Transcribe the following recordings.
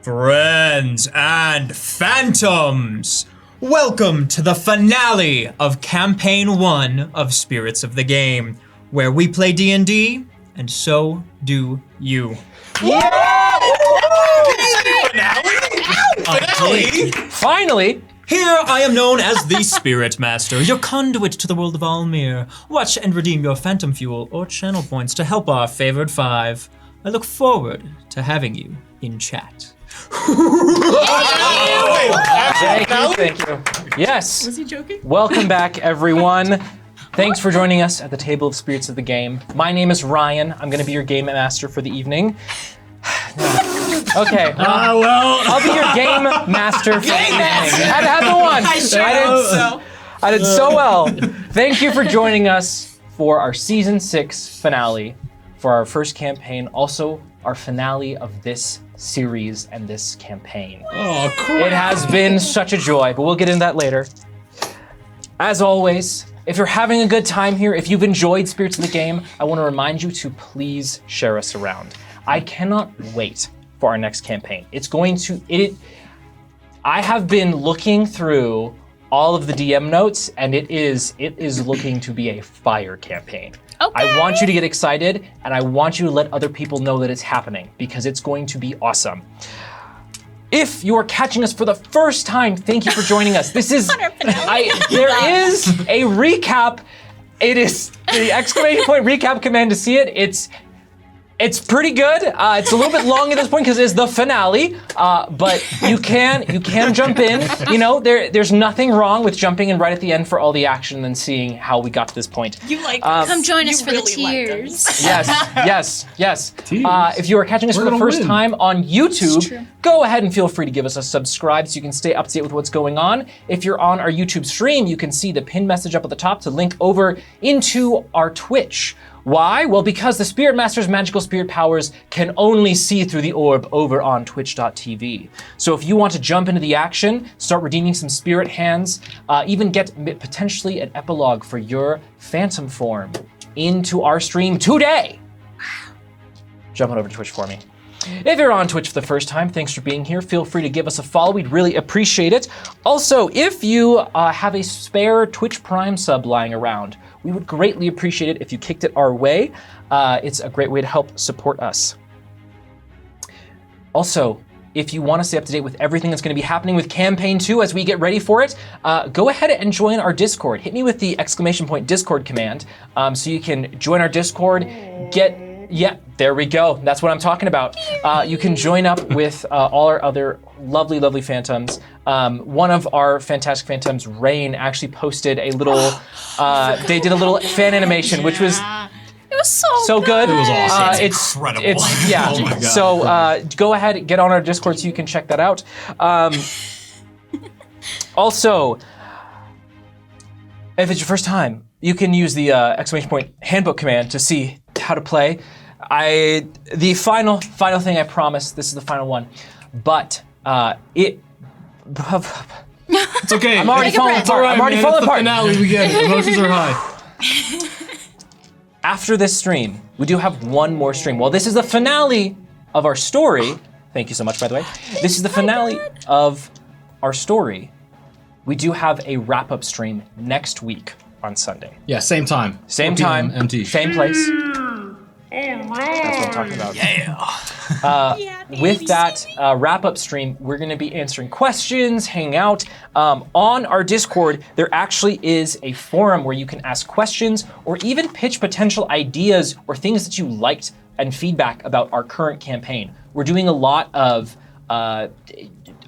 Friends and Phantoms, welcome to the finale of Campaign 1 of Spirits of the Game, where we play D&D, and so do you. Yeah! Finale! Finally! Here I am known as the Spirit Master, your conduit to the world of Almir. Watch and redeem your phantom fuel or channel points to help our favored five. I look forward to having you in chat. Thank you. Yes. Was he joking? Welcome back, everyone. Thanks for joining us at the table of Spirits of the Game. My name is Ryan. I'm going to be your game master for the evening. Okay. I'll be your game master for the evening. Had to have the one. I did so well. Thank you for joining us for our Season 6 finale for our first campaign. Also, our finale of this series and this campaign. Oh, crap. It has been such a joy, but we'll get into that later. As always, if you're having a good time here, if you've enjoyed Spirits of the Game, I want to remind you to please share us around. I cannot wait for our next campaign. I have been looking through all of the DM notes, and it is looking to be a fire campaign. Okay. I want you to get excited, and I want you to let other people know that it's happening, because it's going to be awesome. If you are catching us for the first time, thank you for joining us. This is, there is a recap. It is the exclamation point recap command to see it. It's pretty good. It's a little bit long at this point because it's the finale, but you can jump in. You know, there's nothing wrong with jumping in right at the end for all the action and then seeing how we got to this point. You like Come join us for really the tears. Yes. If you are catching us for the first time on YouTube, go ahead and feel free to give us a subscribe so you can stay up to date with what's going on. If you're on our YouTube stream, you can see the pinned message up at the top to link over into our Twitch. Why? Well, because the Spirit Master's magical spirit powers can only see through the orb over on twitch.tv. So if you want to jump into the action, start redeeming some spirit hands, even get potentially an epilogue for your phantom form into our stream today. Jump on over to Twitch for me. If you're on Twitch for the first time, thanks for being here. Feel free to give us a follow. We'd really appreciate it. Also, if you have a spare Twitch Prime sub lying around, we would greatly appreciate it if you kicked it our way. It's a great way to help support us. Also, if you want to stay up to date with everything that's going to be happening with Campaign 2 as we get ready for it, go ahead and join our Discord. Hit me with the exclamation point Discord command so you can join our Discord, yeah, there we go. That's what I'm talking about. You can join up with all our other lovely, lovely phantoms. One of our fantastic phantoms, Rain, actually posted a little, they did a little fan animation, which was It was so good. It was awesome. It's incredible. Yeah. Oh my God. So go ahead, get on our Discord so you can check that out. Also, if it's your first time, you can use the exclamation point Handbook command to see how to play. The final thing I promise, this is the final one, but it's okay. I'm already falling apart. I'm already falling apart. Finale, we get it. Emotions are high. After this stream, we do have one more stream. Well, this is the finale of our story. Thank you so much, by the way. This is the finale of our story. We do have a wrap-up stream next week on Sunday. Yeah, same time. Same 4 p.m. time, MT. same place. That's what I'm talking about. With that wrap-up stream, we're going to be answering questions, hanging out. On our Discord, there actually is a forum where you can ask questions or even pitch potential ideas or things that you liked and feedback about our current campaign. We're doing a lot of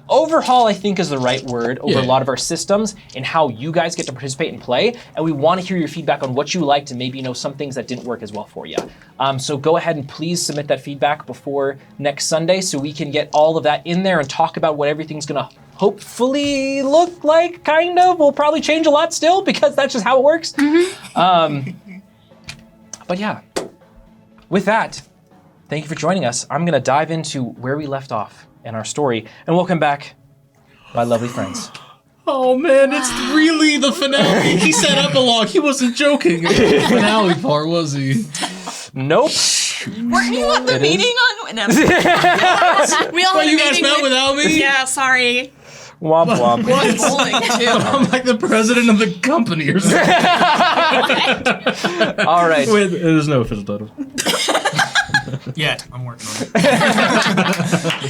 overhaul, I think is the right word, over a lot of our systems and how you guys get to participate and play. And we want to hear your feedback on what you liked and maybe some things that didn't work as well for you. So go ahead and please submit that feedback before next Sunday so we can get all of that in there and talk about what everything's gonna hopefully look like, kind of. We'll probably change a lot still because that's just how it works. But yeah, with that, thank you for joining us. I'm gonna dive into where we left off in our story, and welcome back, my lovely friends. Oh man, it's really the finale. He said epilogue. He wasn't joking. The finale part, was he? Nope. Weren't you at the It meeting is? on? No. We all Well, had a you guys meeting met without me? Yeah, sorry. Womp womp. Bowling too. I'm like the president of the company or something. All right. Wait, there's no official title. Yet, I'm working on it.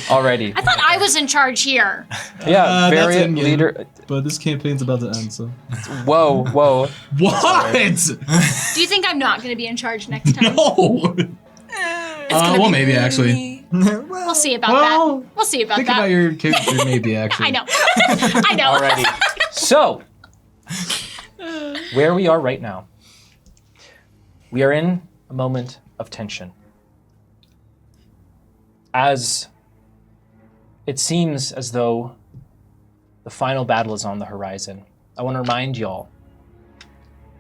Alrighty. I thought I was in charge here. Yeah, that's variant in-game. leader. But this campaign's about to end, so. Whoa, whoa. What? Do you think I'm not going to be in charge next time? No. Well, maybe actually. We'll see about Well, that. We'll see about Think that. about your character, maybe actually. I know. I know. Alrighty. So, where we are right now, we are in a moment of tension. As it seems as though the final battle is on the horizon, I want to remind y'all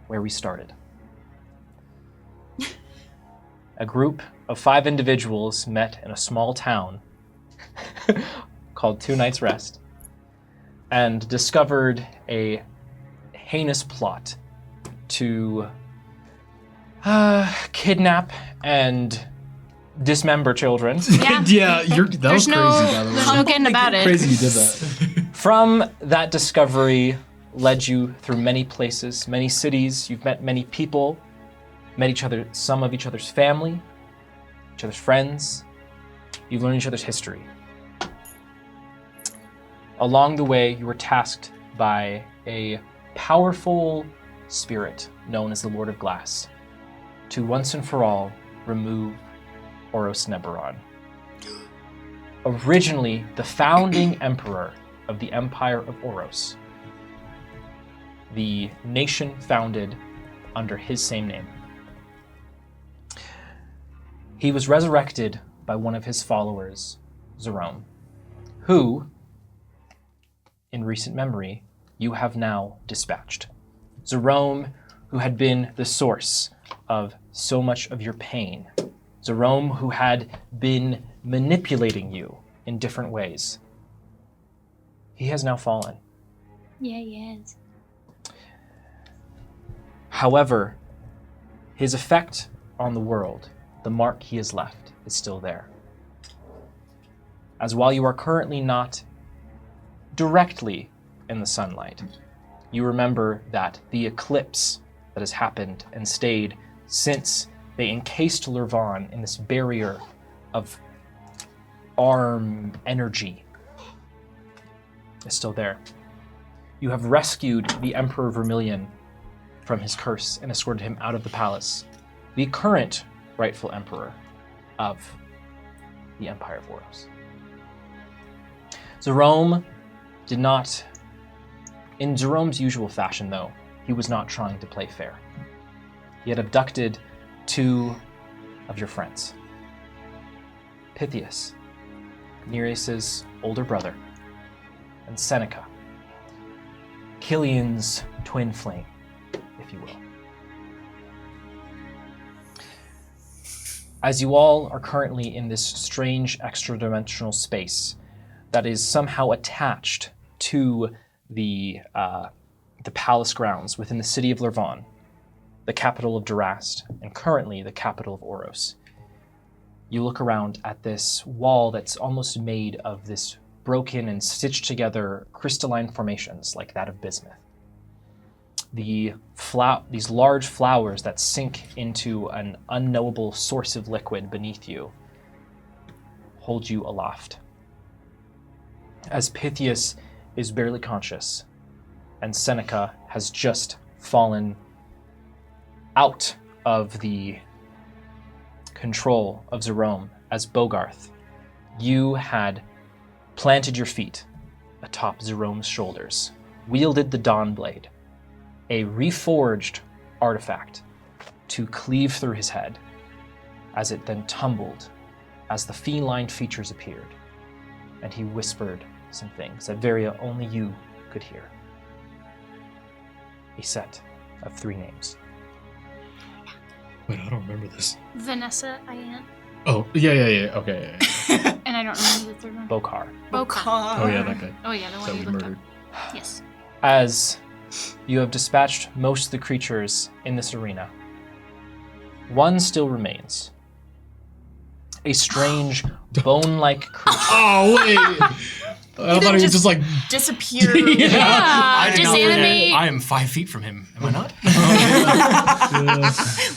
where we started. A group of 5 individuals met in a small town called Two Nights Rest and discovered a heinous plot to kidnap and dismember children. Yeah. Yeah, that was There's crazy, no, by the way. there's no getting about it. Crazy you did that. From that discovery led you through many places, many cities. You've met many people, met some of each other's family, each other's friends. You've learned each other's history. Along the way, you were tasked by a powerful spirit known as the Lord of Glass to once and for all remove Oros Neberon. Originally, the founding emperor of the Empire of Oros. The nation founded under his same name. He was resurrected by one of his followers, Zerome, who, in recent memory, you have now dispatched. Zerome, who had been the source of so much of your pain. Zerome, who had been manipulating you in different ways. He has now fallen. Yeah, he is. However, his effect on the world, the mark he has left, is still there. As while you are currently not directly in the sunlight, you remember that the eclipse that has happened and stayed since they encased Lurvan in this barrier of arm energy is still there. You have rescued the Emperor Vermilion from his curse and escorted him out of the palace, the current rightful emperor of the Empire of Oros. Zerome did not, in Zerome's usual fashion though, he was not trying to play fair. He had abducted 2 of your friends. Pythias, Nereus's older brother, and Seneca, Killian's twin flame, if you will. As you all are currently in this strange extra-dimensional space that is somehow attached to the palace grounds within the city of Lurvan, the capital of Durast, and currently the capital of Oros. You look around at this wall that's almost made of this broken and stitched together crystalline formations like that of bismuth. These large flowers that sink into an unknowable source of liquid beneath you hold you aloft. As Pythias is barely conscious, and Seneca has just fallen out of the control of Zerome as Bogarth, you had planted your feet atop Zerome's shoulders, wielded the Dawn Blade, a reforged artifact to cleave through his head, as it then tumbled as the feline features appeared, and he whispered some things that Varia only you could hear. A set of 3 names. Wait, I don't remember this. Vanessa, Ian, Oh, yeah. Okay. Yeah. and I don't remember the third one. Bokar. Bokar. Oh, yeah, that guy. Oh yeah, the That one we you looked murdered. up. Yes. As you have dispatched most of the creatures in this arena, one still remains. a strange bone-like creature. Oh wait! I thought he was just like Disappear. Yeah, did not forget. disanimate. I am 5 feet from him. Am I not?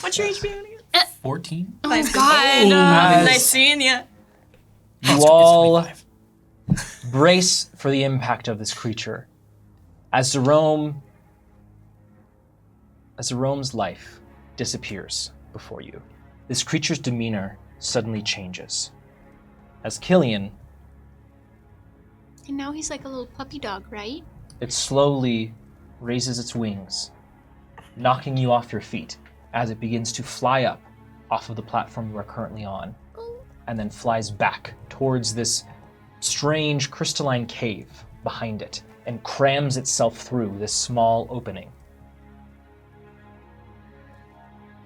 What's your HP again? 14? Oh, God. Nice. Nice seeing you. You all brace for the impact of this creature. As Zerome's life disappears before you, this creature's demeanor suddenly changes. As Killian, And now he's like a little puppy dog, right? it slowly raises its wings, knocking you off your feet as it begins to fly up off of the platform you are currently on, and then flies back towards this strange crystalline cave behind it and crams itself through this small opening.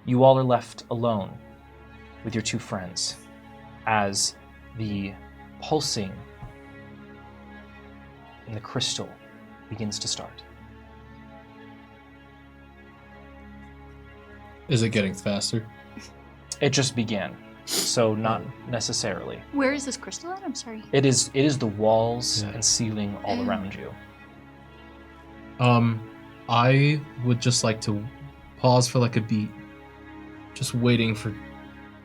You all are left alone with your two friends as the pulsing in the crystal begins to start. Is it getting faster? It just began, so not necessarily. Where is this crystal at? I'm sorry. It is the walls Yeah. and ceiling all around you. I would just like to pause for like a beat, just waiting for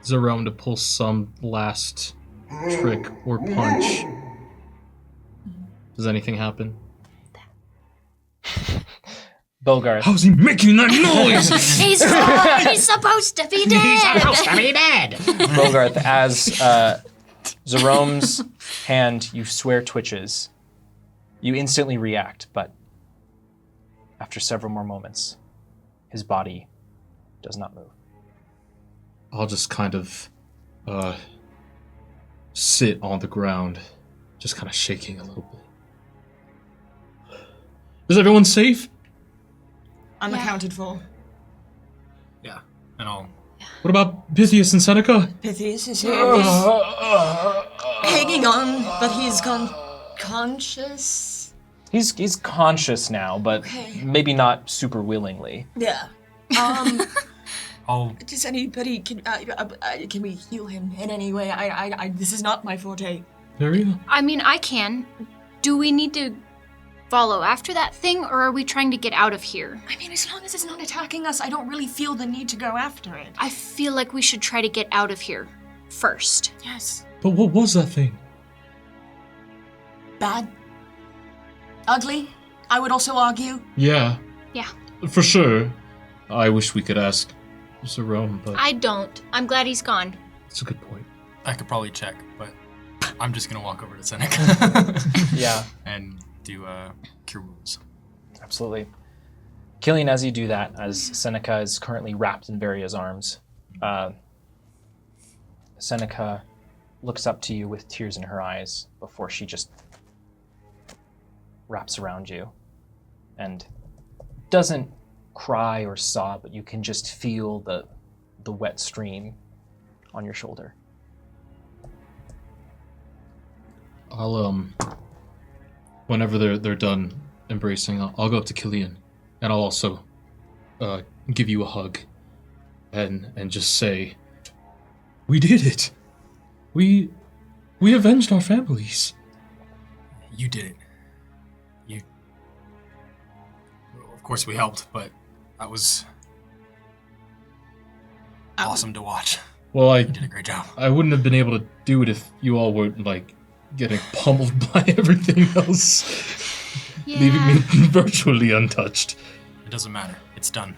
Zerome to pull some last trick or punch. Does anything happen? Bogarth, How's he making that noise? He's supposed to be dead. Bogarth, as Zerome's hand, you swear, twitches, you instantly react, but after several more moments, his body does not move. I'll just kind of sit on the ground, just kind of shaking a little bit. Is everyone safe? I'm Yeah. accounted for. Yeah. And I'll... What about Pythias and Seneca? Pythias is here. He's hanging on, but he's conscious. He's conscious now, but Okay. maybe not super willingly. Yeah. I'll... Does anybody can we heal him in any way? I this is not my forte. Maria? I mean, I can. Do we need to follow after that thing, or are we trying to get out of here? I mean, as long as it's not attacking us, I don't really feel the need to go after it. I feel like we should try to get out of here first. Yes. But what was that thing? Bad. Ugly. I would also argue. Yeah. Yeah. For sure. I wish we could ask Zerome, but I don't. I'm glad he's gone. it's a good point. I could probably check, but I'm just gonna walk over to Seneca. Yeah, and do cure wounds. absolutely. Killian, as you do that, as Seneca is currently wrapped in Varia's arms, Seneca looks up to you with tears in her eyes before she just wraps around you and doesn't cry or sob, but you can just feel the wet stream on your shoulder. I'll whenever they're done embracing, I'll go up to Killian, and I'll also give you a hug, and just say, "We did it. We avenged our families." You did it. You... Well, of course we helped, but that was awesome to watch. Well, You did a great job. I wouldn't have been able to do it if you all weren't like getting pummeled by everything else, leaving me virtually untouched. It doesn't matter. It's done.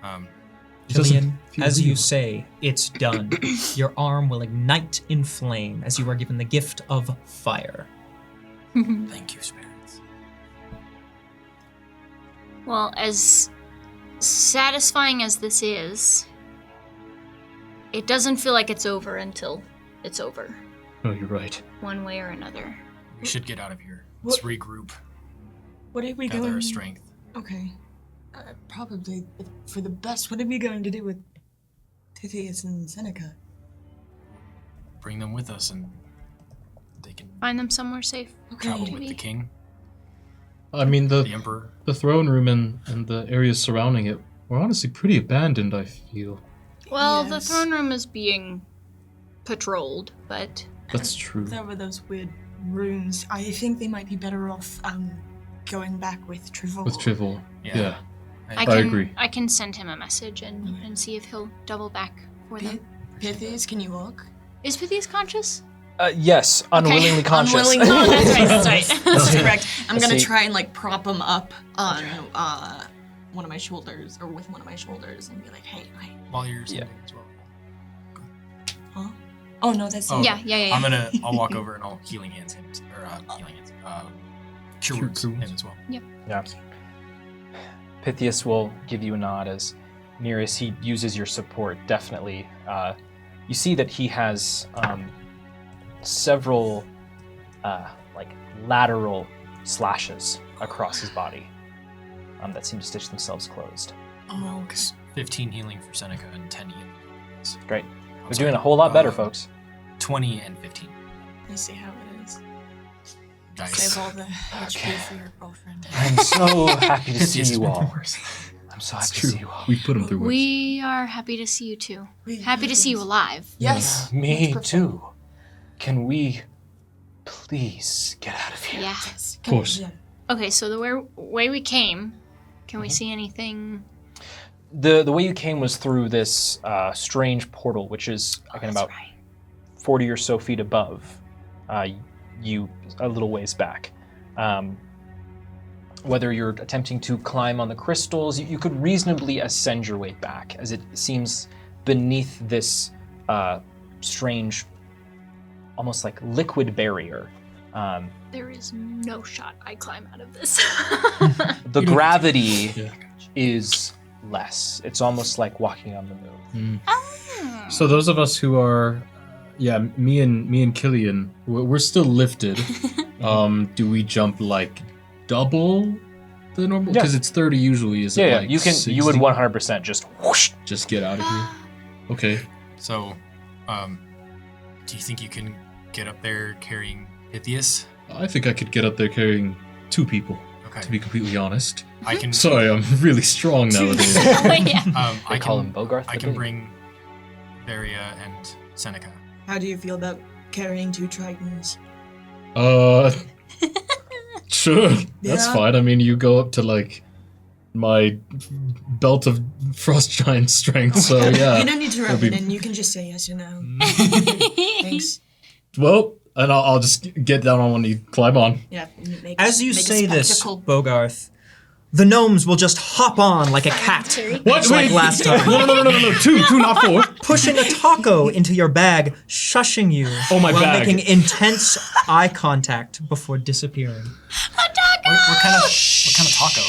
It doesn't Killian, feel as you real. say, it's done. Your arm will ignite in flame as you are given the gift of fire. Thank you, spirits. Well, as satisfying as this is, it doesn't feel like it's over until it's over, No, you're right. one way or another. We should get out of here. Let's regroup, What are we gather going? our strength. Okay. Probably for the best. What are we going to do with Pythias and Seneca? Bring them with us, and they can Find them somewhere safe. travel Okay. with the king, I mean, the emperor. the throne room and the areas surrounding it were honestly pretty abandoned, I feel. Well, the Yes. throne room is being patrolled, but That's true. There were those weird rooms. I think they might be better off going back with Trevor. With Trivel. Yeah. I agree. I can send him a message and see if he'll double back for them. Pythias, can you walk? Is Pythias conscious? Yes, unwillingly conscious. Unwilling. Oh, that's right. That's correct. I'm gonna See. try and like prop him up on one of my shoulders or with one of my shoulders and be like, hey, While you're sending as well. huh? Oh no, that's Oh, Yeah. I'll walk over and I'll healing hands him, or healing hands, cure wounds him as well. Yeah. Pythias will give you a nod as near as he uses your support, definitely. You see that he has several like lateral slashes across his body that seem to stitch themselves closed. Oh, 15 healing for Seneca and 10 healing. Great. They're doing a whole lot better, folks. 20 and 15. I see how it is. Nice. Save all the HP for your girlfriend. I'm so happy to see Yes, you it's all. been worse. I'm so happy to True. see you all. We put him through worse. We are happy to see you too. Happy to see you alive. Yes. Me That's too. Can we please get out of here? Yeah. Yes. Of course. Yeah. Okay, so the way we came, can we see anything? The way you came was through this strange portal, which is again about 40 or so feet above you, a little ways back. Whether you're attempting to climb on the crystals, you could reasonably ascend your way back, as it seems beneath this strange, almost like liquid barrier. There is no shot I climb out of this. The gravity Yeah. is less. It's almost like walking on the moon. So those of us who are, me and Killian, we're still lifted. Do we jump like double the normal? Yeah. Because it's 30 usually. Is it Yeah, like you can. 60? You would 100% just whoosh. Just get out of here. Okay. So, do you think you can get up there carrying Pythias? I think I could get up there carrying 2 people. Okay. To be completely honest. I can. Sorry, I'm really strong nowadays. Yeah. They call him Bogarth. I the can Big. bring Varia and Seneca. How do you feel about carrying 2 tritons? Sure. That's Yeah. fine. I mean, you go up to like my belt of frost giant strength, so yeah. You don't need to rub That'd it be- in. You can just say yes or no. Thanks. Well, and I'll just get down on one knee, climb on. Yeah. As you say this, Bogarth, the gnomes will just hop on like a cat, What? like last time, No. 2, not 4. pushing a taco into your bag, shushing you Oh, my while bag. making intense eye contact before disappearing. What kind of taco?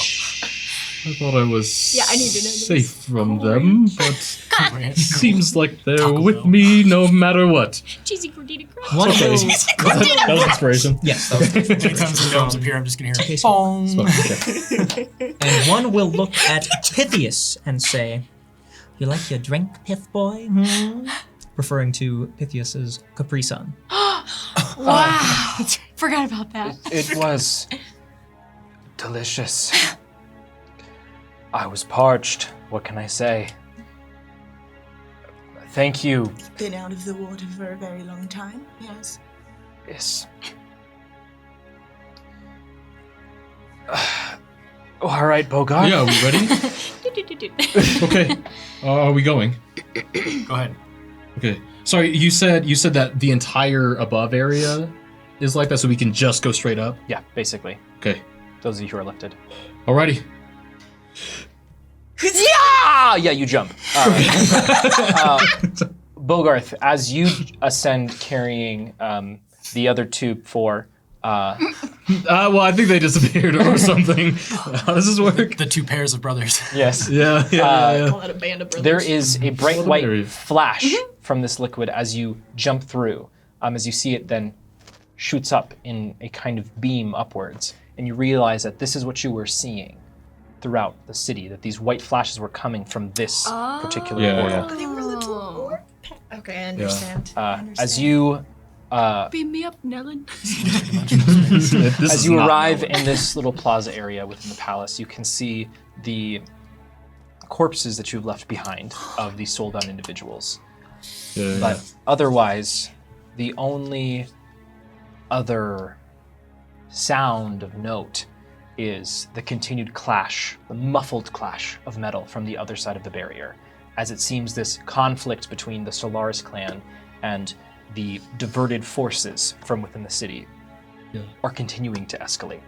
I thought I was Yeah, I need to know this. safe from them, but Ranch. seems like they're Taco with Bell. me no matter what. Cheesy gordita crunch. One Okay. will, That was inspiration. yes, that was Anytime some gnomes appear, I'm just gonna hear case bong. Okay. and one will look at Pythias and say, "You like your drink, Pith boy?" Hmm? Referring to Pythias's Capri Sun. Wow. Forgot about that. It was delicious. I was parched. What can I say? Thank you. Been out of the water for a very long time. Yes. Yes. All right, Bogart. Yeah, are we ready? Okay. Are we going? Go ahead. Okay. Sorry, you said that the entire above area is like that, so we can just go straight up? Yeah, basically. Okay. Those of you who are lifted. Alrighty. Yeah, you jump. All right. Bogarth, as you ascend carrying the other 4, Well, I think they disappeared or something. How does this work? The 2 pairs of brothers. yes, Yeah. Call it a band of brothers. there is a bright white area. flash from this liquid as you jump through. As you see it then shoots up in a kind of beam upwards, and you realize that this is what you were seeing throughout the city, that these white flashes were coming from this particular Yeah, portal. They were little Okay, I understand. As you Beam me up, Nellen. As you arrive in this little plaza area within the palace, you can see the corpses that you've left behind of these sold-out individuals. But otherwise, the only other sound of note is the continued clash, the muffled clash of metal from the other side of the barrier, as it seems this conflict between the Solaris clan and the diverted forces from within the city are continuing to escalate.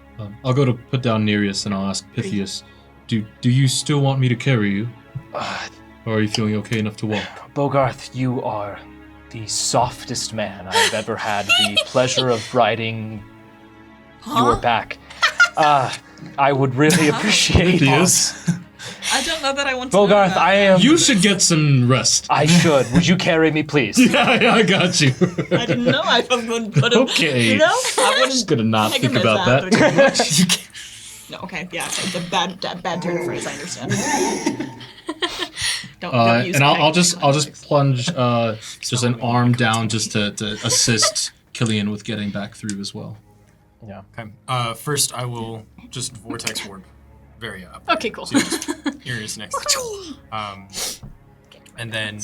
I'll go to put down Nereus and I'll ask Pythias, do you still want me to carry you? Or are you feeling okay enough to walk? Bogarth, you are the softest man I've ever had the pleasure of riding your back. I would really appreciate Pythias? I don't know that I want to know Bogarth, that. I am... You should get some rest. I should. Would you carry me, please? Yeah, I got you. I didn't know I was going to put him. Okay. You know? I wouldn't Just gonna not take think him as about that. that. No, okay, yeah, it's a bad turn of phrase, I understand. don't use And I'll peg just plunge just an arm down just to assist Killian with getting back through as well. Yeah. Okay. First, I will just vortex warp very up. Okay, cool. So you're just next. And then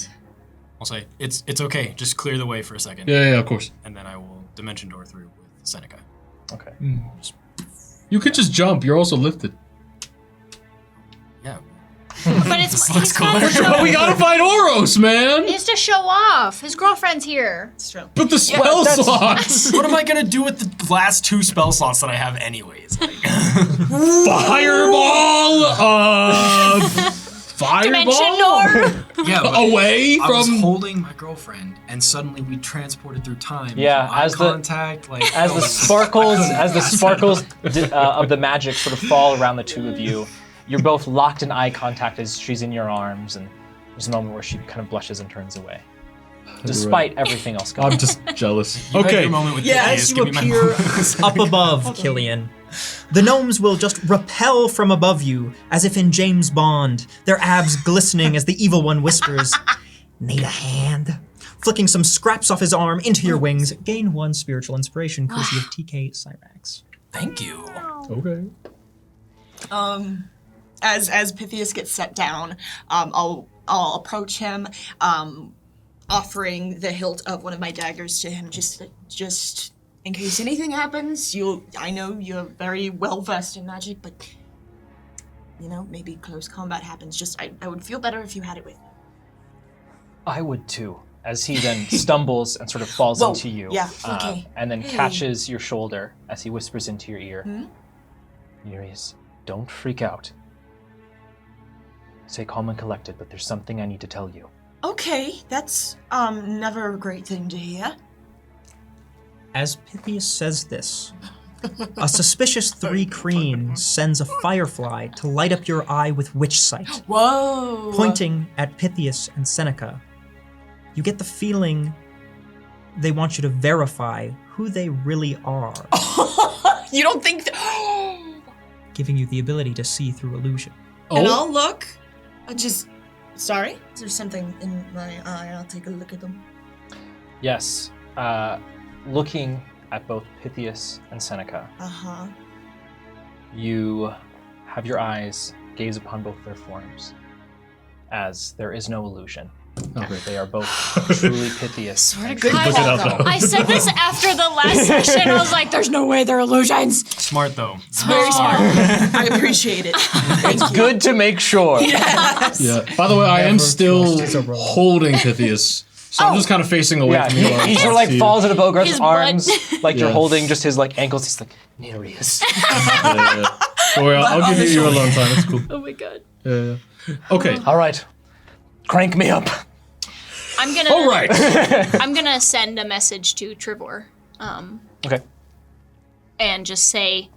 I'll say it's okay. Just clear the way for a second. Yeah, of course. And then I will dimension door through with Seneca. Okay. You could just jump. You're also lifted. Yeah. But he's got to Oh, we gotta find Oros, man. He has to show off. His girlfriend's here. It's true. But the spell slots. What am I gonna do with the last 2 spell slots that I have anyways? Like, Fireball. Dimension Fireball. door. yeah. But Away I was from. holding my girlfriend, and suddenly we transported through time. Yeah, eye as the- contact, like As the sparkles of the magic sort of fall around the two of you, you're both locked in eye contact as she's in your arms, and there's a moment where she kind of blushes and turns away, despite everything else going on. I'm just jealous. You had Okay. your moment with Yeah, Pythias, As you give me my appear moment. up above, Killian, the gnomes will just repel from above you, as if in James Bond, their abs glistening as the evil one whispers, "Need a hand?" Flicking some scraps off his arm into your wings, gain 1 spiritual inspiration, courtesy of TK Cyrax. Thank you. Okay. As Pythias gets set down, I'll approach him, offering the hilt of one of my daggers to him, just in case anything happens. I know you're very well versed in magic, but maybe close combat happens. I would feel better if you had it with me. I would too, as he then stumbles and sort of falls Whoa, into you. yeah, okay. And then Hey. catches your shoulder as he whispers into your ear. Nereus, don't freak out. Stay calm and collected, but there's something I need to tell you. Okay, that's never a great thing to hear. As Pythias says this, a suspicious 3 Kreen sends a firefly to light up your eye with witch sight. Whoa! Pointing at Pythias and Seneca. You get the feeling they want you to verify who they really are, You don't think? giving you the ability to see through illusion. And I'll look. Sorry? Is there something in my eye? I'll take a look at them. Yes, looking at both Pythias and Seneca, Uh-huh. you have your eyes gaze upon both their forms, as there is no illusion. Okay. They are both truly Pythias. Swear to and good I, Look it up, though. I said this after the last session. I was like, "There's no way they're illusions." Smart though. Very smart. I appreciate it. Thank you. Good to make sure. Yes. Yeah. By the way, I am still trust is a roll. holding Pythias, so I'm just kind of facing away Yeah, from you. he sort of like falls into Bogart's His butt. arms, like you're Yeah. holding just his like ankles. He's like, Nereus. Yeah. Don't worry, I'll give you alone time. It's cool. Oh my god. Yeah. Okay. All right, crank me up. I'm gonna. All right. I'm gonna send a message to Trevor, Okay. and just say,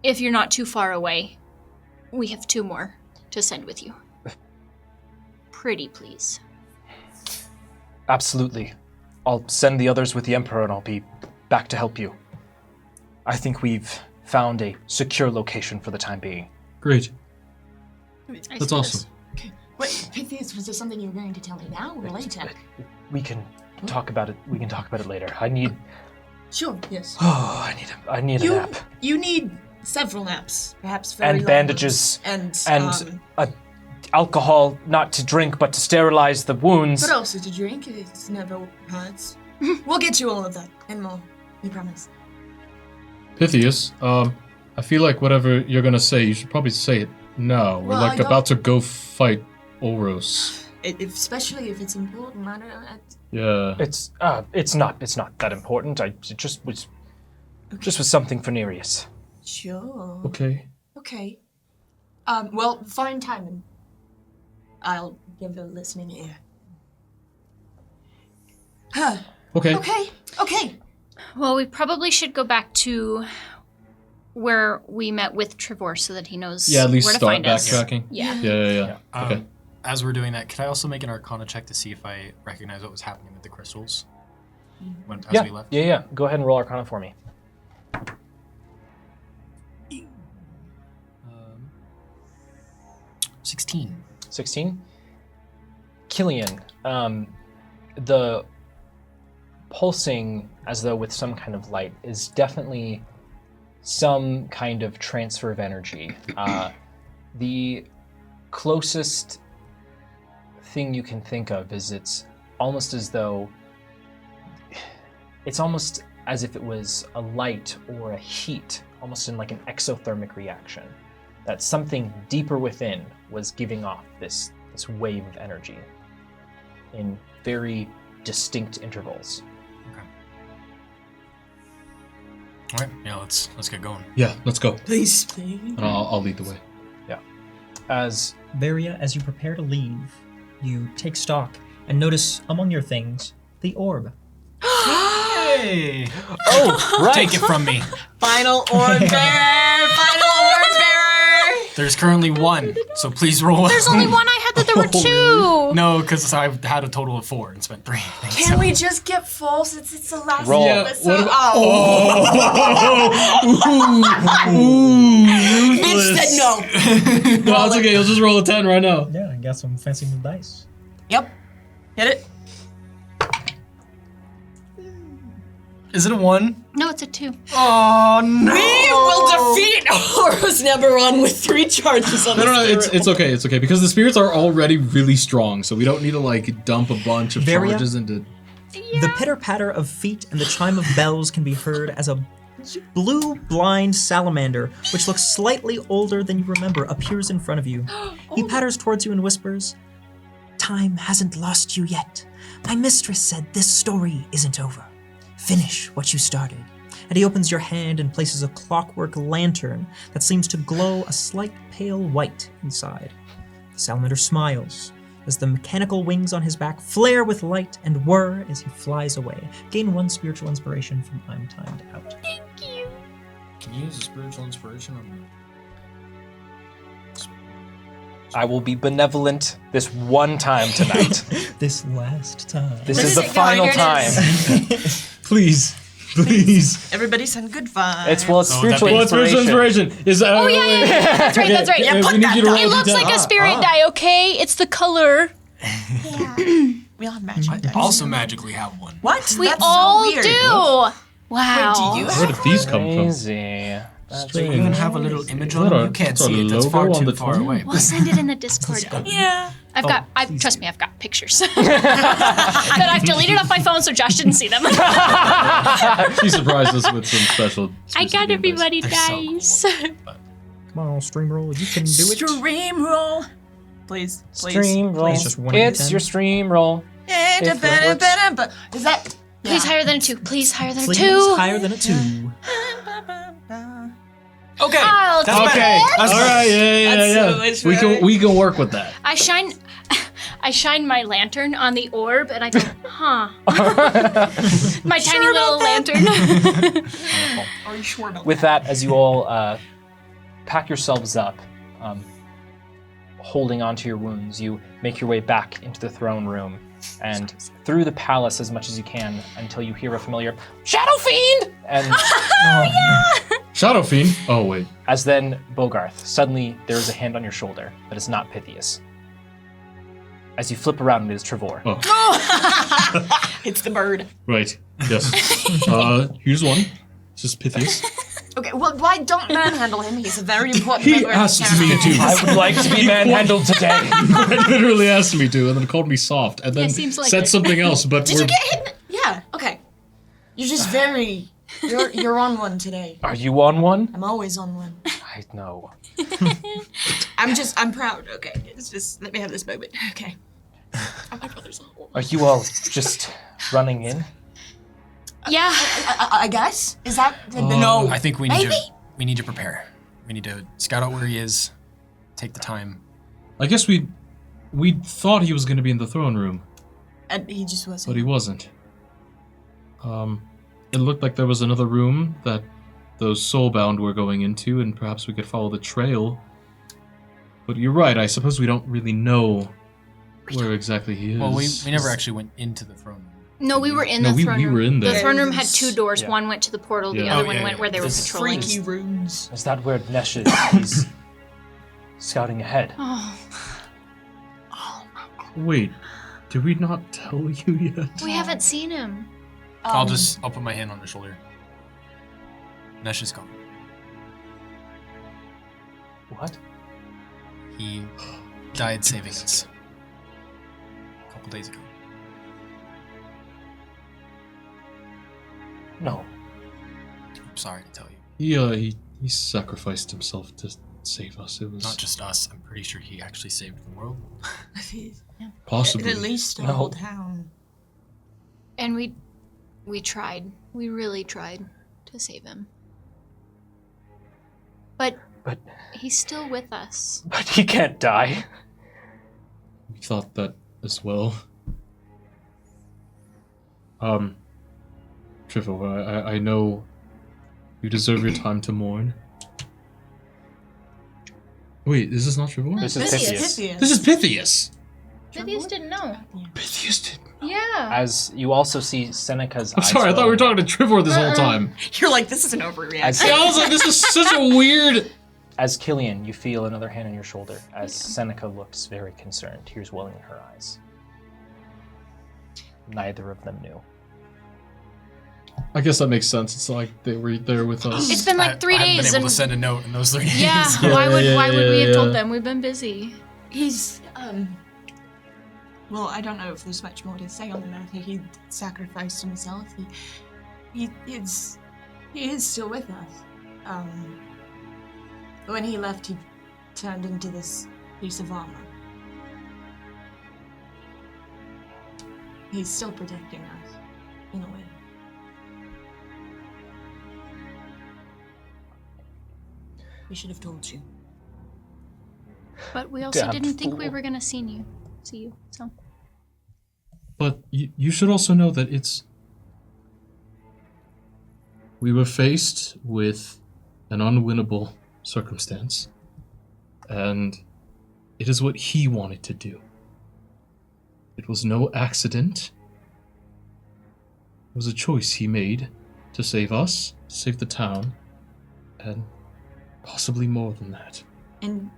if you're not too far away, we have 2 more to send with you. Pretty please. Absolutely. I'll send the others with the Emperor and I'll be back to help you. I think we've found a secure location for the time being. Great. I That's see awesome. Wait, Pythias, was there something you were going to tell me now or later? We can talk about it. We can talk about it later. I need. Sure, yes. Oh, I need a nap. You need several naps, perhaps very And long bandages. ones. And a alcohol, not to drink, but to sterilize the wounds. But also to drink, it never hurts. We'll get you all of that and more. We promise. Pythias, I feel like whatever you're gonna say, you should probably say it now. We're Well, about to go fight Oros. Especially if it's important. Yeah. It's not that important. It just was something for Nereus. Sure. Okay. Okay. Well, find time and I'll give a listening ear. Huh. Okay. Okay. Well, we probably should go back to where we met with Trevor so that he knows Yeah, at least where to start find us. backtracking. Yeah. Yeah. Okay. As we're doing that, could I also make an Arcana check to see if I recognize what was happening with the crystals as we left? Yeah. Go ahead and roll Arcana for me. 16. 16. Killian, the pulsing as though with some kind of light is definitely some kind of transfer of energy. The closest thing you can think of is it's almost as if it was a light or a heat, almost in like an exothermic reaction, that something deeper within was giving off this wave of energy in very distinct intervals. All right, yeah, let's get going. Yeah, let's go. Please. And I'll lead the way. Yeah. As Varia, as you prepare to leave, you take stock and notice among your things the orb. Hey! oh, right. Take it from me. Final orb bearer! Final orb bearer! There's currently one, so please roll. There's only one. I had that there were two. No, because I had a total of 4 and spent 3. Can we just get full since it's the last Roll. episode? Mitch said no. No, it's okay. You'll just roll a 10 right now. Yeah, I got some fancy new dice. Yep. Hit it. Is it a 1? No, it's a 2. Oh no! We will defeat Horus #1 with 3 charges on No, the it's okay. It's okay because the spirits are already really strong, so we don't need to like dump a bunch of Varia? charges into. The pitter-patter of feet and the chime of bells can be heard as a blue blind salamander, which looks slightly older than you remember, appears in front of you. He patters towards you and whispers, "Time hasn't lost you yet. My mistress said this story isn't over. Finish what you started." And he opens your hand and places a clockwork lantern that seems to glow a slight pale white inside. The salamander smiles as the mechanical wings on his back flare with light and whir as he flies away. Gain 1 spiritual inspiration from I'm timed out. Can you use a spiritual inspiration on me? I will be benevolent this one time tonight. This last time. This is the final time. Please. Everybody send good vibes. It's spiritual Well, Spiritual inspiration. inspiration is. Oh, yeah. That's right, that's right. Yeah, put we need that you to down. roll It looks D10. like a spirit die, okay? It's the color. We all have magic dice. Also magically have one. What? We That's all so weird. do. Wow. Wait, do you Where did these come from? Crazy. Do you even have a little image on Is that it? a- You can't is that see a it. That's logo far on too the far twin? away. We'll send it in the Discord. Yeah. Trust me, I've got pictures that I've deleted off my phone so Josh didn't see them. She surprised us with some special. I got everybody They're so dice. cool. Come on, stream roll. You can do it. Stream roll. Please. Stream roll. It's just 1 It's in 10. your stream roll. Yeah, If it works. but is that? Please higher than a 2. Please higher than a Please 2. higher than a 2. Okay. I'll That's take better. it. That's All better. right, yeah. That's so much better. We can work with that. I shine my lantern on the orb and I go, huh. My tiny little lantern. Are you sure about With that, as you all pack yourselves up, holding onto your wounds, you make your way back into the throne room and through the palace as much as you can until you hear a familiar Shadow Fiend! And Shadow Fiend. Oh wait. as then Bogarth, suddenly there is a hand on your shoulder, but it's not Pythias. As you flip around, it is Trevor. Oh, It's the bird. right. Yes. Here's one. It's just Pythias. Okay, well, why don't manhandle him? He's a very important He member of the asked council. me to. I would like to be manhandled today. He literally asked me to, and then called me soft, and then seems like said it. something else. But Did you get hit? Yeah, okay. You're just very... You're on one today. Are you on one? I'm always on one. I know. I'm proud, okay? It's just, let me have this moment, okay? Oh, my brother's on one. Are you all just running in? Yeah. I guess? Is that... no. I think we need Maybe? we need to prepare. We need to scout out where he is, take the time. I guess we thought he was going to be in the throne room, And he just wasn't. but he wasn't. It looked like there was another room that those soulbound were going into, and perhaps we could follow the trail. But you're right, I suppose we don't really know where exactly he is. Well, we never actually went into the throne room. No, we were in No, the throne we room. were in there. The throne room had 2 doors. Yeah. One went to the portal, the Yeah. other Oh, one yeah, went yeah. where they were This patrolling. Freaky rooms. Is that where Nesh is? He's scouting ahead. Oh, Wait, did we not tell you yet? we haven't seen him. I'll put my hand on his shoulder. Nesh is gone. What? He died saving us a couple days ago. No. I'm sorry to tell you. He sacrificed himself to save us. It was Not just us. I'm pretty sure he actually saved the world. possibly. At least the No. whole town. And we tried. We really tried to save him. But But he's still with us. he can't die. We thought that as well. Trifle, I know you deserve your time to mourn. Wait, is this not Trifle? This is Pythias. Pythias. This is Pythias! Pythias didn't know. Pythias did. Yeah. As you also see Seneca's I'm eyes sorry, I thought we were roll. talking to Trivor this whole time. You're like, this is an overreaction. As, Yeah, I was like, this is such a weird. as Killian, you feel another hand on your shoulder as Seneca looks very concerned, tears welling in her eyes. Neither of them knew. I guess that makes sense. It's like they were there with us. It's been like 3 I haven't days been able and to send a note in those 3 days. yeah, Yeah, why would we have yeah. told them? We've been busy. He's, well, I don't know if there's much more to say on the matter. He sacrificed himself. He is still with us. When he left, he turned into this piece of armor. He's still protecting us, in a way. We should have told you. But we also Damn didn't think we fool. were gonna see you. So But you should also know that we were faced with an unwinnable circumstance, and it is what he wanted to do. It was no accident. It was a choice he made to save us, to save the town, and possibly more than that. And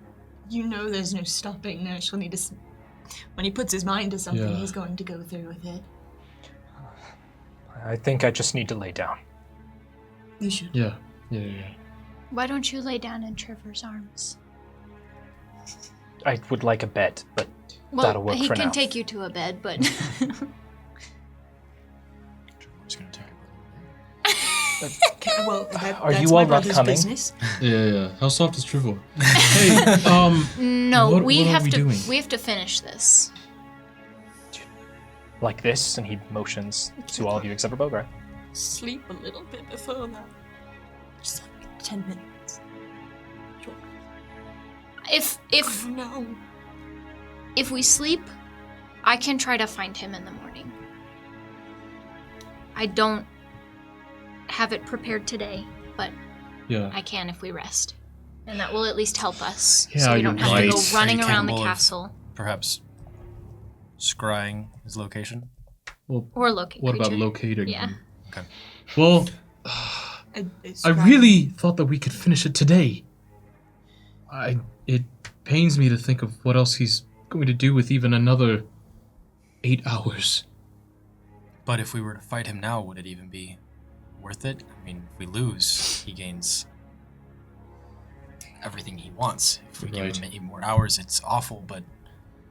you know there's no stopping Nash when he puts his mind to something, Yeah. he's going to go through with it. I think I just need to lay down. You should. Yeah. why don't you lay down in Trevor's arms? I would like a bed, but Well, that'll work he for can now. take you to a bed, but I'm just gonna take it. Okay, well, Are that's you my all not brother's coming? business. Yeah. How soft is Trivor? Hey, no, What- we what are have we to. doing? We have to finish this. Like this, and he motions to all of you except for Bogart. Sleep a little bit before that. Just like 10 minutes. If No. if we sleep, I can try to find him in the morning. I don't have it prepared today, but yeah. I can if we rest. And that will at least help us. Yeah, so we don't you're have to right. go running Are you around the capable of- castle Perhaps scrying his location. Well, or locate what about creature. locating Yeah. him? Okay. Well, It's I really thought that we could finish it today. It pains me to think of what else he's going to do with even another 8 hours. But if we were to fight him now, would it even be worth it. I mean, if we lose, he gains everything he wants. If we give him 8 more hours, it's awful, but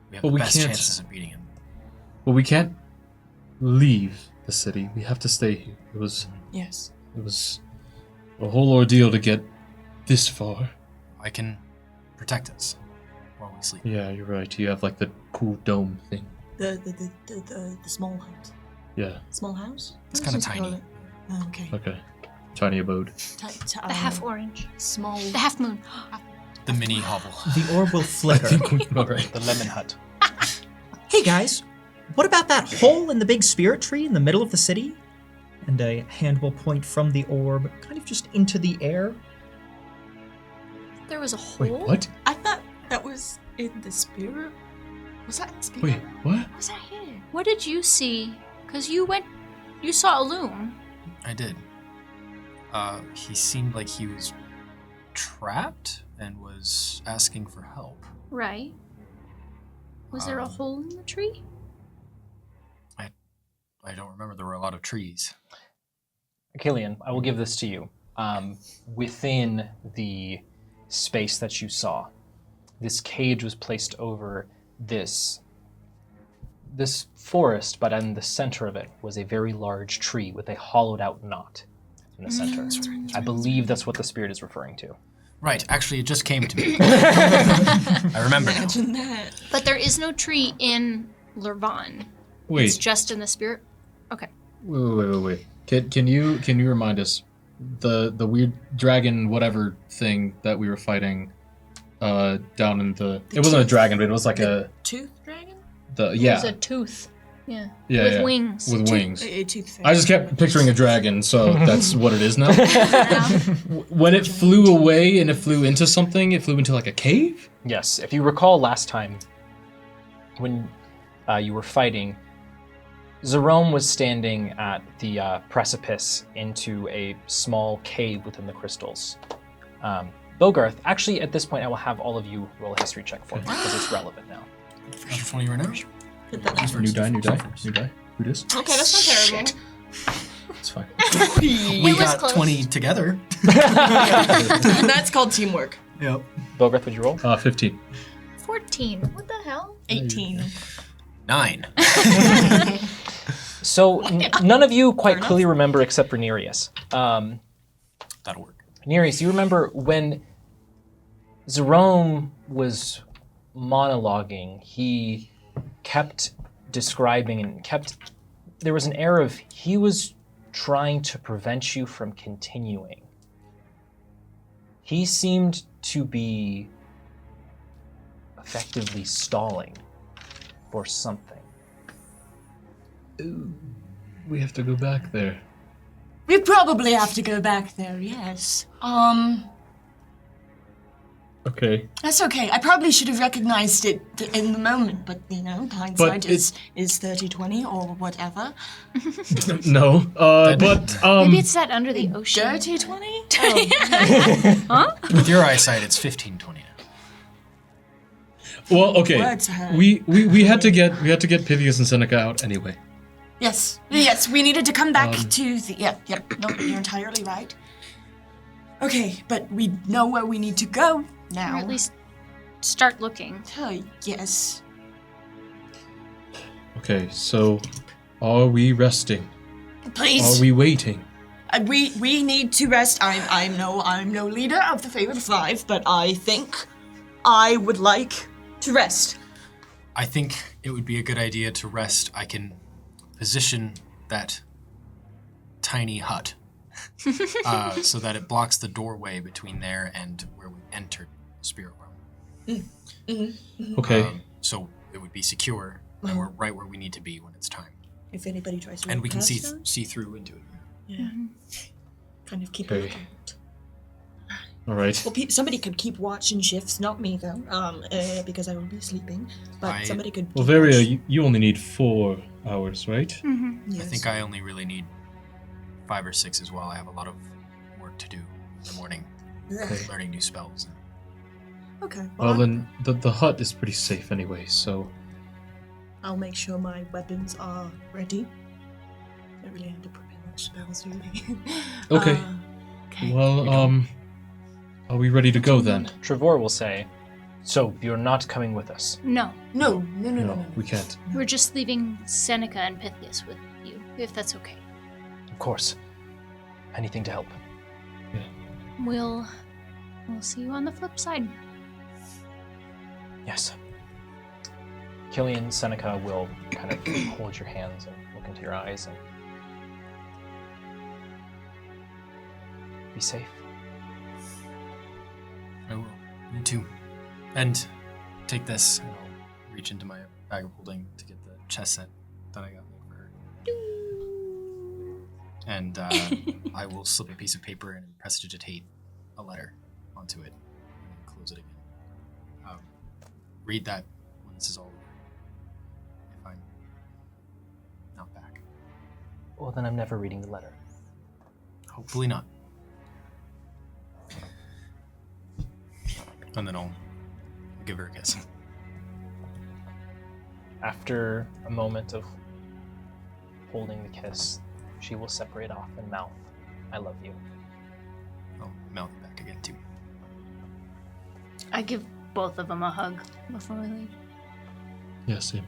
we have the best chances of beating him. Well, we can't leave the city. We have to stay here. It was a whole ordeal to get this far. I can protect us while we sleep. Yeah, you're right. You have like the cool dome thing. The small hut. Yeah. Small house? It's kind of tiny. Oh, okay. Okay. Tiny abode. The half orange. Small. The half moon. The mini hovel. The orb will flicker. Alright. The lemon hut. Hey guys, what about that hole in the big spirit tree in the middle of the city? And a hand will point from the orb, kind of just into the air. There was a hole? Wait, what? I thought that was in the spirit. Was that in the spirit? Wait, what? Was that here? What did you see? Because you saw a loom. I did. He seemed like he was trapped and was asking for help. Right. Was there a hole in the tree? I don't remember. There were a lot of trees. Killian, I will give this to you. Within the space that you saw, this cage was placed over this forest, but in the center of it was a very large tree with a hollowed out knot in the center. I believe that's what the spirit is referring to. Right. Actually, it just came to me. I remember now. Imagine that. But there is no tree in Lurvan. Wait. It's just in the spirit. Okay. Wait. Can you remind us the weird dragon whatever thing that we were fighting down in the it wasn't a dragon, but it was like a Tooth dragon? It was a tooth. Yeah. Yeah, With yeah. wings. With wings. A tooth I just kept picturing a dragon, so that's what it is now. When it flew away and it flew into something, it flew into like a cave? Yes, if you recall last time when you were fighting, Zerome was standing at the precipice into a small cave within the crystals. Bogarth, actually at this point I will have all of you roll a history check for me because it's relevant now. How funny right now? New die. Who dis? Okay, that's not terrible. It's fine. We was got close. 20 together. That's called teamwork. Yep. Bogarth, would you roll? 15. 14. What the hell? 18. 9. So none of you quite clearly remember except for Nereus. That'll work. Nereus, you remember when Zerome was monologuing, he kept describing and there was an air of he was trying to prevent you from continuing. He seemed to be effectively stalling for something. Ooh, we have to go back there. We probably have to go back there, yes. Okay. That's okay. I probably should have recognized it in the moment, but, hindsight is 30-20 or whatever. No, but Maybe it's that under the ocean. Dirty 20? Oh. With your eyesight, it's 15-20 now. well, okay. Words hurt. We had to get Pivius and Seneca out anyway. Yes, we needed to come back to the... No, you're entirely right. Okay, but we know where we need to go now. Or at least start looking. Yes. Okay, so are we resting? Please. Are we waiting? We need to rest. I'm no leader of the Favorite Five, but I think I would like to rest. I think it would be a good idea to rest. I can position that tiny hut so that it blocks the doorway between there and where we entered the spirit realm. Okay. So it would be secure, and we're right where we need to be when it's time. If anybody tries to And we can pass see us, see through into it. yeah. Kind of keep Okay. a lookout. All right. Well, somebody could keep watch in shifts, not me though, because I will be sleeping. But somebody could. Well, keep Varia, watch. you only need 4 hours, right? Yes. I think I only really need 5 or 6 as well. I have a lot of work to do in the morning, learning new spells. Okay. Well, then the hut is pretty safe anyway, so... I'll make sure my weapons are ready. I really had to prepare them. spells, really. Okay. Okay. Well, are we ready to go then? Trevor will say, so you're not coming with us. No, No. We can't. we're just leaving Seneca and Pythias with you, if that's okay. Of course. Anything to help. We'll see you on the flip side. Yes. Killian, Seneca will kind of hold your hands and look into your eyes and be safe. I will. You too. And take this, and I'll reach into my bag of holding to get the chess set that I got made for her. And I will slip a piece of paper and prestidigitate a letter onto it, and then close it again. Read that when this is all over. If I'm not back. Well, then I'm never reading the letter. Hopefully not. And then I'll give her a kiss. After a moment of holding the kiss, she will separate off and mouth, I love you. I'll mouth it back again too. I give both of them a hug before we leave. Yeah, same.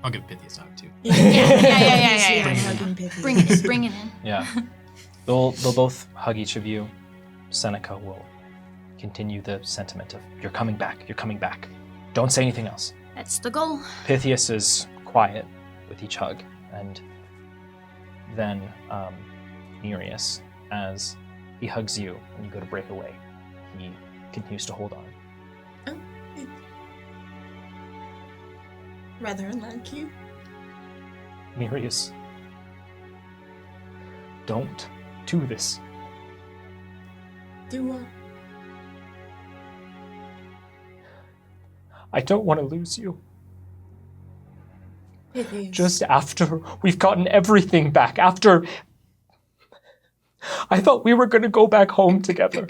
I'll give Pythias a hug too. Yeah. Bring it in. Yeah. They'll both hug each of you. Seneca will continue the sentiment of, you're coming back. Don't say anything else. That's the goal. Pythias is quiet with each hug, and then Nereus, as he hugs you and you go to break away, he continues to hold on. Oh, rather unlike you. Nereus, don't do this. Do what? I don't want to lose you. Pythias. Just after we've gotten everything back, after I thought we were going to go back home together.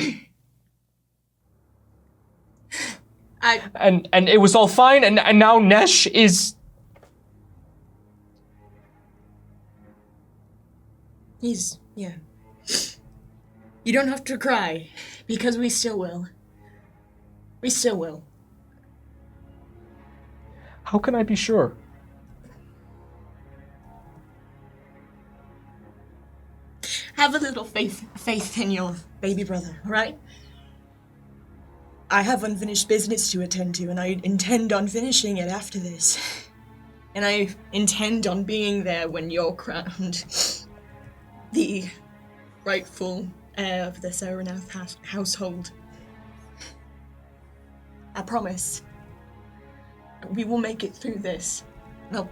And it was all fine, and now Nesh is... Yeah. You don't have to cry, because we still will. We still will. How can I be sure? Have a little faith in your baby brother, all right? I have unfinished business to attend to, and I intend on finishing it after this. And I intend on being there when you're crowned the rightful heir of the Serenath household. I promise. We will make it through this. And I'll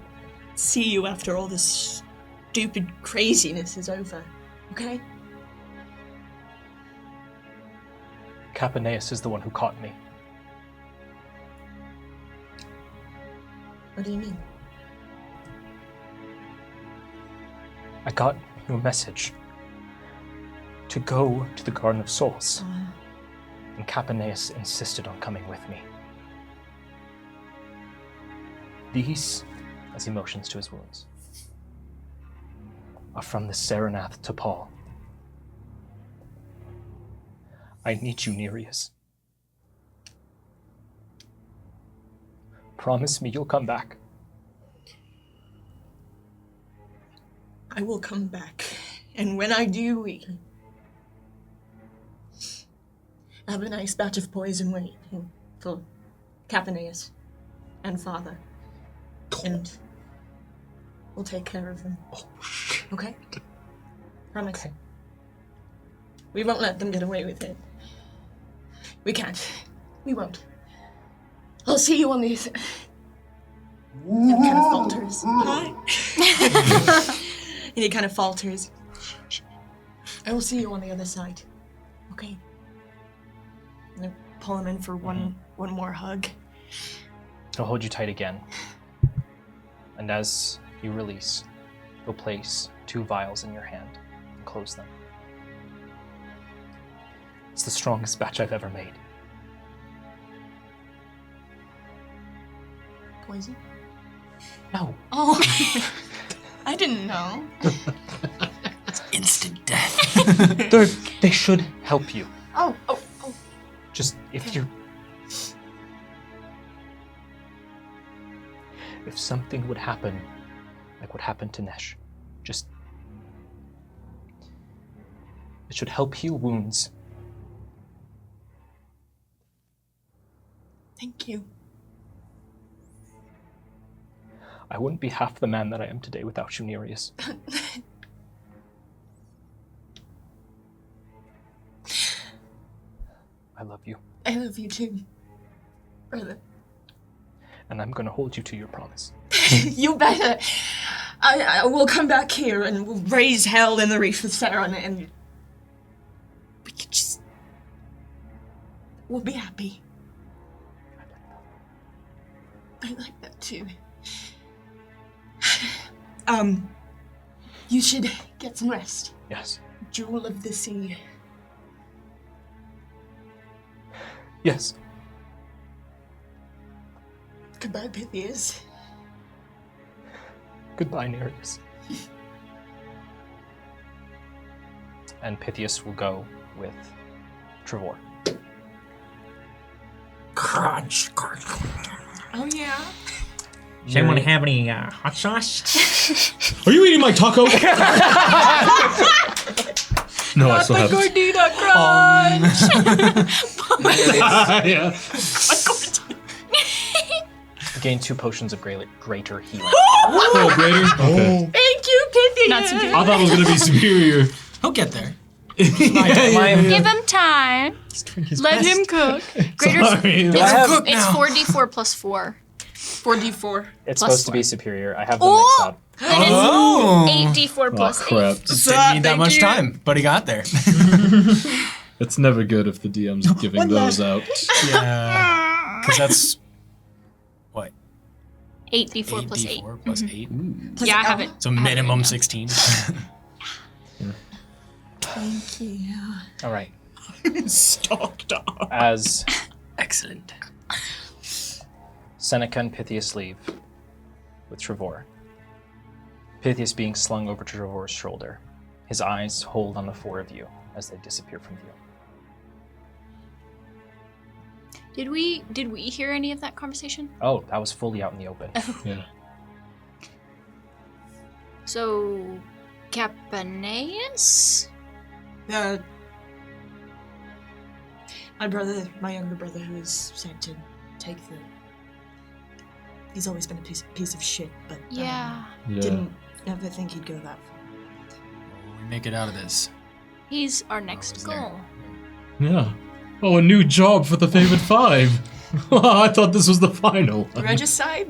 see you after all this stupid craziness is over. Okay? Capaneus is the one who caught me. What do you mean? I got your message to go to the Garden of Souls, and Capaneus insisted on coming with me. These, as he motions to his wounds, are from the Serenath to Paul. I need you, Nereus. Promise me you'll come back. I will come back. And when I do, we can have a nice batch of poison waiting for Capaneus and Father. And we'll take care of them. Okay? Promise. Okay. We won't let them get away with it. We can't. We won't. I'll see you on the... And he kind of falters. Hi. And he kind of falters. I will see you on the other side. Okay? And I pull him in for one more hug. He'll hold you tight again. And as you release, he'll place 2 vials in your hand and close them. It's the strongest batch I've ever made. Poison? No. Oh. I didn't know. Instant death. They should help you. Oh. Just if something would happen, like what happened to Nesh, it should help heal wounds. Thank you. I wouldn't be half the man that I am today without you, Nereus. I love you. I love you too, brother. And I'm gonna hold you to your promise. You better. I will come back here and we'll raise hell in the reef with Sarah and we can just. We'll be happy. I like that too. You should get some rest. Yes. Jewel of the sea. Yes. Goodbye, Pythias. Goodbye, Nereus. And Pythias will go with Trevor. Crunch. Oh yeah. Does anyone have any hot sauce? Are you eating my taco? No, I still have it. Gordita crunch. Yeah. Gain 2 potions of greater healing. Oh, greater? Okay. Thank you, Pythias. Not superior. I thought it was going to be superior. He'll get there. Give him time. Let him cook. Greater. Sorry. It's 4d4 plus 4. 4d4. It's Plus supposed to be 4. superior. I have them mixed up. And it's 8d4 Oh, plus crap. 8. Just didn't need that Thank much you. time, but he got there. It's never good if the DM's giving those out. Yeah. Because that's, what, 8d4 plus 8. 8d4 plus 8? Yeah, I have it. So minimum 16. Thank you. All right. Stocked up. As Excellent. Seneca and Pythias leave with Trevor, Pythias being slung over to Trevor's shoulder, his eyes hold on the 4 of you as they disappear from view. Did we hear any of that conversation? Oh, that was fully out in the open. Yeah. So, Capaneus? My younger brother who was sent to take the. He's always been a piece of shit, but Yeah. didn't never think he'd go that far. We make it out of this. He's our next was there. goal. Yeah. Oh, a new job for the favorite 5. I thought this was the final. Regicide?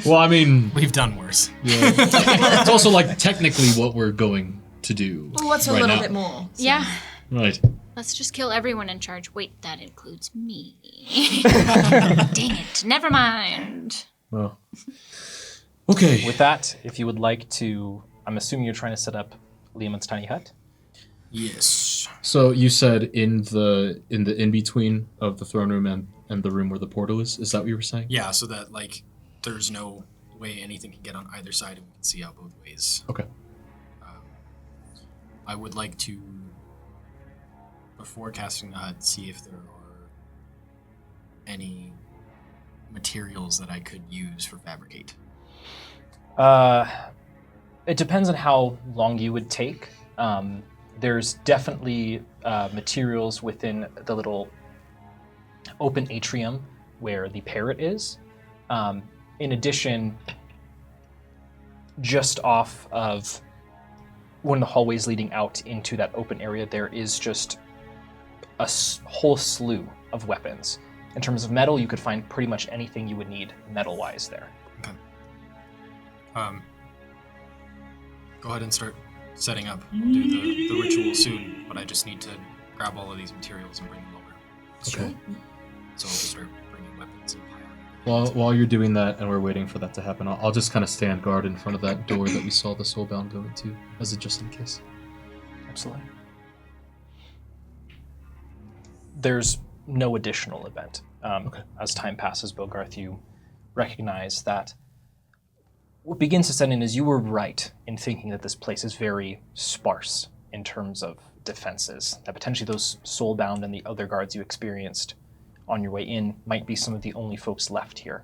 Well, I mean, We've done worse. yeah. It's also like technically what we're going to do. Well, what's a right little now. bit more? So. Yeah. Right. Let's just kill everyone in charge. Wait, that includes me. Dang it. Never mind. Well. Okay. With that, if you would like to, I'm assuming you're trying to set up Liamon's tiny hut. Yes. So you said in the in between of the throne room and the room where the portal is. Is that what you were saying? Yeah, so that, like, there's no way anything can get on either side and we can see out both ways. Okay. I would like to, before casting the hut, see if there are any materials that I could use for fabricate. It depends on how long you would take. There's definitely materials within the little open atrium where the parrot is. In addition, just off of one of the hallways leading out into that open area, there is just a whole slew of weapons. In terms of metal, you could find pretty much anything you would need metal-wise there. Go ahead and start setting up. We'll do the ritual soon, but I just need to grab all of these materials and bring them over. Okay. So I'll just start bringing weapons and piling. While you're doing that and we're waiting for that to happen, I'll just kind of stand guard in front of that door that we saw the soulbound go into, as a just in case. Absolutely. There's no additional event. As time passes, Bogarth, you recognize that what begins to set in is you were right in thinking that this place is very sparse in terms of defenses. That potentially those soulbound and the other guards you experienced on your way in might be some of the only folks left here.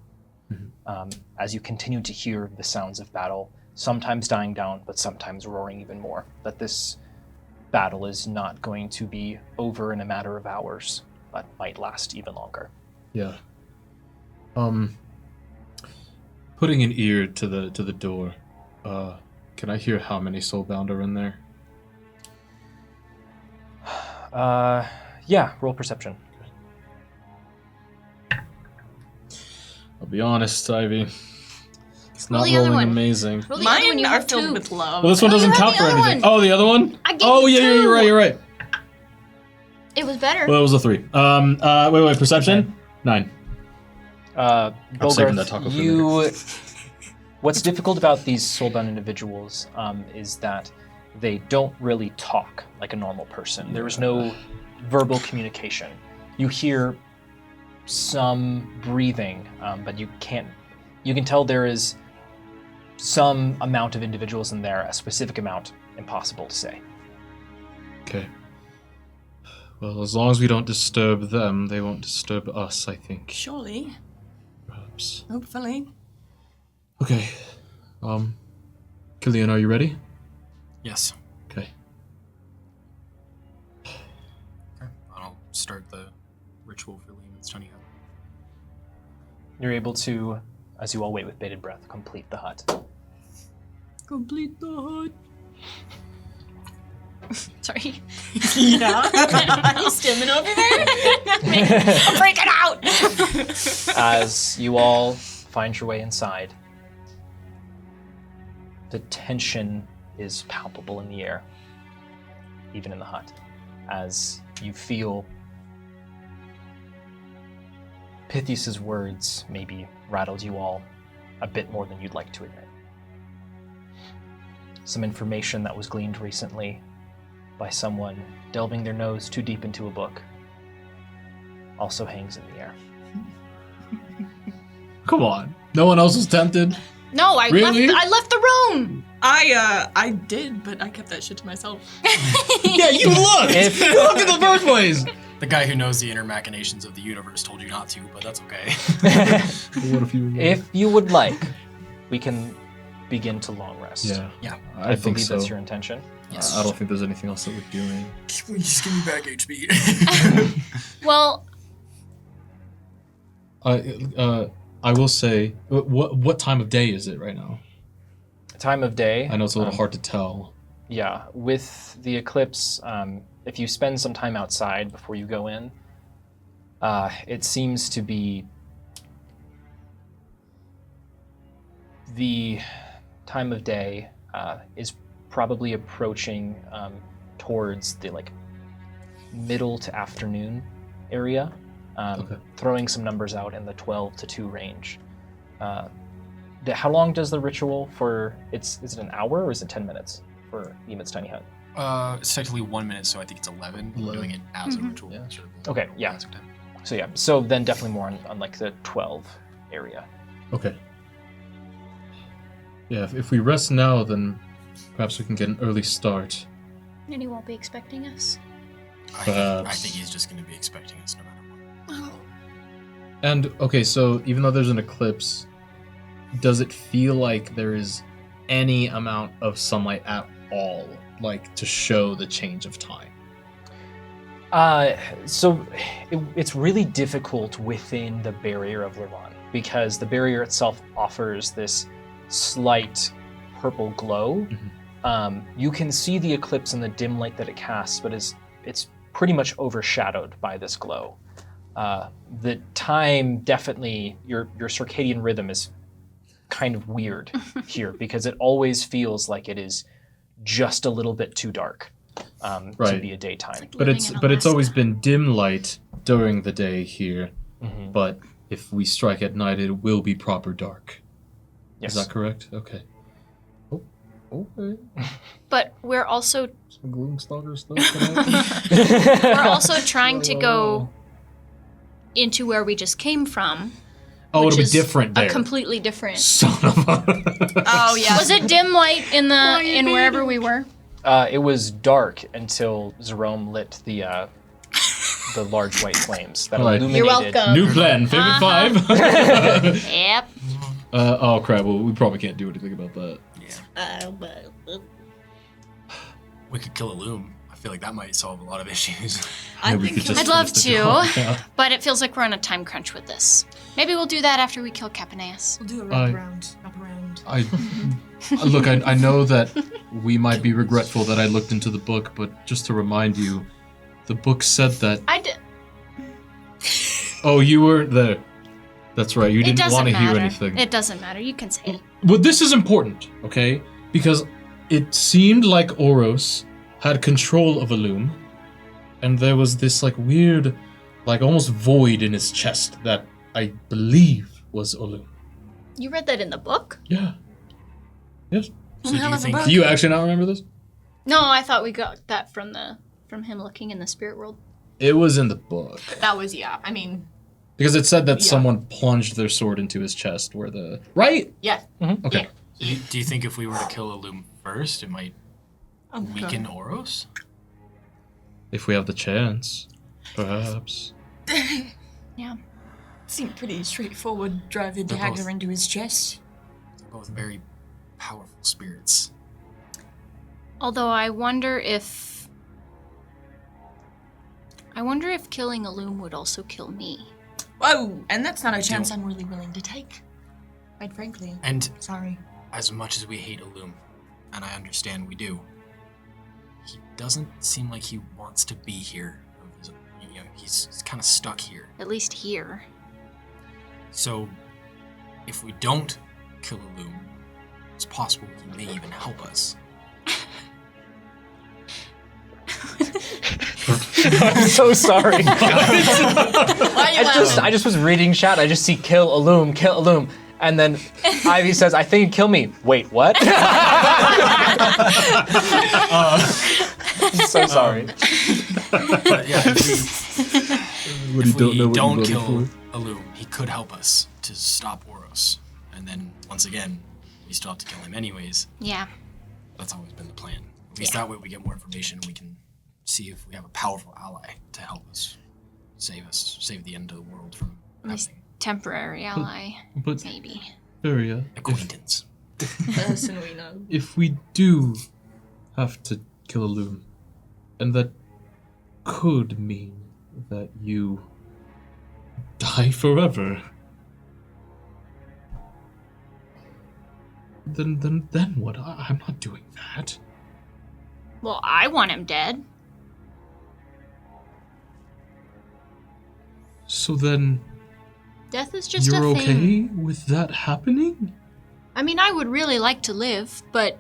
As you continue to hear the sounds of battle, sometimes dying down, but sometimes roaring even more, that this battle is not going to be over in a matter of hours, but might last even longer. Yeah. Putting an ear to the door, can I hear how many soulbound are in there? Yeah, roll perception. I'll be honest, Ivy. It's Roll not the other rolling one. amazing. Roll the other one, Mine you are have filled two. with love. Well, this one Oh, you doesn't have count the for other anything. one. Oh, the other one? I gave Oh, you yeah, two. you're right. It was better. Well, it was a 3. Wait, perception? 9. saving that taco for later. What's difficult about these soulbound individuals is that they don't really talk like a normal person. There is no verbal communication. You hear some breathing, but you can tell there is some amount of individuals in there, a specific amount, impossible to say. Okay. Well, as long as we don't disturb them, they won't disturb us, I think. Surely. Perhaps. Hopefully. Okay. Killian, are you ready? Yes. Okay. Okay. I'll start the ritual for Lehman's tiny hut. You're able to, as you all wait with bated breath, complete the hut. Complete the hut. Sorry. Yeah. Are you stimming over there? I'm freaking out. As you all find your way inside, the tension is palpable in the air, even in the hut, as you feel Pythias's words maybe rattled you all a bit more than you'd like to admit. Some information that was gleaned recently by someone delving their nose too deep into a book also hangs in the air. Come on. No one else was tempted? No, I Really? left the room. I did, but I kept that shit to myself. Yeah, you looked! You looked in the first place! The guy who knows the inner machinations of the universe told you not to, but that's okay. What if you... If you would like, we can begin to long rest. Yeah. Yeah. I think believe so. that's your intention. Yes. I don't think there's anything else that we're doing. Please give me back HP. Well, I will say, what time of day is it right now? Time of day. I know it's a little hard to tell. Yeah, with the eclipse, if you spend some time outside before you go in, it seems to be the time of day is probably approaching towards the middle to afternoon area. Okay. Throwing some numbers out in the 12 to 2 range. How long does the ritual for? Is it an hour or is it 10 minutes for Eamon's tiny hut? It's technically 1 minute, so I think it's 11. We're doing it as a ritual. Yeah. instead of Okay, yeah. classic time. So then definitely more on the 12 area. Okay. Yeah, if we rest now, then perhaps we can get an early start. and he won't be expecting us. I Perhaps. think he's just going to be expecting us no matter what. And, okay, so even though there's an eclipse, does it feel like there is any amount of sunlight at all, to show the change of time? It's really difficult within the barrier of Lurvan because the barrier itself offers this slight purple glow. Mm-hmm. You can see the eclipse in the dim light that it casts, but it's pretty much overshadowed by this glow. The time definitely, your circadian rhythm is kind of weird here because it always feels like it is just a little bit too dark to Right. be a daytime. But it's always been dim light during the day here. Mhm. But if we strike at night, it will be proper dark. Yes. Is that correct? Okay. Oh, okay. But we're also Some Gloomstalker stuff. we're also trying to go into where we just came from, Oh, which it'll be is different there. A completely different. Son of a... Oh yeah. Was it dim light in wherever we were? It was dark until Jerome lit the large white flames that Right. illuminated. You're welcome. New plan, favorite 5. Yep. Oh crap, well, we probably can't do anything about that. We could kill a loom. I feel like that might solve a lot of issues. I we think could just I'd love finish the job. to, Yeah. but it feels like we're on a time crunch with this. Maybe we'll do that after we kill Capaneus. we'll do a wrap around. Look, I know that we might be regretful that I looked into the book, but just to remind you, the book said that... I did. Oh, you weren't there. That's right, you It didn't doesn't want to matter. hear anything. It doesn't matter. You can say it. Well, this is important, okay? Because it seemed like Oros had control of a loom, and there was this, like, weird, like, almost void in his chest that I believe was Olum. You read that in the book? Yeah. Yes. So do you think Do you actually not remember this? No, I thought we got that from him looking in the spirit world. It was in the book. That was I mean, Because it said that Yeah. someone plunged their sword into his chest where the... Right? yeah. Okay. Yeah. do you think if we were to kill a loom first, it might weaken Oros? If we have the chance, perhaps. Yeah. Seemed pretty straightforward. Drive the They're dagger both- into his chest. They're both very powerful spirits. Although I wonder if killing a loom would also kill me. Whoa! And that's not a chance I'm really willing to take. Quite frankly. And Sorry. as much as we hate a loom, and I understand we do, he doesn't seem like he wants to be here. You know, he's kind of stuck here. At least here. So, if we don't kill a loom, it's possible he may even help us. I'm so sorry. Why are you laughing? I just was reading chat. I just see kill a loom, and then Ivy says, "I think he'd kill me." Wait, what? I'm so sorry. But yeah, if we don't kill for. a loom, he could help us to stop Oros. And then, once again, we still have to kill him anyways. Yeah. That's always been the plan. At least that way we get more information and we can see if we have a powerful ally to help us, save the end of the world from happening. Temporary ally, But, maybe. Varia, Acquaintance. Person we know. if we do have to kill a loom, and that could mean that you die forever, then what? I'm not doing that. Well, I want him dead. So then Death is just you're a okay thing. with that happening? I mean, I would really like to live, but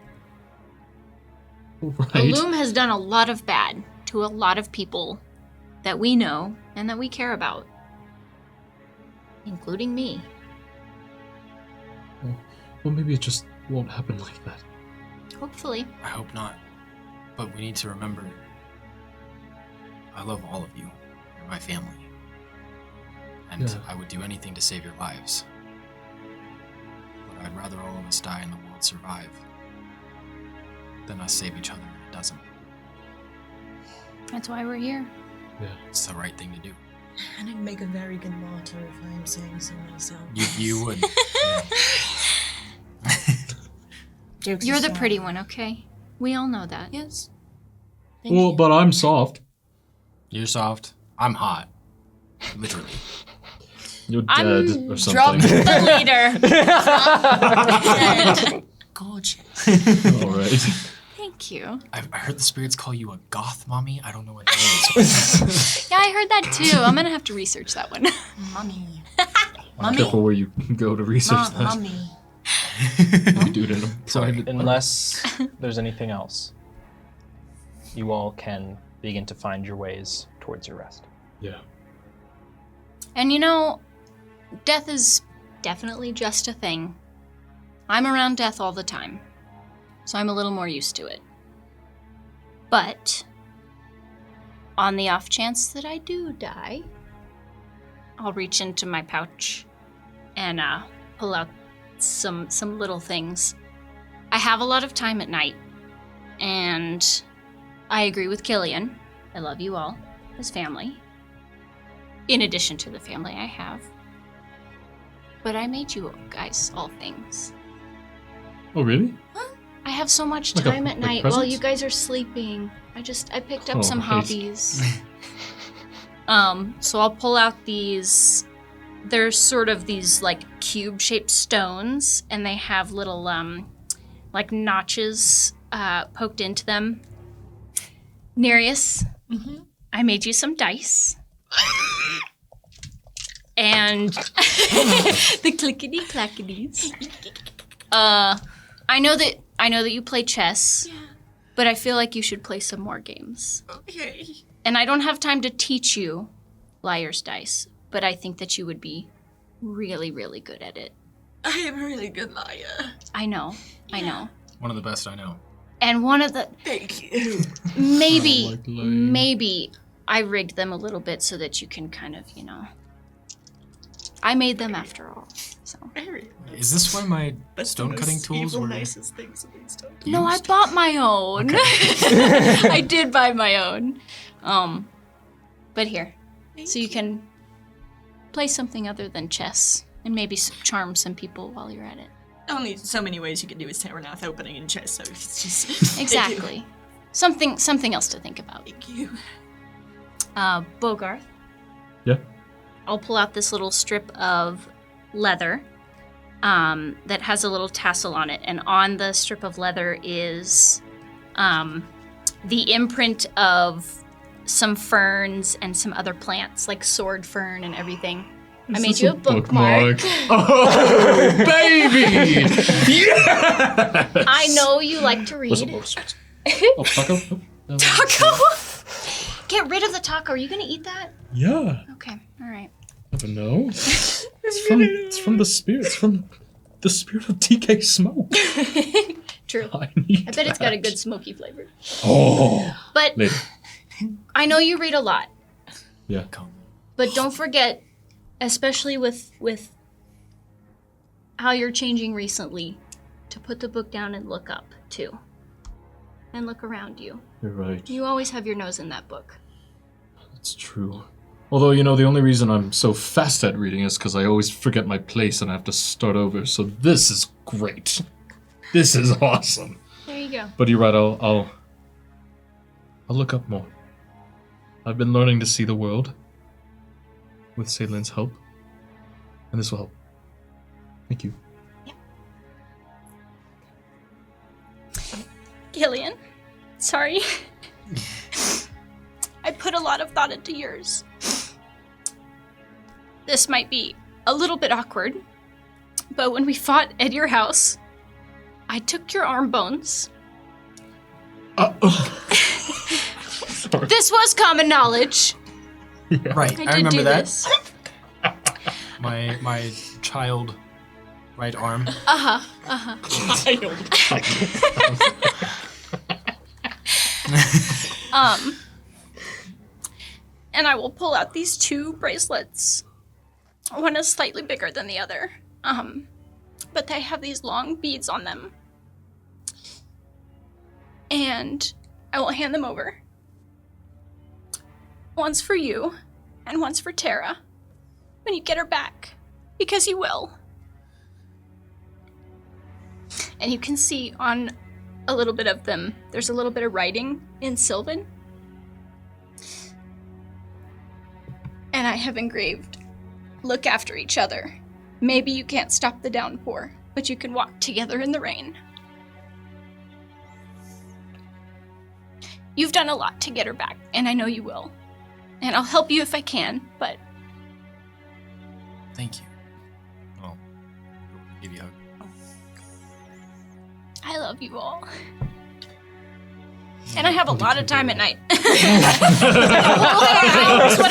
Right. a loom has done a lot of bad to a lot of people that we know and that we care about, including me. Well, maybe it just won't happen like that. Hopefully. I hope not. But we need to remember, I love all of you. You're my family. And Yeah. I would do anything to save your lives. But I'd rather all of us die and the world survive than us save each other and it doesn't. That's why we're here. Yeah. It's the right thing to do. And I'd make a very good martyr if I am saying so myself. You would. Jokes You're the aside. pretty one, okay? We all know that. Yes. Thank Well, you. but I'm soft. You're soft. I'm hot. Literally. You're I'm dead or drop- something. The leader. Gorgeous. All right. Thank you. I heard the spirits call you a goth mommy. I don't know what that is. Yeah, I heard that too. I'm gonna have to research that one. Mummy. Be careful where you go to research that. Mummy. You do it in a private. Unless there's anything else, you all can begin to find your ways towards your rest. Yeah. And you know, death is definitely just a thing. I'm around death all the time, so I'm a little more used to it. But on the off chance that I do die, I'll reach into my pouch and pull out some little things. I have a lot of time at night, and I agree with Killian. I love you all as family, in addition to the family I have. But I made you guys all things. Oh, really? I have so much Like time at night while presents? you guys are sleeping. I picked up some nice. hobbies. So I'll pull out these. They're sort of these like cube-shaped stones, and they have little like notches poked into them. Nereus, I made you some dice. And the clickety clackities. I know that you play chess, but I feel like you should play some more games. Okay. And I don't have time to teach you Liar's Dice, but I think that you would be really, really good at it. I am a really good liar. I know. One of the best I know. And one of the Thank you. maybe I rigged them a little bit so that you can kind of, I made them after all. So. Is this why my stone cutting tools were? nicest things that we've done. No, I bought my own. I did buy my own. But here, so you can play something other than chess and maybe charm some people while you're at it. Only so many ways you can do a Saranath opening in chess, so it's just... Exactly. Something else to think about. Thank you. Bogarth. Yeah. I'll pull out this little strip of leather that has a little tassel on it, and on the strip of leather is the imprint of some ferns and some other plants, like sword fern and everything. I made you a bookmark. Oh, baby! Yeah! I know you like to read. Oh, taco? Taco? Get rid of the taco. Are you gonna eat that? Yeah. Okay. All right. Never know. It's from the spirit. It's from the spirit of TK Smoke. True. I bet it's got a good smoky flavor. Oh. But Later. I know you read a lot. Yeah. But don't forget, especially with how you're changing recently, to put the book down and look up too. And look around you. You're right. You always have your nose in that book. That's true. Although, the only reason I'm so fast at reading is because I always forget my place and I have to start over. So this is great. This is awesome. There you go. But you're right. I'll look up more. I've been learning to see the world with Saylin's help, and this will help. Thank you. Killian, sorry. I put a lot of thought into yours. This might be a little bit awkward, but when we fought at your house, I took your arm bones. Sorry. This was common knowledge. Yeah. Right, I I did remember do that. this. My child right arm. And I will pull out these two bracelets. One is slightly bigger than the other. But they have these long beads on them. And I will hand them over. One's for you, and one's for Tara. When you get her back. Because you will. And you can see on a little bit of them, there's a little bit of writing in Sylvan. And I have engraved, look after each other. Maybe you can't stop the downpour, but you can walk together in the rain. You've done a lot to get her back, and I know you will. And I'll help you if I can, but... Thank you. I'll give you a hug. I love you all. And I have a lot of time at night. What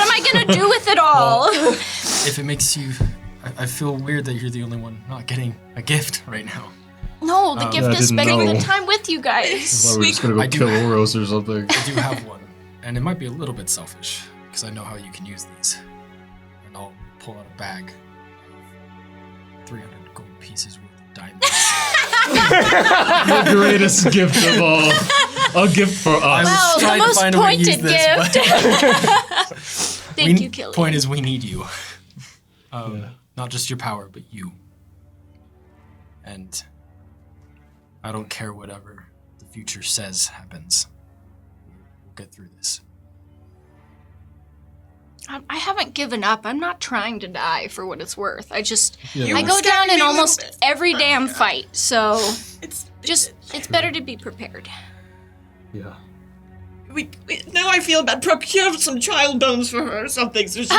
am I gonna do with it all? If it makes you... I feel weird that you're the only one not getting a gift right now. No, the gift I is didn't spending know. the time with you I guys. thought we were just gonna go I do kill have- Oros or something. I do have one, and it might be a little bit selfish, because I know how you can use these. And I'll pull out a bag of 300 gold pieces worth of diamonds. The greatest gift of all. A gift for us. Wow, the trying to most find a way to use pointed this, gift. Thank you, Killian. Point is, we need you. Not just your power, but you. And I don't care whatever the future says happens. We'll get through this. I haven't given up. I'm not trying to die for what it's worth. I just, Yeah. I go down in me a little almost bit. every damn fight. So It's it's better to be prepared. Yeah. now I feel bad. Procure some child bones for her or something. So she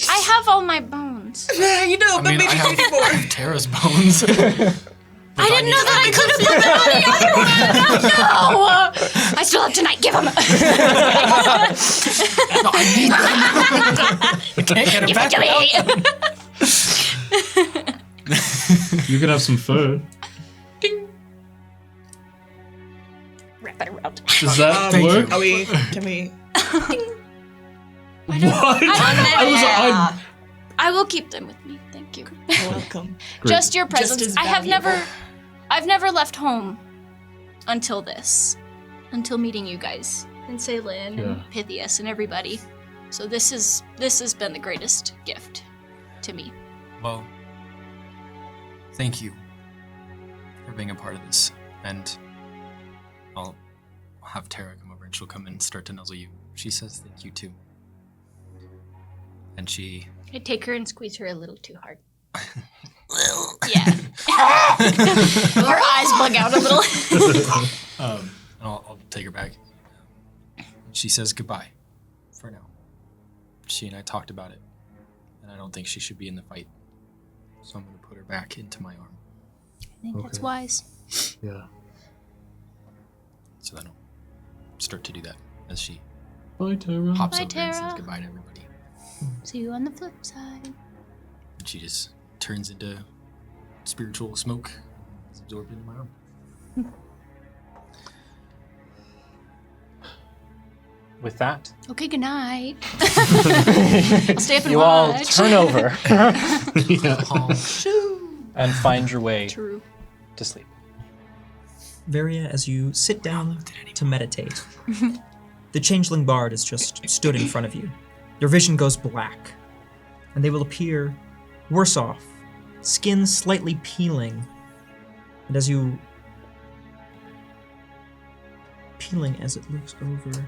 I have all my bones. yeah, you know, but maybe I we need more. have Tara's bones. I didn't know that I could have put them on the other one. No! I still have tonight. Give them. No, I need them. I can't get it Give back. it to me. You can have some food. Wrap it around. Does that Thank work? you. Can we? What? I will keep them with me. Thank you. Welcome. Just your Just presence. as I've valuable. never left home until until meeting you guys and Ceylin and Pythias and everybody. So this has been the greatest gift to me. Well, thank you for being a part of this. And I'll have Tara come over and she'll come in and start to nuzzle you. She says thank you too. And she... I take her and squeeze her a little too hard. Yeah. Her eyes bug out a little. I'll take her back. She says goodbye for now. She and I talked about it, and I don't think she should be in the fight. So I'm going to put her back into my arm. I think that's wise. Yeah. So then I'll start to do that as she Bye, Tara. hops Bye, over and says Tara. goodbye to everybody. See you on the flip side. And she just turns into spiritual smoke, is absorbed into my arm. With that, Okay, good night. I'll stay up and you all watch. turn over Yeah. and find your way True. to sleep. Varia, as you sit down to meditate, the changeling bard has just stood in front of you. Your vision goes black, and they will appear worse off, skin slightly peeling. And as you... peeling as it looks over...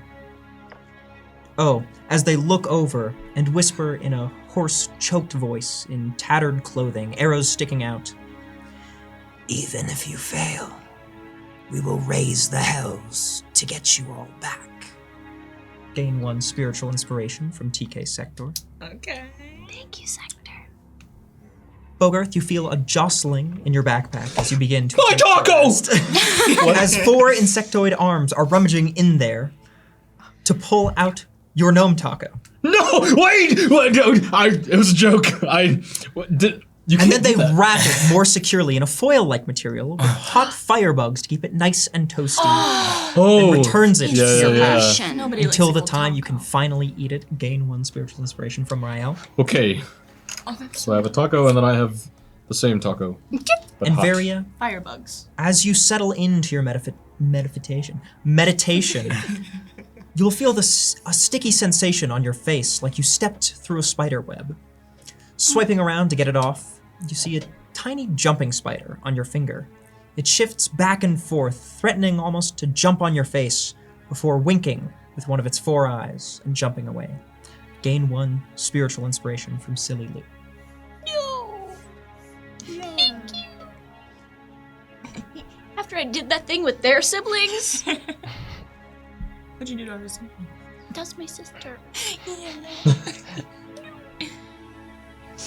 Oh, as they look over and whisper in a hoarse, choked voice in tattered clothing, arrows sticking out. Even if you fail, we will raise the hells to get you all back. Gain 1 spiritual inspiration from TK Sector. Okay. Thank you, Sector. Bogarth, you feel a jostling in your backpack as you begin to... My taco! As 4 insectoid arms are rummaging in there to pull out your gnome taco. No! Wait! What? No, it was a joke. You And can't then they do that. wrap it more securely in a foil-like material with hot firebugs to keep it nice and toasty. Oh. And returns it to your pack Inspiration. Nobody until likes the a cold time you taco. can finally eat it. Gain 1 spiritual inspiration from Rael. Okay. So I have a taco and then I have the same taco. but And hot. Varia, Firebugs. as you settle into your meditation, you'll feel a sticky sensation on your face, like you stepped through a spider web. Swiping around to get it off, you see a tiny jumping spider on your finger. It shifts back and forth, threatening almost to jump on your face before winking with one of its 4 eyes and jumping away. Gain 1 spiritual inspiration from Silly Lou. No. Thank you. After I did that thing with their siblings, What'd you do to ours? that's my sister.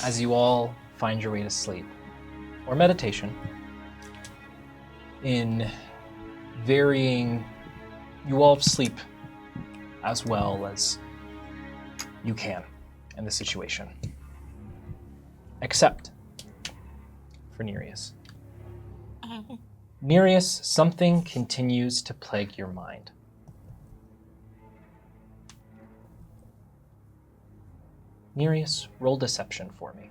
As you all find your way to sleep or meditation, in varying, you all sleep as well as you can in the situation, except for Nereus. Nereus, something continues to plague your mind. Nereus, roll deception for me.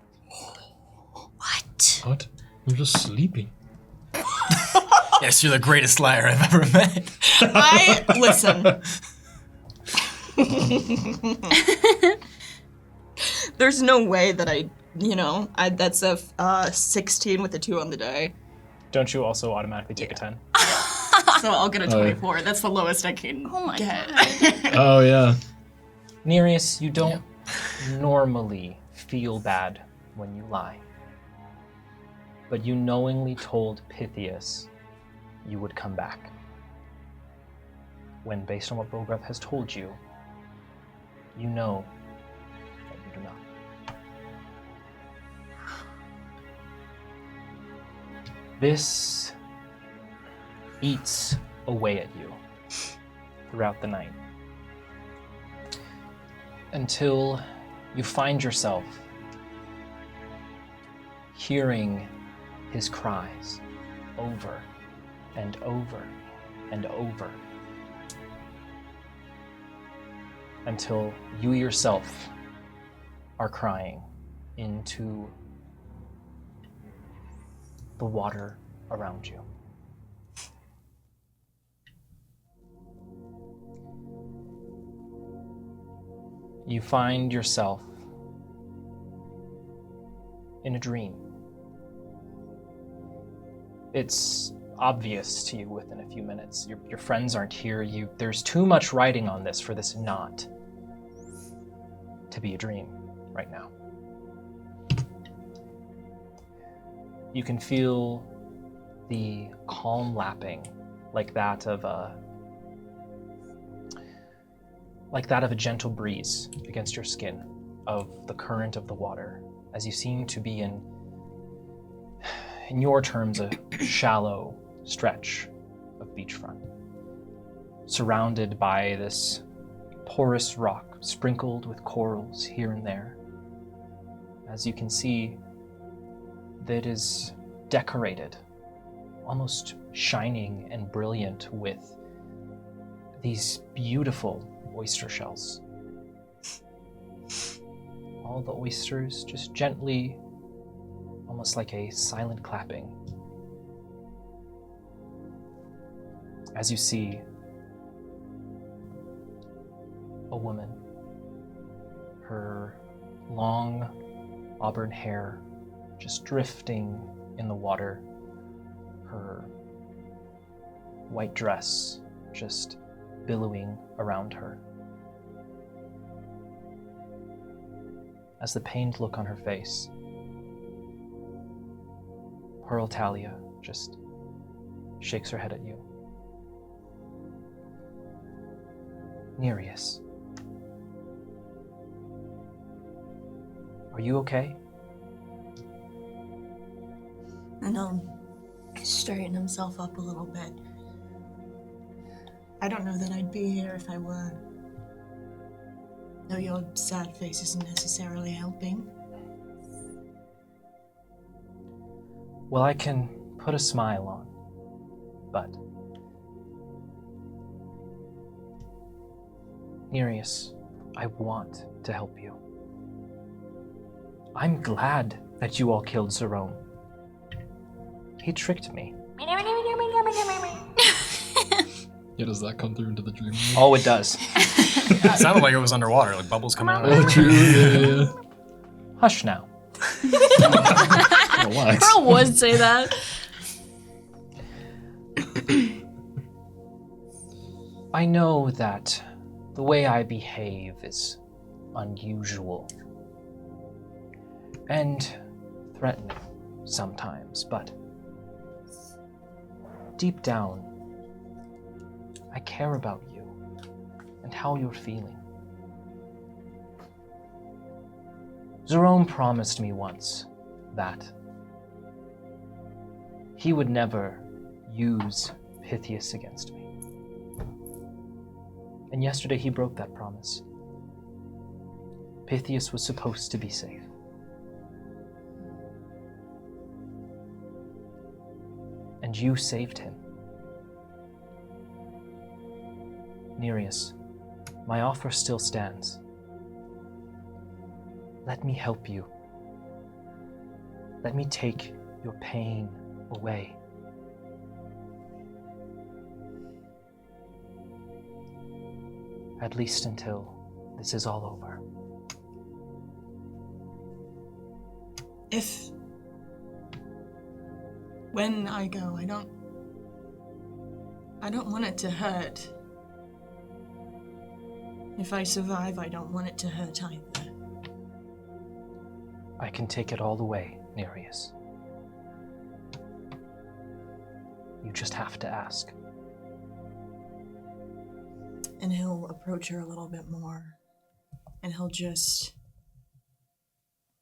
What? not. What? I'm just sleeping. Yes, you're the greatest liar I've ever met. Listen. There's no way that that's a 16 with a 2 on the die. Don't you also automatically take a 10? So I'll get a 24. That's the lowest I can get. Oh, yeah. Nereus, you don't normally feel bad when you lie. But you knowingly told Pythias you would come back. When, based on what Bogreth has told you, you know that you do not. This eats away at you throughout the night until you find yourself hearing his cries over and over and over until you yourself are crying into the water around you. You find yourself in a dream. It's obvious to you within a few minutes. Your friends aren't here. There's too much writing on this for this not to be a dream right now. You can feel the calm lapping like that of a gentle breeze against your skin, of the current of the water, as you seem to be in your terms, a shallow stretch of beachfront, surrounded by this porous rock sprinkled with corals here and there. As you can see, that is decorated, almost shining and brilliant with these beautiful oyster shells. All the oysters just gently, almost like a silent clapping, as you see a woman, her long auburn hair just drifting in the water, her white dress just billowing around her. As the pained look on her face, Pearl Talia just shakes her head at you. Nereus, are you okay? And he'll straighten himself up a little bit. I don't know that I'd be here if I were. Though your sad face isn't necessarily helping. Well, I can put a smile on, but Nereus, I want to help you. I'm glad that you all killed Zerome. He tricked me. Yeah, does that come through into the dream? Oh, it does. It sounded like it was underwater, like bubbles coming out. Oh, true. Yeah. Hush now. Relax. Pearl would say that. I know that the way I behave is unusual and threatening sometimes, but deep down, I care about you and how you're feeling. Zerome promised me once that he would never use Pythias against me. And yesterday he broke that promise. Pythias was supposed to be safe. And you saved him. Nereus, my offer still stands. Let me help you. Let me take your pain away. At least until this is all over. When I go, I don't want it to hurt. If I survive, I don't want it to hurt either. I can take it all away, Nereus. You just have to ask. And he'll approach her a little bit more. And he'll just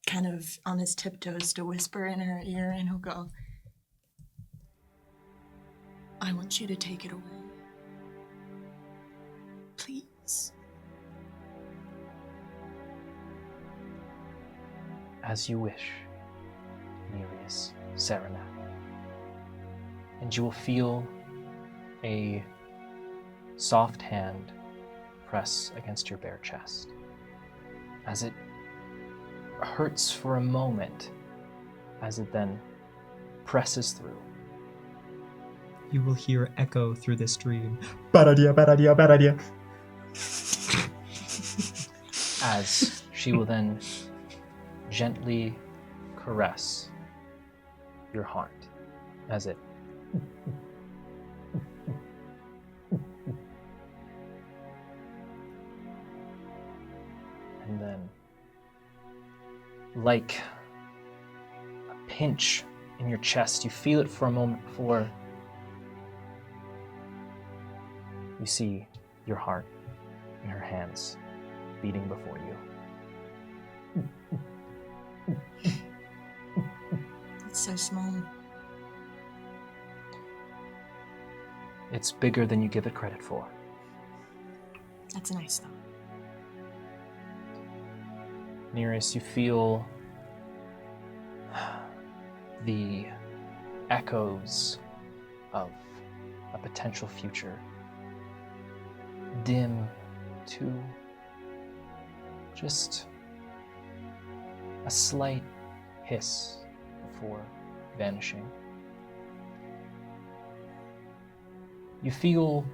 kind of on his tiptoes to whisper in her ear, and he'll go, I want you to take it away. Please. As you wish, Nereus Saranac. And you will feel a soft hand press against your bare chest. As it hurts for a moment, as it then presses through. You will hear echo through this dream. Bad idea, bad idea, bad idea. As she will then gently caress your heart as it and then, like a pinch in your chest, you feel it for a moment before you see your heart in her hands beating before you. It's so small. It's bigger than you give it credit for. That's a nice thought. Nereus, you feel the echoes of a potential future dim to just a slight hiss before vanishing. You feel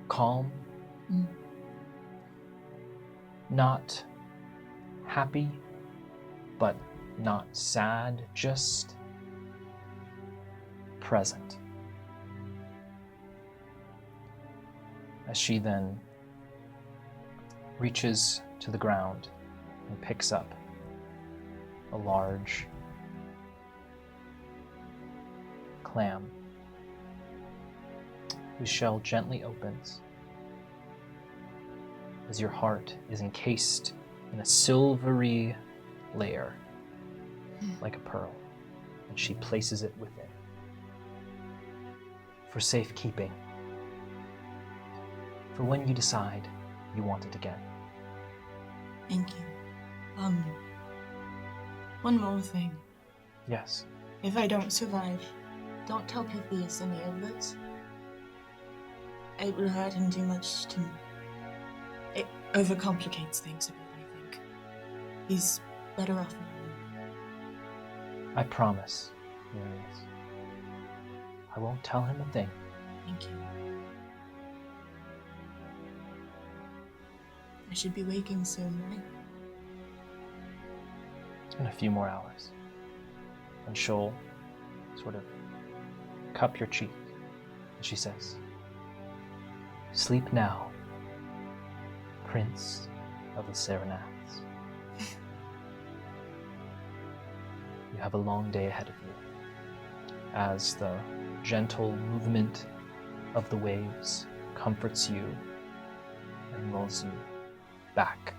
calm, not happy, but not sad, just present. As she then reaches to the ground and picks up a large clam, whose shell gently opens as your heart is encased in a silvery layer like a pearl, and she places it within for safekeeping, for when you decide you want it again. Thank you. One more thing. Yes. If I don't survive, don't tell Pythias any of this. It will hurt him too much to... It overcomplicates things a bit, I think. He's better off alone. I promise, Nereus. I won't tell him a thing. Thank you. I should be waking soon, right? In a few more hours. And she'll sort of cup your cheek, and she says, "Sleep now, Prince of the Serenats. You have a long day ahead of you." As the gentle movement of the waves comforts you and lulls you back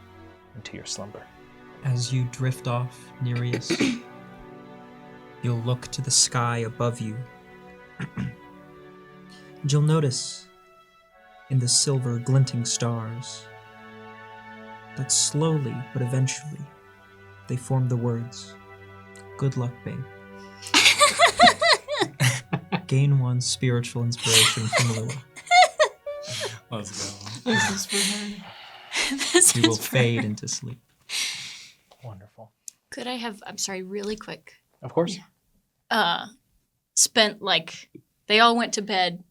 into your slumber. As you drift off, Nereus, you'll look to the sky above you. And you'll notice in the silver glinting stars that slowly but eventually they form the words, "Good luck, babe." Gain 1 spiritual inspiration from Lua. Let's go. This is for her. This You will is for fade her. into sleep. Wonderful. Could I have, I'm sorry, really quick, Of course. spent they all went to bed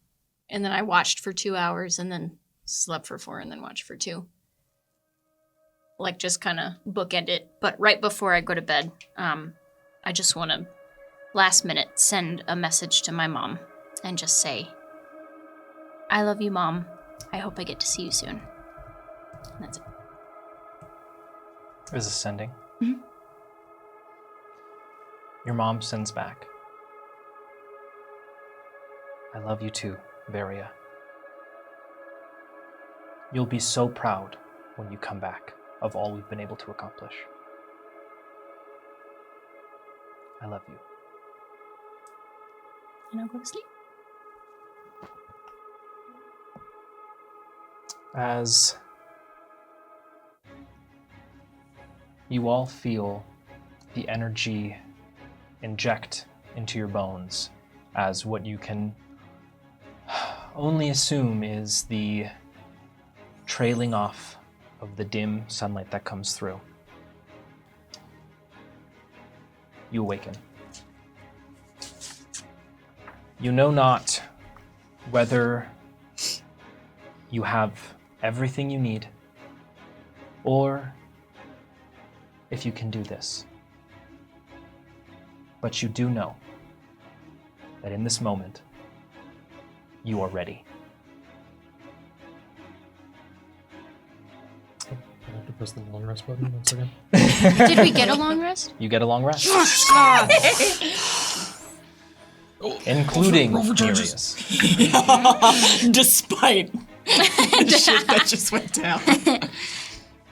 and then I watched for 2 hours and then slept for 4 and then watched for 2. Just kind of bookend it. But right before I go to bed, I just want to last minute send a message to my mom and just say, I love you, Mom. I hope I get to see you soon. And that's it. Is this sending? Mhm. Your mom sends back. I love you too, Varia. You'll be so proud when you come back of all we've been able to accomplish. I love you. And I'll go to sleep. As you all feel the energy inject into your bones, as what you can only assume is the trailing off of the dim sunlight that comes through, you awaken. You know not whether you have everything you need, or if you can do this. But you do know that in this moment, you are ready. I have to press the long rest button once again. Did we get a long rest? You get a long rest. Including Nereus. Despite the shit that just went down.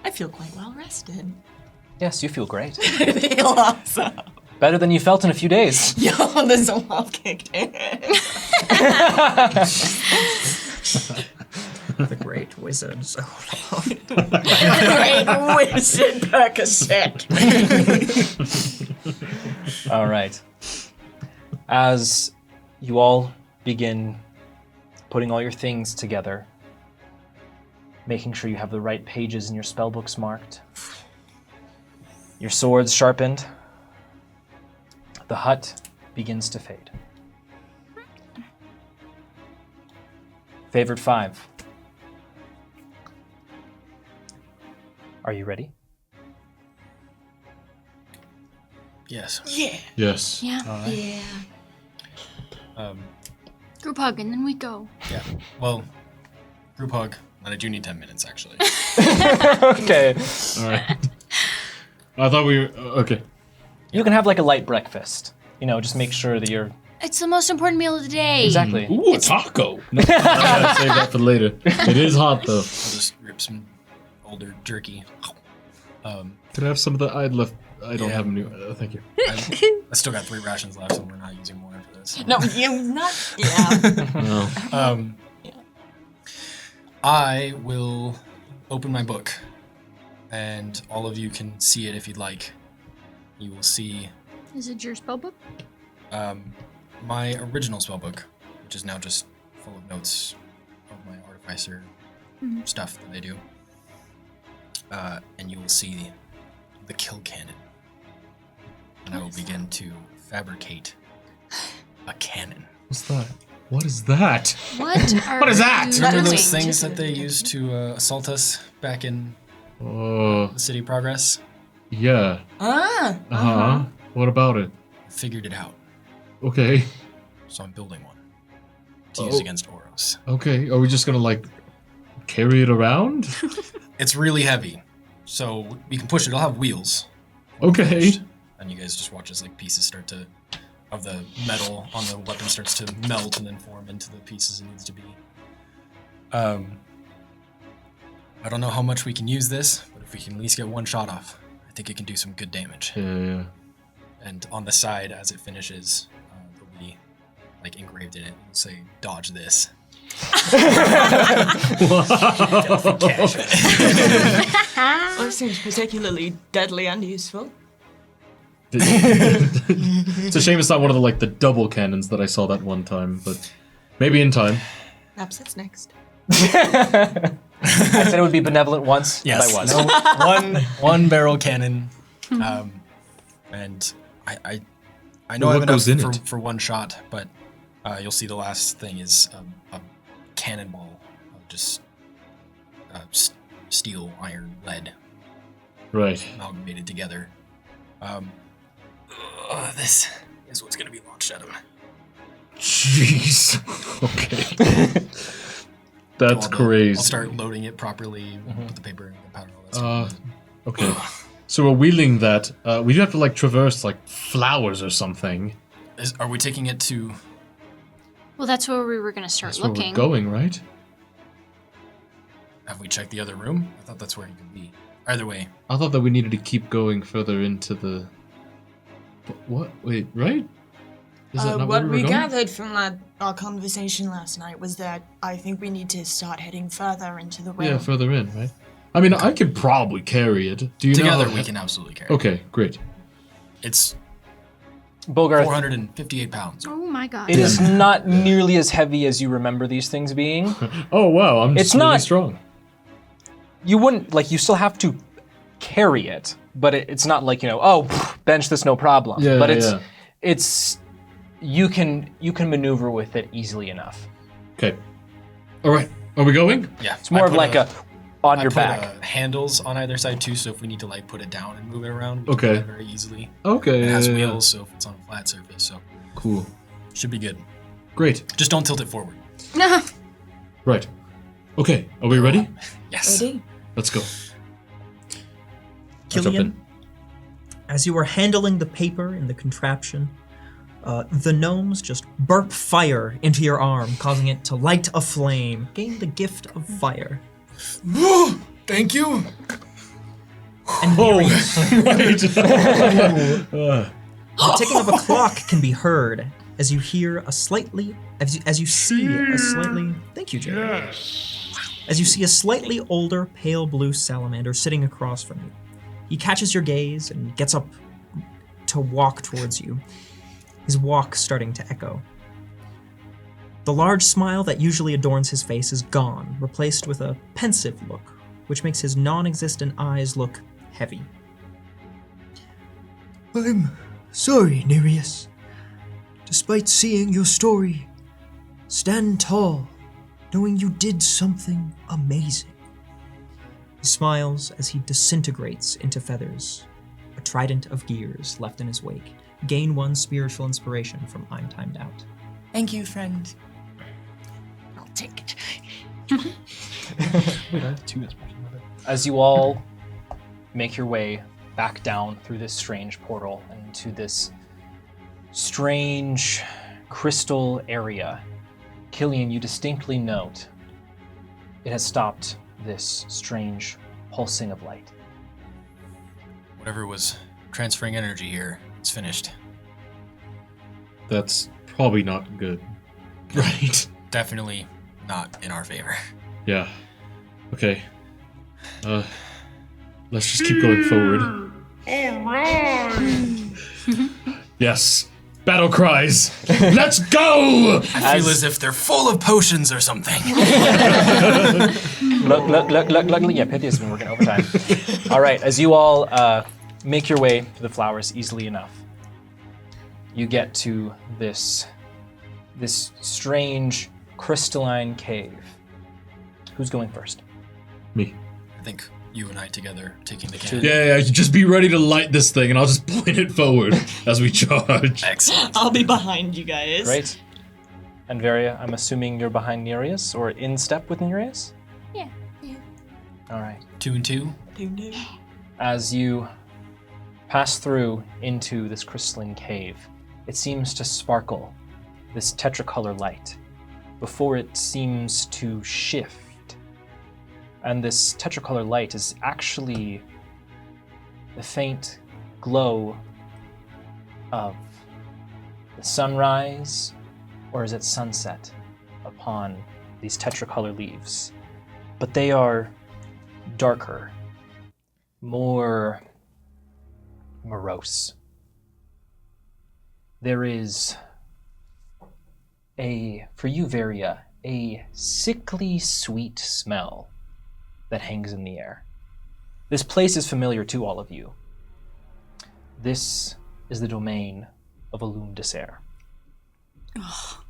I feel quite well rested. Yes, you feel great. I feel awesome. Better than you felt in a few days. Yo, the Zoloft kicked in. The great wizard Zoloft. Great wizard Percocet. All right. As you all begin putting all your things together, making sure you have the right pages in your spellbooks marked, your swords sharpened, the hut begins to fade. Favored 5. Are you ready? Yes. Yeah. Yes. Yeah. Yeah. Group hug and then we go. Yeah. Well, group hug, and I do need 10 minutes actually. Okay. All right. I thought we were okay. You can have like a light breakfast. You know, just make sure that you're... It's the most important meal of the day. Exactly. Ooh, a taco. No, I gotta save that for later. It is hot though. I'll just rip some older jerky. Could I have some of the I'd left? I don't Yeah. have any. Thank you. I still got 3 rations left, and we're not using more after this. No, you're not. Yeah. No. I will open my book, and all of you can see it if you'd like. You will see Is it your spell book? my original spellbook, which is now just full of notes of my artificer stuff that I do. And you will see the kill cannon. And I will begin to fabricate a cannon. What's that? What is that? What is that? you Remember doing? those things that they used to assault us back in Oh, the City of Progress? yeah. Ah. Uh huh. What about it? I figured it out, Okay. so I'm building one to use against Oros. Okay. Are we just gonna like carry it around? It's really heavy, so we can push it. It'll have wheels. Okay. And you guys just watch as like pieces start to, of the metal on the weapon starts to melt and then form into the pieces it needs to be. I don't know how much we can use this, but if we can at least get one shot off, I think it can do some good damage. Yeah. And on the side, as it finishes, there'll be like engraved in it. It'll say "Dodge this." Well, it seems particularly deadly and useful. It's a shame it's not one of the double cannons that I saw that one time, but maybe in time. Perhaps that's next. I said it would be benevolent once, Yes. and I was. No, one barrel cannon. And I know I have enough for one shot, but you'll see the last thing is a cannonball of just steel, iron, lead. Right. Amalgamated together. This is what's going to be launched at him. Jeez. Okay. That's crazy. I'll start loading it properly, put the paper and the powder and all that stuff. Okay. So we're wheeling that. We do have to traverse flowers or something. Are we taking it to... Well, that's where we were going to start looking. That's where we're going, right? Have we checked the other room? I thought that's where he could be. Either way. I thought that we needed to keep going further into the... What? Wait, right? Is that not what where we going? gathered from our conversation last night was that I think we need to start heading further into the realm. Yeah, further in, right? I mean, I could probably carry it. Do you Together know we can absolutely carry it. Okay, great. It's Bogarth, 458 pounds. Oh my god. it is not nearly as heavy as you remember these things being. Oh, wow, I'm It's really not- strong. You wouldn't, you still have to carry it, but it's not bench this, no problem. Yeah, but yeah. it's you can maneuver with it easily enough. Okay. All right, are we going? Yeah. It's more of on your back. Handles on either side too, so if we need to put it down and move it around, we can Okay. do that very easily. Okay. It has yeah. wheels, so if it's on a flat surface, so Cool. should be good. Great. Just don't tilt it forward. No. Right. Okay, are we ready? Yes. Ready? Let's go. I'll jump Killian, in. as you are handling the paper in the contraption, the gnomes just burp fire into your arm, causing it to light a flame. Gain the gift of fire. Thank you. And hearing Right. the ticking of a clock can be heard as you hear a slightly, as you see a slightly. Thank you, Jerry. As you see a slightly older, pale blue salamander sitting across from you. He catches your gaze and gets up to walk towards you, his walk starting to echo. The large smile that usually adorns his face is gone, replaced with a pensive look, which makes his non-existent eyes look heavy. I'm sorry, Nereus. Despite seeing your story, stand tall, knowing you did something amazing. He smiles as he disintegrates into feathers, a trident of gears left in his wake. Gain 1 spiritual inspiration from I'm Timed Out. Thank you, friend. I'll take it. Wait, I have 2 inspiration. As you all make your way back down through this strange portal and into this strange crystal area, Killian, you distinctly note it has stopped this strange pulsing of light. Whatever was transferring energy here, it's finished. That's probably not good. Right. Definitely not in our favor. Yeah. Okay. Let's just keep going forward. Yes. Battle cries. Let's go! I feel as if they're full of potions or something. Luckily, yeah, Pythia has been working overtime. All right, as you all make your way to the flowers easily enough, you get to this strange crystalline cave. Who's going first? Me. I think you and I together taking the cannon. Yeah, just be ready to light this thing, and I'll just point it forward as we charge. Excellent. I'll be behind you guys. Great. And Varia, I'm assuming you're behind Nereus or in step with Nereus? Yeah. All right. 2 and 2. Doo-doo. As you pass through into this crystalline cave, it seems to sparkle, this tetracolor light, before it seems to shift. And this tetracolor light is actually the faint glow of the sunrise, or is it sunset, upon these tetracolor leaves. But they are darker, more morose. There is for you, Varia, a sickly sweet smell that hangs in the air. This place is familiar to all of you. This is the domain of Illum Desert.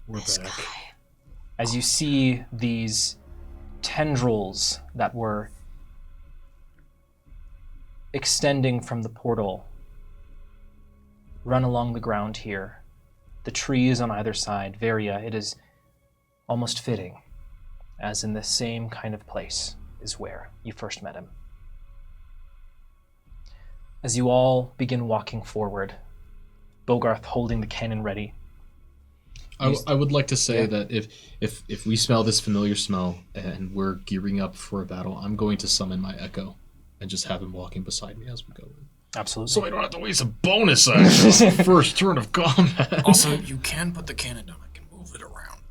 We're back. As you see these tendrils that were extending from the portal run along the ground here, the trees on either side, Varia, it is almost fitting, as in the same kind of place is where you first met him. As you all begin walking forward, Bogarth holding the cannon ready. I would like to say that if we smell this familiar smell and we're gearing up for a battle, I'm going to summon my Echo and just have him walking beside me as we go in. Absolutely. So I don't have to waste a bonus action on the first turn of combat. Also, you can put the cannon down. I can move it around.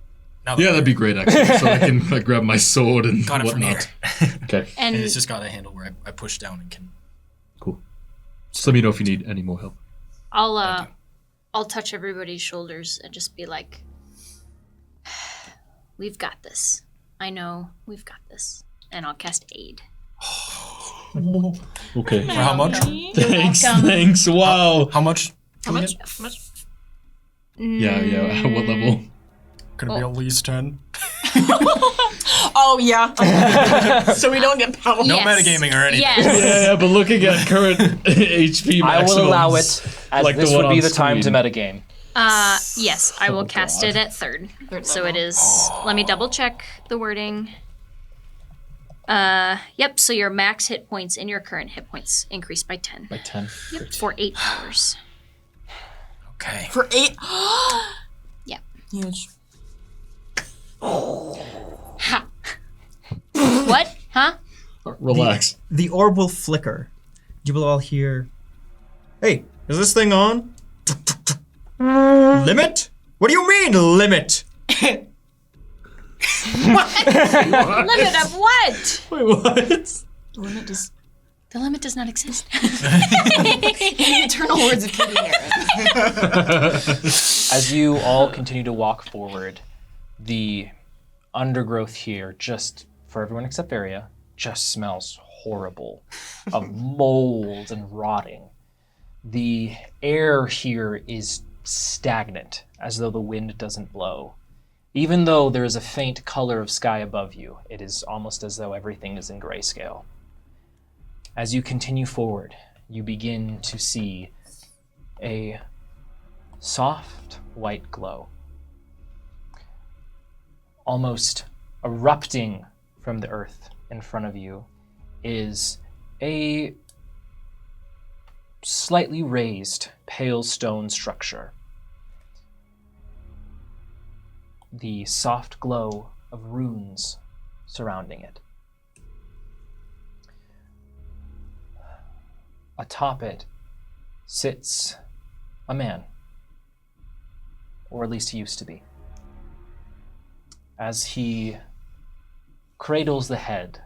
Now Yeah, that'd be great, actually. So I can grab my sword and got it from whatnot. here. Okay, And And it's just got a handle where I push down and can. cool. Just let me know if you need any more help. I'll touch everybody's shoulders and just be like, we've got this. I know we've got this. And I'll cast aid. Okay. For how much? Thanks. Wow. How much? How much? Yeah. What level? Gonna be at least 10. Oh, yeah. So we don't get power. No Yes. metagaming or anything. Yes. Yeah, but looking at current HP maximums, I will allow it, as like the this one would be on the time to screen. metagame. Yes, I will cast God. it at third. Third So level. it is, let me double check the wording. Yep, so your max hit points and your current hit points increase by 10. By 10. Yep, for 8 hours. Okay. For 8. Yeah. Huge. Ha! What? Huh? Relax. The orb will flicker. You will all hear, "Hey, is this thing on?" Limit? What do you mean, limit? Limit of what? Wait, what? The limit does. The limit does not exist. Eternal words of Kitty Aaron. As you all continue to walk forward, the undergrowth here, just for everyone except Varia, just smells horrible of mold and rotting. The air here is stagnant, as though the wind doesn't blow. Even though there is a faint color of sky above you, it is almost as though everything is in grayscale. As you continue forward, you begin to see a soft white glow, almost erupting from the earth in front of you is a slightly raised pale stone structure. The soft glow of runes surrounding it. Atop it sits a man, or at least he used to be. As he cradles the head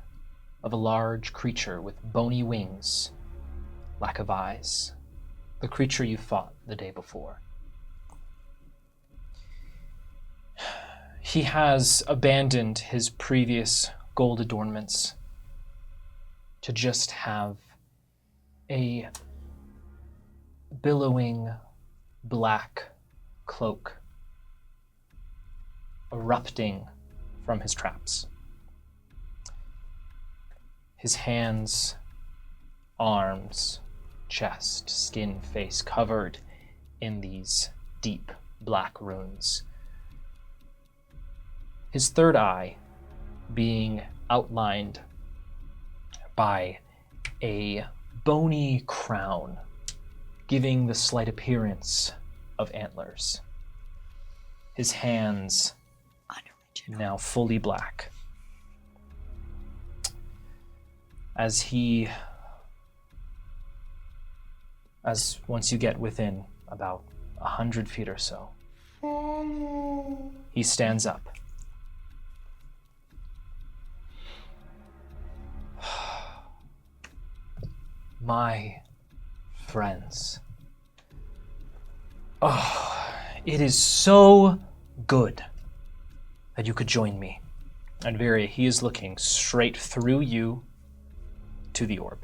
of a large creature with bony wings, lack of eyes, the creature you fought the day before. He has abandoned his previous gold adornments to just have a billowing black cloak erupting from his traps. His hands, arms, chest, skin, face covered in these deep black runes. His third eye being outlined by a bony crown, giving the slight appearance of antlers. His hands now fully black. As once you get within about 100 feet or so, he stands up. My friends. Oh, it is so good that you could join me. And Varia, he is looking straight through you to the orb.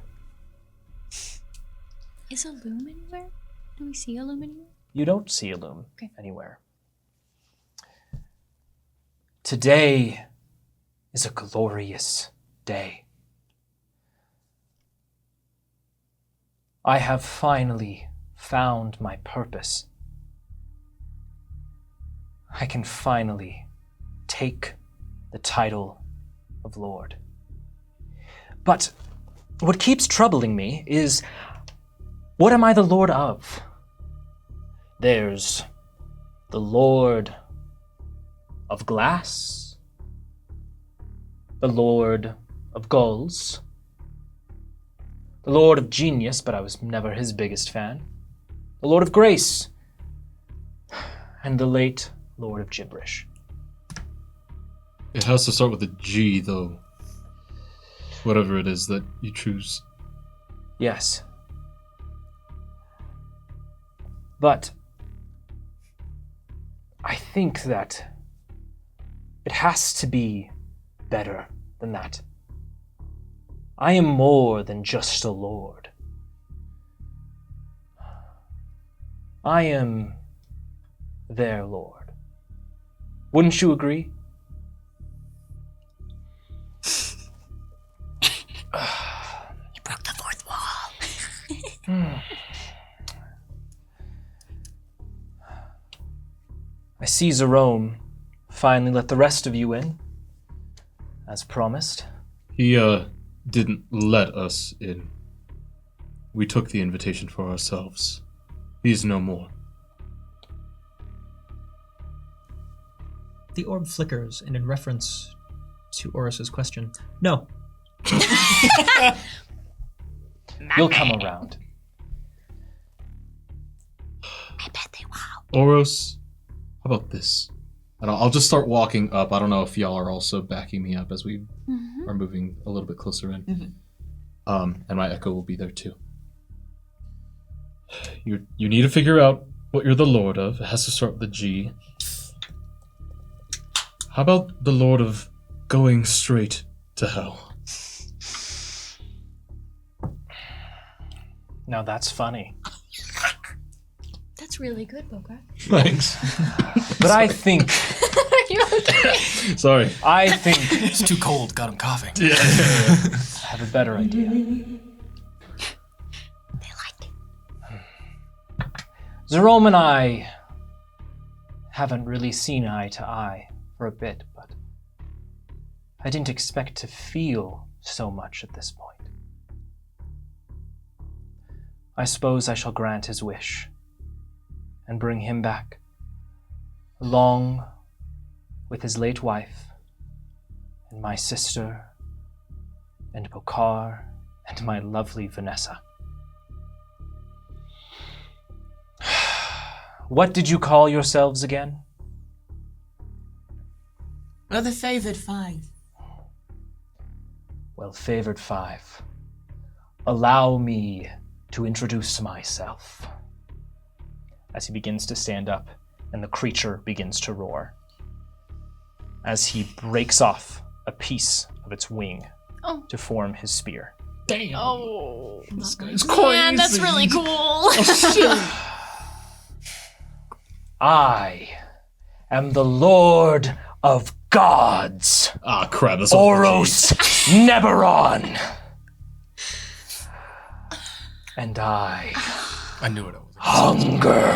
Is a loom anywhere? Do we see a loom anywhere? You don't see a loom Okay. anywhere. Today is a glorious day. I have finally found my purpose. I can finally take the title of Lord. But what keeps troubling me is, what am I the Lord of? There's the Lord of Glass, the Lord of Gulls, the Lord of Genius, but I was never his biggest fan, the Lord of Grace, and the late Lord of Gibberish. It has to start with a G, though. Whatever it is that you choose. Yes. But I think that it has to be better than that. I am more than just a lord. I am their lord. Wouldn't you agree? You broke the fourth wall. I see Jerome finally let the rest of you in, as promised. He, didn't let us in. We took the invitation for ourselves. He's no more. The orb flickers, and in reference to Oris's question, no. You'll come around. I bet they will. Oros, how about this? And I'll just start walking up. I don't know if y'all are also backing me up as we are moving a little bit closer in. And my echo will be there too. You need to figure out what you're the lord of. It has to start with the G. How about the lord of going straight to hell? Now that's funny. That's really good, Bogart. Thanks. But I think, Are you okay? Sorry. I think It's too cold. Got him coughing. I have a better idea. They like it. Jerome and I haven't really seen eye to eye for a bit, but I didn't expect to feel so much at this point. I suppose I shall grant his wish and bring him back, along with his late wife, and my sister, and Bokar, and my lovely Vanessa. What did you call yourselves again? We're the favored five. Well, favored five, allow me to introduce myself. As he begins to stand up, and the creature begins to roar, as he breaks off a piece of its wing to form his spear. Damn. Oh, This guy's crazy. man, that's really cool. I am the Lord of Gods, Ah, crap. That's Oros Neberon. And I I knew it. hunger.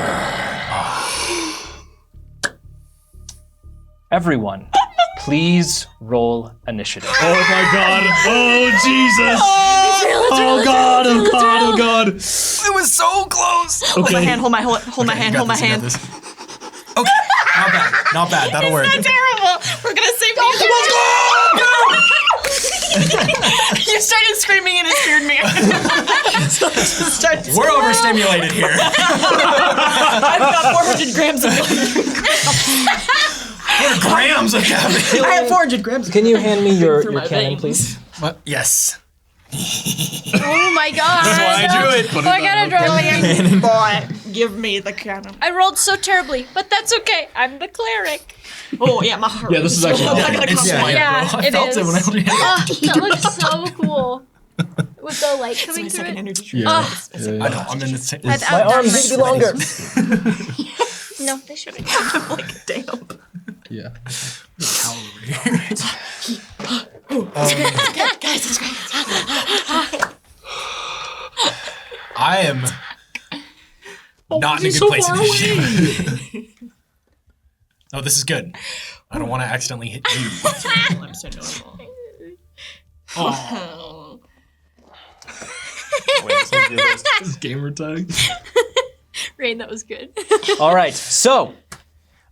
Everyone, please roll initiative. Oh my god. Oh, Jesus. Oh god. Oh god. Oh god. It was so close. Hold my hand, hold my hand, hold my hand. Okay, not bad. Not bad. That'll work. Not terrible. We're gonna save me. You started screaming and it scared me. We're overstimulated here. I've got 400 grams of blood. 4 grams of caffeine. I have 400 grams. Can you hand me your my cannon, veins. please? What? Yes. Oh my god. That's why I drew it. Oh, I gotta draw it. Boy, give me the cannon. I rolled so terribly, but that's okay. I'm the cleric. Oh yeah, my heart. Yeah, this is actually- I'm not gonna It's come fine, back. Yeah, bro. I it felt is. it when I held your hand. Oh, that looks so cool. With the no light It's coming my through second it? energy. Yeah. I know. I'm in the same. I've My outdone arms need to be longer. No, they shouldn't have. Like, damn. Yeah. Guys, it's great. I am not in a good place in this ship. Oh, this is good. I don't want to accidentally hit you. I'm so normal. Oh. This gamer tag. Rain, that was good. All right, so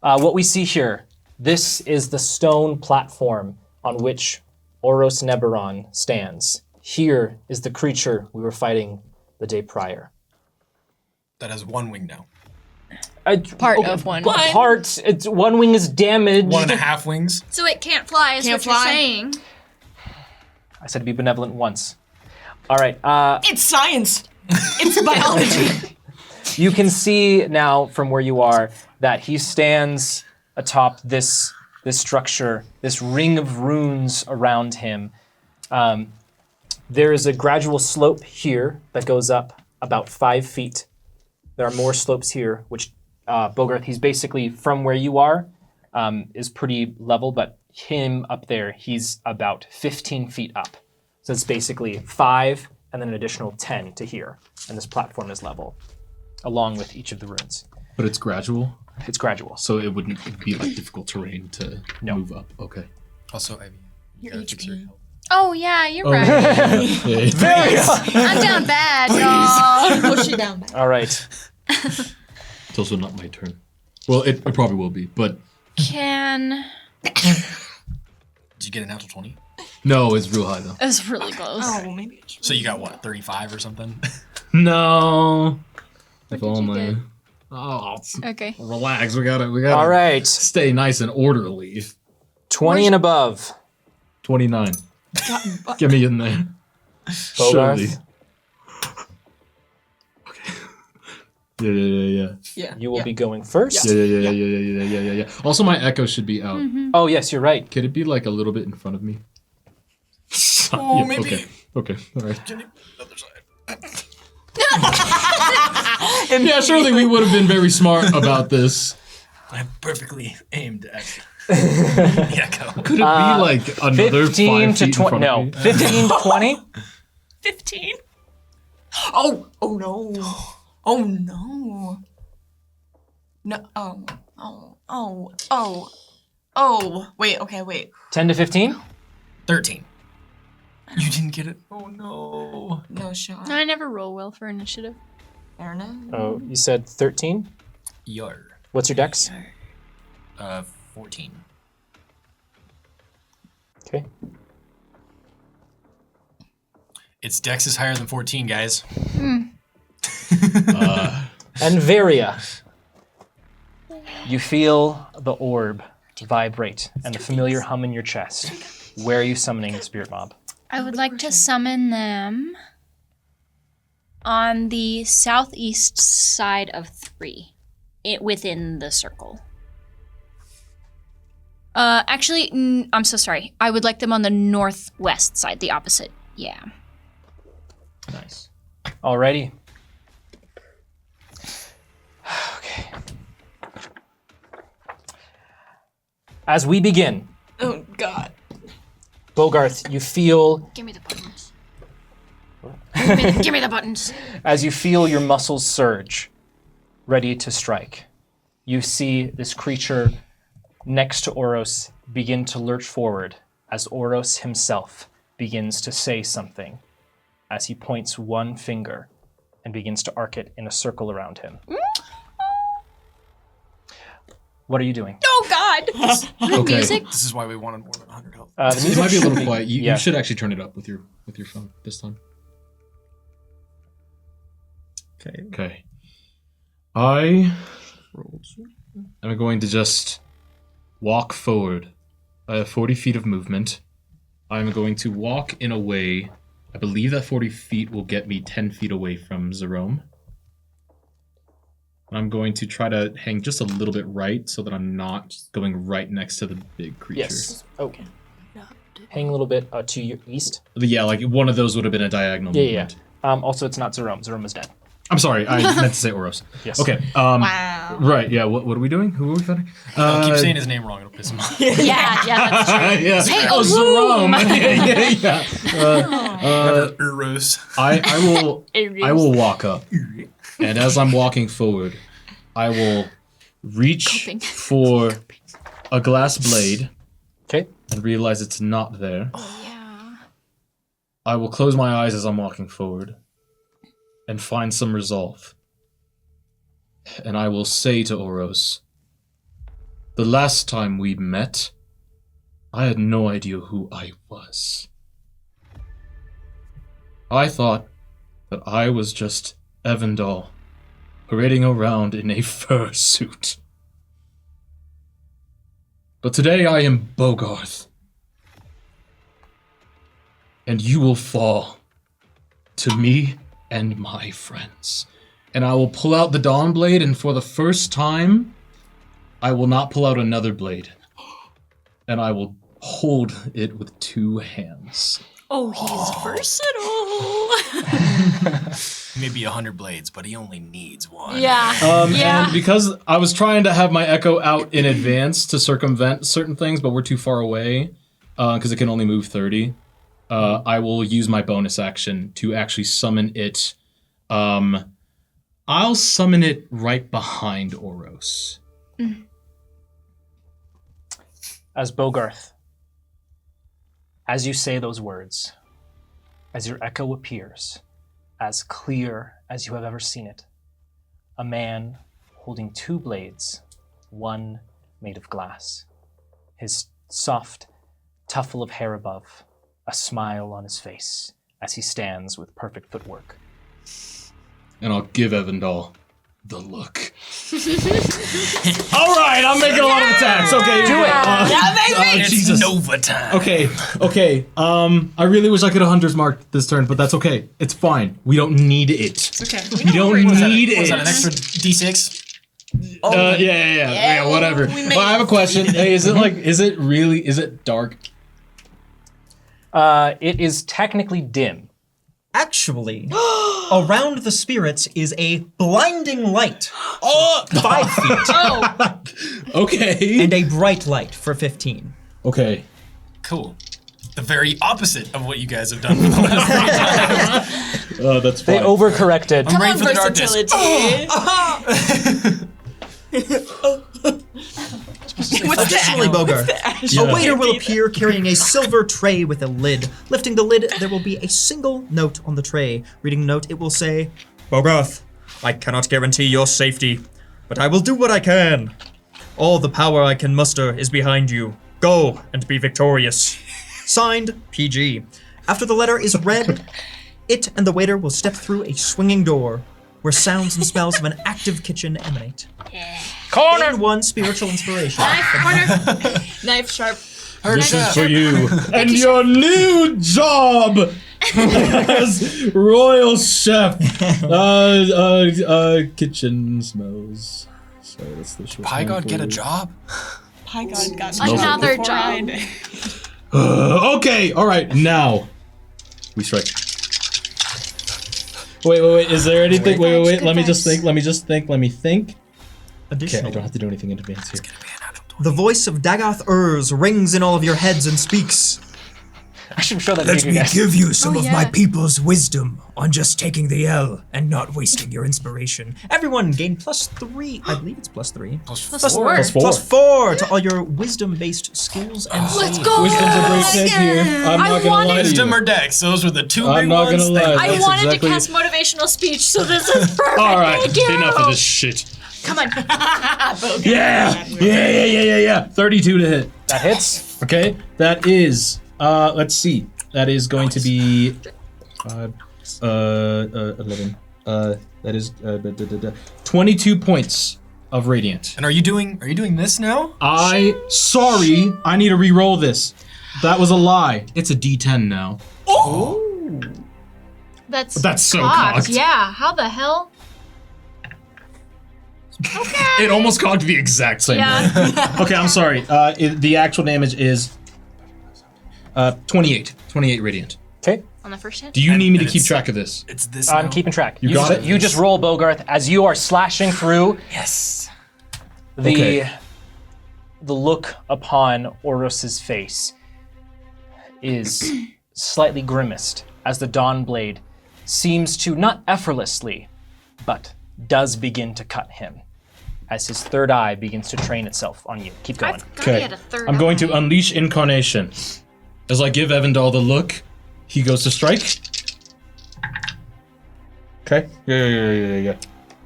what we see here, this is the stone platform on which Oros Neberon stands. Here is the creature we were fighting the day prior. That has one wing now. Part of one. Part, one wing is damaged. 1.5 wings. So it can't fly, is Can't what fly. you're saying. I said to be benevolent once. All right, It's science. It's biology. you can see now from where you are that he stands atop this structure, this ring of runes around him. There is a gradual slope here that goes up about 5 feet. There are more slopes here, which Bogart, he's basically from where you are, is pretty level, but him up there, he's about 15 feet up. So it's basically 5 and then an additional 10 to here. And this platform is level, along with each of the runes. But it's gradual, It's gradual. so it wouldn't be like difficult terrain to move up. Okay. Also, Ivy. Your gotta fix your HP. health. Oh, yeah, you're right. I'm down bad, y'all. Push you down. All right. It's also not my turn. Well, it probably will be, but Can... Did you get a natural 20? no, it's real high though. It was really close. Oh, maybe it should. So you got what, 35 or something? No. If did you only. get? Oh, Okay. relax. We gotta All right. stay nice and orderly. 20 and above. 29. Get me in there. Bogart. Surely. Yeah. Yeah. You will be going first. Yeah. Also, my echo should be out. Oh, yes, you're right. Could it be like a little bit in front of me? Oh, Yeah, maybe. Okay. All right. Other side. Yeah, surely we would have been very smart about this. I'm perfectly aimed at the echo. Could it be like another 15 5 to feet in 20. front No, of me? 15 to 20. 15. Oh no. Oh no. No. Oh. Wait. Okay. Wait. 10 to 15. 13. You didn't get it? Oh no. No shot. I never roll well for initiative. Erna. Oh, you said 13. Yar. What's your dex? 14. Okay. Its dex is higher than 14, guys. And Varia. You feel the orb vibrate and the familiar hum in your chest. Where are you summoning the spirit mob? I would like to summon them on the southeast side of 3, within the circle. Actually, I'm so sorry. I would like them on the northwest side, the opposite. Yeah. Nice. Alrighty. Okay. As we begin, Oh God. Bogarth, you feel Give me the buttons. Give me the buttons. as you feel your muscles surge, ready to strike. You see this creature next to Oros begin to lurch forward as Oros himself begins to say something as he points one finger and begins to arc it in a circle around him. What are you doing? Oh God! Okay. Music? This is why we wanted more than 100 health. The It music might be a should little quiet. You, yeah. you should actually turn it up with your phone this time. Okay. I am going to just walk forward. I have 40 feet of movement. I'm going to walk in a way. I believe that 40 feet will get me 10 feet away from Zerome. I'm going to try to hang just a little bit right so that I'm not going right next to the big creature. Yes. Okay. hanging a little bit to your east. Yeah, like one of those would have been a diagonal movement. Also, it's not Zerome. Zerome is dead. I'm sorry, I meant to say Oros. Yes. Okay. Wow. Right. Yeah. What are we doing? Who are we fighting? Keep saying his name wrong. It'll piss him off. Yeah, that's true. Yeah. Hey, Zerome. Uros. I will walk up, and as I'm walking forward, I will reach Coping. for a glass blade Okay. and realize it's not there. Yeah. I will close my eyes as I'm walking forward and find some resolve. And I will say to Oros, the last time we met, I had no idea who I was. I thought that I was just Evandal, parading around in a fur suit. But today I am Bogarth. And you will fall to me and my friends. And I will pull out the Dawn Blade, and for the first time, I will not pull out another blade. And I will hold it with 2 hands. Oh, he's versatile. Maybe 100 blades, but he only needs 1. Yeah. And because I was trying to have my echo out in advance to circumvent certain things, but we're too far away, because it can only move 30, I will use my bonus action to actually summon it. I'll summon it right behind Oros. As Bogarth, as you say those words, as your echo appears, as clear as you have ever seen it, a man holding 2 blades, one made of glass, his soft tuffle of hair above, a smile on his face as he stands with perfect footwork. And I'll give Evandal the look. All right, I'm making a lot of attacks. Okay, do it. It's Jesus. Nova time. Okay. I really wish I could have Hunter's Mark this turn, but that's okay. It's fine. We don't need it. Okay. We don't need it. Was that an extra D6? Yeah, whatever. we But I have a question. Hey, is it dark? It is technically dim. Actually, around the spirits is a blinding light, 5 feet, Oh, Okay. and a bright light for 15. Okay. Cool. The very opposite of what you guys have done for the last 3 times. That's They fine. overcorrected. I'm ready for the darkness. Additionally, Bogarth, a waiter will appear carrying a silver tray with a lid. Lifting the lid, there will be a single note on the tray. Reading the note, it will say, Bogarth, I cannot guarantee your safety, but I will do what I can. All the power I can muster is behind you. Go and be victorious. Signed, PG. After the letter is read, it and the waiter will step through a swinging door, where sounds and smells of an active kitchen emanate. Corner! And 1 spiritual inspiration. Knife sharp. This is for you and your new job as royal chef. Kitchen smells. Sorry, that's the short. Pie God get a job? Pie God got another job. Okay, all right, now we strike. Wait. Is there anything? Wait. Let me just think. Let me think. Okay, I Additionally, don't have to do anything in advance here. the voice of Dagoth Urz rings in all of your heads and speaks. I should show that Let to you me guys. give you some Oh, of yeah. my people's wisdom on just taking the L and not wasting your inspiration. Everyone gain +3. I believe it's +3. plus 4. +4 to all your wisdom-based skills and Let's saves. go. Wisdom's a great thing here. I'm not gonna lie to Wisdom you. or Dex? Those were the 2 big I'm not ones. gonna lie. I That's wanted exactly- to cast motivational speech, so this is perfect. All right, Thank you. enough of this shit. Come on. Yeah. 32 to hit. That hits. Okay, that is. Let's see. That is going to be 11. That is 22 points of radiant. And are you doing this now? Sorry, I need to re-roll this. That was a lie. It's a D10 now. That's so cocked. cocked. Yeah. How the hell? It almost cocked the exact same way. Yeah. Okay, I'm sorry. The actual damage is 28. 28 radiant. Okay. On the first hit? Do you need me to And keep it's- track of this? It's this. I'm now? keeping track. You got it? You just roll, Bogarth, as you are slashing through. Yes. The look upon Oros's face is slightly grimaced as the Dawn Blade seems to not effortlessly, but does begin to cut him as his third eye begins to train itself on you. Keep going. I forgot he had a third I'm going to eye. unleash incarnation. As I give Evandal the look, he goes to strike. Okay. Yeah.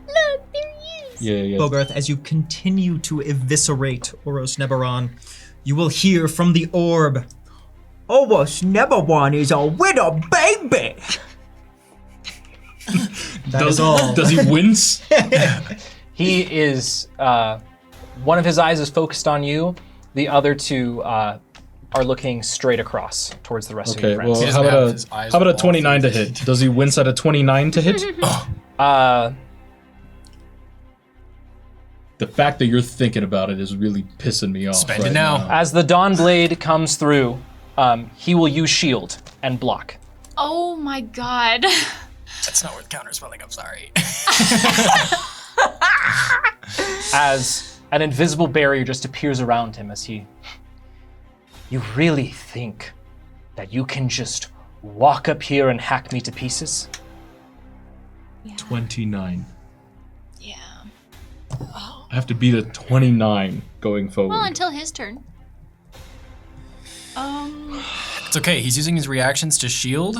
Look, there he is. Yeah. Bogarth, as you continue to eviscerate Oros Neberon, you will hear from the orb. Oros Neberon is a widow baby. That is all. Does he wince? He is, one of his eyes is focused on you. The other two are looking straight across towards the rest of Okay, your friends. well, doesn't how have his eyes about a off. 29 to hit? Does he wince at a 29 to hit? The fact that you're thinking about it is really pissing me off. Spend it right now. As the Dawn Blade comes through, he will use shield and block. Oh my god. That's not worth counterspelling. I'm sorry. As an invisible barrier just appears around him as he... You really think that you can just walk up here and hack me to pieces? 29. Yeah. I have to beat a 29 going forward. Well, until his turn. It's okay. He's using his reactions to shield.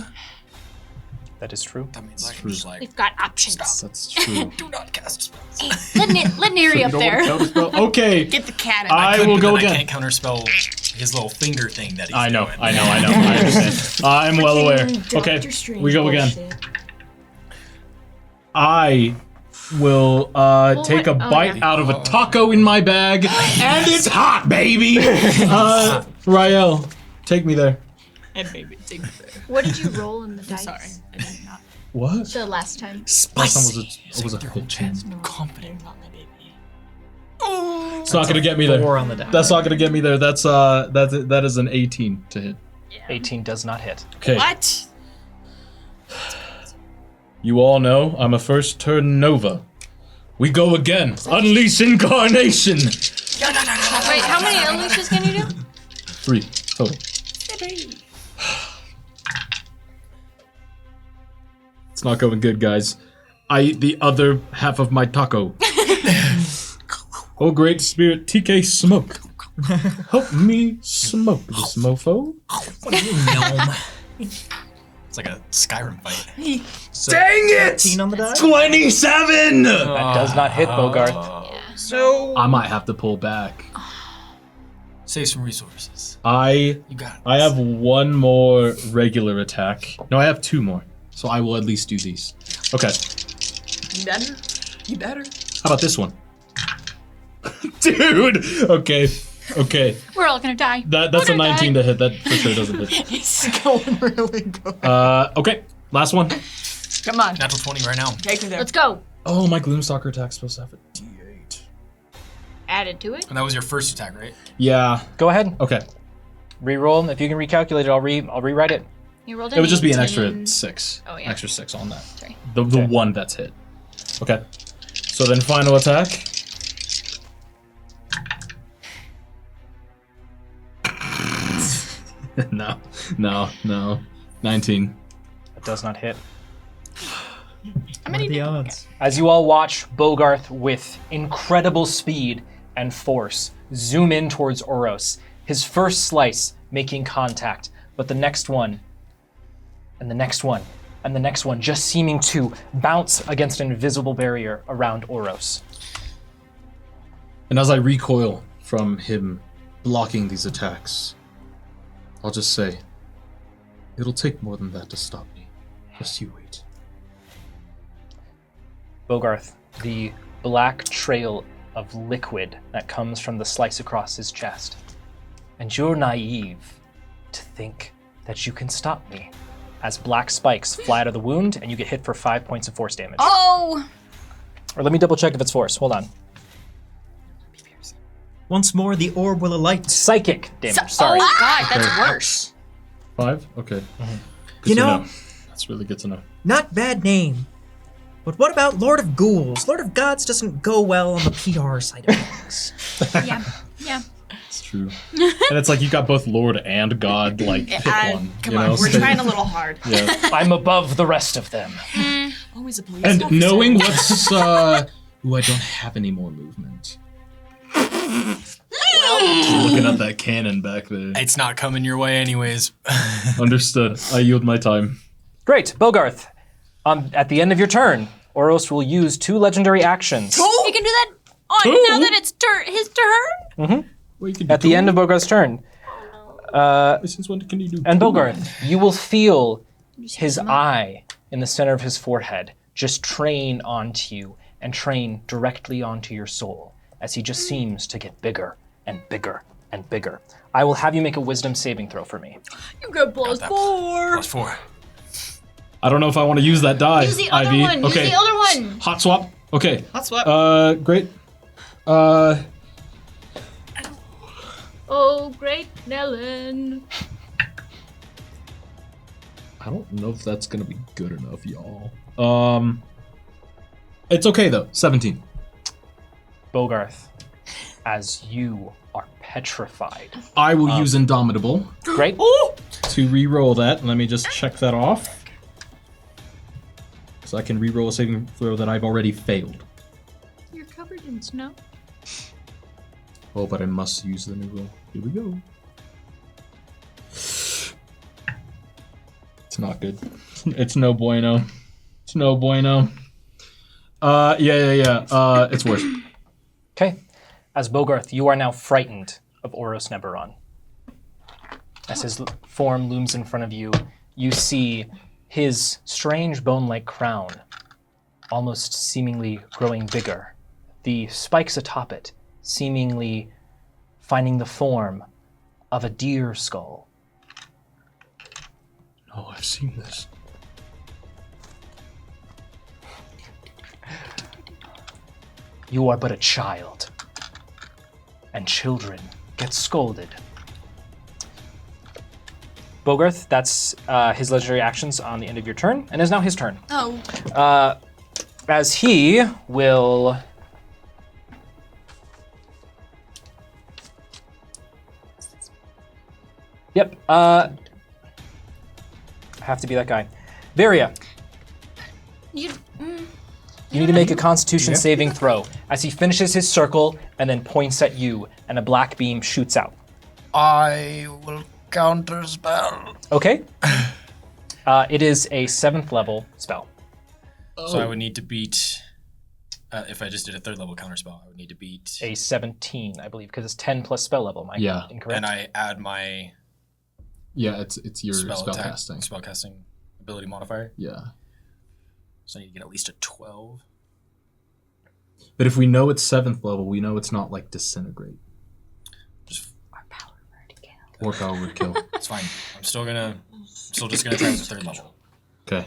That is true. That means I can just like We've got options. That's true. do not cast spells. Hey, let Neri up there. Okay. Get the cat in. I could, will but go then again. I can't counterspell his little finger thing that he's I know. doing. I understand. I'm well aware. Okay, Doctor Strange we go again. bullshit. I will take a what- bite out of a taco in my bag, and it's hot, baby. Rael, take me there. And maybe dig there. What did you roll in the dice? Sorry, I did not. What? The last time. Last time Spicy. was a 15. Confident. Not my baby. It's not gonna get me there. 4 on the die. That's not gonna get me there. That is an 18 to hit. 18 does not hit. Okay. What? You all know I'm a first turn Nova. We go again. Unleash incarnation. Wait, how many unleashes can you do? 3 total. It's not going good, guys. I eat the other half of my taco. Oh, great spirit, TK Smoke. Help me smoke this mofo. What do you know? It's like a Skyrim fight. Dang it! 13 on the die? 27! That does not hit Bogarth. Yeah. So I might have to pull back. Save some resources. I You got it. have one more regular attack. No, I have 2 more. So I will at least do these. Okay. you better. You better. How about this one? Dude! Okay. We're all gonna die. That's We're a gonna 19 die. to hit. That for sure doesn't hit. He's going really good. Okay. Last one. Come on, Natural 20 right now. take me there. Let's go. Oh, my Gloomstalker attack's supposed to have a D8. Added to it. And that was your first attack, right? Yeah. Go ahead. Okay. Reroll. If you can recalculate it, I'll rewrite it. You rolled It would just be an 18. extra 6. Oh, yeah. Extra 6 on that. Sorry. The Okay. one that's hit. Okay. So then final attack. No. 19. That does not hit. How What are many? the odds? As you all watch Bogarth with incredible speed and force zoom in towards Oros, his first slice making contact, but the next one, and the next one, and the next one just seeming to bounce against an invisible barrier around Oros. And as I recoil from him blocking these attacks, I'll just say, it'll take more than that to stop me. Just you wait. Bogarth, the black trail of liquid that comes from the slice across his chest. And you're naive to think that you can stop me. As black spikes fly out of the wound and you get hit for 5 points of force damage. Oh! Or let me double check if it's force. Hold on. Once more, the orb will alight. Psychic damage. Sorry. Oh god, that's worse. 5? Okay. Good You to know- That's really good to know. Not bad name. But what about Lord of Ghouls? Lord of Gods doesn't go well on the PR side of things. Yeah. It's true. And it's like you got both Lord and God, like, pick one. Come you on, know? we're So- trying a little hard. Yeah. I'm above the rest of them. Always a police And officer. knowing what's, ooh, I don't have any more movement. Looking at that cannon back there. It's not coming your way anyways. Understood. I yield my time. Great, Bogarth. At the end of your turn, Oros will use 2 legendary actions. He can do that now that it's his turn? Well, you can At the end of Bogarth's turn. Since when can you do And two? Bogarth, you will feel his eye in the center of his forehead just train onto you and train directly onto your soul as he just seems to get bigger and bigger and bigger. I will have you make a wisdom saving throw for me. You got +4. +4. I don't know if I want to use that die. Use the other Ivy. one. Okay. Use the other one. Hot swap. Okay. Hot swap. Great. Oh, great Nellen. I don't know if that's gonna be good enough, y'all. It's okay though. 17. Bogarth, as you are petrified. I will use Indomitable Great. to re-roll that. Let me just check that off. So I can re-roll a saving throw that I've already failed. You're covered in snow. Oh, but I must use the new roll. Here we go. It's not good. It's no bueno. It's no bueno. Yeah. It's worse. Okay. As Bogarth, you are now frightened of Oros Neberon. As his form looms in front of you, you see his strange bone-like crown almost seemingly growing bigger. The spikes atop it seemingly finding the form of a deer skull. Oh, I've seen this. You are but a child, and children get scolded. Bogarth, that's his legendary actions on the end of your turn, and is now his turn. Oh. As he will... Yep, I have to be that guy. Varia, You. you need to make a Constitution saving throw as he finishes his circle and then points at you, and a black beam shoots out. I will counterspell. Okay. It is a 7th level spell. So I would need to beat. If I just did a 3rd level counterspell, I would need to beat. A 17, I believe, because it's 10 plus spell level. Am I Yeah. incorrect? And I add my Yeah, it's your spell spellcasting. spellcasting ability modifier. Yeah. So I need to get at least a 12. But if we know it's 7th level, we know it's not like disintegrate. Just Or power word kill. it's fine. I'm still just gonna try with the 3rd level. Okay.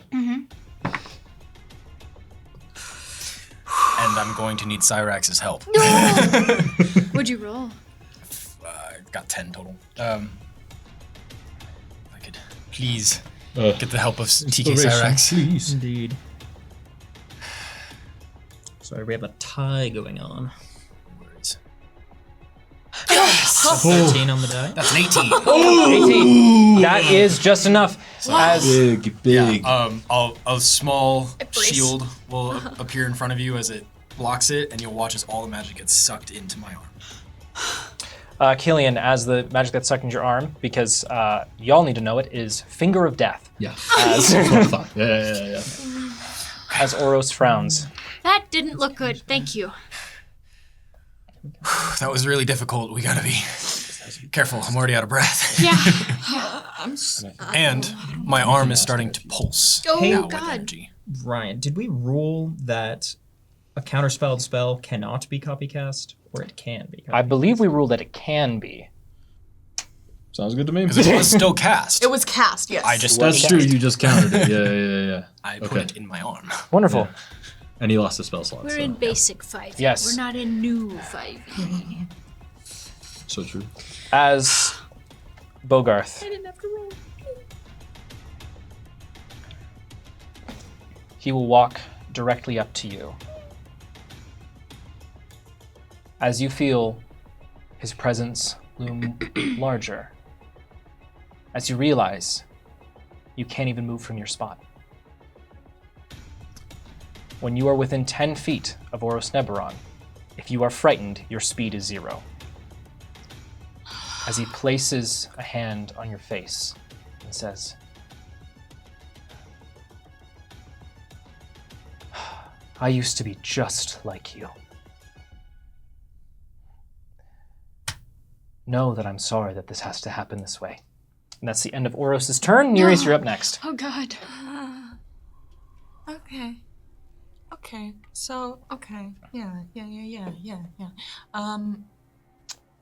And I'm going to need Cyrax's help. What'd you roll? I got 10 total. If I could please get the help of TK Cyrax. Please. Indeed. Sorry, we have a tie going on. Words. So 13 on the die. That's an 18. 18. That is just enough. As Big. A small brace. shield will appear in front of you as it blocks it, and you'll watch as all the magic gets sucked into my arm. Killian, as the magic that's sucked into your arm, because y'all need to know it, is Finger of Death. Yeah. As, That's what I thought. Yeah. as Oros frowns. That didn't look good. Thank you. That was really difficult. We gotta be careful. I'm already out of breath. Yeah. And my arm is starting to pulse Oh, now with God. energy. Ryan, did we rule that a counterspelled spell cannot be copycast, or it can be? I believe we ruled that it can be. Sounds good to me. Because it was still cast. It was cast, yes. I just That's true. You just countered it. Yeah. I put Okay. it in my arm. Wonderful. And he lost his spell slot. We're So. in basic 5. Yes. We're not in new 5. So true. As Bogarth, I didn't have to roll. he will walk directly up to you. As you feel his presence loom larger, as you realize you can't even move from your spot. When you are within 10 feet of Oros Neberon, if you are frightened, your speed is 0. As he places a hand on your face and says, I used to be just like you. Know that I'm sorry that this has to happen this way. And that's the end of Oros' turn. Nereus, you're up next. Oh God. Okay. Okay. So, okay. Yeah.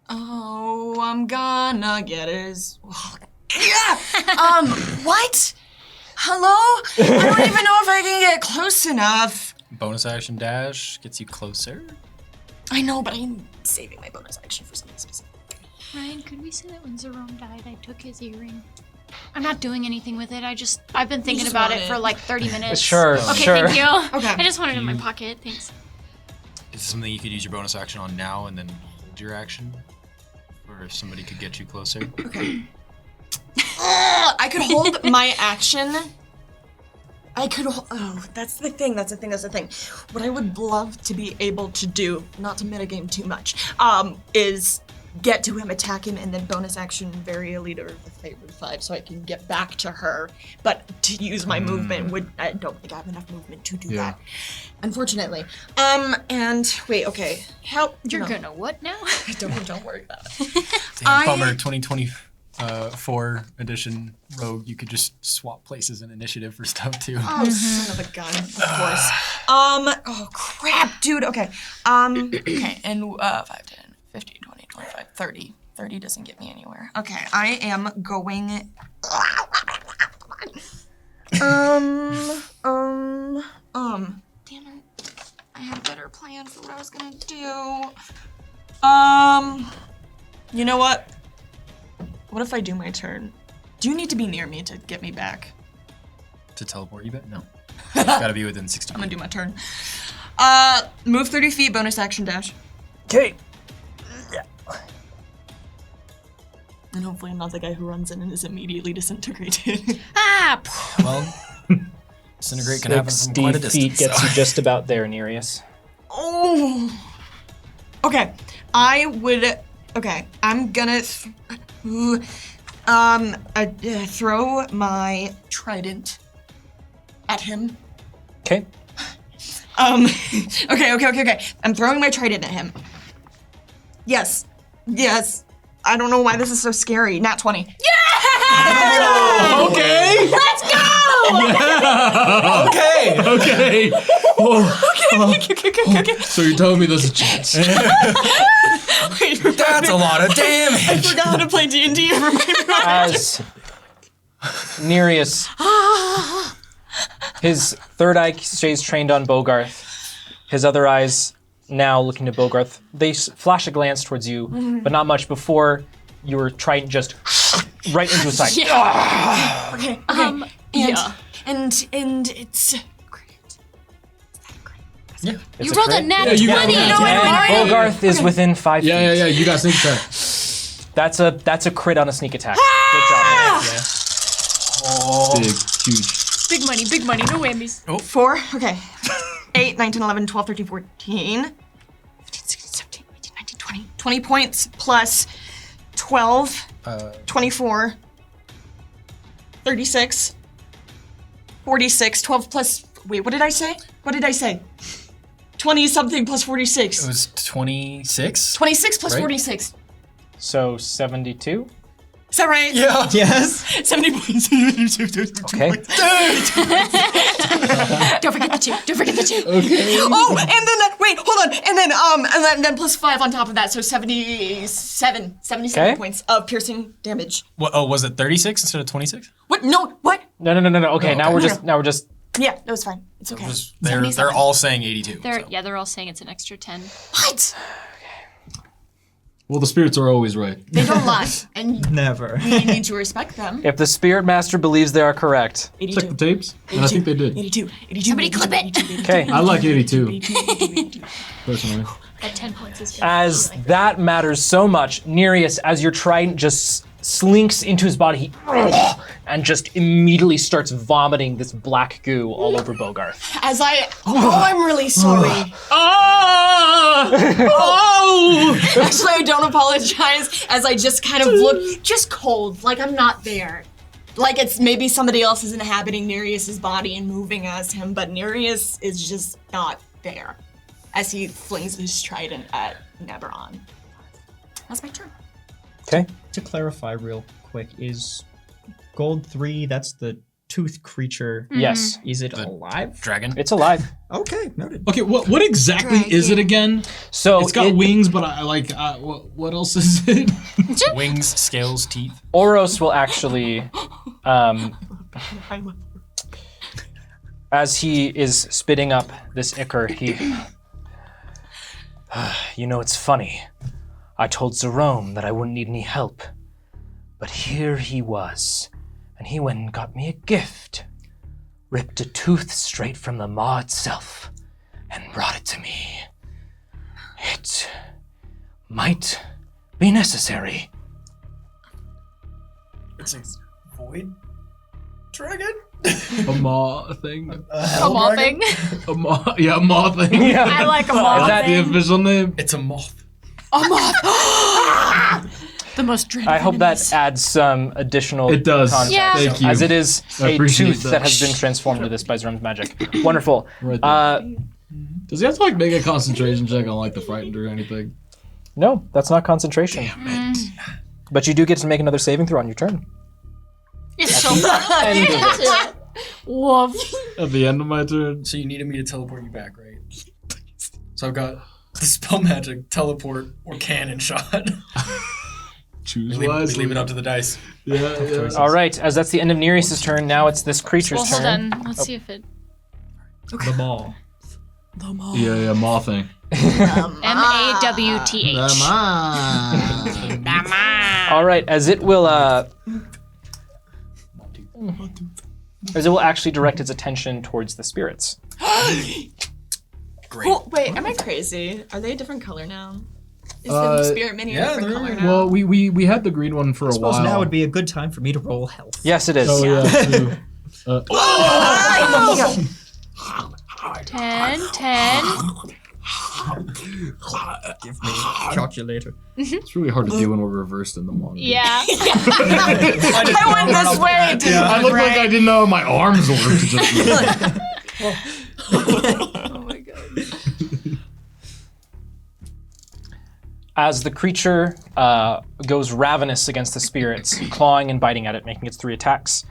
Oh, I'm gonna get his. What? Hello? I don't even know if I can get close enough. Bonus action dash gets you closer. I know, but I'm saving my bonus action for something specific. Ryan, could we say that when Zerome died, I took his earring? I'm not doing anything with it. I've been thinking just about want it it. for like 30 minutes. Sure, Okay, sure. thank you. Okay. I just want it in my pocket. Thanks. Is this something you could use your bonus action on now and then hold your action? Or if somebody could get you closer? Okay. I could hold my action. That's the thing. What I would love to be able to do, not to metagame too much, is get to him, attack him, and then bonus action vary a leader of the favored 5 so I can get back to her. But to use my movement I don't think I have enough movement to do that. Unfortunately. And wait, okay. You're gonna what now? Don't worry about it. Damn, bummer, 2024 edition rogue, you could just swap places in initiative for stuff too. Oh, son of a gun, of course. Oh crap, dude. Okay. Okay, and 5, 10, 15, 20, 25, 30. 30 doesn't get me anywhere. Okay, I am going. Damn it. I had a better plan for what I was gonna do. You know what? What if I do my turn? Do you need to be near me to get me back? To teleport you back? No. It's gotta be within 60 I'm feet. gonna do my turn. Move 30 feet, bonus action dash. Okay. And hopefully I'm not the guy who runs in and is immediately disintegrated. Well, disintegrate can happen from 60 quite a feet distance. gets so. you just about there, Nereus. Oh. Okay, I'm gonna throw my trident at him. Okay. Okay. I'm throwing my trident at him. Yes. I don't know why this is so scary. Nat 20. Okay. Let's go! Okay. Okay. So you're telling me there's a chance? That's a lot of damage. I forgot how to play D&D. As Nereus, his third eye stays trained on Bogarth. His other eyes now looking to Bogarth. They flash a glance towards you, but not much before your trident just right into his side. Okay. Yeah. And it's great. Yeah. It's You a rolled a crit. nat Yeah, you 20. got it. And Bogarth is within 5 feet. Yeah. You got sneak attack. That's a crit on a sneak attack. Good job. Big, huge. Big money, no whammies. 4. Okay. 8, 19, 11, 12, 13, 14. 15, 16, 17, 18, 19, 20. 20 points plus 12. 24. 36. 46. 12 plus. Wait, what did I say? 20 something plus 46. It was 26? 26 plus Right. 46. So 72. Is that right? Yeah. Yes. 70 points. Okay. Don't forget the 2. Oh, and then wait, hold on, and then plus 5 on top of that, so 77 Okay. points of piercing damage. What, oh, was it 36 instead of 26? What? No, what? No. Okay, now we're just Yeah, that was fine. It's okay. They're 77. all saying 82. They're all saying it's an extra 10. What? Well, the spirits are always right. They don't lie, and Never. we need to respect them. If the Spirit Master believes they are correct. 82. Check the tapes, and I think they did. 82. 82. Somebody clip it. Okay. I like 82, personally. At 10 points is good. As that matters so much, Nereus, as your trident just slinks into his body, he and just immediately starts vomiting this black goo all over Bogarth. I'm really sorry. Actually, I don't apologize, as I just kind of look, just cold, like I'm not there. Like it's maybe somebody else is inhabiting Nereus's body and moving as him, but Nereus is just not there. As he flings his trident at Neberon. That's my turn. Okay. To clarify real quick, is Gold 3, that's the tooth creature. Yes. Is it alive? Dragon. It's alive. Okay, noted. Okay, what exactly is it again? So It's got wings, but I like. What else is it? Wings, scales, teeth. Oros will actually, as he is spitting up this ichor, he. You know, it's funny. I told Zerome that I wouldn't need any help. But here he was, and he went and got me a gift. Ripped a tooth straight from the maw itself, and brought it to me. It might be necessary. It's a void dragon? A maw thing. A maw thing. A maw. Yeah, a maw thing. Yeah. I like a Is maw that the thing. official name? It's a moth. A moth! The most dreaded I hope enemies. that adds some additional It does. context. Yeah. Thank you. As it is I a appreciate tooth that that. has been transformed into this by Zerome's magic. Wonderful. Right there. Does he have to like make a concentration check on like the frightened or anything? No, that's not concentration. But you do get to make another saving throw on your turn. It's so End of it. Woof. At the end of my turn. So you needed me to teleport you back, right? So I've got the spell magic, teleport, or cannon shot. Choose we wisely. leave it up to the dice. Yeah. All right, as that's the end of Nereus' turn, now it's this creature's Well, hold turn. on. Let's see if it. The ball. Yeah, maw thing. MAWTH. All right, as it will actually direct its attention towards the spirits. Great. Oh, wait, am I crazy? Are they a different color now? Is the spirit mini a different color now? Well, we had the green one for a Suppose while. now would be a good time for me to roll health. Yes, it is. Oh yeah. Too. 10, 10. Give me a calculator. It's really hard to do when we're reversed in the manga. Yeah. I went this way. It didn't I looked like I didn't know how my arms worked. Just As the creature goes ravenous against the spirits, clawing and biting at it, making its 3 attacks.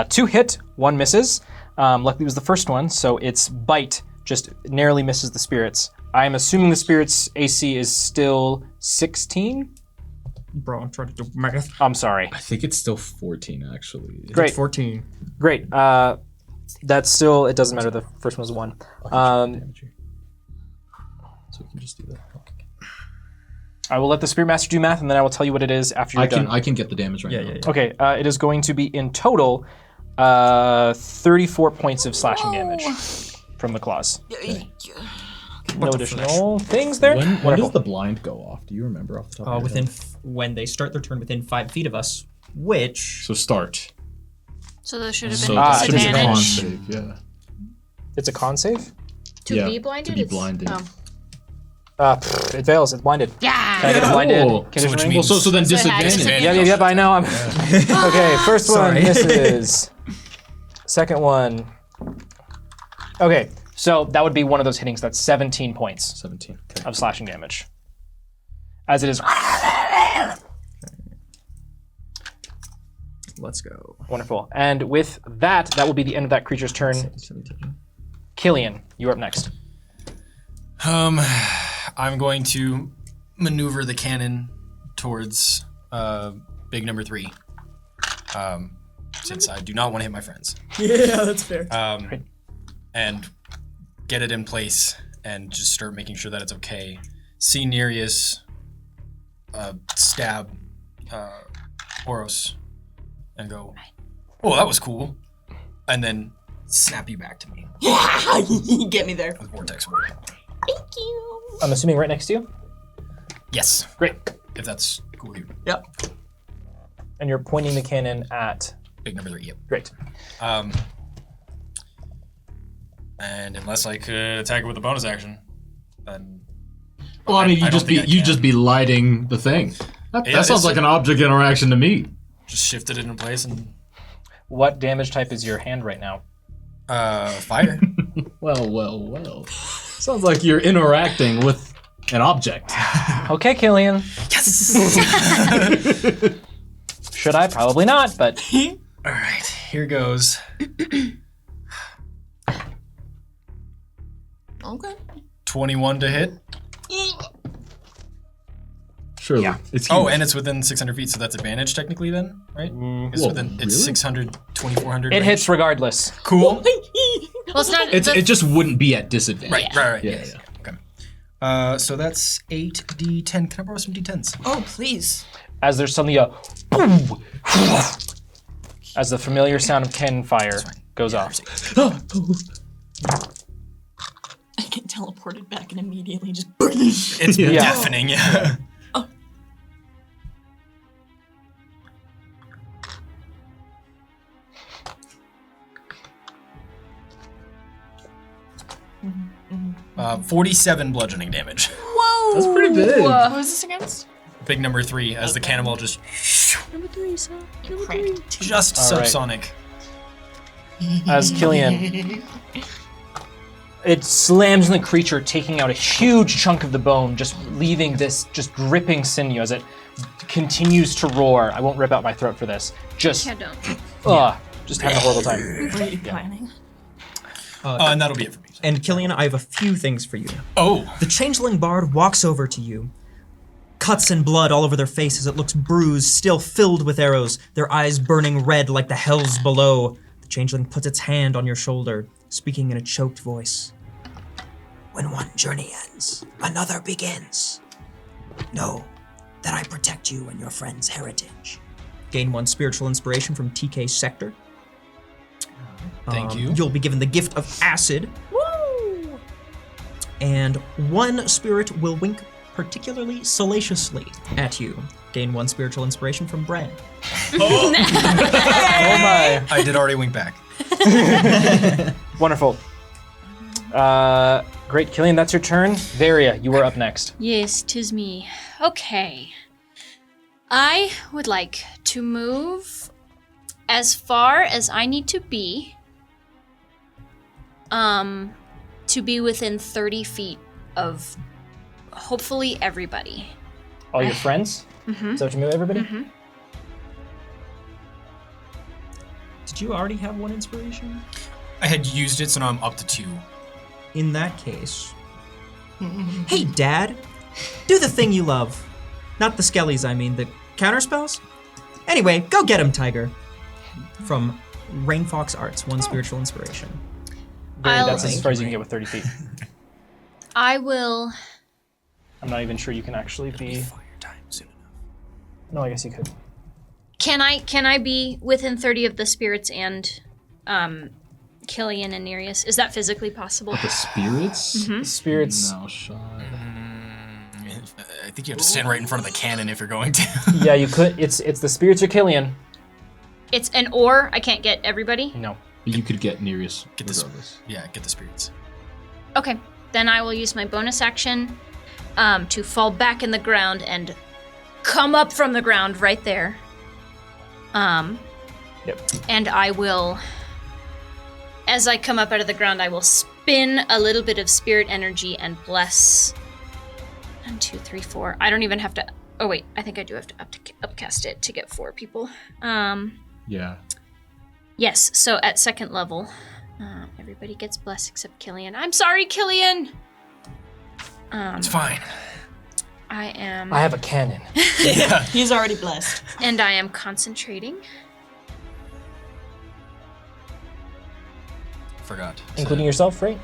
2 hit, 1 misses. Luckily it was the first one, so its bite just narrowly misses the spirits. I'm assuming the spirits' AC is still 16? Bro, I'm trying to do math. I'm sorry. I think it's still 14 actually. Great. 14. Great. That's still, it doesn't matter, the first one was 1. So we can just do that. I will let the Spirit Master do math, and then I will tell you what it is after you're done. I can get the damage right now. Yeah. Okay, it is going to be in total 34 points of slashing damage from the claws. No additional things there. When Wonderful. does the blind go off? Do you remember off the top of your Within head? when they start their turn within 5 feet of us, which So start. So those should have been So Ah, that should be a con disadvantage. save, yeah. It's a con save? To Yeah, be blinded? to be It's- blinded. Oh. It fails. It's blinded. Can I Yeah. get a blinded Oh, condition which ring? means- Well, so then So it had disadvantage. Yep, I know. Okay, first one Sorry. misses. Second one. Okay, so that would be one of those hittings. That's 17 points 17. Okay. of slashing damage. As it is let's go. wonderful. And with that, that will be the end of that creature's turn. 17. Killian, you're up next. I'm going to maneuver the cannon towards big number 3. Since I do not want to hit my friends. Yeah, that's fair. And get it in place and just start making sure that it's okay. See Nereus stab Oros and go, "Oh, that was cool," and then snap you back to me. Yeah, get me there. With Vortex Ward. Thank you. I'm assuming right next to you? Yes. Great. If that's cool with you. Yep. And you're pointing the cannon at... Big number 3, yep. Great. And unless I could attack it with a bonus action, then... Well, I mean, you just be lighting the thing. That sounds like an object interaction to me. Just shifted it in place and... What damage type is your hand right now? Fire. Well. Sounds like you're interacting with an object. Okay, Killian. Yes! Should I? Probably not, but... All right, here goes. Okay. 21 to hit. Surely. Yeah. It's Oh, huge. and it's within 600 feet, so that's advantage technically then, right? It's Whoa, within. It's really? 600, 2400. It hits regardless. Cool. Well, it's not. It just wouldn't be at disadvantage. Right. Yeah, Yes. yeah. Okay. So that's 8d10. Can I borrow some d10s? Oh, please. As there's suddenly a boom, as the familiar sound of cannon fire goes off. I get teleported back and immediately just. It's Yeah. deafening, yeah. Oh. Mm-hmm. 47 bludgeoning damage. Whoa! That's pretty big. What was this against? Big number 3 as the cannonball just Number 3, so. Cranked. just All right. subsonic. As Killian, it slams in the creature, taking out a huge chunk of the bone, just leaving this just dripping sinew as it continues to roar. I won't rip out my throat for this. Just, Yeah, don't. just having a horrible time. What are you planning? And that'll be it for me. And Killian, I have a few things for you. Oh, The changeling bard walks over to you. Cuts and blood all over their faces. It looks bruised, still filled with arrows, their eyes burning red like the hells below. The changeling puts its hand on your shoulder, speaking in a choked voice. When one journey ends, another begins. Know that I protect you and your friend's heritage. Gain 1 spiritual inspiration from TK Sector. thank you. You'll be given the gift of acid. Woo! And 1 spirit will wink particularly salaciously at you. Gain 1 spiritual inspiration from Brad. Oh my. I did already wink back. Wonderful. Great, Killian, that's your turn. Varia, you are up next. Yes, 'tis me. Okay. I would like to move as far as I need to be within 30 feet of hopefully everybody. All your friends? Mm-hmm. Is that what you move, everybody? Mm-hmm. Did you already have 1 inspiration? I had used it, so now I'm up to 2. In that case. Hey, Dad. Do the thing you love. Not the skellies, I mean, the counterspells? Anyway, go get him, Tiger. From Rainfox Arts, 1 spiritual inspiration. Varia, that's as far as you can get with 30 feet. I will. I'm not even sure you can actually be... Fire time soon enough. No, I guess you could. Can I be within 30 of the spirits and Killian and Nereus? Is that physically possible? The spirits? Mm-hmm. Spirits... No shot. I think you have to stand right in front of the cannon if you're going to. Yeah, you could. It's the spirits or Killian. It's an or. I can't get everybody. No. But you could get Nereus Get this. regardless. Yeah, get the spirits. Okay, then I will use my bonus action to fall back in the ground and come up from the ground right there. Yep. And I will, as I come up out of the ground, I will spin a little bit of spirit energy and bless. 1, 2, 3, 4. I don't even have to. Oh wait, I think I do have to upcast it to get 4 people. Yeah. Yes. So at 2nd level, everybody gets blessed except Killian. I'm sorry, Killian. It's fine. I am. I have a cannon. He's already blessed. And I am concentrating. Forgot. Including yourself, right?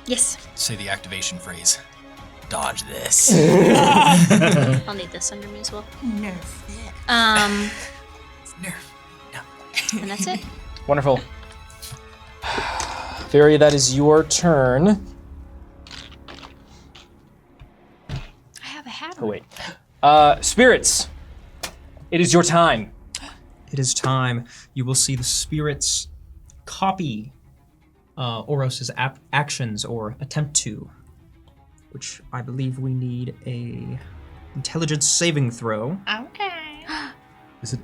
Yes. Say the activation phrase. dodge this. I'll need this under me as well. Nerf it. Nerf. No. And that's it. Wonderful. Fairy, that is your turn. I have a hat. Oh, wait. Spirits, it is your time. It is time. You will see the spirits copy Oros's actions or attempt to, which I believe we need a intelligence saving throw. Okay.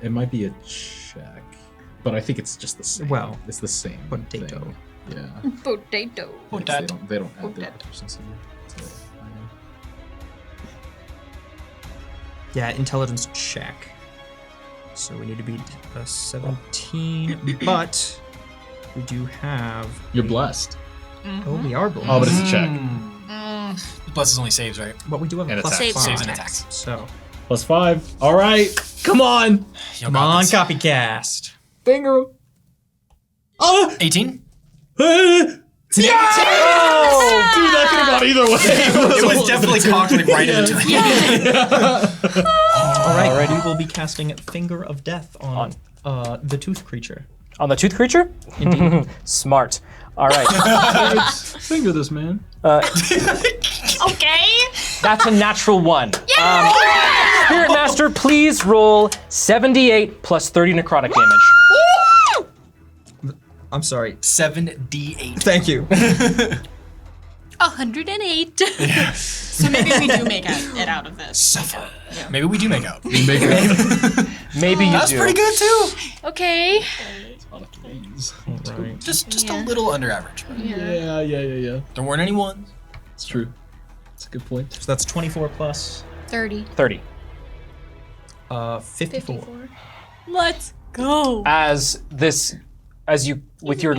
It might be a check, but I think it's just the same. Well, it's the same. potato. thing. Yeah. Potato. They don't add the proficiency to it. Yeah, intelligence check. So we need to beat a 17, but we do have. You're blessed. Oh, we are blessed. Oh, but it's a check. Plus is only saves, right? But we do have a And plus attacks. 5. Saves and attacks. So, +5. All right. Come on. come on, copycast. Finger him. 18? Dude, that could have gone either way. It was definitely cocked like right into it. All right, we will be casting Finger of Death on the tooth creature. On the tooth creature? Indeed. Smart. All right. Finger this man. Okay. That's a natural 1. Spirit Master, please roll 78 plus 30 necrotic damage. I'm sorry. 7d8. Thank you. 108. So maybe we do make it out of this. Suffer. Maybe we do make out. Maybe you That's do. pretty good too. Okay. Right. Just a little under average. But Yeah. there weren't any ones. It's true. It's a good point. So that's 24 plus 30. 30. 54. Let's go. As you, with your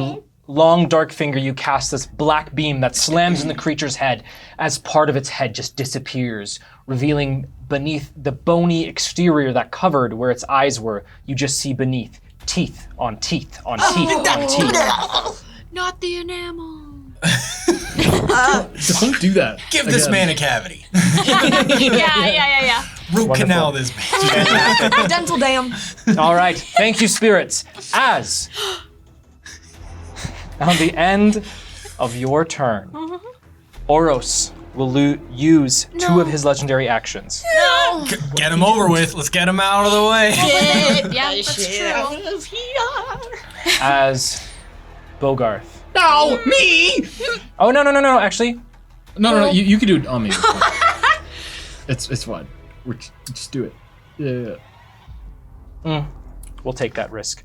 long dark finger, you cast this black beam that slams in the creature's head as part of its head just disappears, revealing beneath the bony exterior that covered where its eyes were, you just see beneath teeth on teeth on teeth on teeth. Not the enamel. Don't do that. Give this man a cavity. Yeah. Root Wonderful. canal this man. Dental dam. All right, thank you, spirits. As on the end of your turn, Oros will use 2 of his legendary actions. No. Get him over with. Let's get him out of the way. Yeah, that's true. As Bogarth. No, me. Oh no! Actually, No. You can do it on me. It's fine. Just do it. Yeah. we'll take that risk.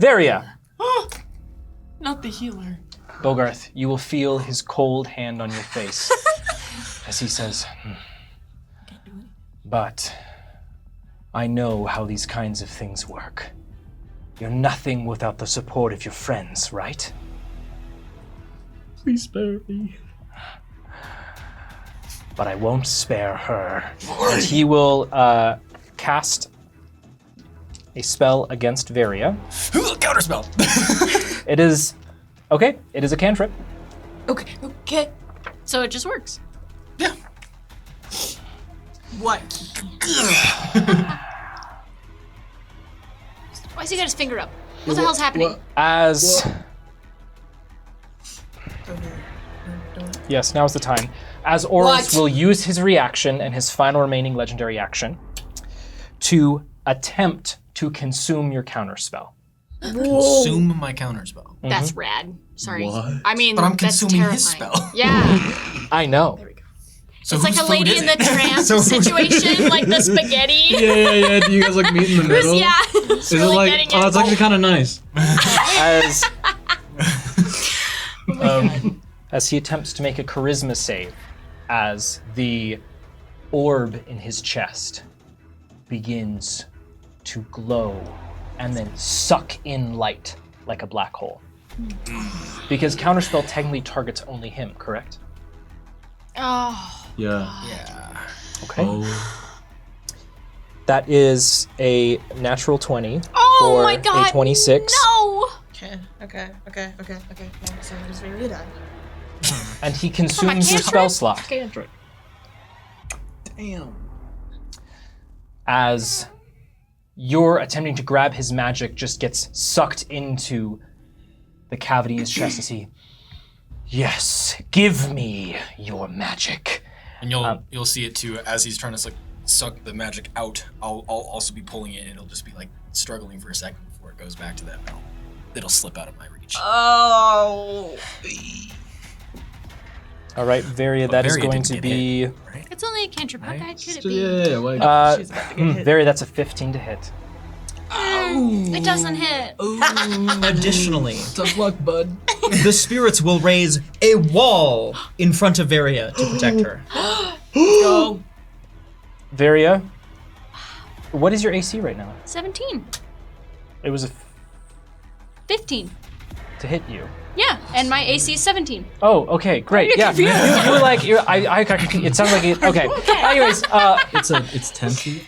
Varia. Not the healer. Bogarth, you will feel his cold hand on your face as he says, But I know how these kinds of things work. You're nothing without the support of your friends, right? Please spare me. But I won't spare her. And he will cast a spell against Varia. Counterspell. It is okay. It is a cantrip. Okay. So it just works. Yeah. What? Why's he got his finger up? What the hell's happening? As yes, now is the time. As Oros will use his reaction and his final remaining legendary action to attempt to consume your counterspell. Consume my counterspell. That's rad. Sorry. What? I mean, But I'm that's consuming terrifying. his spell. Yeah. I know. So It's like whose a food lady is in the it? tramp situation, like the spaghetti. Yeah. Do you guys like meet in the middle? Yeah. Is it like? Oh, it's actually kind of nice. As he attempts to make a charisma save, as the orb in his chest begins to glow and then suck in light like a black hole. Because counterspell technically targets only him, correct? Oh. Yeah. Yeah. Okay. Oh. That is a natural 20 Oh for my god. a 26. No. Okay. So it was very good. And he consumes your spell slot. Damn. As you're attempting to grab his magic, just gets sucked into the cavity in his chest as he, yes, give me your magic. And you'll see it too as he's trying to suck the magic out. I'll also be pulling it, and it'll just be like struggling for a second before it goes back to that. It'll slip out of my reach. Oh. All right, Varia, that is going to be. Hit, right? It's only a cantrip. How bad could it be? Yeah. Varia, that's a 15 to hit. It doesn't hit. Additionally, Tough luck, bud. the spirits will raise a wall in front of Varia to protect her. Go. Varia, what is your AC right now? 17. It was 15. to hit you. Yeah, and my AC is 17. Oh, okay, great. Yeah, you were like, I got confused. It sounded like it. Okay. Anyways, It's 10 feet.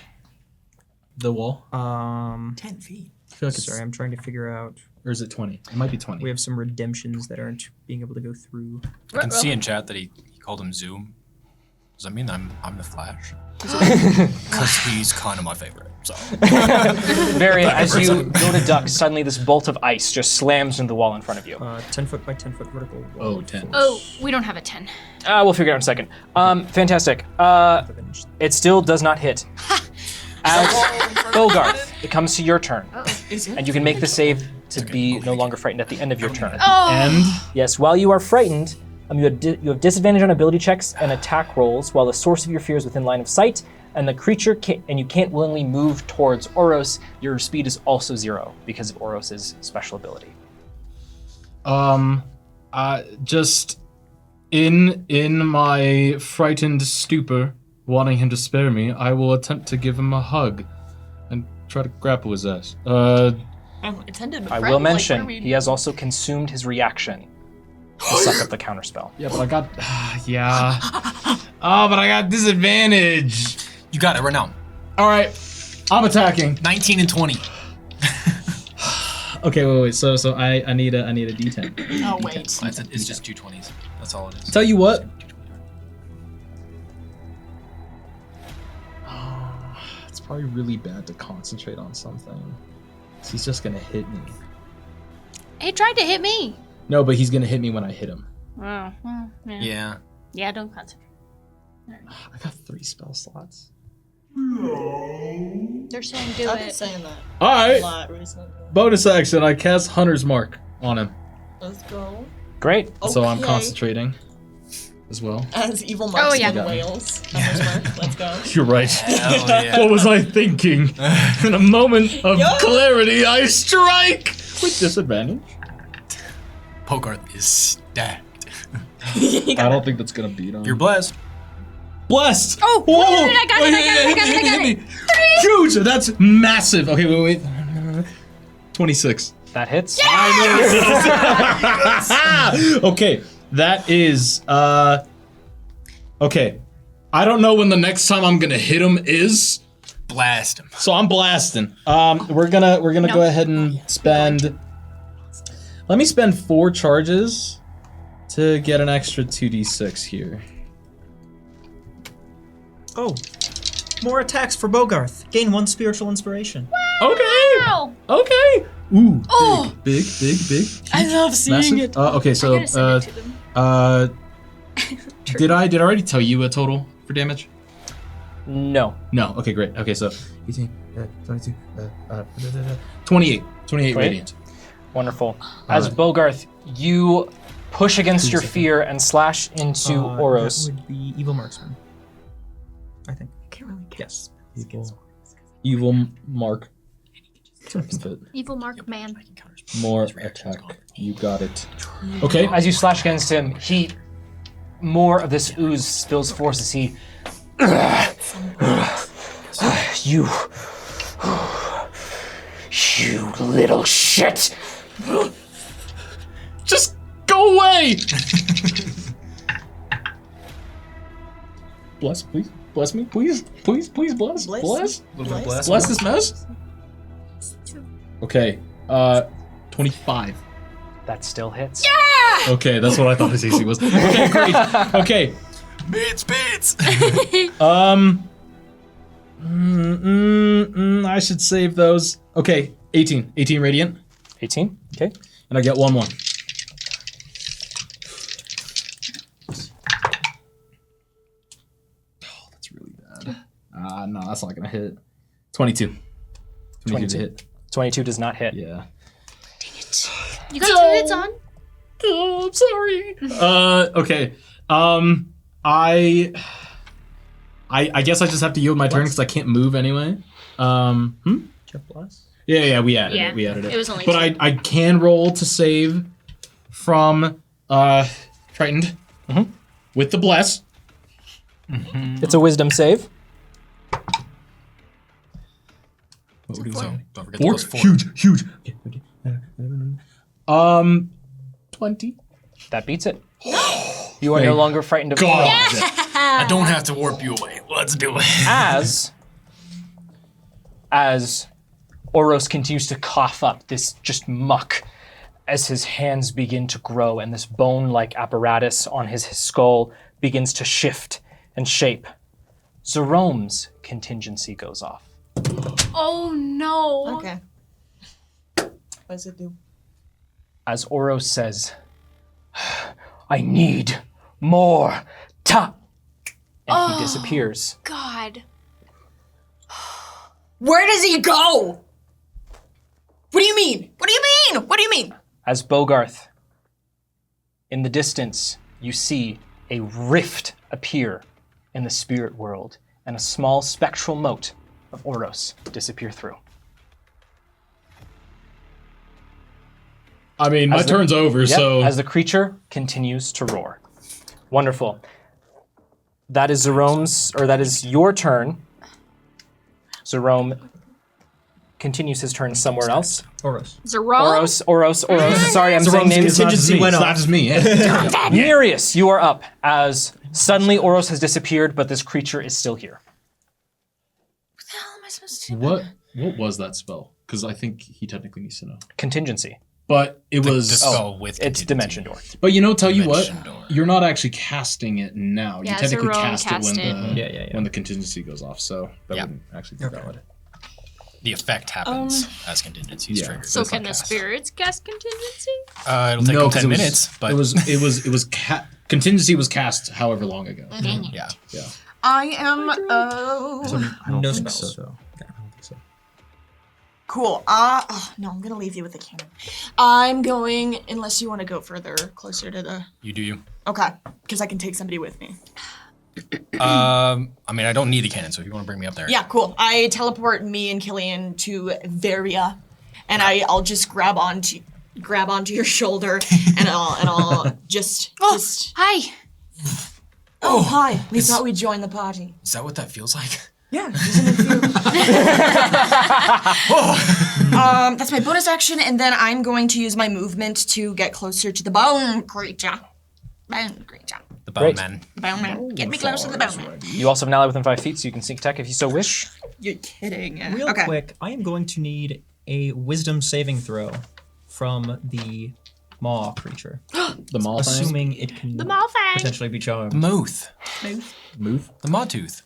The wall. 10 feet. I feel like it's, Sorry, I'm trying to figure out. or is it 20? It might be 20. We have some redemptions that aren't being able to go through. I can see in chat that he called him Zoom. Does that mean I'm the Flash? Because he's kind of my favorite. So. Varia, as you go to duck, suddenly this bolt of ice just slams into the wall in front of you. 10 foot by 10 foot vertical wall. Oh, 10. Oh, we don't have a 10. We'll figure it out in a second. Fantastic. It still does not hit. As Bogarth, it comes to your turn. And you can make the save to be no longer frightened at the end of your turn. And Yes, while you are frightened, you have disadvantage on ability checks and attack rolls while the source of your fear is within line of sight, and the creature and you can't willingly move towards Oros. Your speed is also 0 because of Oros's special ability. just in my frightened stupor, wanting him to spare me, I will attempt to give him a hug and try to grapple his ass. I will mention, he has also consumed his reaction to suck up the counterspell. Yeah, but I got yeah. Oh, but I got disadvantage. You got it right now. All right, I'm attacking. 19 and 20. Okay, wait. So I need a D10. Oh, wait. It's just 2 20s. That's all it is. Tell you what. It's probably really bad to concentrate on something. He's just gonna hit me. He tried to hit me. No, but he's gonna hit me when I hit him. Oh, well, yeah. Yeah. Yeah, don't concentrate. I got 3 spell slots. They're saying do I've been it. saying that All a right. lot recently. Bonus action. I cast Hunter's Mark on him, Let's go. Great. so I'm Okay. concentrating as well. As evil marks Oh, yeah. in Wales. Let's go. You're right. Hell yeah. What was I thinking? In a moment of clarity, I strike with disadvantage. Bogarth is stacked. I don't think that's gonna beat him. You're blessed. blessed. Oh, whoa! I got it. Huge. That's massive. Okay, wait. 26. That hits. Okay, that is okay. I don't know when the next time I'm gonna hit him is. Blast him. So I'm blasting. We're gonna go ahead and spend. Let me spend 4 charges to get an extra 2d6 here. Oh, more attacks for Bogarth. Gain 1 spiritual inspiration. Okay. Wow. Okay. Ooh. Oh. Big. I love seeing Massive. it. Okay, so I gotta send it to them. did I already tell you a total for damage? No. No. Okay, great. Okay, so 18, 22, 28 radiant. Wonderful. As Bogarth, you push against your fear and slash into Oros. That would be Evil Marksman. I think. Can't really guess. Evil mark. Evil Mark Man. More attack. You got it. Okay. As you slash against him, more of this ooze spills forth as he. You little shit! Just go away! Bless, please. Bless me, please. Please, bless. Bless this mess. Okay. 25. That still hits. Yeah! Okay, that's what I thought his AC was. Okay, great. Okay. Beats. I should save those. Okay, 18. 18 radiant. 18. Okay. And I get 1/1. Oh, that's really bad. No, that's not gonna hit. 22. 22 to hit. 22 does not hit. Yeah. You got 2 hits on. Oh, I'm sorry. Okay. I guess I just have to yield my turn because I can't move anyway. Yeah, we added it. We added it. It was only but 2. I can roll to save from frightened with the bless. It's a wisdom save. What would you So, say? don't forget Four? the +4. Huge. 20. That beats it. You are no longer frightened of Oro. I don't have to warp you away. Let's do it. As Oros continues to cough up this just muck, as his hands begin to grow and this bone-like apparatus on his skull begins to shift and shape, Zerome's contingency goes off. Oh no. Okay. What does it do? As Oros says, I need more time. And he disappears. God. Where does he go? What do you mean? What do you mean? What do you mean? As Bogarth, in the distance, you see a rift appear in the spirit world and a small spectral mote of Oros disappear through. I mean, my turn's over, so... As the creature continues to roar. Wonderful. That is that is your turn. Zerome continues his turn somewhere else. Oros. Zerome? Oros. Sorry, I'm saying names. Contingency went It's up. not just me. Yeah. Nereus, you are up as suddenly Oros has disappeared, but this creature is still here. What the hell am I supposed to do? What was that spell? Because I think he technically needs to know. Contingency. But it was... The spell with It's contingency. Dimension Door. But tell you what, Dimension door. you're not actually casting it now. Yeah, you technically Zerome cast it when cast it. the when the contingency goes off, so that wouldn't actually be valid. The effect happens as contingency is triggered. So That's can not the cast. spirits cast contingency? It'll take No, them 'cause 10 minutes, but it was contingency was cast however long ago. yeah. Yeah. I am. No spells. So. I don't think so. Cool. No, I'm gonna leave you with the cannon. I'm going, unless you want to go further, closer to the. You do you. Okay, because I can take somebody with me. I mean, I don't need the cannon, so if you want to bring me up there. Yeah, cool. I teleport me and Killian to Varia, and I'll just grab onto your shoulder, and I'll just. Hi. Oh, hi. We thought we'd join the party. Is that what that feels like? Yeah, isn't it feel? That's my bonus action, and then I'm going to use my movement to get closer to the bone creature. Bone creature. The bone Great. man. Bone man. Get me closer to the bone man. You also have an ally within 5 feet, so you can sneak attack if you so wish. You're kidding. Real Okay. quick, I am going to need a wisdom saving throw from the maw creature. The mall thing? Assuming it can Mall thing. potentially be charmed. Mooth. Move? The Mawtooth.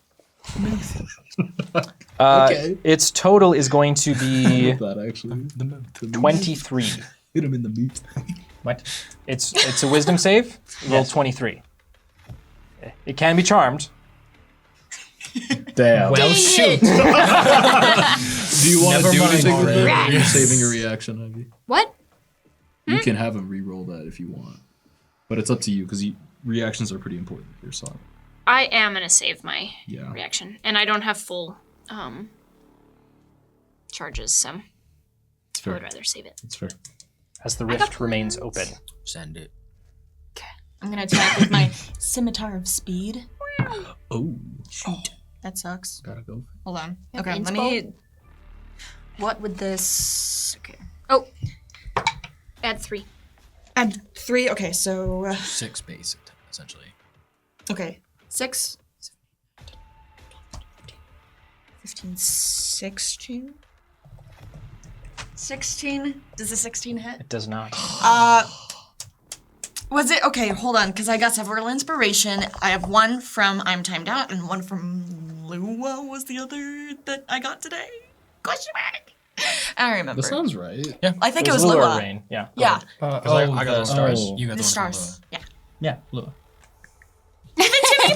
Its total is going to be That actually. The Mooth. 23. Hit him in the meat. What? It's a wisdom save. Roll 23. It can be charmed. Damn. Well, shoot. do you want to Never do mind anything with it? already. You're saving a reaction, Ivy. What? You can have him re-roll that if you want. But it's up to you, because reactions are pretty important here, so... I am gonna save my Yeah. reaction, and I don't have full charges, so It's I fair. would rather save it. It's fair. As the rift remains open. Send it. I'm gonna attack with my scimitar of speed. Oh. That sucks. Gotta go. Hold on. Have Okay, let inspo? me. What would this? Okay. Oh, add 3. Add 3. Okay, so 6 base, essentially. okay, 6, 15, 16. 16. Does the 16 hit? It does not. Was it? Okay, hold on, because I got several inspiration. I have one from I'm Timed Out and one from Lua was the other that I got today. Question mark. I don't remember. That sounds right. Yeah. I think it was Lure Lua. Rain. Yeah. Yeah. I got the stars. You got The the stars. Yeah. Yeah, Lua. Give it to me,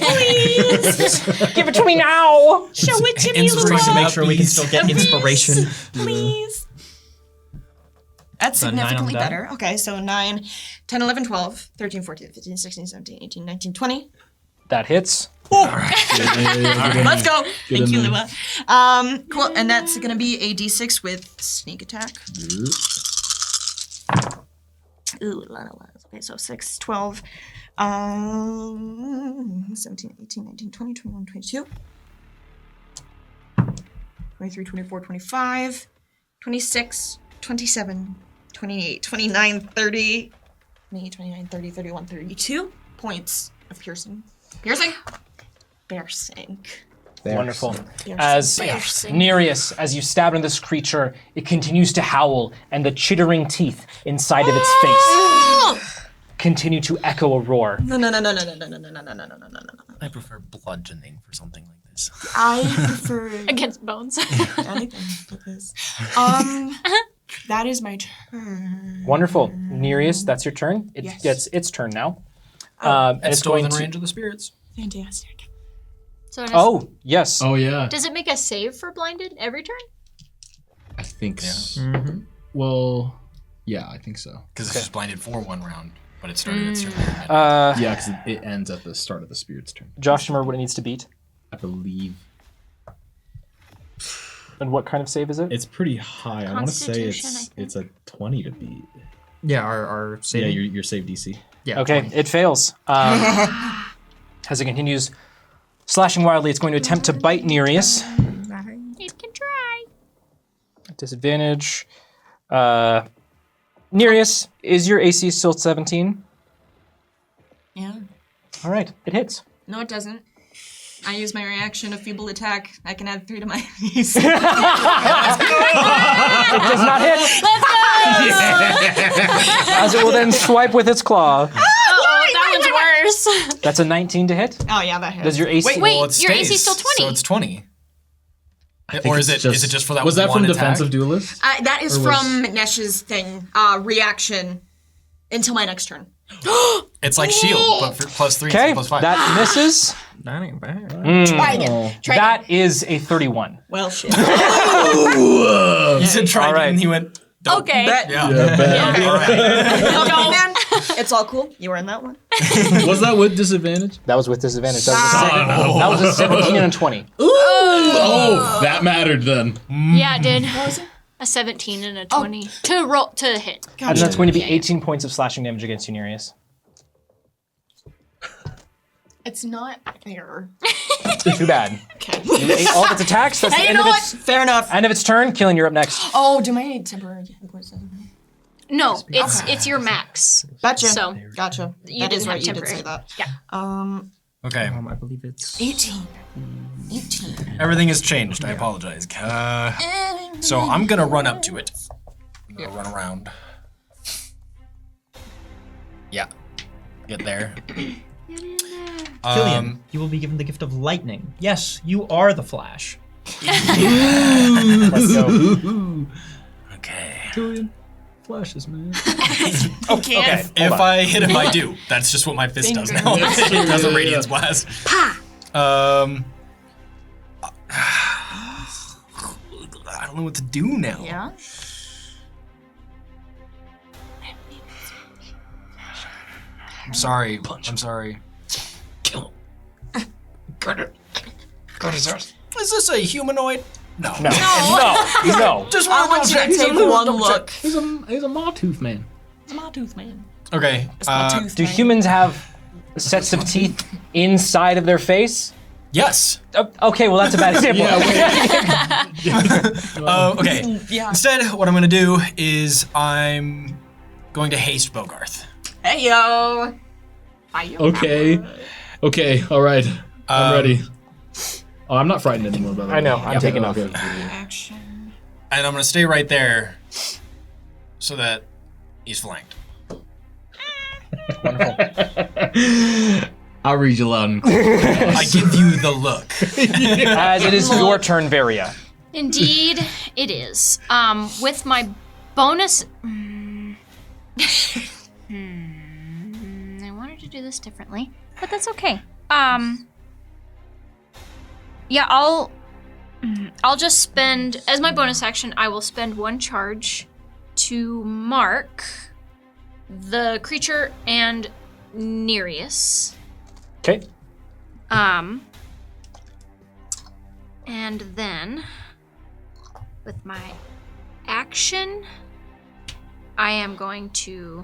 please. Give it to me now. Show it to me, Inspiration. Lua. To make sure we can still get inspiration. Please. That's So 9 on significantly the die? better. Okay, so 9, 10, 11, 12, 13, 14, 15, 16, 17, 18, 19, 20. That hits. Let's go. Thank you, in Lua. Cool, and that's going to be a d6 with sneak attack. Ooh, a lot of ones. Okay, so 6, 12, 17, 18, 19, 20, 21, 22, 23, 24, 25, 26, 27, 28, 29, 30, 28, 29, 30, 31, 32 points of piercing. Piercing? Piercing. Wonderful. Piercing. As Piercing. Nereus, as you stab into this creature, it continues to howl, and the chittering teeth inside of its face continue to echo a roar. No. I prefer bludgeoning for something like this. I prefer Against bones. anything with this. That is my turn. Wonderful. Nereus, that's your turn. It Yes. gets its turn now. And It's it's still going within to... range of the spirits. Fantastic. So it has, Oh, yes. Oh yeah. does it make a save for blinded every turn? I think so. Mm-hmm. Well, yeah, I think so. Because it's just blinded for 1 round, but it started its turn. Uh, Yeah, because it ends at the start of the spirit's turn. Josh, remember what it needs to beat? I believe And what kind of save is it? it's pretty high. I want to say Constitution, I think. it's a 20 to beat. Yeah, our Yeah, saving. your save DC. Yeah, Okay, 20. it fails. As it continues slashing wildly, it's going to attempt to bite Nereus. It can try. Disadvantage. Nereus, is your AC still 17? Yeah. All right, it hits. No, it doesn't. I use my reaction of feeble attack. I can add 3 to my AC. It does not hit. As it will then swipe with its claw. That one's worse. That's a 19 to hit. Oh yeah, that hits. Does your AC? Wait, Well, it your AC stays, still 20. So it's 20. Or is it just for that Was that one from attack? Defensive Duelist? That is Or was- from Nesh's thing. Reaction until my next turn. It's like shield, but for +3 Okay, plus 5. that misses. That ain't bad. Try again. Try again. That is a 31. Well, shit. He said try All right. and he went, "Dope." Okay. Yeah. Okay, man. It's all cool. You were in that one. Was that with disadvantage? That was with disadvantage. That was a 17 and a 20. Oh, that mattered then. Yeah, it did. A 17 and a 20 to roll to hit. And that's going to be 18 points of slashing damage against you, Nereus. It's not fair. Too bad. Okay. You ate all of its attacks. That's the Hey, you end know of what? its Fair enough. end of its turn. Killing, you're up next. Oh, do my temporary hit points? No, it's your max. Gotcha. So, Gotcha. You That didn't is have right. You did temporary. say that. Yeah. Okay. I believe it's 18. 18. Everything has changed. I apologize. So I'm gonna run up to it. I'm gonna run around. Yeah. Get there. Killian. You will be given the gift of lightning. Yes, you are the Flash. Let's go. Okay. Killian, flashes, man. Okay. If I hit him, I do. That's just what my fist does now. It does a radiance blast. I don't know what to do now. Yeah. I'm sorry. I'm sorry. Kill him. Is this a humanoid? No. No. Just I one want you to object. take one look. He's a Maw-tooth man. It's my tooth, man. Okay. It's my tooth, Do man. humans have sets of teeth inside of their face? Yes. Okay, well that's a bad example. Okay. Yeah. Instead, what I'm gonna do is I'm going to haste Bogarth. Hey, yo. Hi-yo. Okay, all right. I'm ready. Oh, I'm not frightened anymore, by the way. I know, I'm taking off. Action. And I'm gonna stay right there so that he's flanked. I'll read you loud and clear. I give you the look. As it is your turn, Varia. Indeed, it is. With my bonus. I wanted to do this differently, but that's okay. Yeah, I'll just spend, as my bonus action, I will spend 1 charge to mark the creature and Nereus. Okay. And then with my action, I am going to.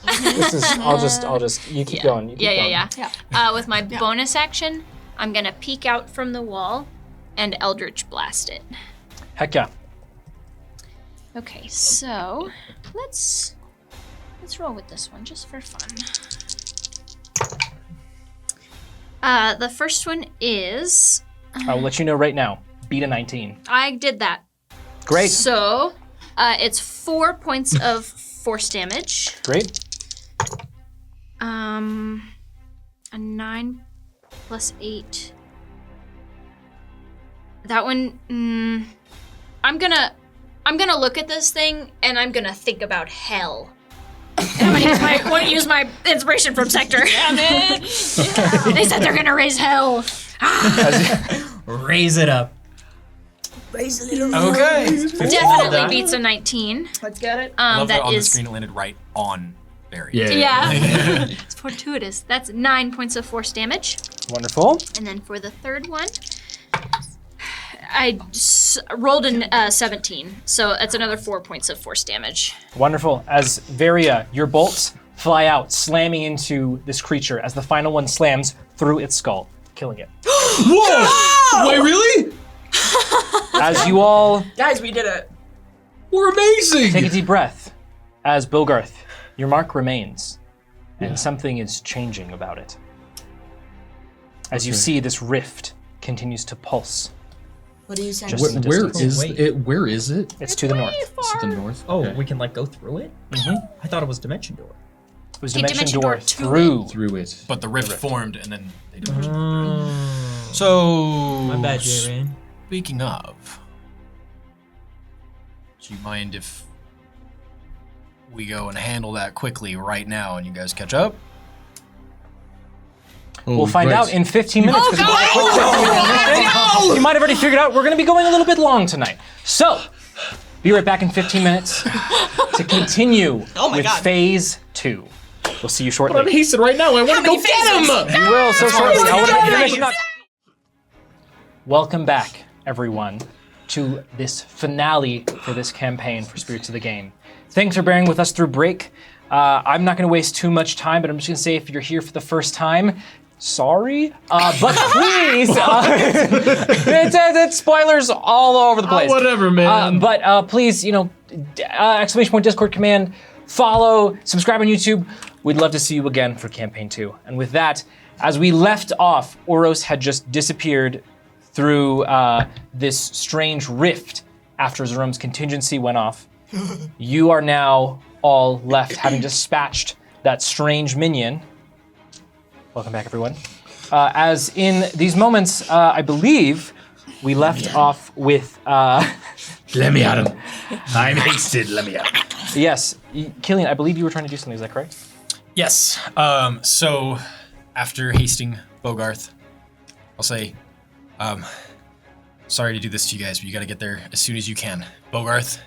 This is. I'll just. You keep going. You keep going. Yeah. With my bonus action, I'm gonna peek out from the wall and Eldritch Blast it. Heck yeah. Okay, so let's roll with this one just for fun. The first one is. I will let you know right now. Beat a 19. I did that. Great. So, it's 4 points of force damage. Great. A 9 plus 8. That one. I'm gonna look at this thing and I'm gonna think about hell. And I'm gonna use my inspiration from Sector. Yeah, man. Yeah. They said they're gonna raise hell. Raise it up. Raise a little Okay. Definitely beats a 19. Let's get it. I love that That on the is. screen it landed right on Barry. Yeah. It's fortuitous. That's 9 points of force damage. Wonderful. And then for the third one, I rolled a 17. So that's another 4 points of force damage. Wonderful. As Varia, your bolts fly out, slamming into this creature as the final one slams through its skull, killing it. Whoa! Wait, really? As you all Guys, we did it. We're amazing! take a deep breath, as Bogarth, your mark remains, and something is changing about it. As you see this rift continues to pulse. What do you say? Just in the Where distance. is it? Where is it? It's to the north. It's to the north. Oh, Okay. we can like go through it? Mm-hmm. I thought it was Dimension Door. It was Okay, dimension dimension door door to through. Through it. But the rift formed and then they did. Oh. So My bad, J-Rain. Speaking of, do you mind if we go and handle that quickly right now and you guys catch up? We'll find out in 15 minutes. Oh, 'cause we'll have a quick 15 minute thing. You might have already figured out we're going to be going a little bit long tonight. So, be right back in 15 minutes to continue with phase 2. We'll see you shortly. I'm hasted right now. I want to go get him! You will so shortly. I'll let you finish up. Welcome back, everyone, to this finale for this campaign for Spirits of the Game. Thanks for bearing with us through break. I'm not going to waste too much time, but I'm just going to say if you're here for the first time, sorry, but please, it's spoilers all over the place. Whatever, man. But please, exclamation point Discord command, follow, subscribe on YouTube. We'd love to see you again for campaign 2. And with that, as we left off, Oros had just disappeared through this strange rift after Zerome's contingency went off. You are now all left, having dispatched that strange minion. Welcome back, everyone. As in these moments, I believe we left off with. Let me at him. I'm hasted. Let me at him. Yes, Killian, I believe you were trying to do something. Is that correct? Yes. So after hasting Bogarth, I'll say, sorry to do this to you guys, but you got to get there as soon as you can. Bogarth,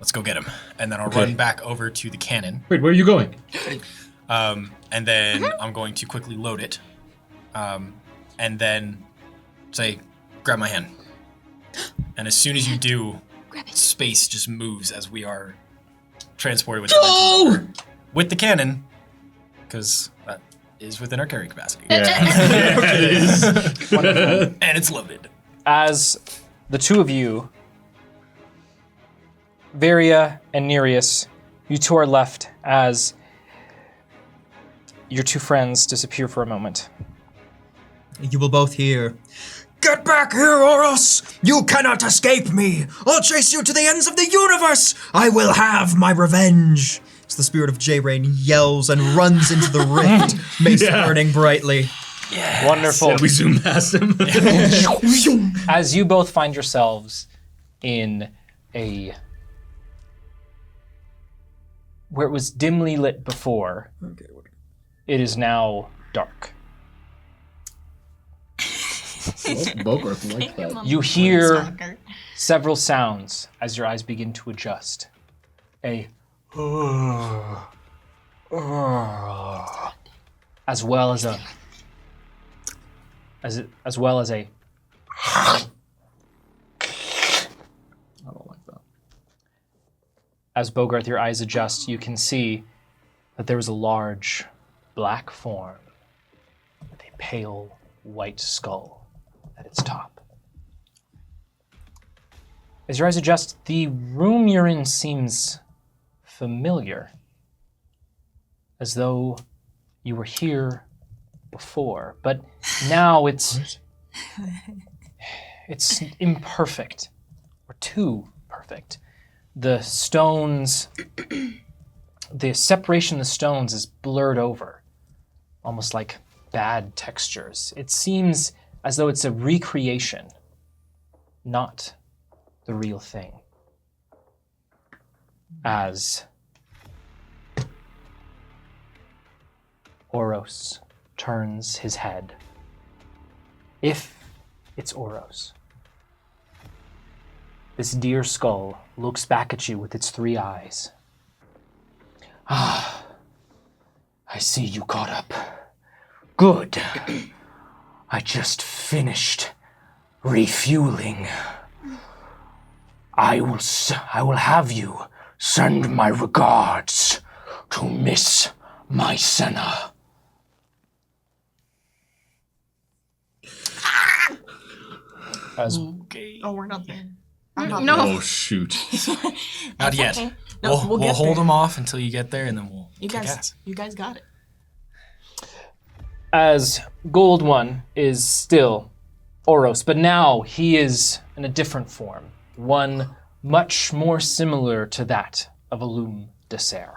let's go get him. And then I'll run back over to the cannon. Wait, where are you going? And then I'm going to quickly load it. And then say, grab my hand. And as soon as you do, space just moves as we are transported with with the cannon, because that is within our carrying capacity. Wonderful. And it's loaded. As the two of you, Varia and Nereus, you two are left as your two friends disappear for a moment. You will both hear, "Get back here, Oros! You cannot escape me! I'll chase you to the ends of the universe! I will have my revenge!" as the spirit of J-Rain yells and runs into the rift, mace burning brightly. Wonderful. And we zoom past him. As you both find yourselves in where it was dimly lit before, it is now dark. Bogart like that. You hear several sounds as your eyes begin to adjust. As well as a I don't like that. As Bogart, your eyes adjust, you can see that there is a large black form with a pale white skull at its top. As your eyes adjust, the room you're in seems familiar, as though you were here before, but now it's imperfect, or too perfect. The stones, the separation of the stones is blurred over, almost like bad textures. It seems as though it's a recreation, not the real thing. As Oros turns his head, if it's Oros, this deer skull looks back at you with its 3 eyes. Ah, I see you caught up. Good. I just finished refueling. I will have you send my regards to Miss Mycena. As Oh, we're not there. No. Oh shoot. Not yet. Okay. No, We'll get hold there. them off until you get there, and then we'll You kick guys, ass. you guys got it. as Gold One is still Oros, but now he is in a different form, one much more similar to that of Alum Deser.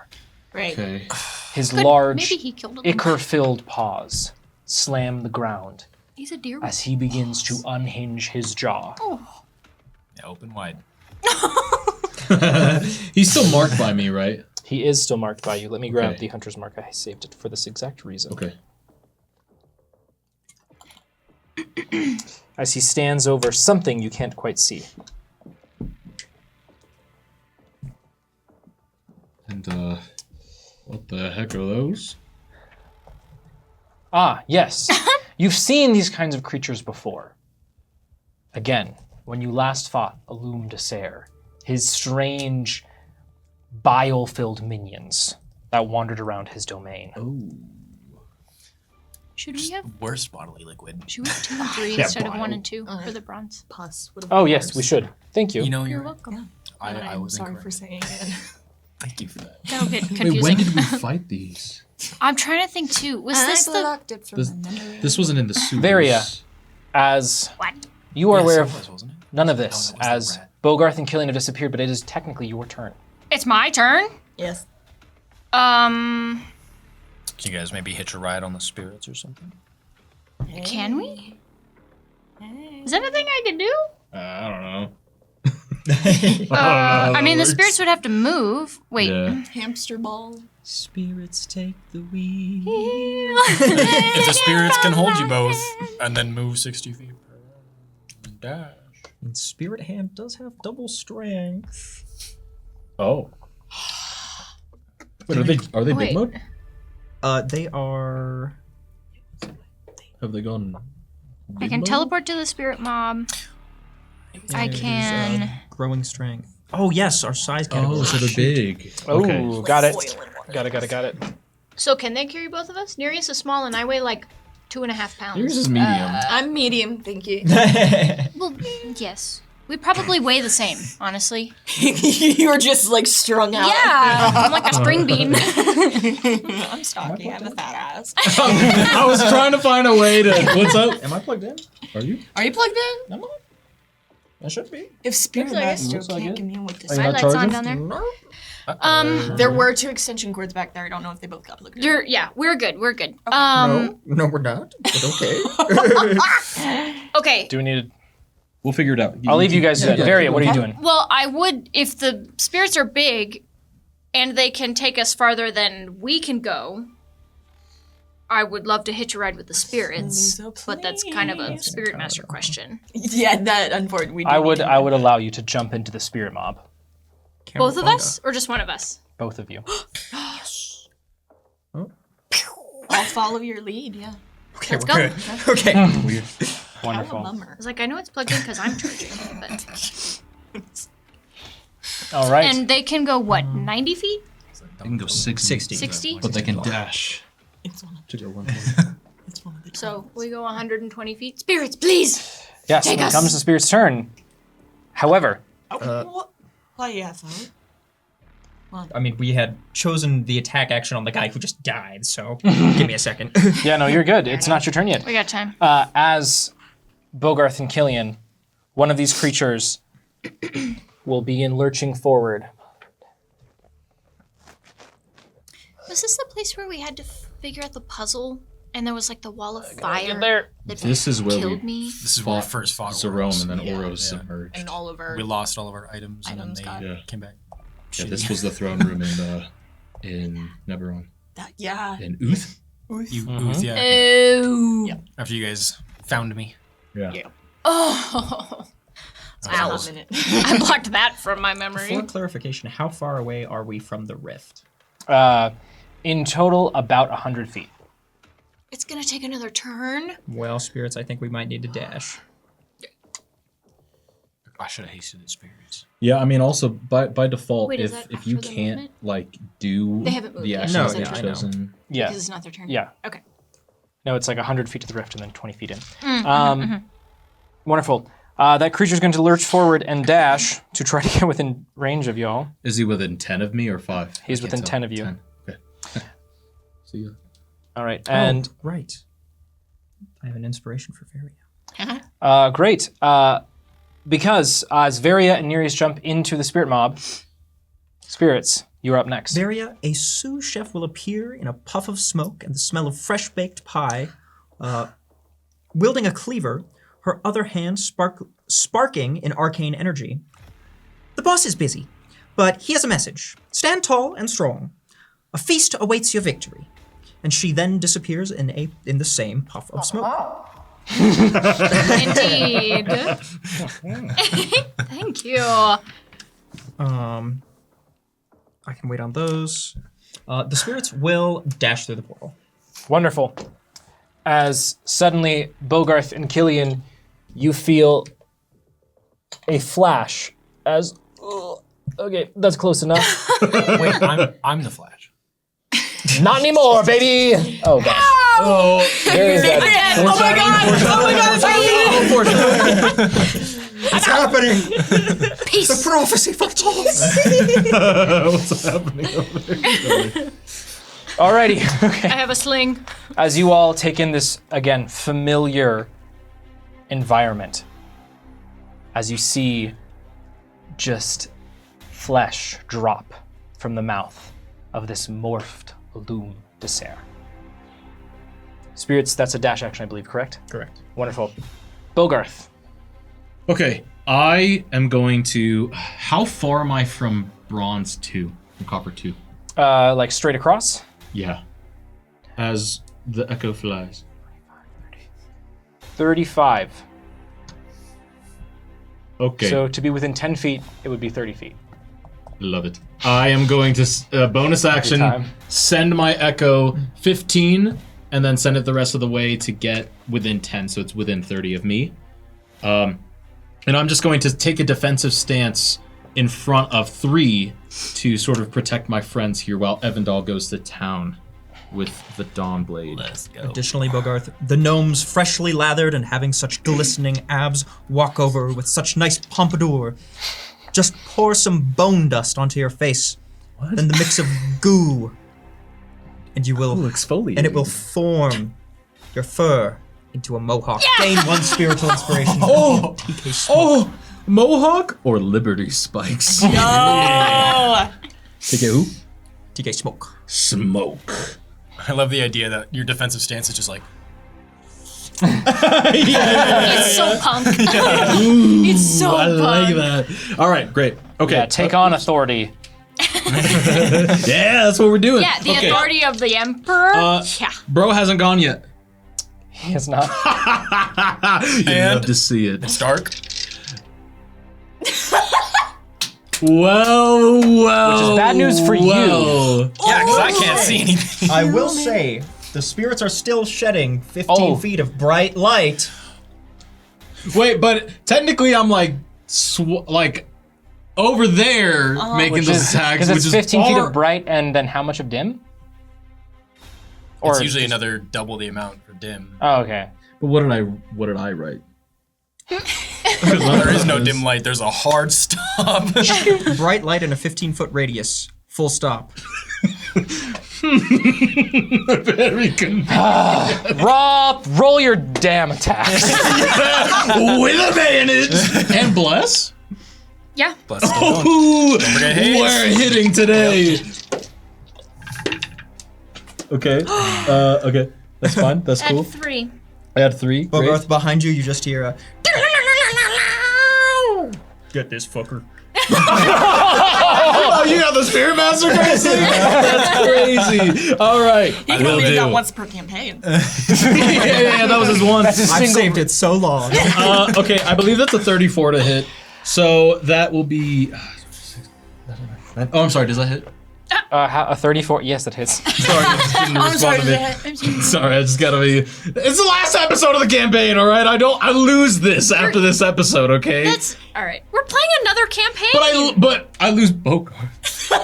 Right. Okay. His Maybe large, he killed him. ichor-filled paws slam the ground He's a deer. as he begins to unhinge his jaw. Yeah, open wide. He's still marked by me, right? He is still marked by you. Let me grab Okay. the hunter's mark. I saved it for this exact reason. Okay. As he stands over something you can't quite see. And what the heck are those? Ah, yes. You've seen these kinds of creatures before. Again, when you last fought Alum Deser, his strange, bile-filled minions that wandered around his domain. Should we have Worst bodily liquid. 2 and 2 and 3 instead of 1 and 2 for the bronze? Pus. Oh, yes, we should. Thank you. You know, You're you're. welcome. I I'm was sorry incorrect. for saying it. Thank you for that. That'll get Wait, confusing. when did we fight these? I'm trying to think too. Was this the blocked it from This, my memory. this wasn't in the sewers. Varia. As what? you are Yes, aware it of was, wasn't it? none of Oh, this, that was the as rat. Bogarth and Killian have disappeared, but it is technically your turn. It's my turn. Yes. Can you guys maybe hitch a ride on the spirits or something? Can we? Is that a thing I can do? I don't know. I mean, the spirits would have to move. Wait. Yeah. Hamster ball. Spirits take the wheel. If the spirits can hold you both and then move 60 feet per and dash. And Spirit Hand does have double strength. Oh. Wait, are they Wait. big mode? They are. Have they gone? I big can mode? teleport to the spirit mob. I There's, can. growing strength. Oh yes, our size category. Oh, so they're big. Oh, Okay. got it. Boiling water. Got it. So can they carry both of us? Nereus is small and I weigh like 2.5 pounds. Yours is medium. I'm medium, thank you. Well, yes. We probably weigh the same, honestly. You're just like strung out. Yeah, I'm like a string bean. I'm stocky. I have a fat ass. I was trying to find a way to. What's up? Am I plugged in? Are you? Are you plugged in? Am I? I should be. If Spirit Looks like it. Master Looks like can't it. commune with the Are you My not light's on charging? down there. There were 2 extension cords back there. I don't know if they both got plugged in. We're good. We're good. No, we're not. But okay. Okay. Do we need? We'll figure it out. I'll leave you guys to it. Varia, what are you doing? Well, I would if the spirits are big, and they can take us farther than we can go. I would love to hitch a ride with the spirits, but that's kind of a spirit master question. Yeah, that unfortunately. I would allow you to jump into the spirit mob. Both of us, or just one of us? Both of you. I'll follow your lead. Yeah. Okay, Let's we're go. good. Okay. Wonderful. Bummer. I was like, I know it's plugged in because I'm charging, but All right. and they can go what, 90 feet, They can go 60. 60? But they can dash. It's one of To go one it's one of the So we go 120 feet. Spirits, please. Yes, Take when it us. comes to spirit's turn. However, what? Why, yeah, phone? I mean, we had chosen the attack action on the guy who just died, so give me a second. yeah, no, you're good. It's not your turn yet. We got time. As Bogarth and Killian, one of these creatures will begin lurching forward. Was this the place where we had to figure out the puzzle, and there was like the wall of fire there. that This is where killed we me? This is where we first fought Zarome and then Oros. Oros Yeah. submerged. And all of our We lost all of our items, and Items got- then they Yeah. came back. Yeah, this was the throne room in Neberon. that, yeah. In Uth? Ooth, yeah. Oh. After you guys found me. Yeah. Oh. It's been a hot minute. I blocked that from my For memory. clarification, how far away are we from the rift? In total, about 100 feet. It's gonna take another turn. Well, spirits, I think we might need to dash. I should have hasted the spirits. Yeah, I mean, also by default, Wait, is that if you after the can't movement? like do They haven't moved the yet. action No, that yeah, you've I know. chosen, Yeah. Because it's not their turn. Yeah. Okay. No, it's like 100 feet to the rift and then 20 feet in. Wonderful. That creature's going to lurch forward and dash to try to get within range of y'all. is he within 10 of me or 5? He's I can't within tell. 10 of you. 10. Okay. See ya. All right. And right. I have an inspiration for Varia. great. Because as Varia and Nereus jump into the spirit mob, spirits, you're up next. Varia, a sous chef will appear in a puff of smoke and the smell of fresh baked pie, wielding a cleaver, her other hand sparking in arcane energy. The boss is busy, but he has a message. Stand tall and strong. A feast awaits your victory. And she then disappears in the same puff of smoke. Indeed. Thank you. I can wait on those. The spirits will dash through the portal. Wonderful. As suddenly, Bogarth and Killian, you feel a flash as... okay, that's close enough. Wait, I'm the Flash. Not anymore, baby! Oh, gosh. Oh, There is that. Oh my god! Oh my god! It's happening. Peace. The prophecy fulfills. what's happening over there? Alrighty, okay. I have a sling. As you all take in this, again, familiar environment, as you see just flesh drop from the mouth of this morphed loom de serre. Spirits, that's a dash action, I believe, correct? Correct. Wonderful. Bogarth. Okay, I am going to. How far am I from bronze 2? From copper 2? Like straight across? Yeah. As the echo flies. 35. Okay. So to be within 10 feet, it would be 30 feet. Love it. I am going to bonus action time. send my echo 15 and then send it the rest of the way to get within 10, so it's within 30 of me. And I'm just going to take a defensive stance in front of 3 to sort of protect my friends here while Evandal goes to town with the Dawn Blade. Let's go. Additionally, Bogarth, the gnomes freshly lathered and having such glistening abs walk over with such nice pompadour. Just pour some bone dust onto your face. What? Then the mix of goo. And you will exfoliate. and it will form your fur into a mohawk. Gain 1 spiritual inspiration. Oh, Mohawk or Liberty Spikes? Oh! TK who? TK Smoke. Smoke. I love the idea that your defensive stance is just like, It's so punk. It's so I punk. like that. All right, great. Okay. Yeah, take on authority. Yeah, that's what we're doing. Yeah, the Okay. authority of the emperor. Yeah. Bro hasn't gone yet. He is not. You'd love to see it. it's dark. Well. Which is bad news for you. Yeah, because I can't see anything. I will say, the spirits are still shedding 15 Oh. feet of bright light. Wait, but technically I'm like over there making those attacks, Because which it's is 15 feet far. of bright and then how much of dim? Or It's usually another double the amount for dim. Oh, okay. But what did I write? There is no dim light. There's a hard stop. Bright light in a 15-foot radius. Full stop. Very convenient. Roll your damn attack. With advantage and bless. Yeah. Bless still going. Ooh, forget haste. we're hitting today. Okay. Okay. That's fine. That's At cool. 3. I had 3. Great. Bogarth, behind you, you just hear a... Get this fucker. Oh, you got the Spirit Master crazy? That's crazy. All right. He only got once per campaign. yeah, that was his one. That's his I've single. saved it so long. Okay, I believe that's a 34 to hit. So that will be... Oh, I'm sorry. Does that hit? A 34. Yes, that hits. Sorry, I just didn't respond to me. Sorry, I just gotta be... It's the last episode of the campaign, all right? I lose this after this episode, okay? That's all right. We're playing another campaign. But I lose Bogart. You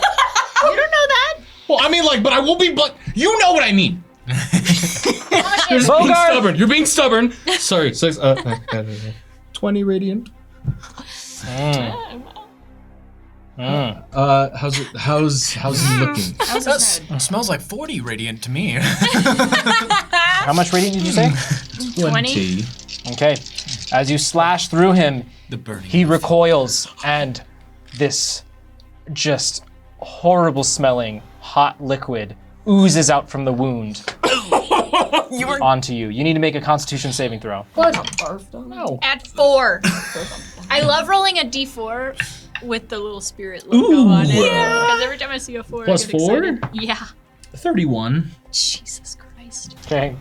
don't know that. Well, I mean, like, but I will be... But you know what I mean. You're just being Bogart! stubborn. You're being stubborn. Sorry, 6... 20 radiant. How's it looking? That smells like 40 radiant to me. How much radiant did you say? 20. Okay. As you slash through him, The burning. he recoils, and this just horrible smelling hot liquid oozes out from the wound onto you. You need to make a Constitution saving throw. At 4. I love rolling a d4 with the little spirit logo on it. Because every time I see a 4, Plus I get 4? excited. Yeah. 31. Jesus Christ. Okay.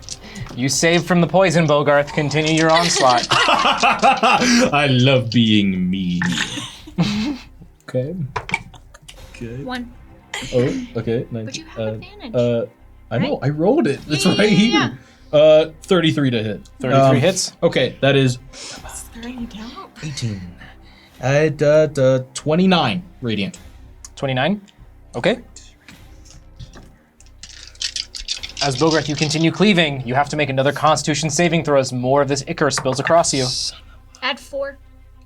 You saved from the poison, Bogarth. Continue your onslaught. I love being me. Okay. 1. Oh, okay. But you have advantage. I know. I rolled it. It's Yeah, right yeah, here. 33 to hit. 33 hits. Okay, that is 18. 29 radiant. 29. Okay. As Bogarth, you continue cleaving, you have to make another Constitution saving throw as more of this ichor spills across you. At 4.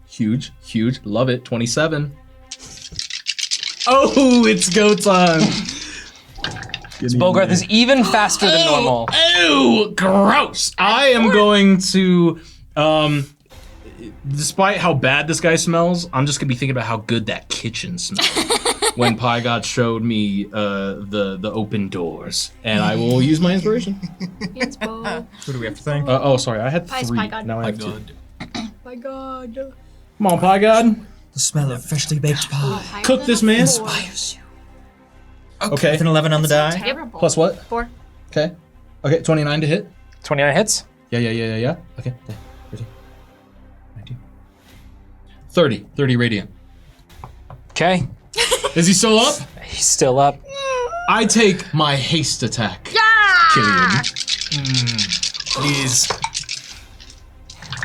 Huge. Love it. 27. Oh, it's go time. Bogarth is even faster than normal. Ew, gross. I am going to, despite how bad this guy smells, I'm just gonna be thinking about how good that kitchen smells. When Pie God showed me the open doors, and I will use my inspiration. Who do we have to thank? Oh, sorry, I had Pies, 3. Pie God. Now I have 2. My God. Come on, Pie God, The smell of freshly baked pie. cook this man. Inspires you. Okay, With an 11 on the die. Terrible. plus what? 4. Okay, 29 to hit. 29 hits. Yeah. Okay, 30, 19, 30 radiant. Okay. Is he still up? He's still up. I take my haste attack. Killian. Please.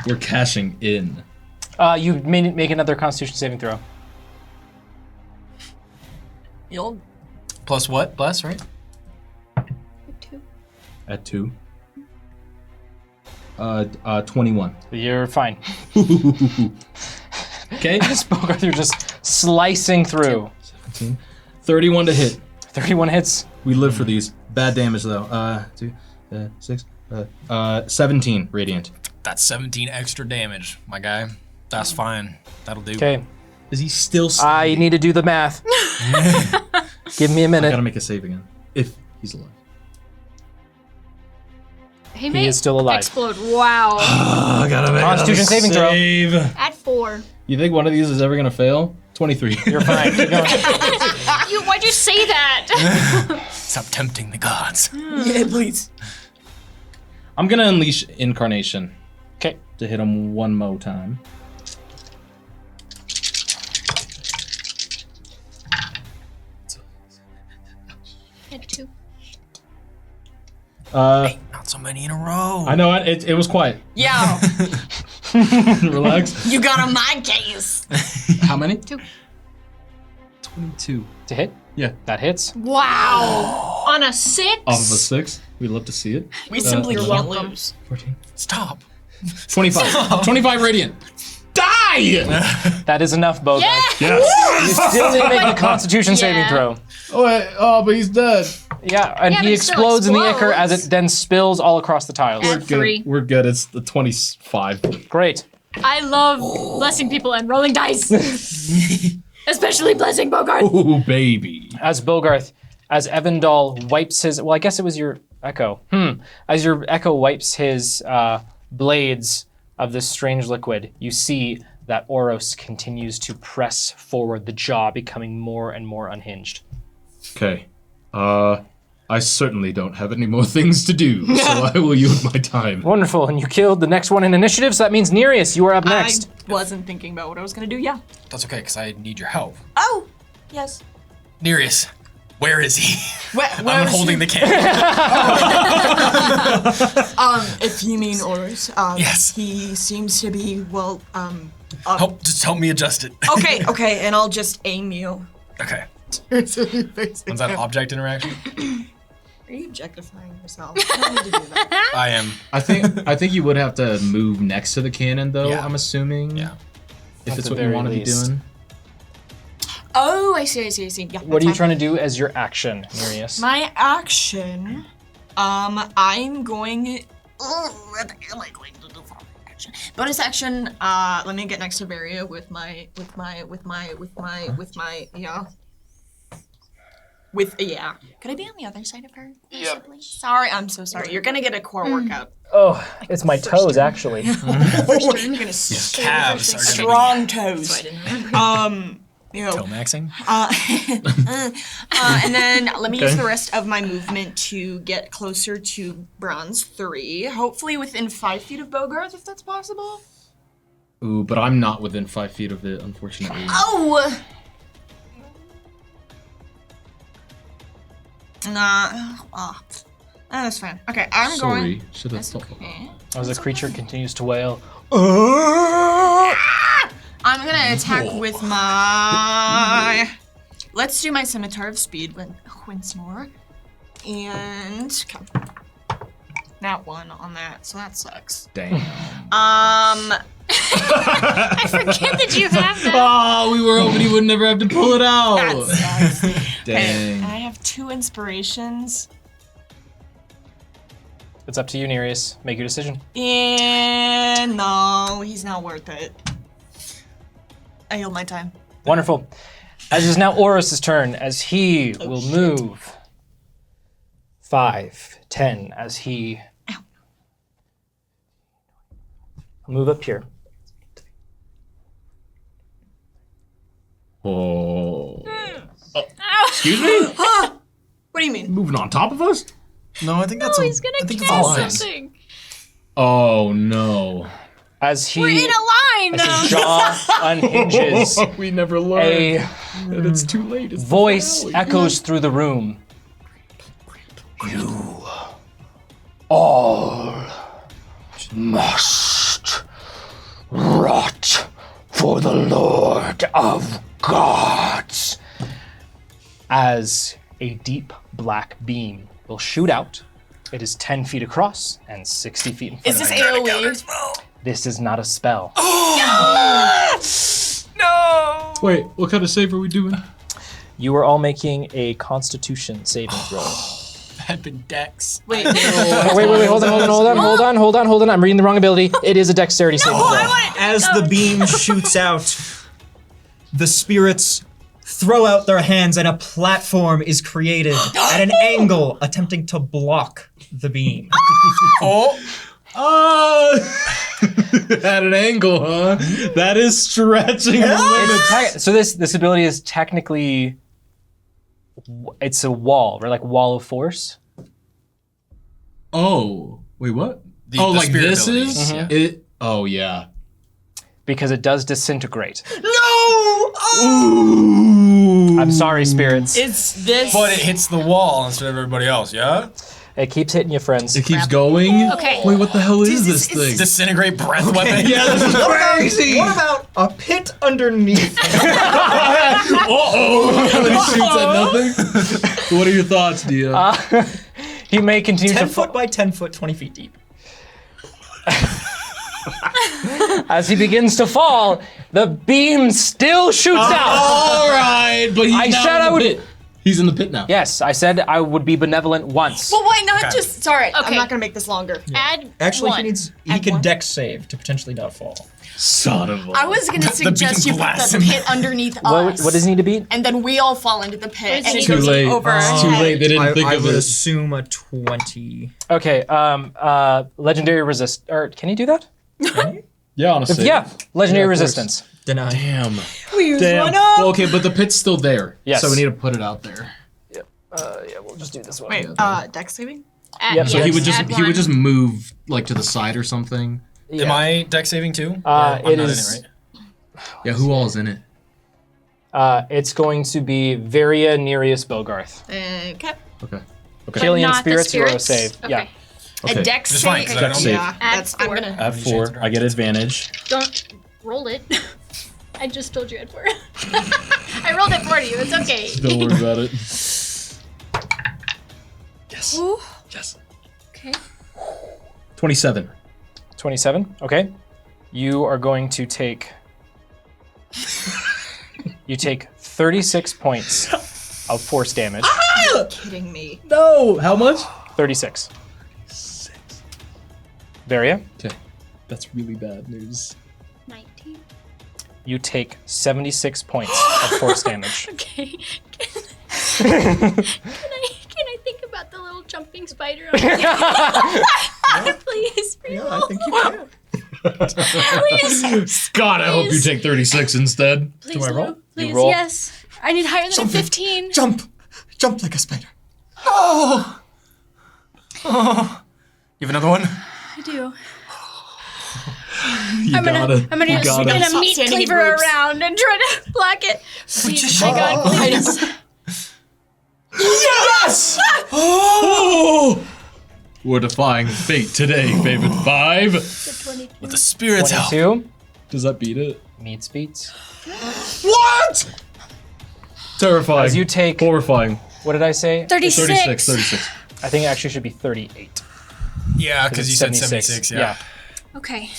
We're cashing in. You may make another Constitution saving throw. You'll Plus what? Bless, right? 2. At 2. 21. You're fine. Okay. As Bogarth, you're just slicing through. 31 to hit. 31 hits. We live for these. Bad damage though. 2, 6, 17 radiant. That's 17 extra damage, my guy. That's fine. That'll do. Okay. Is he still? I need to do the math. Give me a I minute. gotta make a save again. If he's alive. He may is still alive. explode. Wow. I gotta make Constitution saving throw. save. At 4. You think one of these is ever gonna fail? 23. You're fine. Keep going. Why'd you say that? Stop tempting the gods. Yeah, please. I'm gonna unleash Incarnation Okay. to hit him one more time. At 2. Not so many in a row. I know it was quiet. Yeah, Relax. you got on my case. How many? 2. 22. To hit? Yeah. That hits. Wow. On a 6? Off of a 6. We'd love to see it. We simply You're can't welcome. lose. 14. Stop. 25. 25 radiant. Die! That is enough, Bogart. Yes. You still need to make a Constitution saving throw. Oh, wait. Oh, but he's dead. Yeah, and Yeah, he but it still explodes in the ichor as explodes. it then spills all across the tiles. At 3. We're good. It's the 25. Great. I love blessing people and rolling dice. Especially blessing Bogart. Ooh, baby. As Bogarth, as Evandal wipes his, well, I guess it was your echo. As your echo wipes his blades of this strange liquid, you see that Oros continues to press forward, the jaw becoming more and more unhinged. Okay. I certainly don't have any more things to do, so I will use my time. Wonderful, and you killed the next one in initiative, so that means Nereus, you are up next. I wasn't thinking about what I was gonna do. Yeah. That's okay, because I need your help. Oh, yes. Nereus, where is he? Where I'm is holding he? the candle. If you mean Oros, Yes. he seems to be Just help me adjust it. Okay, and I'll just aim you. Okay. Was that object interaction? Are you objectifying yourself? I don't need to do that. I am. I think you would have to move next to the cannon, though. Yeah. I'm assuming. Yeah. If At it's the what you very want to be least. doing. Oh, I see. Yeah. What are you trying to do as your action, Nereus? My action, I'm going. Oh, what am I going to do for my action? Bonus action. Let me get next to Varia with my. Yeah. Could I be on the other side of her? Yeah. Sorry, I'm so sorry. You're gonna get a core workout. Oh, it's my toes, actually. First turn, you're gonna Calves are gonna strong toes. You know, Toe maxing? and then let me use the rest of my movement to get closer to bronze 3. Hopefully within 5 feet of Bogarth, if that's possible. Ooh, but I'm not within 5 feet of it, unfortunately. Oh! Nah. Oh, that's fine. Okay, I'm Sorry. going. Should have That's thought. okay. As the creature continues to wail. I'm gonna attack with my. Let's do my Scimitar of Speed once more. And. Not 1 on that, so that sucks. Damn. I forget that you have that. Oh, we were hoping he would never have to pull it out. That sucks. Dang. I have 2 inspirations. It's up to you, Nereus. Make your decision. And no, he's not worth it. I yield my time. Wonderful. As it is now Oros' turn, as he will move 5, 10, as he move up here. Oh. Excuse me? What do you mean? Moving on top of us? No, I think that's Oh, a. he's gonna I think cast that's a line. something. Oh no. As he, We're in a line as now. his jaw unhinges, We never learned. a And it's too late. It's the voice finale. echoes through the room. You all must rot for the Lord of Gods. As a deep black beam will shoot out. It is 10 feet across and 60 feet in front Is of this you. AoE? This is not a spell. No! Wait, what kind of save are we doing? You are all making a Constitution saving throw. Had been Dex. Wait. Oh, wait, hold on. I'm reading the wrong ability. It is a dexterity saving throw. As the beam shoots out, the spirits throw out their hands and a platform is created at an angle attempting to block the beam. At an angle, huh? That is stretching the limits. So this ability is technically, it's a wall, right? Like wall of force. Oh, wait, what? The like spirit this abilities, is yeah. it? Oh yeah. Because it does disintegrate. No! I'm sorry, spirits. It's this. But it hits the wall instead of everybody else, yeah? It keeps hitting you, friends. It keeps going. Okay. Wait, what the hell is this thing? Disintegrate breath weapon. Yeah, this is crazy. What about a pit underneath? It shoots at nothing. What are your thoughts, Dia? He may continue 10 to foot by 10 foot, 20 feet deep. As he begins to fall, the beam still shoots out. All right, but he's I now said in the I would- pit. He's in the pit now. Yes, I said I would be benevolent once. Well, why not Okay. just? Sorry, I'm Okay. not gonna make this longer. Add Actually, one. he Add can one. dex save to potentially not fall. Son of a. I was gonna suggest beam you put blasts the him. pit underneath us. What does he need to beat? And then we all fall into the pit, and it Too goes late. over It's our too head. late. They didn't think I of would it. assume a 20. Okay, legendary resist, or can he do that? Yeah, honestly. Yeah, legendary Yeah, of course. resistance. Deny. Damn. We use Damn. one up. Well, okay, but the pit's still there. Yes. So we need to put it out there. Yeah, we'll just do this one. Wait, dex saving? Add, Yep. So Yes. he would just add he would one. just move like to the side or something. Yeah. Am I dex saving too? It I'm not is- in it, right? Yeah, who all is in it? It's going to be Varia, Nereus, Bogarth. Okay. Okay. Killian Not the spirits, you roll a spirits? save. Okay. Yeah. A dex Just save. fine, 'cause I don't- Dex save. Yeah, that's. I'm 4. gonna. I have 4. I get advantage. Don't roll it. I just told you I had 4. I rolled it for you. It's okay. Don't worry about it. Yes. Ooh. Yes. Okay. 27. 27. Okay. You are going to take. You take 36 points of force damage. You're kidding me. No! How much? 36. Varia, Okay. That's really bad news. 19. you take 76 points of force damage. Okay. Can I think about the little jumping spider on the Please, Yeah, I think you can. please, God, I hope you take 36 instead. please, Do I roll? Lou, please, You roll. yes. I need higher than a 15. Jump! Jump like a spider. You have another one? I do. You I'm gonna gotta. spin a meat standing in cleaver groups. around and try to block it. Please, my God, please. Oh! We're defying fate today, favorite 5. With the spirit's help. 22. Does that beat it? Meat beats. What? Terrifying. As you take. Horrifying. What did I say? 36. 36. I think it actually should be 38. Yeah, because you It's said 76, yeah. Okay,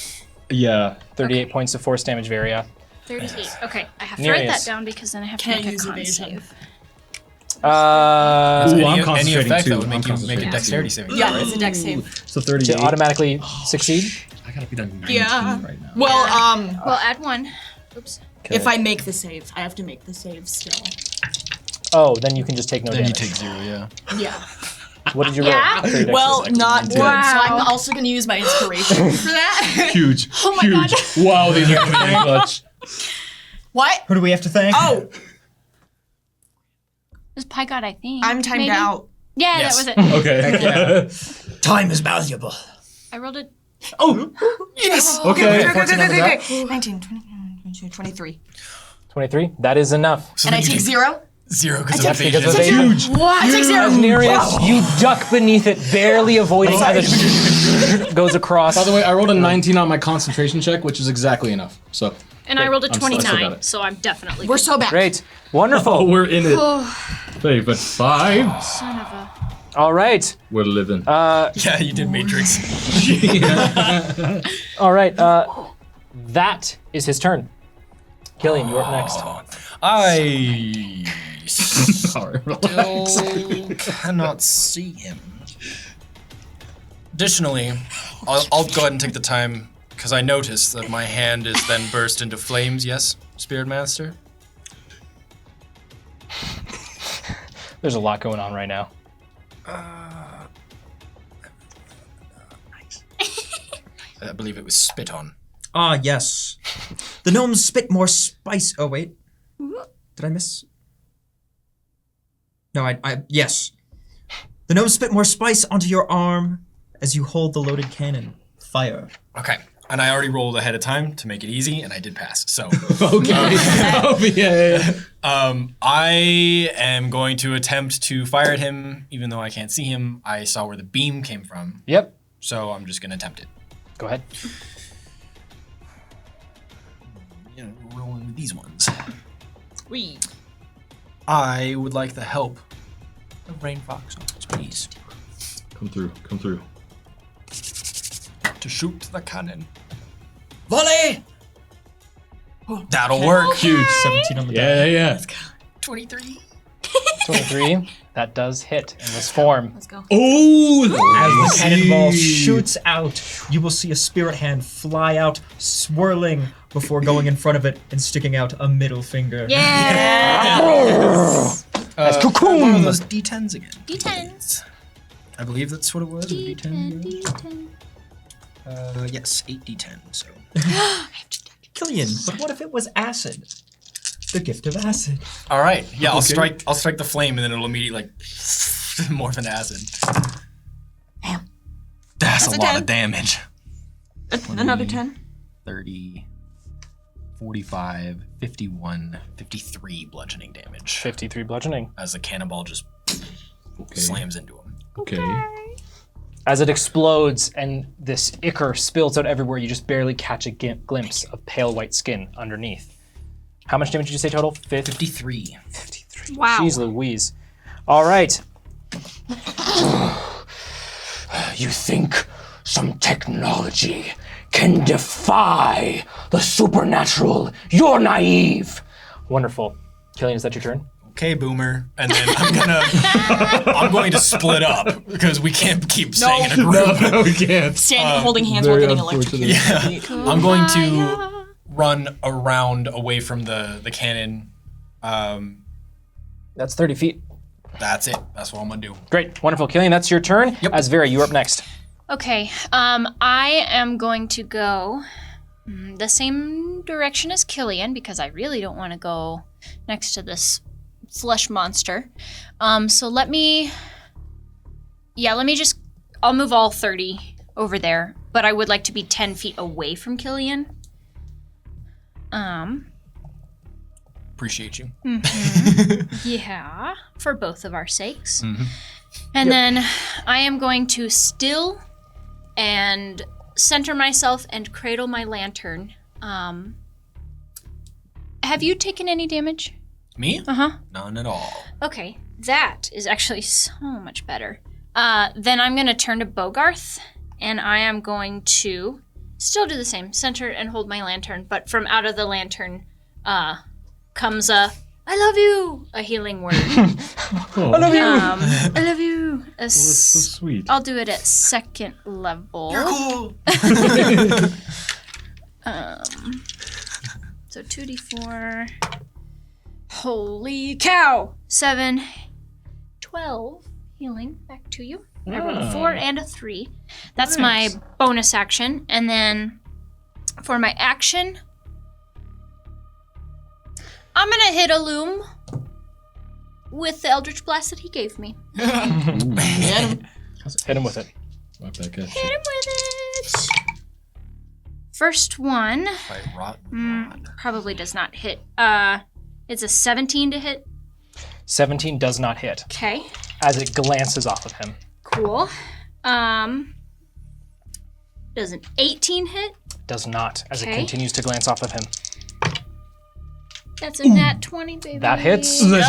Yeah. 38 points of force damage, Varia. 38. Okay, I have to write Nereus. that down because then I have to Can't make a use con evasion. save. Ooh, I'm Any concentrating effect too. that would I'm make you make a concentrating dexterity too. saving. Yeah, it's a dex save. So To 38. automatically succeed. I gotta be done 19 Yeah. right now. Well, Well, add 1. Oops. if I make the save, I have to make the save still. Oh, then you can just take no Then you damage. take 0, yeah. Yeah. What did you roll? Yeah? for your dex Well, save? not good. So Wow. I'm also gonna use my inspiration for that. Huge. Oh my huge. God. Wow, these are coming in clutch. What? Who do we have to thank? Oh, It was Pie God, I think. I'm timed maybe? out. Yeah, Yes. that was it. Okay. Time is valuable. I rolled it. Oh, yes. Okay, Okay. 14 under that. 19, 20, 22, 23. 23. That is enough. So And I then you take take 0? 0 because That's of because evasion. of evasion. What? I take 0. As Nereus, you duck beneath it, barely avoiding as it goes across. By the way, I rolled a 19 on my concentration check, which is exactly enough. So, And I rolled a I'm still got 29, it. so I'm definitely We're so bad. Great. Wonderful. oh, we're in it. Favorite 5. son of a. All right. We're living. Yeah, you did Matrix. All right. That is his turn. Killian, you're up next. I Sorry. still cannot see him. Additionally, I'll go ahead and take the time because I noticed that my hand is then burst into flames. Yes, Spirit Master. There's a lot going on right now. Nice. I believe it was spit on. Ah, yes. The gnomes spit more spice. Oh, wait. Did I miss? No, yes. The gnomes spit more spice onto your arm as you hold the loaded cannon. Fire. Okay. And I already rolled ahead of time to make it easy, and I did pass. So. Okay. Yeah. I am going to attempt to fire at him, even though I can't see him. I saw where the beam came from. Yep. So I'm just going to attempt it. Go ahead. You know, rolling with these ones. Wee. I would like the help of Rain Fox, please, Come through. to shoot the cannon. Volley! That'll work. Huge. 17 on the die. Yeah. 23. 23. That does hit in this form. Let's go. Oh, As the cannonball shoots out, you will see a spirit hand fly out, swirling before going in front of it and sticking out a middle finger. Yeah. As One of cocoon. those D10s again. D10s. I believe that's what it was. D10, D10. D10. Yes, 8 D10. So. Killian, but what if it was acid? The gift of acid. All right. Yeah, I'll strike the flame, and then it'll immediately morph into acid. Damn. That's That's a a lot 10. of damage. Another 10. 30, 45, 51, 53 bludgeoning damage 53 bludgeoning. as the cannonball just slams into him. Okay. As it explodes and this ichor spills out everywhere, you just barely catch a glimpse of pale white skin underneath. How much damage did you say total? 53. 53. Wow. Jeez Louise. All right. You think some technology can defy the supernatural? You're naive. Wonderful. Killian, is that your turn? Okay, Boomer. And then I'm going to split up because we can't keep staying in a group. No, we can't. Standing holding hands while Very getting unfortunate. electrocuted. Yeah. I'm going to run around away from the cannon. That's 30 feet. That's it. That's what I'm going to do. Great. Wonderful. Killian, that's your turn. Yep. As Vera, you're up next. Okay. I am going to go the same direction as Killian because I really don't want to go next to this flesh monster. So let me just, I'll move all 30 over there, but I would like to be 10 feet away from Killian. Appreciate you. Yeah, for both of our sakes. And then I am going to still and center myself and cradle my lantern. Have you taken any damage? Me? Uh-huh. None at all. Okay, that is actually so much better. Then I'm going to turn to Bogarth, and I am going to still do the same, center and hold my lantern, but from out of the lantern comes a, I love you, a healing word. I love you. I love you. That's so sweet. I'll do it at second level. You're cool. So 2d4. Holy cow! 7, 12 healing back to you. I rolled a 4 and a 3. That's my bonus action. And then for my action, I'm gonna hit a loom with the Eldritch Blast that he gave me. Hit him with it. Right back at Hit you. him with it. First one By rotten rod. probably does not hit. It's a 17 to hit. 17 does not hit Okay, as it glances off of him. cool. Does an 18 hit? Does not as it Okay. continues to glance off of him. That's a nat 20, baby. That hits. You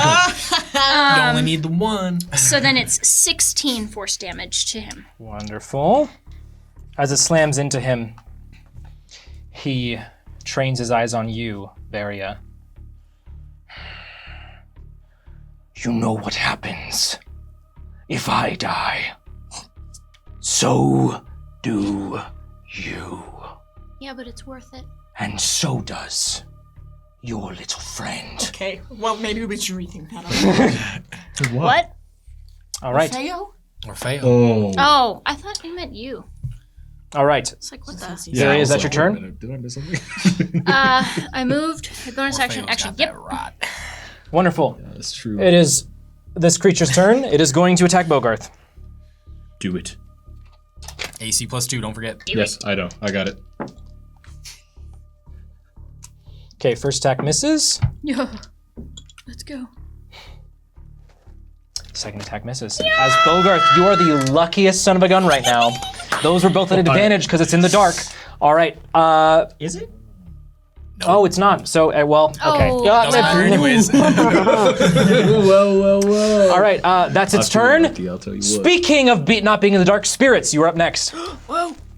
only need the one. So then it's 16 force damage to him. Wonderful. As it slams into him, he trains his eyes on you, Varia. You know what happens if I die. So do you. Yeah, but it's worth it. And so does your little friend. Okay, well, maybe we should rethink that. What? All right. Theo? Or fail. Oh. Oh, I thought you meant you. All right. It's like, what the? Zuri, is that your turn? Did I miss something? I moved. Bonus action. Actually, yep. Right. Wonderful. That's true. It is this creature's turn. It is going to attack Bogarth. Do it. AC +2, don't forget. Yes, I know. I got it. Okay, first attack misses. Yeah. Let's go. Second attack misses. As Bogarth, you are the luckiest son of a gun right now. Those were both at advantage because it's in the dark. All right. Is it? Oh, it's not. So, well, okay. Oh. Doesn't matter anyways. Whoa. All right, that's its turn. Lucky, I'll tell you what. Speaking of not being in the dark, spirits, you are up next.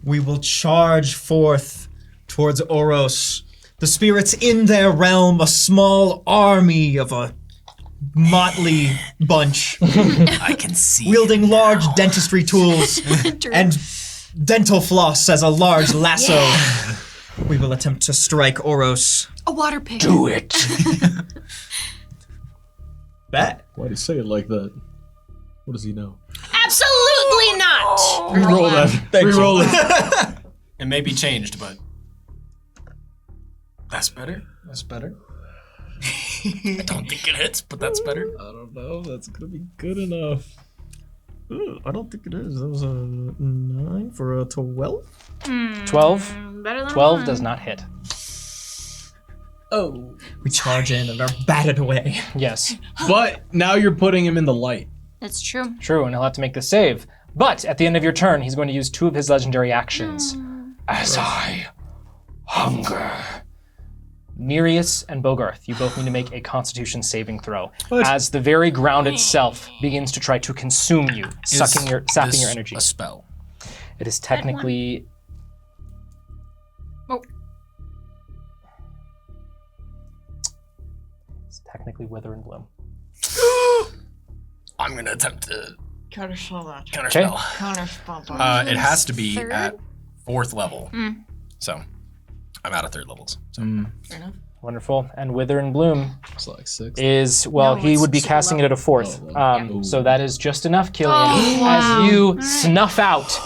We will charge forth towards Oros. The spirits in their realm, a small army of a motley bunch, I can see. wielding large dentistry tools and dental floss as a large lasso. We will attempt to strike Oros. A water pig. Do it. Bet. Why do you say it like that? What does he know? Absolutely not. Reroll that. Reroll it. It may be changed, but that's better. That's better. I don't think it hits, but that's better. I don't know. That's gonna be good enough. Ooh, I don't think it is. That was a 9 for a 12. 12. Better than 12 one. does not hit. Oh. We charge in and are batted away. Yes, But now you're putting him in the light. That's true. true, and he'll have to make the save. But at the end of your turn, he's going to use 2 of his legendary actions. As I hunger. Nereus and Bogarth, you both need to make a Constitution saving throw. What? As the very ground itself begins to try to consume you, sapping your This energy. a spell? It is technically. Oh. It's technically Wither and Bloom. I'm gonna attempt to Counterspell that. counterspell. Counterspell. It has to be Third? at 4th level. So I'm out of 3rd levels. So Fair enough. Wonderful. And Wither and Bloom It's like 6. is, well, No, he it's would be super casting low. it at a 4th. Oh, well, So that is just enough, Killian, Oh, wow. as you snuff out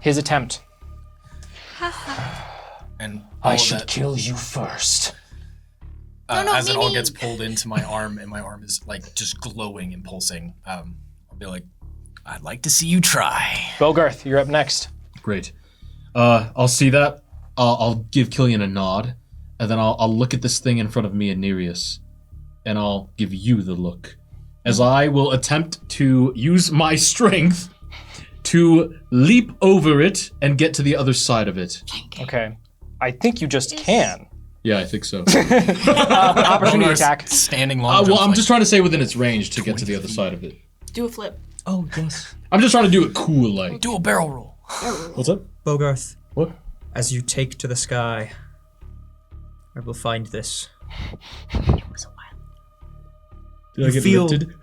his attempt. and all I of should that, kill you first. No, as it all me. gets pulled into my arm, and my arm is like just glowing and pulsing, I'll be like, I'd like to see you try. Bogarth, you're up next. Great. I'll see that. I'll give Killian a nod, and then I'll look at this thing in front of me and Nereus, and I'll give you the look, as I will attempt to use my strength to leap over it and get to the other side of it. Okay. I think you just can. Yeah, I think so. Opportunity attack. Standing long. Well, I'm just trying to say within its range to get to the other side of it. Do a flip. Oh, yes. I'm just trying to do it cool, like. do a barrel roll. What's up? Bogarth, What? as you take to the sky, I will find this. Did I get feel- lifted?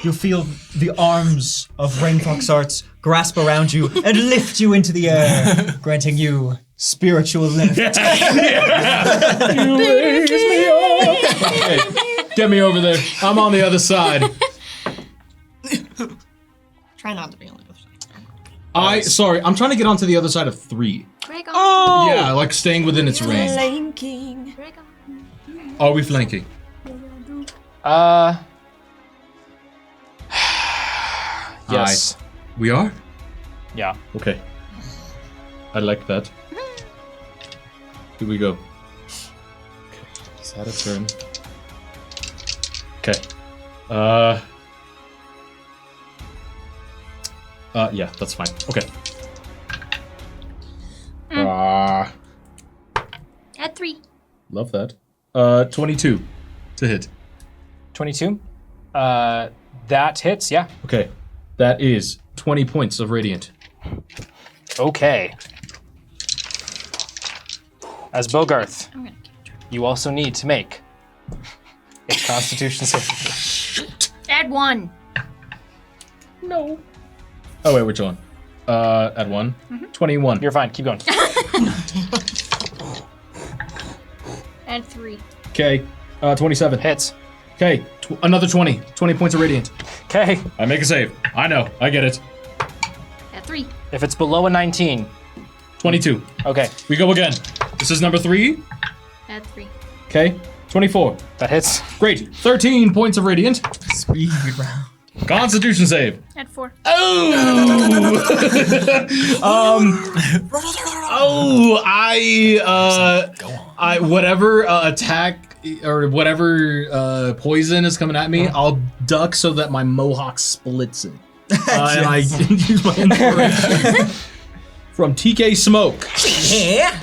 You feel the arms of Rainfox Arts grasp around you and lift you into the air, granting you spiritual lift. You raise me up. Hey, get me over there. I'm on the other side. Try not to be on the other side. Sorry, I'm trying to get onto the other side of 3. Greg on. Oh! Yeah, like staying within its range. Flanking. Greg on. Are we flanking? Yes. We are? Yeah. Okay. I like that. Here we go. Okay, is that a turn? Okay. Yeah, that's fine. Okay. Add 3. Love that. 22 to hit. 22. That hits, yeah. Okay. That is 20 points of radiant. Okay. As Bogarth, I'm gonna you also need to make a Constitution saving throw. add 1. No. Oh, wait, which one? Add 1. 21. You're fine. Keep going. Add 3. Okay. 27. Hits. Okay. Another 20. 20 points of radiant. Okay. I make a save. I know. I get it. At 3. If it's below a 19. 22. Okay. We go again. This is number 3. At 3. Okay. 24. That hits. Great. 13 points of radiant. Speed round. Constitution save. At 4. I whatever attack or whatever poison is coming at me, I'll duck so that my mohawk splits it. And I use my inspiration from TK Smoke. Yeah.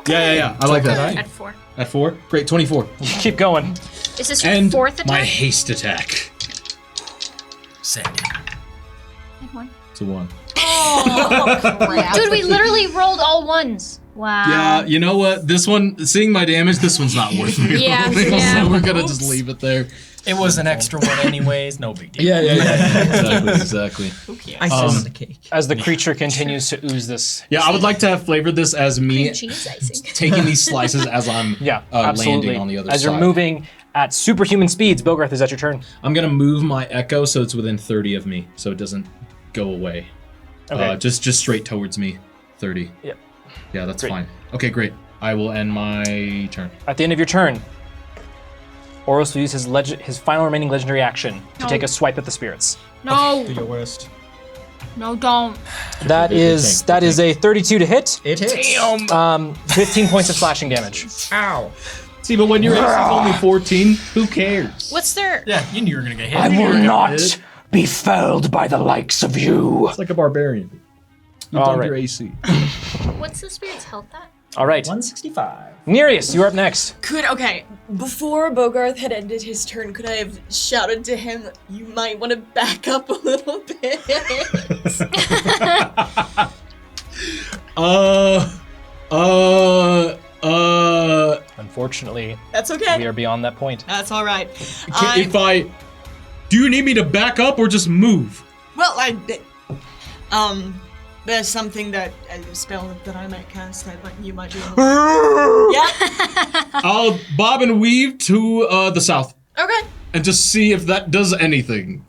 Yeah. I like that. At 4. At 4? Great, 24. Keep going. Is this your And 4th attack? my haste attack. Second. At 1. It's a 1. Dude, we literally rolled all 1s. Wow. Yeah, you know what? This one, seeing my damage, this one's not worth me. Yeah, rolling, yeah. So we're gonna just leave it there. It was an extra one anyways, no big deal. Yeah. Exactly. Icing on the cake. As the creature continues to ooze this. Yeah, I would like to have flavored this as me Cheese icing. taking these slices as I'm Absolutely. landing on the other As side. you're moving at superhuman speeds, Bogarth, is that your turn? I'm gonna move my echo so it's within 30 of me, so it doesn't go away. Okay. Just straight towards me, 30. Yep. Yeah, that's Great. fine. Okay, great. I will end my turn. At the end of your turn, Oros will use his final remaining legendary action to No. take a swipe at the spirits. No. Do your worst. No, don't. That is a 32 to hit. It hits. 15 points of slashing damage. Ow. See, but when your AC is only 14, who cares? What's their... Yeah, you knew you were gonna get hit. I will not hit. be felled by the likes of you. It's like a barbarian. You All dumped right. your AC. What's the spirit's health at? All right. 165. Nereus, you're up next. Before Bogarth had ended his turn, could I have shouted to him, you might want to back up a little bit? Unfortunately, That's okay. we are beyond that point. That's all right. Do you need me to back up or just move? There's something a spell that I might cast that you might be able to... Yeah? I'll bob and weave to the south Okay. and just see if that does anything.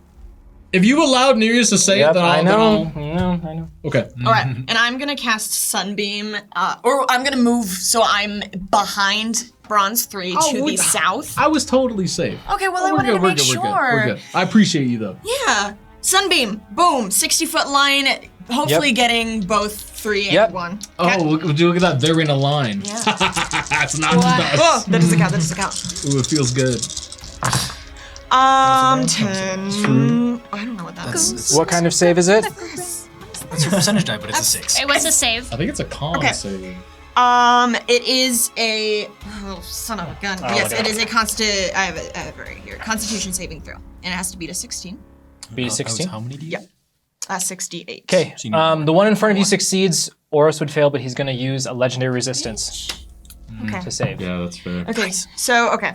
If you allowed Nereus to say it, then I I'll... know. Okay. All right, and I'm gonna cast Sunbeam, or I'm gonna move so I'm behind Bronze 3 to the south. I was totally safe. Okay, well I wanted to make sure. We're good. I appreciate you though. Yeah, Sunbeam, boom, 60-foot line, hopefully getting both 3 Yep. and 1. Oh, look at that. They're in a line. Yeah. That's not Oh, that doesn't count, that doesn't count. Ooh, it feels good. 10. I don't know what that is. What kind of save is it? That's your percentage die, but it's a 6. It was a save. I think it's a con Okay. save. It is a, son of a gun. Yes, look it it is a I have it right here. Constitution saving throw. And it has to beat a 16. Beat a 16. How many do you? Yep. 68. Okay. The one in front of you succeeds. Oros would fail, but he's going to use a legendary resistance Okay. to save. Yeah, that's fair. Okay, so, okay.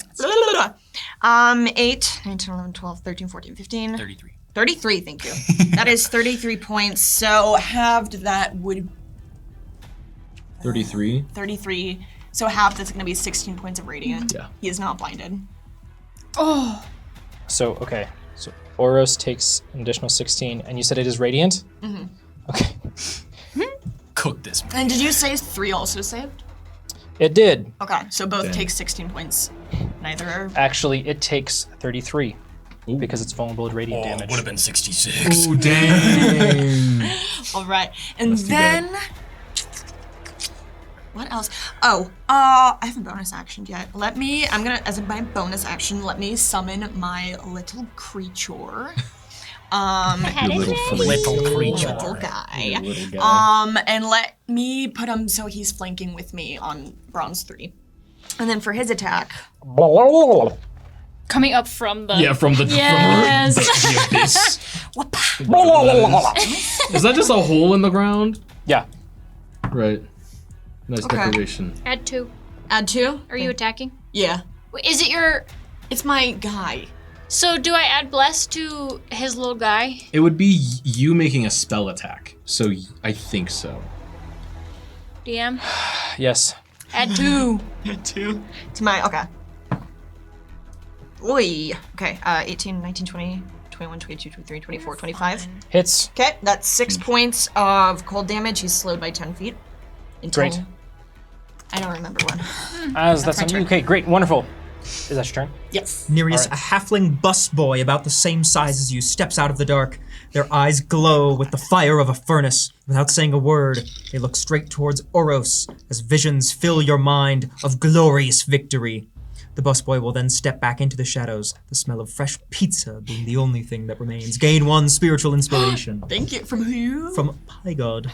8, 9, 10, 11, 12, 13, 14, 15. 33. 33, thank you. That is 33 points, so halved that would... 33. 33, so halved that's gonna be 16 points of radiant. Yeah. He is not blinded. So, okay. So Oros takes an additional 16, and you said it is radiant? Mm-hmm. Okay. Cook this. And did you say 3 also saved? It did. Okay, so both take 16 points. Neither are... Actually, it takes 33 because it's vulnerable to radiant damage. Would have been 66. Ooh, dang. All right, and too then... What else? Oh, I haven't bonus actioned yet. As my bonus action, let me summon my little creature. Little creature. Little guy. Little guy. And let me put him so he's flanking with me on Bronze 3. And then for his attack, Coming up from the... Yeah, from the Yes. from the abyss. Is that just a hole in the ground? Yeah. Right. Nice Okay. decoration. Add 2. add 2? Are you attacking? Yeah. Wait, is it your... It's my guy. So do I add bless to his little guy? It would be you making a spell attack. So I think so. DM? Yes. Add 2. To my, okay. Oy. Okay, 18, 19, 20, 21, 22, 23, 24, 25. Hits. Okay, that's 6 points of cold damage. He's slowed by 10 feet. Great. I don't remember when. As that's my on you. turn. Okay, great, wonderful. Is that your turn? Yes. Nereus, Alright. a halfling busboy about the same size as you, steps out of the dark. Their eyes glow with the fire of a furnace. Without saying a word, they look straight towards Oros as visions fill your mind of glorious victory. The busboy will then step back into the shadows, the smell of fresh pizza being the only thing that remains. Gain 1 spiritual inspiration. Thank you. From who? From Pygod.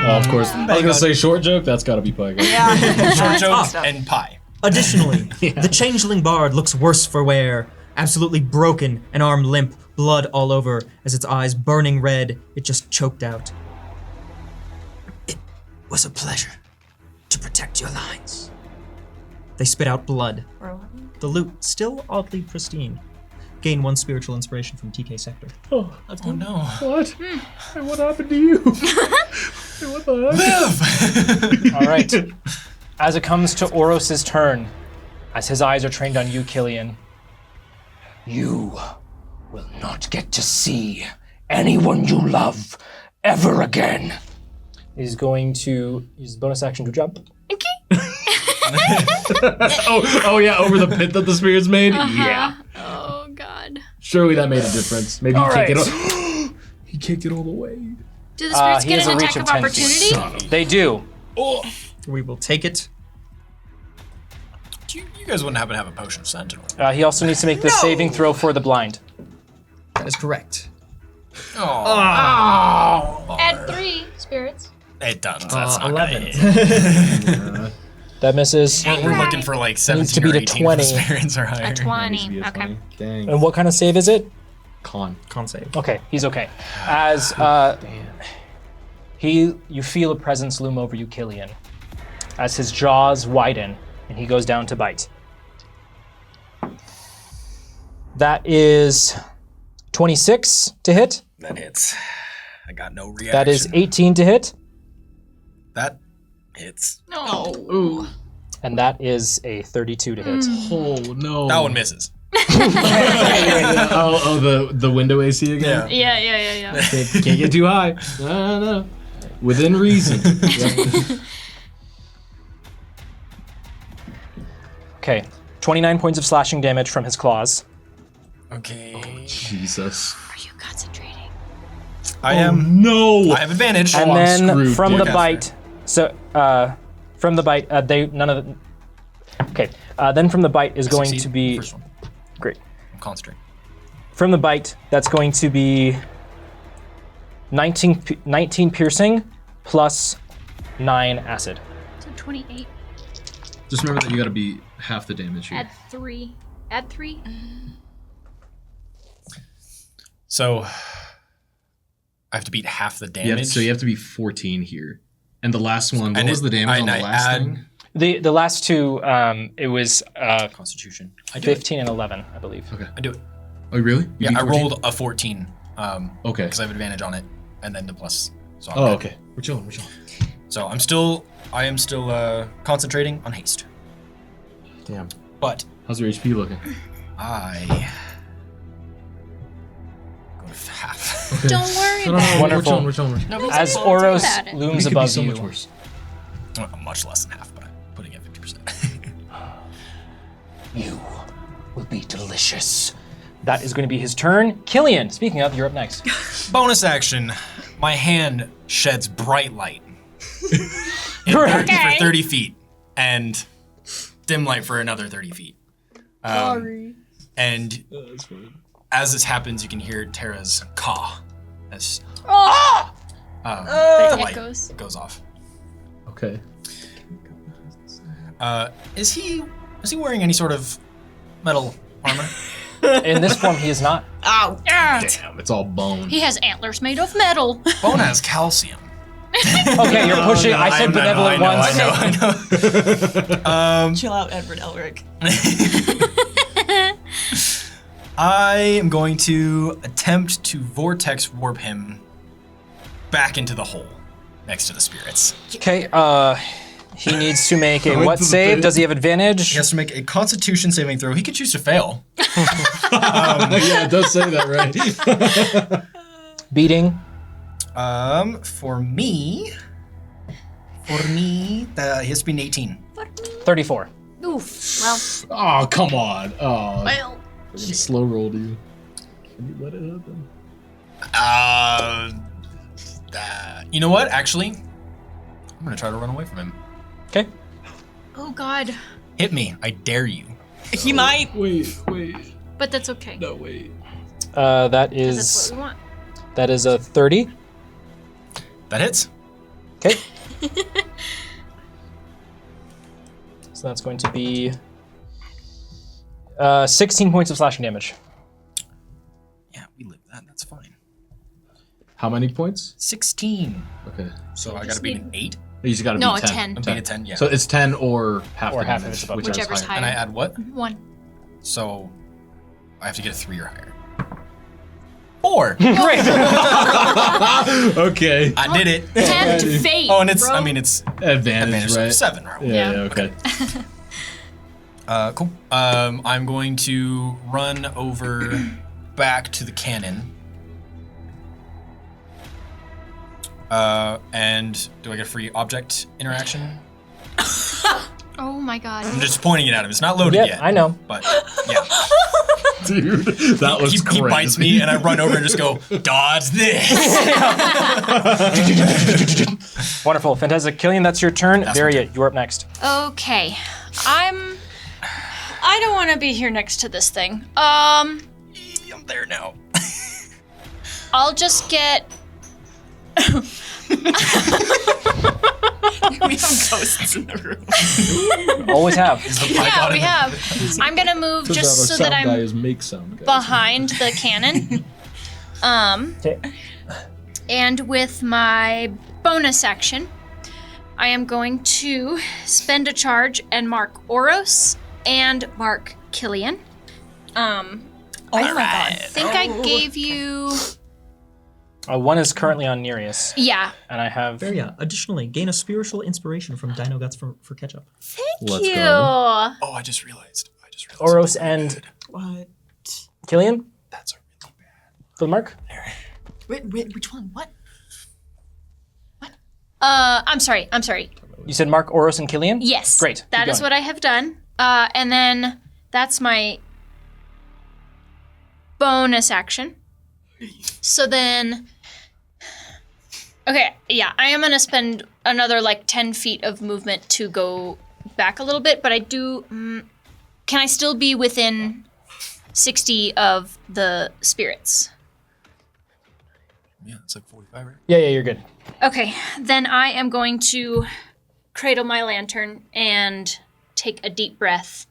Of course. I was gonna say short joke. That's gotta be Pygod. Yeah. Short joke Stuff. and pie. Additionally, the changeling bard looks worse for wear. Absolutely broken, an arm limp, blood all over, as its eyes burning red, it just choked out. It was a pleasure to protect your lines. They spit out blood. The loot still oddly pristine. Gain 1 spiritual inspiration from TK Sector. Oh no. What? Hey, what happened to you? Hey, what the heck? All right. As it comes to Oros' turn, as his eyes are trained on you, Killian. You will not get to see anyone you love ever again. He's going to use bonus action to jump. Oh yeah, over the pit that the spirits made? Yeah. Oh God. Surely that made a difference. Maybe he All kicked it right. all. He kicked it all the way. Do the spirits He get has an a reach attack of of 10 opportunity? feet. They do. We will take it. You guys wouldn't happen to have a potion of sentinel. He also needs to make the saving throw for the blind. That is correct. Add 3 spirits. It doesn't. That's not 11. gonna hit. That misses. We're looking for like 17 Needs to beat or a 18 20. for spirits or higher. A 20. Okay. Dang. And what kind of save is it? Con. Con save. Okay, he's okay. As you feel a presence loom over you, Killian, as his jaws widen and he goes down to bite. That is 26 to hit. That hits. I got no reaction. That is 18 to hit, That hits. No. and that is a 32 to hit. Oh no. That one misses. The window AC again? Yeah. Can't get too high. No. Within reason. Okay, 29 points of slashing damage from his claws. Okay. Jesus. Are you concentrating? I am. No. I have advantage. And I'm then screwed, from dude. the bite, from the bite, then from the bite is going Succeed. to be First one. great. I'm concentrating. From the bite, that's going to be 19 piercing plus 9 acid. So 28. Just remember that you gotta be half the damage here. Add 3. Add 3. So I have to beat half the damage. So you have to be 14 here. And the last one, what And was the damage on the I last add- thing? The last two, it was Constitution. I do 15 and 11, I believe. Okay. I do it. Oh, really? You Yeah, beat I 14? rolled a 14. Okay. Because I have advantage on it, and then the plus. So I'm Oh, good. okay. We're chilling. So I am still concentrating on haste. Damn. But How's your HP looking? I go to half. Don't worry about it. Wonderful. We're chilling. Nobody's As gonna Oros about it. looms It could be above so you, much worse. Well, much less than half, but I'm putting it 50%. You will be delicious. that is going to be his turn. Killian, speaking of, you're up next. Bonus action. My hand sheds bright light. Okay. For 30 feet. And dim light for another 30 feet. And as this happens, you can hear Tara's caw as the light Echoes. goes off. Okay. Is he wearing any sort of metal armor? In this form, he is not. Ow. Damn, it's all bone. He has antlers made of metal. Bone has calcium. Okay, you're pushing. I said benevolent once. I know. Chill out, Edward Elric. I am going to attempt to vortex warp him back into the hole next to the spirits. Okay, He needs to make a what save? Does he have advantage? He has to make a Constitution saving throw. He could choose to fail. Yeah, it does say that, right? Beating. For me, he has to be an 18. 34. Oof. Well. Oh, come on. Oh, Well. slow rolled you. Can you let it happen? You know what? Actually, I'm gonna try to run away from him. Okay. Oh God. Hit me! I dare you. He might. Wait. But that's okay. No, wait. That 'Cause is that's what we want. that is a 30. That hits. Okay. So that's going to be 16 points of slashing damage. Yeah, we live that. That's fine. How many points? 16. Okay. So I gotta beat an 8. You just gotta No, beat a 10. 10. Beat a 10. Yeah. So it's 10 or half Or the half if damage, it's above. Whichever's higher. and I add what? 1. So I have to get a 3 or higher. 4. Okay. I did it. Tempt fate. Oh, and it's. bro. I mean, it's Advantage, right? 7. Right? Yeah, Yeah. okay. Cool. I'm going to run over back to the cannon. And do I get a free object interaction? Oh my God. I'm just pointing it at him. It's not loaded Yep, yet. I know. But yeah, Dude, that was crazy. he bites me, and I run over and just go, dodge this. Wonderful. Fantastic. Killian, that's your turn. Varia, you're up next. Okay. I don't want to be here next to this thing. I'm there now. I'll just get. We have ghosts in the room. Always have. Yeah, we have. I'm gonna move just so that I'm make sound guys. behind the cannon. Okay. And with my bonus action, I am going to spend a charge and mark Oros and mark Killian. Oh my god. I think I gave you. One is currently on Nereus, Yeah. and I have. There, yeah. Additionally, gain a spiritual inspiration from Dino Guts for ketchup. Thank Let's you. go. Oh, I just realized. Oros something and bad. What? Killian That's a really bad. for the mark. Wait, which one? What? I'm sorry. You said mark Oros and Killian? Yes. Great. That is what I have done. And then that's my bonus action. So then, okay, yeah, I am gonna spend another like 10 feet of movement to go back a little bit, but I do. Can I still be within 60 of the spirits? Yeah, it's like 45, right? Yeah, you're good. Okay, then I am going to cradle my lantern and take a deep breath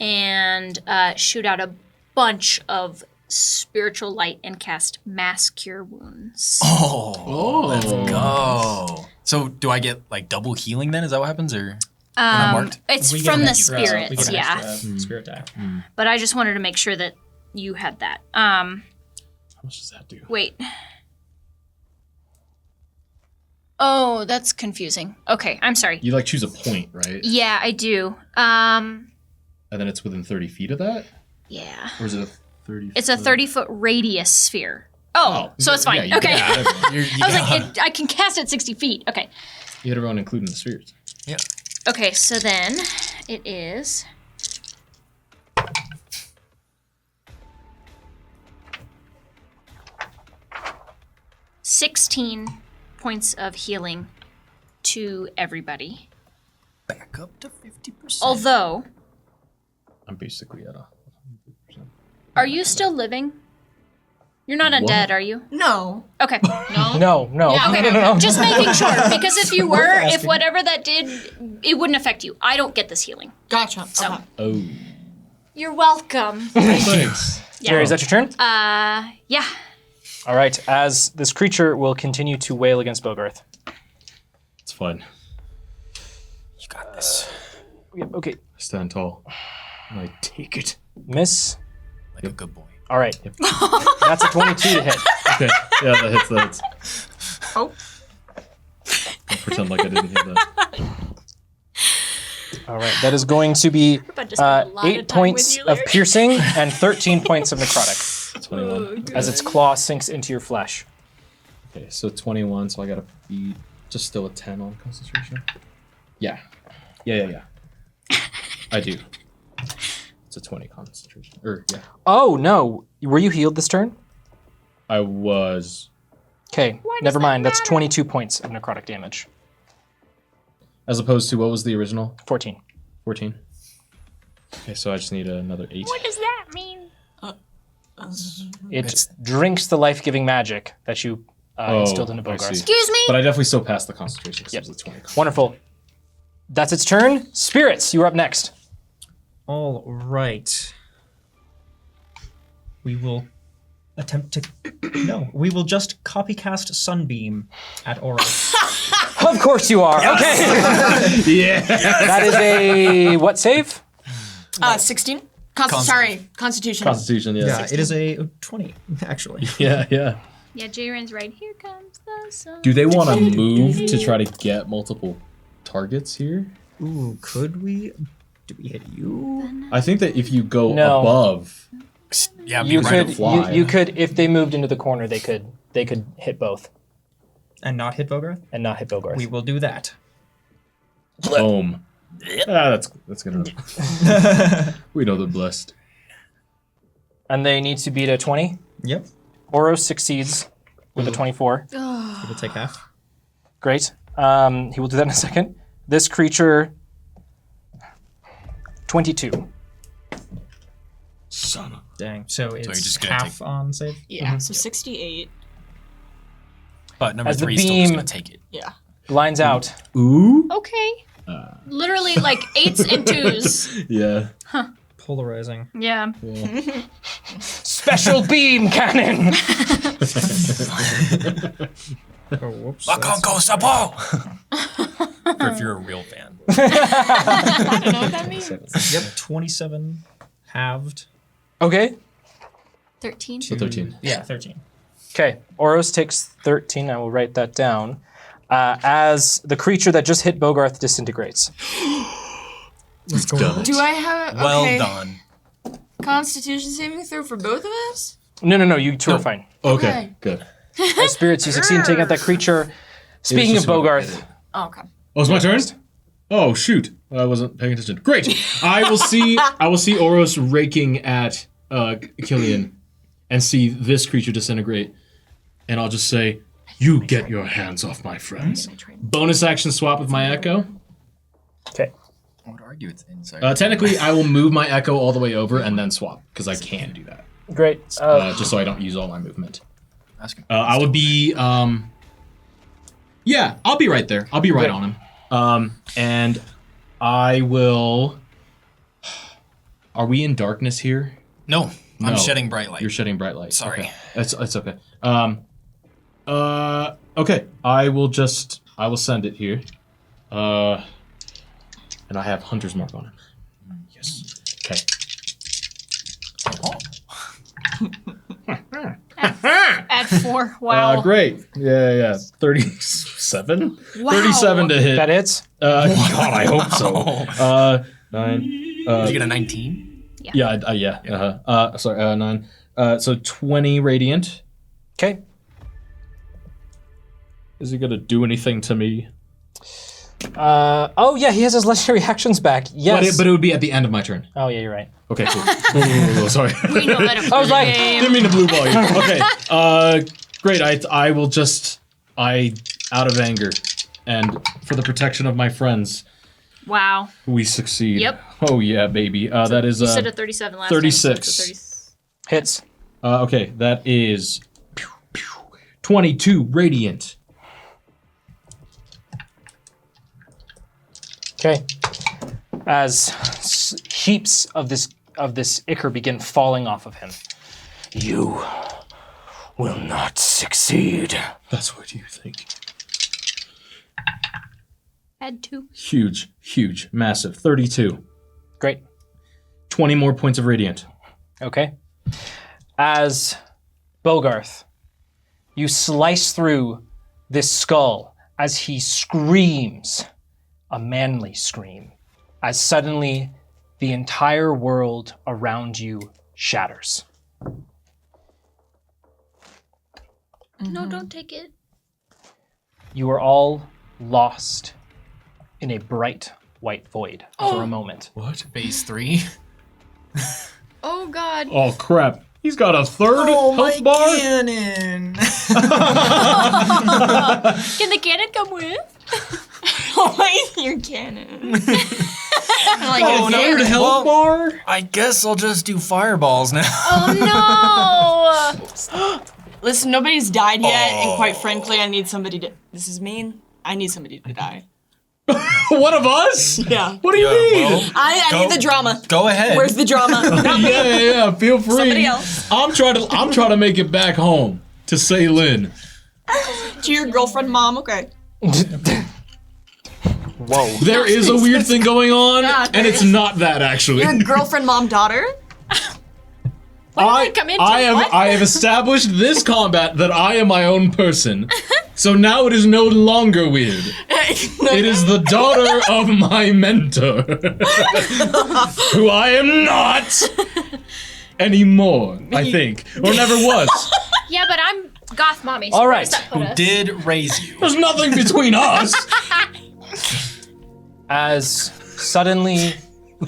and shoot out a bunch of spiritual light and cast Mass Cure Wounds. Oh, let's go. So do I get like double healing then? Is that what happens, or when I'm marked? It's We get from an the extra- we spirits, get an yeah. extra spirit die. But I just wanted to make sure that you had that. How much does that do? Wait. Oh, that's confusing. Okay, I'm sorry. You like choose a point, right? Yeah, I do. And then it's within 30 feet of that? Yeah. Or is it a 30 It's a 30-foot radius sphere. Oh, so it's fine. yeah, you okay. can I was like, I can cast it 60 feet. Okay. You hit everyone, including the spirits. Yeah. Okay, so then it is. $16 points of healing to everybody. Back up to 50%. Although, I'm basically at 100%. are you still living? You're not undead, are you? No. Okay. No. Yeah, okay. No. Just making sure, because if you were, if whatever that did, it wouldn't affect you. I don't get this healing. Gotcha. So, Okay. Oh. you're welcome. Thanks. Jerry, is that your turn? Yeah. All right. As this creature will continue to wail against Bogarth. It's fine. You got this. Okay. I stand tall. And I take it. Miss. Like a good boy. All right. That's a 22 to hit. Okay. Yeah, that hits. Oh. I'll pretend like I didn't hear that. All right, that is going to be about to spend a lot of 8 time points with you, of Larry. piercing and 13 points of necrotic 21. as its claw sinks into your flesh. Okay, so 21, so I gotta be just still a 10 on concentration. Yeah. Yeah. I do. It's a 20 concentration. Yeah. Oh, no. Were you healed this turn? I was. Okay, never mind. That's 22 points of necrotic damage. As opposed to, what was the original? 14. 14. Okay, so I just need another 8. What does that mean? It drinks the life-giving magic that you instilled into I see. Bogarth. Excuse me? But I definitely still passed the concentration because Yep. it was a 20. Wonderful. That's its turn. Spirits, you are up next. All right. We will attempt to. No, we will just copy cast Sunbeam at Oros. Of course you are. Okay. Yeah. That is a what save? 16? Sorry, Constitution. Constitution, yeah. Yeah, it is a 20, actually. Yeah. Yeah, Jayren's right. Here comes the sun. Do they want to move to try to get multiple targets here? Ooh, could we? Do we hit you? I think that if you go No. above, Yeah, You right. could fly. you could if they moved into the corner they could hit both And not hit Bogarth? and not hit Bogarth. We will do that. boom. That's good enough. We know they're blessed. And they need to beat a 20. Yep. Oros succeeds with a 24. He will take half. Great. He will do that in a second. This creature 22. Son of. Dang. So it's you're just gonna half on save? Yeah, so 68. But number As the 3 is still just beam- going to take it. Yeah. Lines out. Ooh. Okay. Literally like 8s and 2s. Yeah. Polarizing. Yeah. Special beam cannon. Oh, whoops. Lock on, go, Sapo! Or if you're a real fan. I don't know what that means. Yep, 27 halved. Okay. 13. So 13. Yeah, 13. Okay. Oros takes 13. I will write that down. As the creature that just hit Bogarth disintegrates. Let's go. Do I have Well okay. done. Constitution saving throw for both of us? No. You two are fine. Okay, Okay. good. As spirits, you succeed in taking out that creature. Speaking of just what- Bogarth, Oh, okay. Oh, it's my turn? Oh, shoot. I wasn't paying attention. Great. I will see Oros raking at Killian and see this creature disintegrate. And I'll just say, you get your hands off my friends. Bonus action swap with my echo. okay. I would argue it's inside. Technically, I will move my echo all the way over and then swap, because I can do that. Great. Just so I don't use all my movement. Ask him. I would be, yeah, I'll be right there. I'll be right Okay. on him. And I will. Are we in darkness here? No, I'm No. shedding bright light. You're shedding bright light. Sorry. Okay. It's okay. Okay. I will send it here. And I have Hunter's Mark on it. Yes. Okay. At 4. Wow. Great. Yeah. 37? Wow. 37 to hit. That hits. God, I hope so. 9. Did you get a 19? Yeah. Sorry, 9. So 20 radiant. Okay. Is he gonna do anything to me? Oh yeah, he has his legendary actions back. Yes. But it would be at the end of my turn. Oh yeah, you're right. Okay, cool. Oh, sorry. We know how to I was like, Didn't mean to blue ball you. Okay. Great. I will just out of anger and for the protection of my friends, Wow. we succeed. Yep. Oh yeah, baby. That is You said a 37 last 36. time. So hits. Okay, that is 22 radiant. Okay. As heaps of this ichor begin falling off of him. You will not succeed. That's what you think. Add 2. Huge, massive. 32. Great. 20 more points of radiant. Okay. As Bogarth, you slice through this skull as he screams a manly scream as suddenly the entire world around you shatters. No, don't take it. You are all lost in a bright white void for a moment. What? Phase 3? Oh God. Oh crap! He's got a third health bar. Cannon! Can the cannon come with? Oh my, your cannon. Like Oh, a no, cannon. Health bar. I guess I'll just do fireballs now. Oh no! Listen, nobody's died yet, and quite frankly, I need somebody to. This is mean. I need somebody to die. One of us? Yeah. What do you mean? Well, I Go- need the drama. go ahead. Where's the drama? Not me. Yeah. Feel free. Somebody else. I'm trying to make it back home to Ceylin. To your girlfriend, mom. Okay. Whoa. There is a weird thing going on, Yeah, and it's not that actually. Your girlfriend, mom, daughter. I come into? What? I have established this combat that I am my own person. So now it is no longer weird. It is the daughter of my mentor. Who I am not anymore, I think. Or never was. Yeah, but I'm goth mommy. So All where right. does that put us? Did raise you. There's nothing between us. As suddenly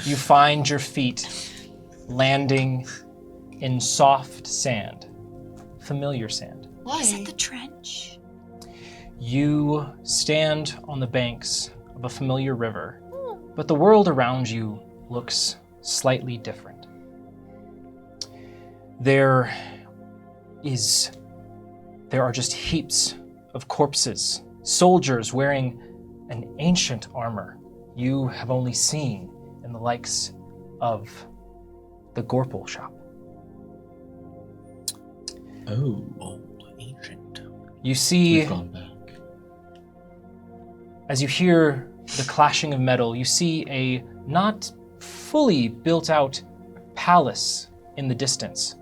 you find your feet landing in soft sand, familiar sand. Why? Is it the trench? You stand on the banks of a familiar river, but the world around you looks slightly different. There are just heaps of corpses, soldiers wearing an ancient armor you have only seen in the likes of the Gorpal shop. Oh, Old ancient. You see, we've gone back. as you hear the clashing of metal, you see a not fully built out palace in the distance.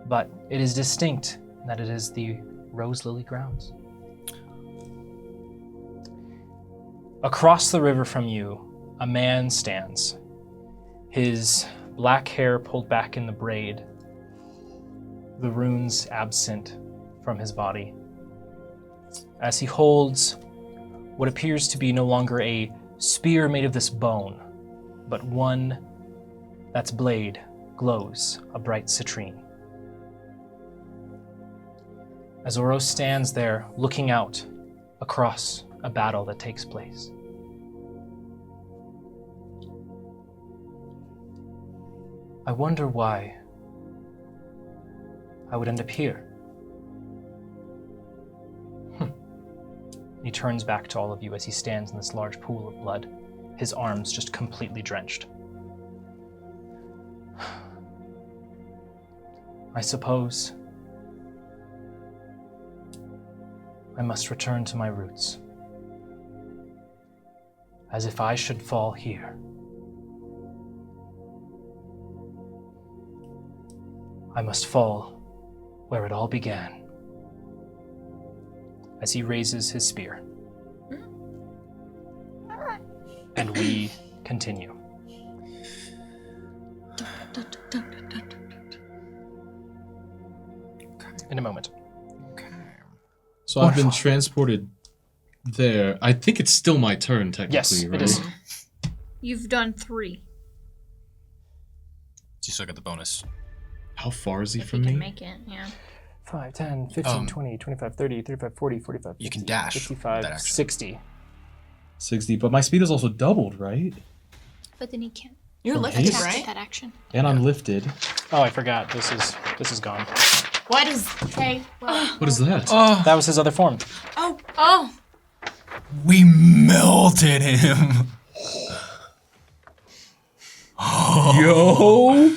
But it is distinct in that it is the Rose Lily grounds. Across the river from you, a man stands, his black hair pulled back in the braid, the runes absent from his body, as he holds what appears to be no longer a spear made of this bone, but one that's blade glows a bright citrine. As Oros stands there looking out across a battle that takes place. I wonder why I would end up here. He turns back to all of you as he stands in this large pool of blood, his arms just completely drenched. I suppose I must return to my roots. As if I should fall here, I must fall where it all began. As he raises his spear. And we continue. In a moment. So I've been transported there. I think it's still my turn, technically, Yes, right? it is. You've done 3. You still got the bonus. How far is he If from you me? can make it, yeah. 5, 10, 15, 20, 25, 30, 35, 40, 45, 50, You can dash with 55, that action. 60. 60, but my speed is also doubled, right? But then he can't You're From lifted, haste? attack right? with that action. And I'm lifted. Oh, I forgot. This is gone. What is? Hey. Well, What is that? That was his other form. Oh! We melted him. Yo!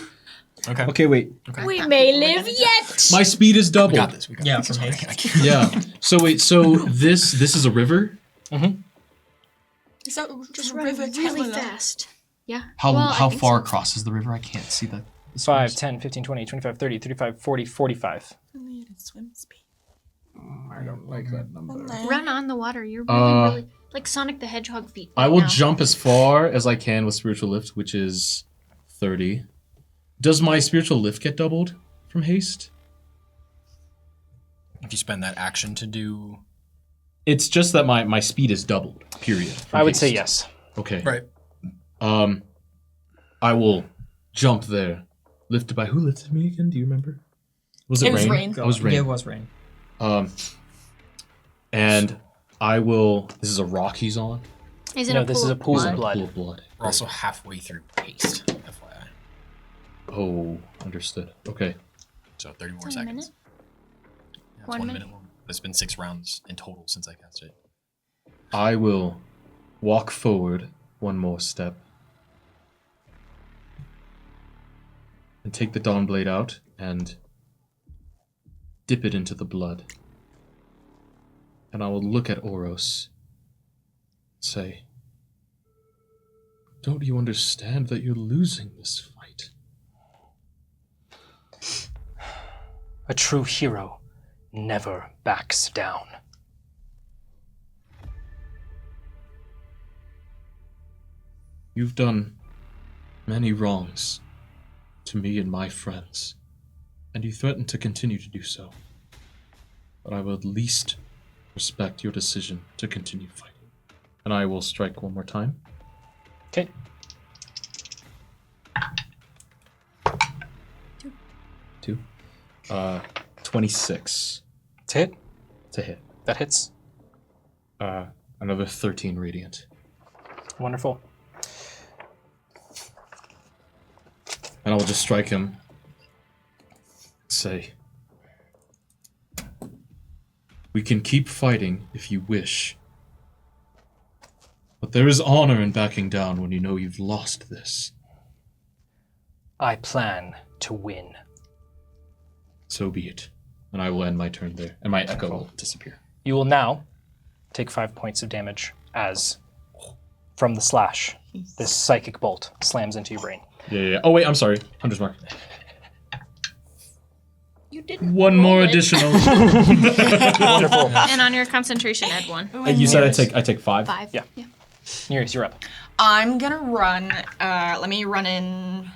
Okay. Okay, wait. We may live yet! My speed is doubled. We got this. We got Yeah, this. from It's haste. fine. Yeah. So wait, so this is a river? is that Just a run river really traveler? fast. Yeah. How Well, I how think far so. across is the river? I can't see that. 5, 10, 15, 20, 25, 30, 35, 40, 45. Only at its swim speed. I don't like that number. Run on the water. You're really, really. Like Sonic the Hedgehog feet. I will now. jump as far as I can with spiritual lift, which is 30. Does my spiritual lift get doubled from haste? If you spend that action to do... It's just that my speed is doubled, period. I would say haste. yes. Okay. Right. I will jump there. Lifted by... Who lifted me again? Do you remember? Was it was Rain? Rain. It was Rain. Yeah, it was Rain. And I will... This is a rock he's on. Is it No, a this pool is a pool of of blood. Pool of blood. We're also halfway through haste, FYI. Oh, understood. Okay. So 30 more Wait a seconds. minute. Yeah, it's 1 1 minute. minute long. It's been 6 rounds in total since I cast it. I will walk forward one more step. And take the Dawn Blade out and dip it into the blood. And I will look at Oros and say, don't you understand that you're losing this fight? A true hero never backs down. You've done many wrongs to me and my friends, and you threaten to continue to do so. But I will at least respect your decision to continue fighting. And I will strike one more time. Okay. 2. 26 To hit. to hit. That hits. Another 13 radiant. Wonderful. And I will just strike him. Say, we can keep fighting if you wish. But there is honor in backing down when you know you've lost this. I plan to win. So be it. And I will end my turn there. And my echo will disappear. You will now take 5 points of damage as, from the slash, this psychic bolt slams into your brain. Yeah. Oh, wait, I'm sorry. Hunter's Mark. You didn't. One roll more it. additional. Wonderful. And on your concentration, add 1. And you said I take 5? 5. Yeah. Nearest, you're up. I'm gonna run. Let me run in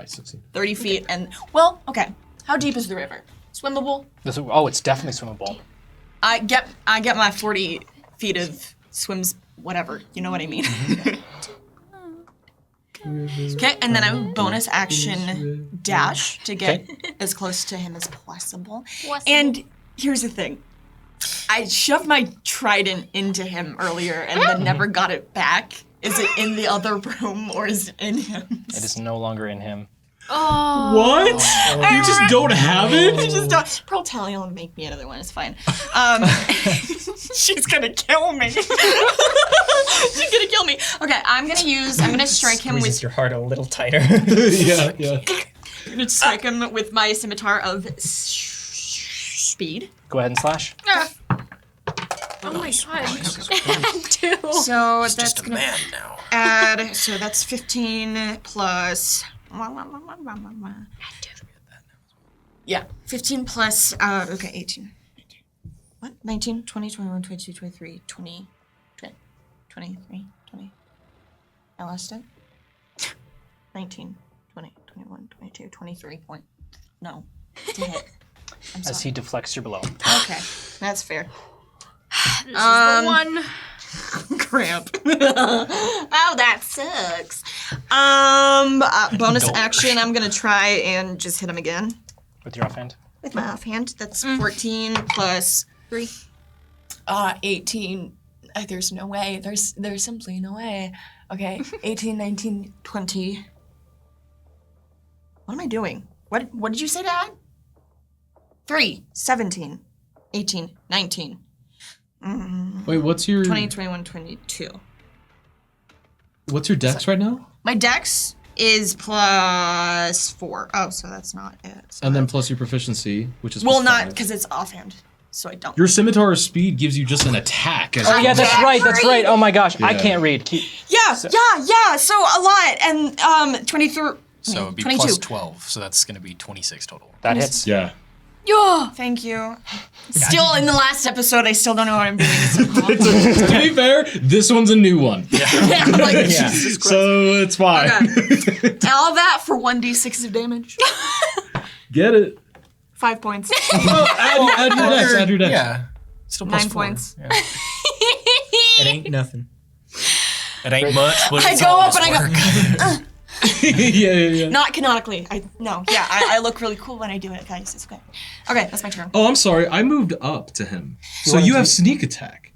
16. 30 feet and. Well, okay. How deep is the river? Swimmable? It's definitely swimmable. I get my 40 feet of swims. Whatever. You know what I mean. Okay, and then I would bonus action dash to get as close to him as possible. And here's the thing. I shoved my trident into him earlier and then never got it back. Is it in the other room or is it in him? It is no longer in him. Oh. What? You just don't have I it? just don't. Pearl Tally will make me another one. It's fine. She's gonna kill me. She's gonna kill me. Okay, I'm gonna strike him Squeezes with. your heart a little tighter. yeah. I'm gonna strike him with my scimitar of speed. Go ahead and slash. Oh my god. 2. So He's that's just a gonna man now. add. So that's 15 plus. Yeah, 15 plus. Okay, 18. What? 19, 20, 21, 22, 23, 20, 23, 20. I lost it. 19, 20, 21, 22, 23 point. No. To hit. I'm As sorry. he deflects your blow. Okay, that's fair. This is the one. Cramp. Oh, that sucks. Bonus action. I'm gonna try and just hit him again With your offhand. with my offhand. That's 14 plus 3. 18. There's no way. There's simply no way. Okay, 18, 19, 20. What am I doing? What did you say to add? 3, 17, 18, 19. Wait, what's your 20, 21, 22. what's your dex right now? My dex is plus 4. Oh, so that's not it. So And then plus your proficiency, which is well, plus not 5. because it's offhand, so I don't. Your scimitar speed gives you just an attack. As Oh yeah, that's right. That's right. Oh my gosh, I Yeah. can't read. Yeah. So a lot, and 23. So it'd be 22. plus 12, so that's going to be 26 total. That hits. Yeah. Yeah. Thank you. Still, in the last episode, I still don't know what I'm doing. To be fair, this one's a new one. I'm like, Jesus Christ. So it's fine. Okay. And all that for 1d6 of damage. Get it. 5 points. Add your dex. Yeah. Still plus 9 4. points. Yeah. It ain't nothing. It ain't much, but I it's go up honest and I go. work. yeah. Not canonically. I look really cool when I do it, guys. It's okay. Okay, that's my turn. Oh, I'm sorry. I moved up to him. So you have sneak attack.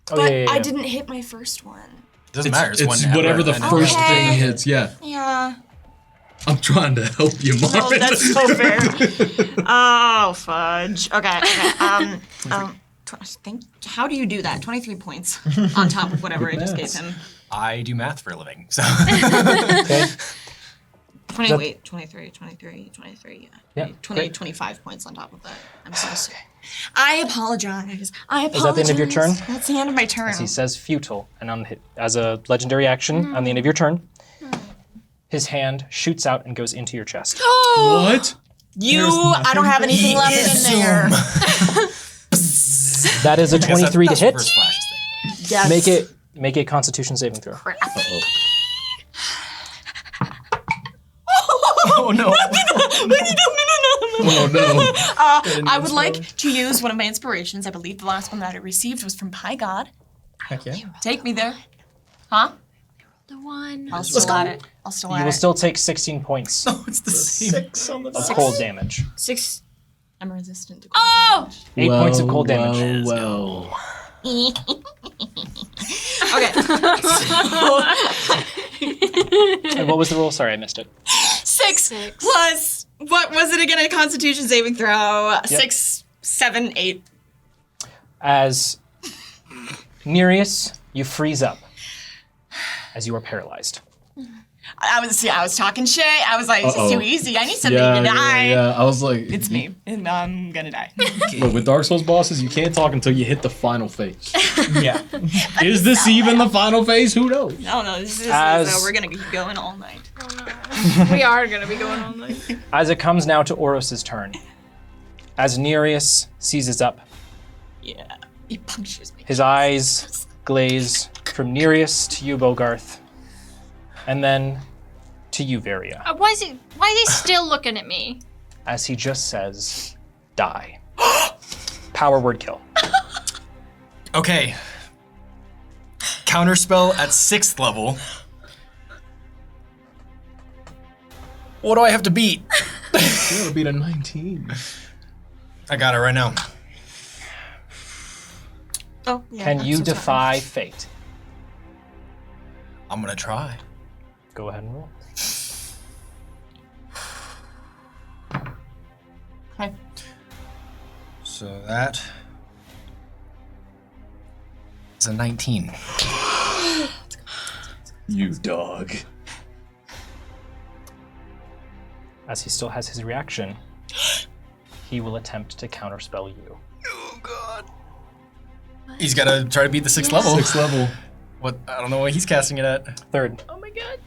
But I didn't hit my first one. Doesn't matter. It's whatever the first thing hits. Yeah. Yeah. I'm trying to help you, Mark. Oh, that's so fair. Oh, fudge. Okay. How do you do that? 23 points on top of whatever I just gave him. I do math for a living, so. Okay. 23, yeah. 25 points on top of that. I'm so sorry. I apologize. Is that the end of your turn? That's the end of my turn. As he says futile, and as a legendary action, on the end of your turn, his hand shoots out and goes into your chest. What? I don't have anything left in there. That is a 23 to hit. First flashes thing. Yes. Make a Constitution saving throw. Oh no. Oh no. I would like to use one of my inspirations. I believe the last one that I received was from Pie God. Heck yeah. Take me there. Huh? The one. I'll still at it. You will still take 16 points Oh, it's the same. of cold damage. 6. I'm resistant to cold damage. 8 points of cold damage. Well. Okay. And what was the roll? Sorry, I missed it. 6 plus, what was it again? A Constitution saving throw. 6, 7, 8. As Nereus, you freeze up as you are paralyzed. I was talking shit. I was like, this is too easy. I need something to die. Yeah. I was like, It's me, and I'm gonna die. Look, with Dark Souls bosses, you can't talk until you hit the final phase. Yeah. Is this even the final phase? Who knows? No, this is we're gonna keep going all night. We are gonna be going all night. As it comes now to Oros' turn, as Nereus seizes up, Yeah, he punctures me. his eyes glaze from Nereus to you, Bogarth, and then to you, Varia, Why is he still looking at me? as he just says, die. Power word kill. Okay. Counterspell at 6th level. What do I have to beat? You gotta beat a 19. I got it right now. Oh, yeah. Can I'm you so sorry. defy fate? I'm gonna try. Go ahead and roll. Okay. So that is a 19. You dog. As he still has his reaction, he will attempt to counterspell you. Oh god. He's gotta try to beat the 6th level. 6th level. What? I don't know what he's casting it at. Third. Oh my god.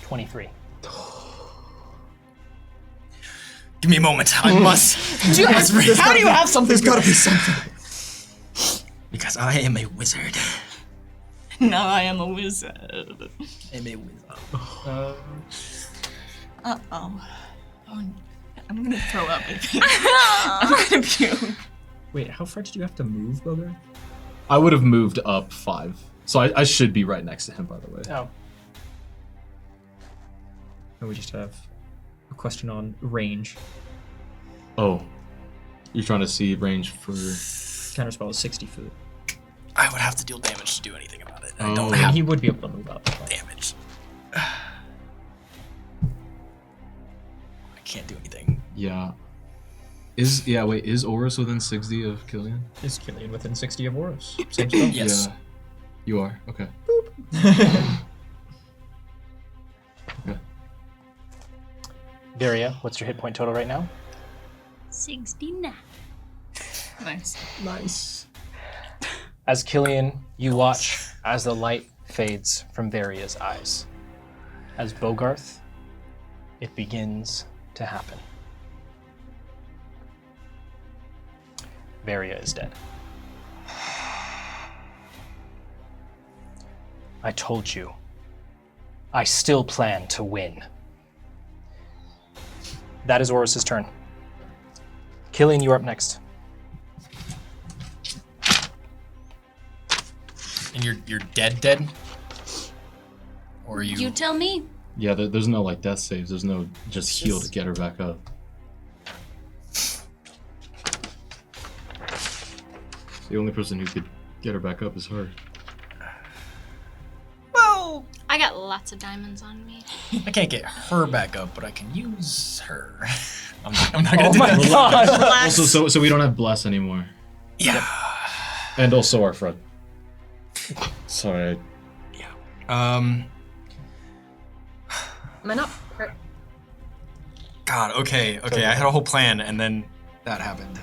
23. Give me a moment. I must. How do you have something? There's gotta be something. Because I am a wizard. No, I am a wizard. I'm a wizard. Uh-oh. Oh, I'm gonna throw up, I think. I'm gonna puke. Wait, how far did you have to move, Bogart? I would have moved up 5. So I should be right next to him, by the way. Oh. And we just have a question on range. Oh. You're trying to see range for... Counterspell is 60 feet. I would have to deal damage to do anything about it. I Oh. don't And have he would be able to move up. damage. I can't do anything. Yeah. Is Oros within 60 of Killian? Is Killian within 60 of Oros? Same spell? Yes. Yeah. You are? Okay. Okay. Varia, what's your hit point total right now? 69. Nice. Nice. As Killian, you watch as the light fades from Varia's eyes. As Bogarth, it begins to happen. Varia is dead. I told you. I still plan to win. That is Oris's turn. Killian, you're up next. And you're dead? Or are you... You tell me. Yeah, there's no like death saves. There's no just heal to get her back up. The only person who could get her back up is her. Well, I got lots of diamonds on me. I can't get her back up, but I can use her. I'm not gonna do that. God. Also, so we don't have bless anymore. Yeah. And also our friend. Sorry. Am I not? God. Okay. I had a whole plan, and then that happened.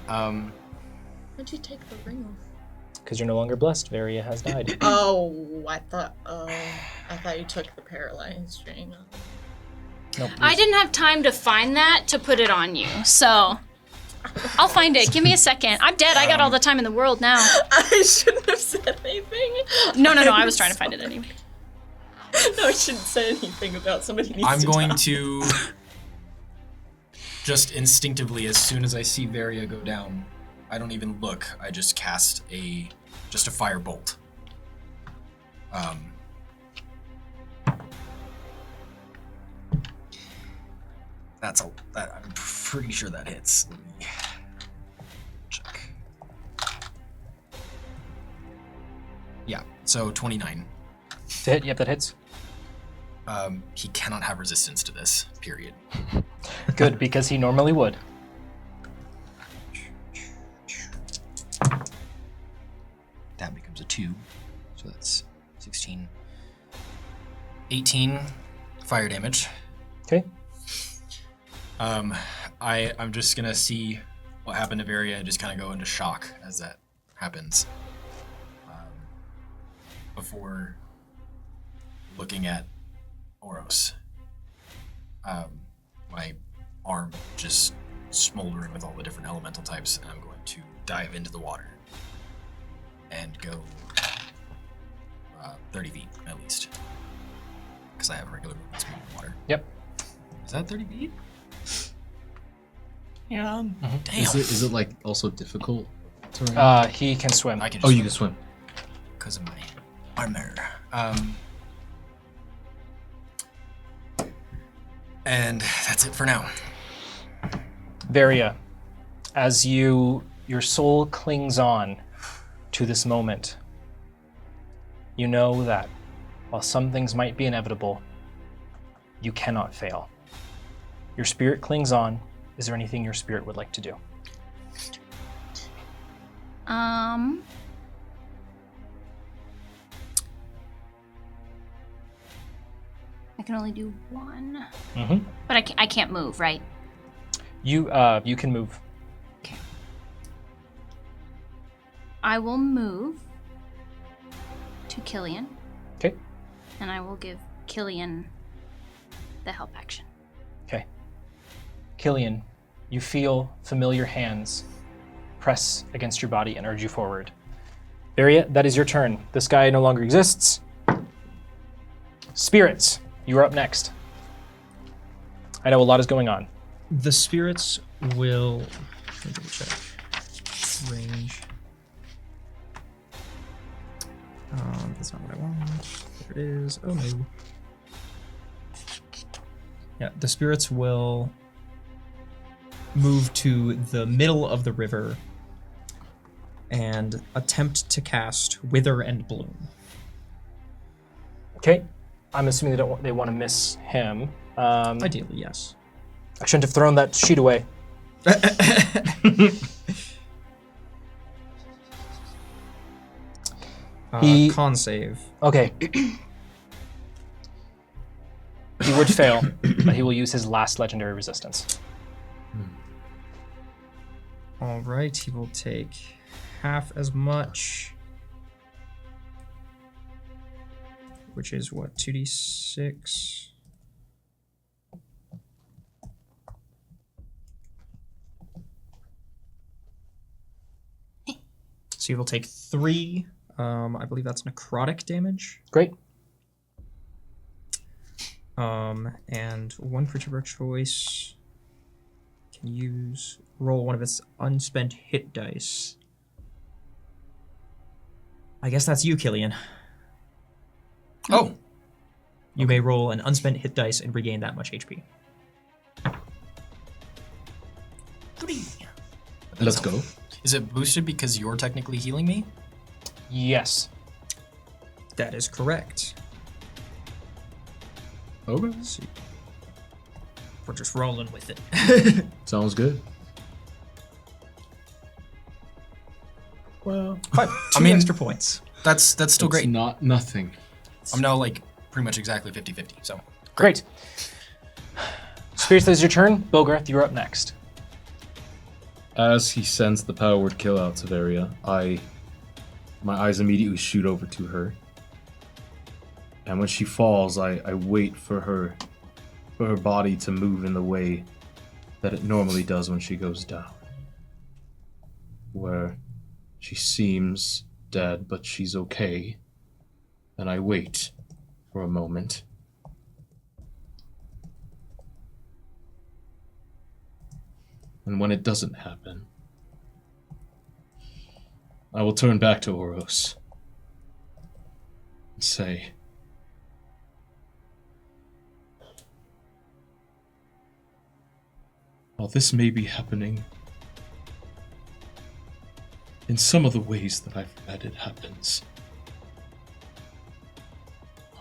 Why'd you take the ring off? Because you're no longer blessed. Varia has died. Oh, I thought you took the paralyzed ring off. Nope. I didn't have time to find that to put it on you, so I'll find it. Give me a second. I'm dead. I got all the time in the world now. I shouldn't have said anything. No. I was trying to find it anyway. No, I shouldn't say anything about somebody needs I'm to going die. to just instinctively, as soon as I see Varia go down, I don't even look. I just cast a fire bolt. I'm pretty sure that hits. Let me check. Yeah, so 29. To hit? Yep, that hits. He cannot have resistance to this, period. Good, because he normally would. That becomes a 2, so that's 16. 18 fire damage. Okay. I'm just gonna see what happened to Varia and just kind of go into shock as that happens. Before looking at Oros. My arm just smoldering with all the different elemental types, and I'm going to dive into the water and go 30 feet at least, because I have regular movement speed in water. Yep. Is that 30 feet? Yeah. Damn. Is it like also difficult to run? He can swim. I can. Oh, you can swim. Because of my armor. And that's it for now. Varia, as your soul clings on to this moment, you know that while some things might be inevitable, you cannot fail. Your spirit clings on. Is there anything your spirit would like to do? I can only do one. Mm-hmm. But I can't move, right? You can move. Okay. I will move to Killian. Okay. And I will give Killian the help action. Okay. Killian, you feel familiar hands press against your body and urge you forward. Varia, that is your turn. This guy no longer exists. Spirits, you are up next. I know a lot is going on. The spirits will. Let me double check. Range. That's not what I want. There it is. Oh no. Yeah, the spirits will move to the middle of the river and attempt to cast Wither and Bloom. Okay. I'm assuming they want to miss him. Ideally, yes. I shouldn't have thrown that sheet away. Con save. Okay. He would fail, but he will use his last legendary resistance. All right, he will take half as much. which is what, 2d6? So you will take 3. I believe that's necrotic damage. Great. And one creature of our choice can roll one of its unspent hit dice. I guess that's you, Killian. Oh. You may roll an unspent hit dice and regain that much HP. Let's go. Is it boosted because you're technically healing me? Yes. That is correct. Okay. So we're just rolling with it. Sounds good. Well, 2 extra points. That's still great. Not nothing. I'm now like pretty much exactly 50-50, so. Great. Spirits, that is your turn. Bogarth, you're up next. As he sends the power word kill out to Varia, my eyes immediately shoot over to her. And when she falls, I wait for her body to move in the way that it normally does when she goes down. Where she seems dead, but she's okay. And I wait for a moment. And when it doesn't happen, I will turn back to Oros and say, while this may be happening in some of the ways that I've read it happens,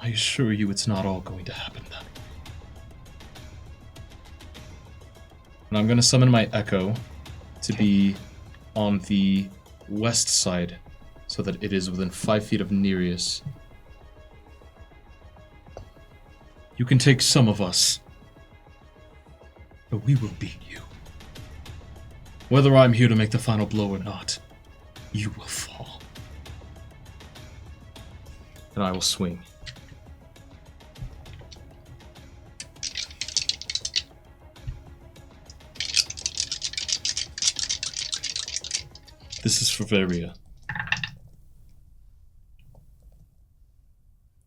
I assure you it's not all going to happen that way. And I'm going to summon my Echo to be on the west side so that it is within 5 feet of Nereus. You can take some of us, but we will beat you. Whether I'm here to make the final blow or not, you will fall. And I will swing. This is for Varia.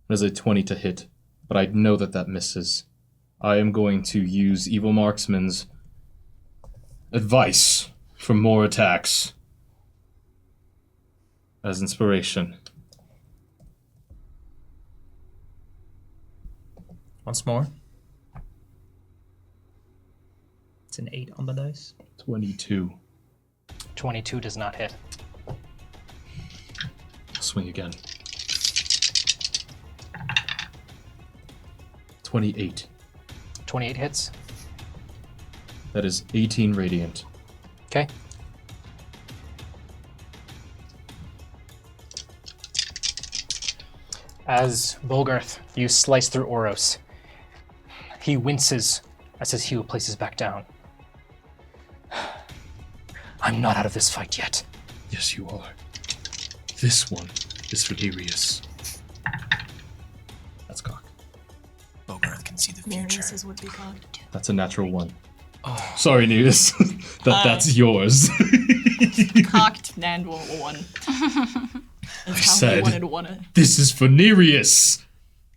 There's a 20 to hit, but I know that misses. I am going to use Evil Marksman's advice for more attacks as inspiration. Once more. It's an 8 on the dice. 22. 22 does not hit. Swing again. 28. 28 hits. That is 18 radiant. Okay. As Bogarth, you slice through Oros. He winces as his heel places back down. I'm not out of this fight yet. Yes, you are. This one is for Nereus. That's cocked. Bogarth can see the future. Nereus would be cocked. That's a natural 1. Oh. Sorry, Nereus. That's yours. Cocked and 1. That's how said, he wanted to. This is for Nereus.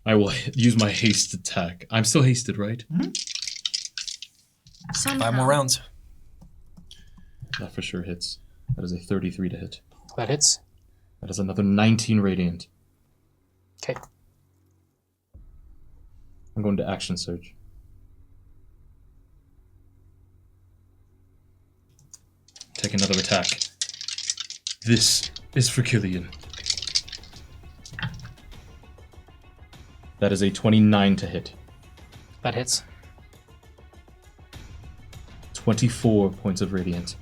I will use my haste attack. I'm still hasted, right? Mm-hmm. Somehow. 5 more rounds. That for sure hits. That is a 33 to hit. That hits. That is another 19 radiant. Okay. I'm going to action surge. Take another attack. This is for Killian. That is a 29 to hit. That hits. 24 points of radiant.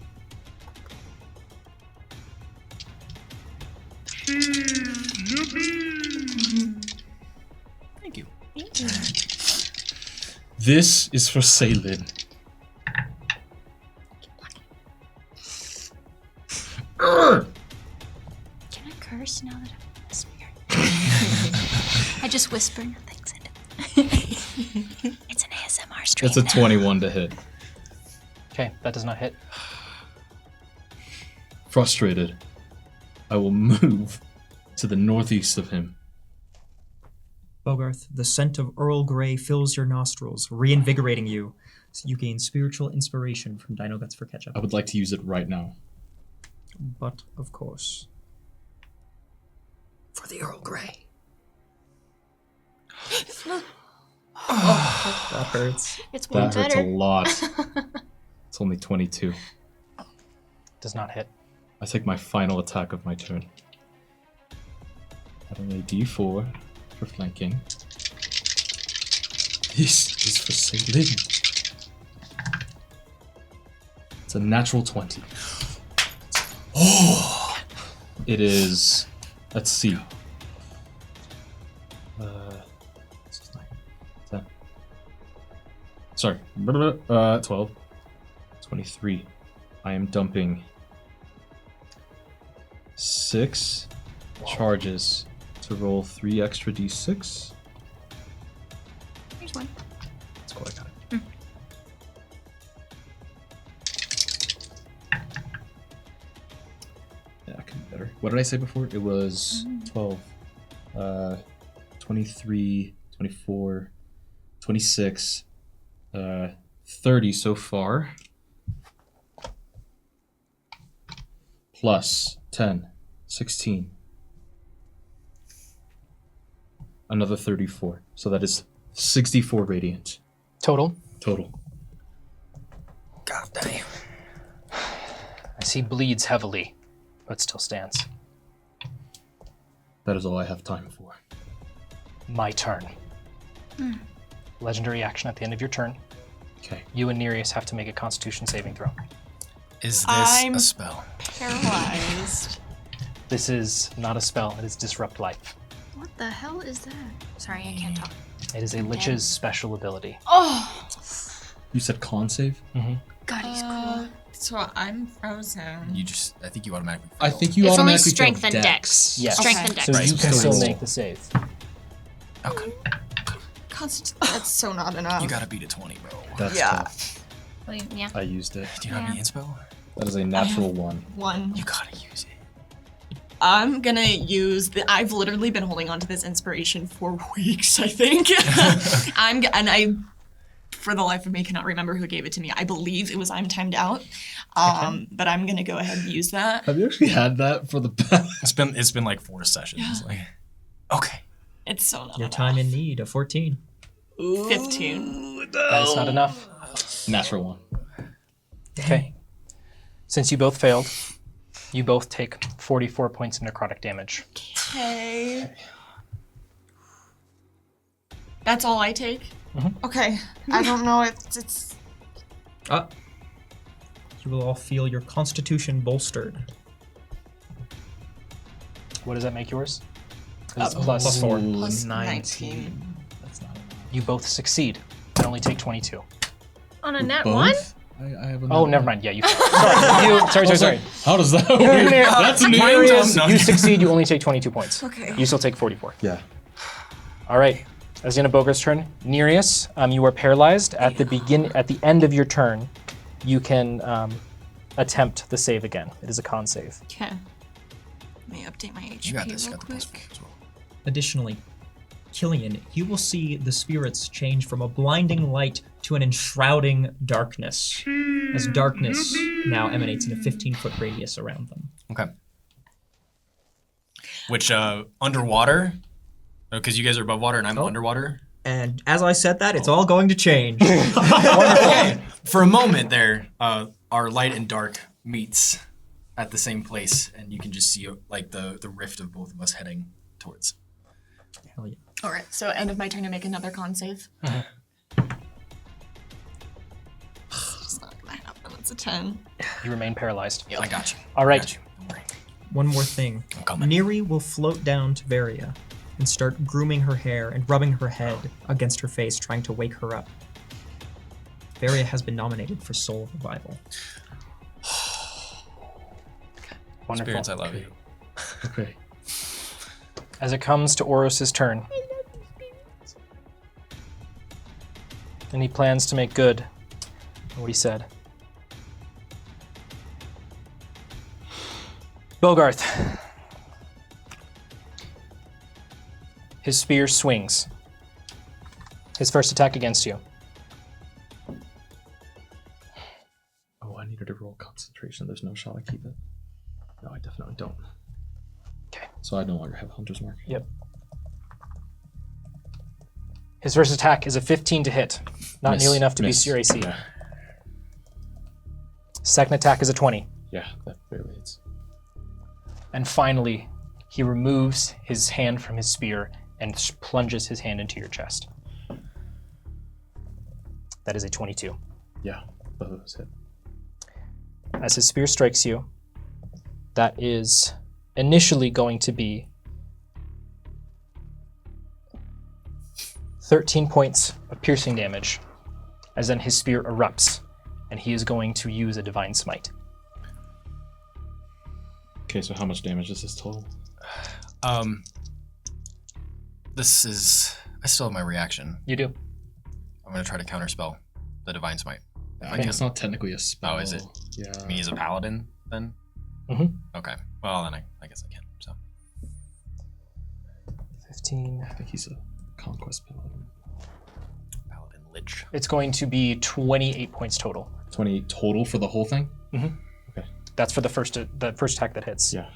Thank you. This is for Saylin. Can I curse now that I'm a spirit? I just just whisper things into it. It's an ASMR stream. It's a 21 to hit. Okay, that does not hit. Frustrated, I will move to the northeast of him. Bogarth, the scent of Earl Grey fills your nostrils, reinvigorating you, so you gain spiritual inspiration from Dino Guts for Ketchup. I would like to use it right now. But, of course. For the Earl Grey. That hurts. It's one That hurts better. a lot. It's only 22. Does not hit. I take my final attack of my turn. Adding a d4 for flanking. This is for sailing. It's a natural 20. Oh! It is... Let's see. 10. Sorry. 12. 23. I am dumping 6 charges to roll 3 extra d6. Here's one. That's cool, I got it. Yeah, I can do better. What did I say before? It was 12, 23, 24, 26, 30 so far. Plus 10, 16. Another 34. So that is 64 radiant Total. total. God damn. I see bleeds heavily, but still stands. That is all I have time for. My turn. Legendary action at the end of your turn. Okay. You and Nereus have to make a Constitution saving throw. Is this I'm- a spell? Paralyzed. This is not a spell. It is Disrupt Life. What the hell is that? Sorry, I can't talk. It is a Lich's special ability. Oh, You said con save? God, he's cool. So I'm frozen. You just, I think you automatically. I fail. think you It's only automatically strength fail and dex. dex. Yes. Strength Okay. and dex. So you can So still roll. make the save. Okay. That's so not enough. You gotta beat a 20, bro. That's Yeah. tough. Well, yeah. I used it. Do you have any inspo? That is a natural 1. One. You gotta use it. I'm gonna use the. I've literally been holding on to this inspiration for weeks. I think. For the life of me, cannot remember who gave it to me. I believe it was I'm timed out. But I'm gonna go ahead and use that. Have you actually had that for the past? It's been like 4 sessions. Like, okay. It's so not Your enough. time in need, a 14. 15. That is not enough. Natural 1. Okay. Since you both failed, you both take 44 points of necrotic damage. Okay. That's all I take. Okay. I don't know. It's. You will all feel your constitution bolstered. What does that make yours? It's plus Plus 4. Plus 19. That's not enough. You both succeed and only take 22. On a net one? Both? I have a Oh, never mind. Yeah, you. Sorry. How does that work? That's new. Nereus, No. you succeed. You only take 22 points. Okay. You still take 44. Yeah. All right. As the end of Bogar's turn, Nereus, you are paralyzed. At the end of your turn, you can attempt the save again. It is a con save. Okay. Let me update my HP You got this. You real got the plus quick. 4 as well. Additionally, Killian, you will see the spirits change from a blinding light to an enshrouding darkness, as darkness now emanates in a 15-foot radius around them. Okay. Which, underwater? Because you guys are above water and I'm underwater? And as I said that, it's all going to change. For a moment there, our light and dark meets at the same place, and you can just see like the rift of both of us heading towards. Hell yeah. All right. So end of my turn to make another con save. It's not gonna happen. It's a 10. You remain paralyzed. I got you. All right. I got you. Don't worry. One more thing. I'm coming. Neri will float down to Varia and start grooming her hair and rubbing her head against her face, trying to wake her up. Varia has been nominated for Soul Revival. Wonderful. Spirits, I love you. Okay. As it comes to Oros's turn, And he plans to make good on what he said. Bogarth. His spear swings. His first attack against you. Oh, I needed to roll concentration. There's no shot I keep it. No, I definitely don't. Okay. So I no longer have Hunter's Mark. Yep. His first attack is a 15 to hit. Not nearly enough to beat your AC. Yeah. Second attack is a 20. Yeah, that barely hits. And finally, he removes his hand from his spear and plunges his hand into your chest. That is a 22. Yeah, both of those hit. As his spear strikes you, that is initially going to be 13 points of piercing damage, as then his spear erupts, and he is going to use a Divine Smite. Okay, so how much damage is this total? This is... I still have my reaction. You do. I'm going to try to counterspell the Divine Smite. I mean, it's not technically a spell. Oh, is it? Yeah. I mean, he's a paladin, then? Mm-hmm. Okay. Well, then I guess I can, so. 15. I think he's a conquest paladin. Paladin Lich. It's going to be 28 points total. 28 total for the whole thing? Mm-hmm. Okay. That's for the first attack that hits. Yeah.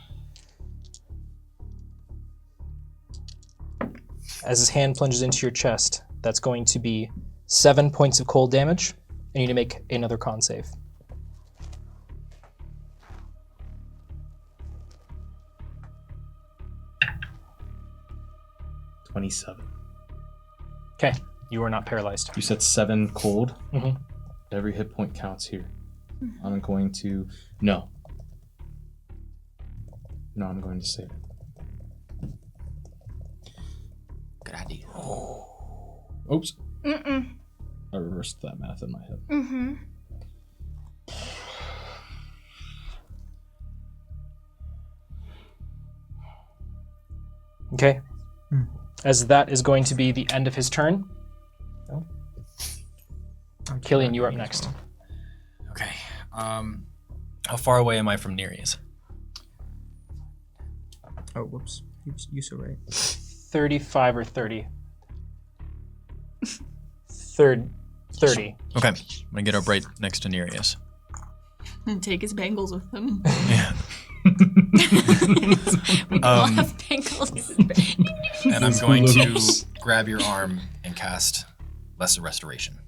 As his hand plunges into your chest, that's going to be 7 points of cold damage, and you need to make another con save. $27. Okay, you are not paralyzed. You said 7 cold? Mm-hmm. Every hit point counts here. I'm going to... No. No, I'm going to save it. Good idea. Oops. Mm-mm. I reversed that math in my head. Mm-hmm. Okay. As that is going to be the end of his turn. Oh. Killian, you are up next. Okay. How far away am I from Nereus? Oh, whoops. You so right. 35 or 30. 30. Okay. I'm gonna get up right next to Nereus. And take his bangles with him. Yeah. We all have bangles. And I'm going to grab your arm and cast Lesser Restoration.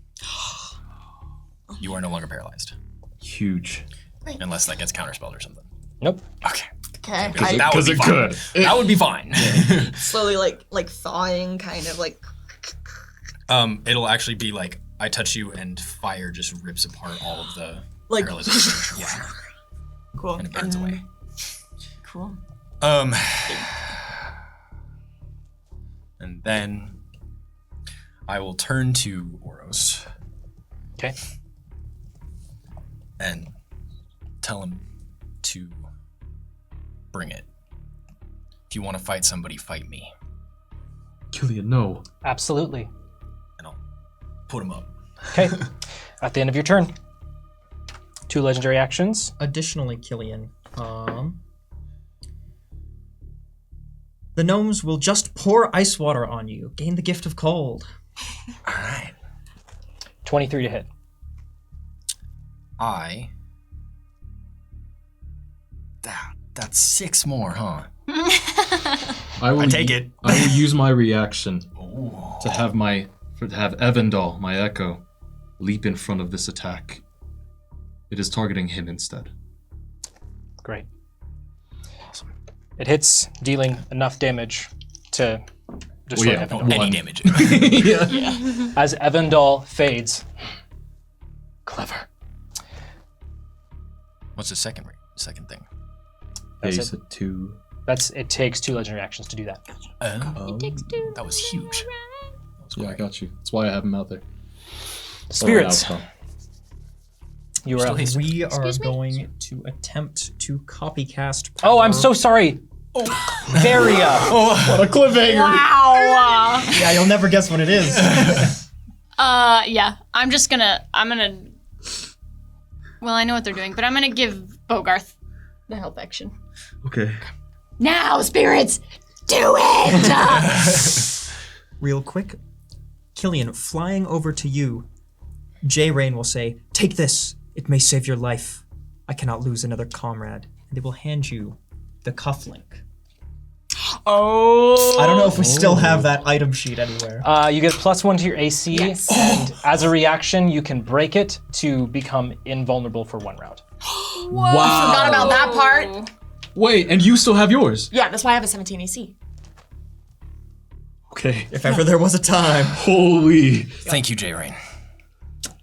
You are no longer paralyzed. Huge. Unless that gets counterspelled or something. Nope. Okay. Okay. That would be fine. That would be fine. Slowly, like thawing, kind of like. It'll actually be like I touch you and fire just rips apart all of the Like- paralyzation. Yeah. Cool. And it burns away. Cool. And then I will turn to Oros Okay. and tell him to bring it. If you want to fight somebody, fight me. Killian, no. Absolutely. And I'll put him up. Okay. At the end of your turn, 2 legendary actions. Additionally, Killian, the gnomes will just pour ice water on you. Gain the gift of cold. All right. 23 to hit. That's 6 more, huh? I take it. I will use my reaction to have Evandal, my echo, leap in front of this attack. It is targeting him instead. Great. Awesome. It hits, dealing enough damage to destroy Evandal. Any damage. As Evandal fades. Clever. What's the second thing? That's you it. said 2. It takes 2 legendary actions to do that. It takes 2. That was huge. Yeah, I got you. That's why I have him out there. Spirits. Sorry, You are up. We are Excuse me? going to attempt to copy cast. Oh, I'm power. so sorry. Varia. What a cliffhanger! Wow. Yeah, you'll never guess what it is. Yeah. I'm gonna. Well, I know what they're doing, but I'm gonna give Bogarth the help action. Okay. Now, spirits, do it! Real quick, Killian, flying over to you, J. Rain will say, "Take this. It may save your life. I cannot lose another comrade." And they will hand you the cufflink. Oh. I don't know if we still have that item sheet anywhere. You get +1 to your AC, and as a reaction, you can break it to become invulnerable for 1 round. I forgot about that part. Wait, and you still have yours? Yeah, that's why I have a 17 AC. Okay. If ever there was a time. Holy. Thank you, J. Rain.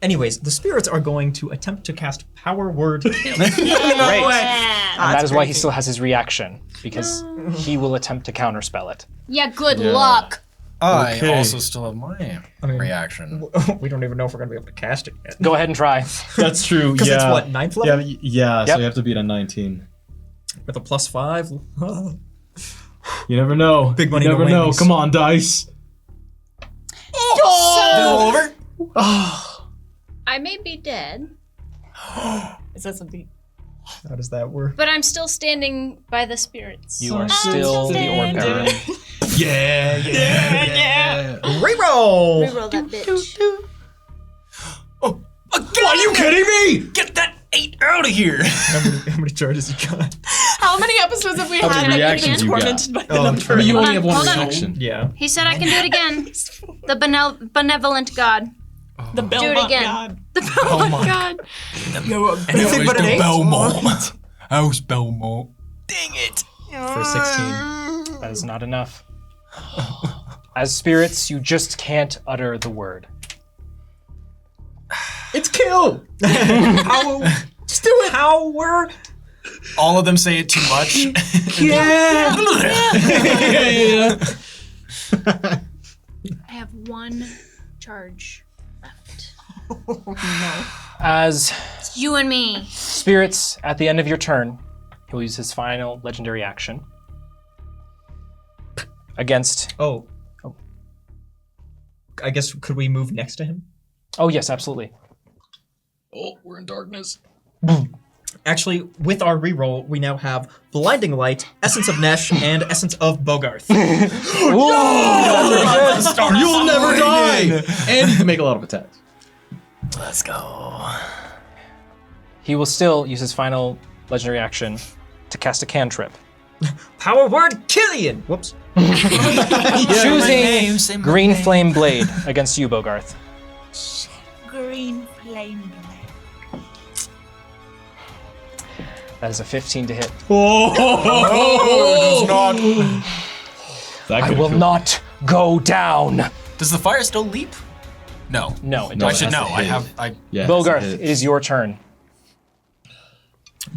Anyways, the spirits are going to attempt to cast Power Word. Great. And that is why he still has his reaction, because he will attempt to counterspell it. Yeah, good luck. I also still have my reaction. We don't even know if we're going to be able to cast it yet. Go ahead and try. That's true. Because it's what, 9th level? Yeah. So Yep. you have to beat a 19. With a +5? You never know. Big money, You no never know. wings. Come on, dice. Over? I may be dead, Is that something? How does that work? but I'm still standing by the spirits. You are still the orc bearer. Yeah. Reroll! Reroll that bitch. Are you kidding me? Get that 8 out of here. How many charges you got? How many episodes have we had? many reactions you got? Tormented by the Oh, number? true. You Hold only on, have one hold on. reaction. Yeah. He said I can do it again. The benevolent god. The Do it Belmont again. God. Oh my god. Anything but an 8 Belmont. I was Belmont. Dang it. for 16. That is not enough. As spirits, you just can't utter the word. It's kill. How? Just do it. How were? All of them say it too much. I have 1 charge left. As It's you and me. spirits, at the end of your turn, he'll use his final legendary action against. Oh. I guess, could we move next to him? Oh, yes, absolutely. Oh, we're in darkness. Actually, with our reroll, we now have Blinding Light, Essence of Nesh, and Essence of Bogarth. You'll never die. And you can make a lot of attacks. Let's go. He will still use his final legendary action to cast a cantrip. Power Word Killian! Whoops. Choosing Green Flame Blade against you, Bogarth. Green flame blade. That is a 15 to hit. That I could will not go down. Does the fire still leap? No. No, it No, I doesn't. should know. I hit. have. I. Yeah, Bogarth, it's a it hit. is your turn.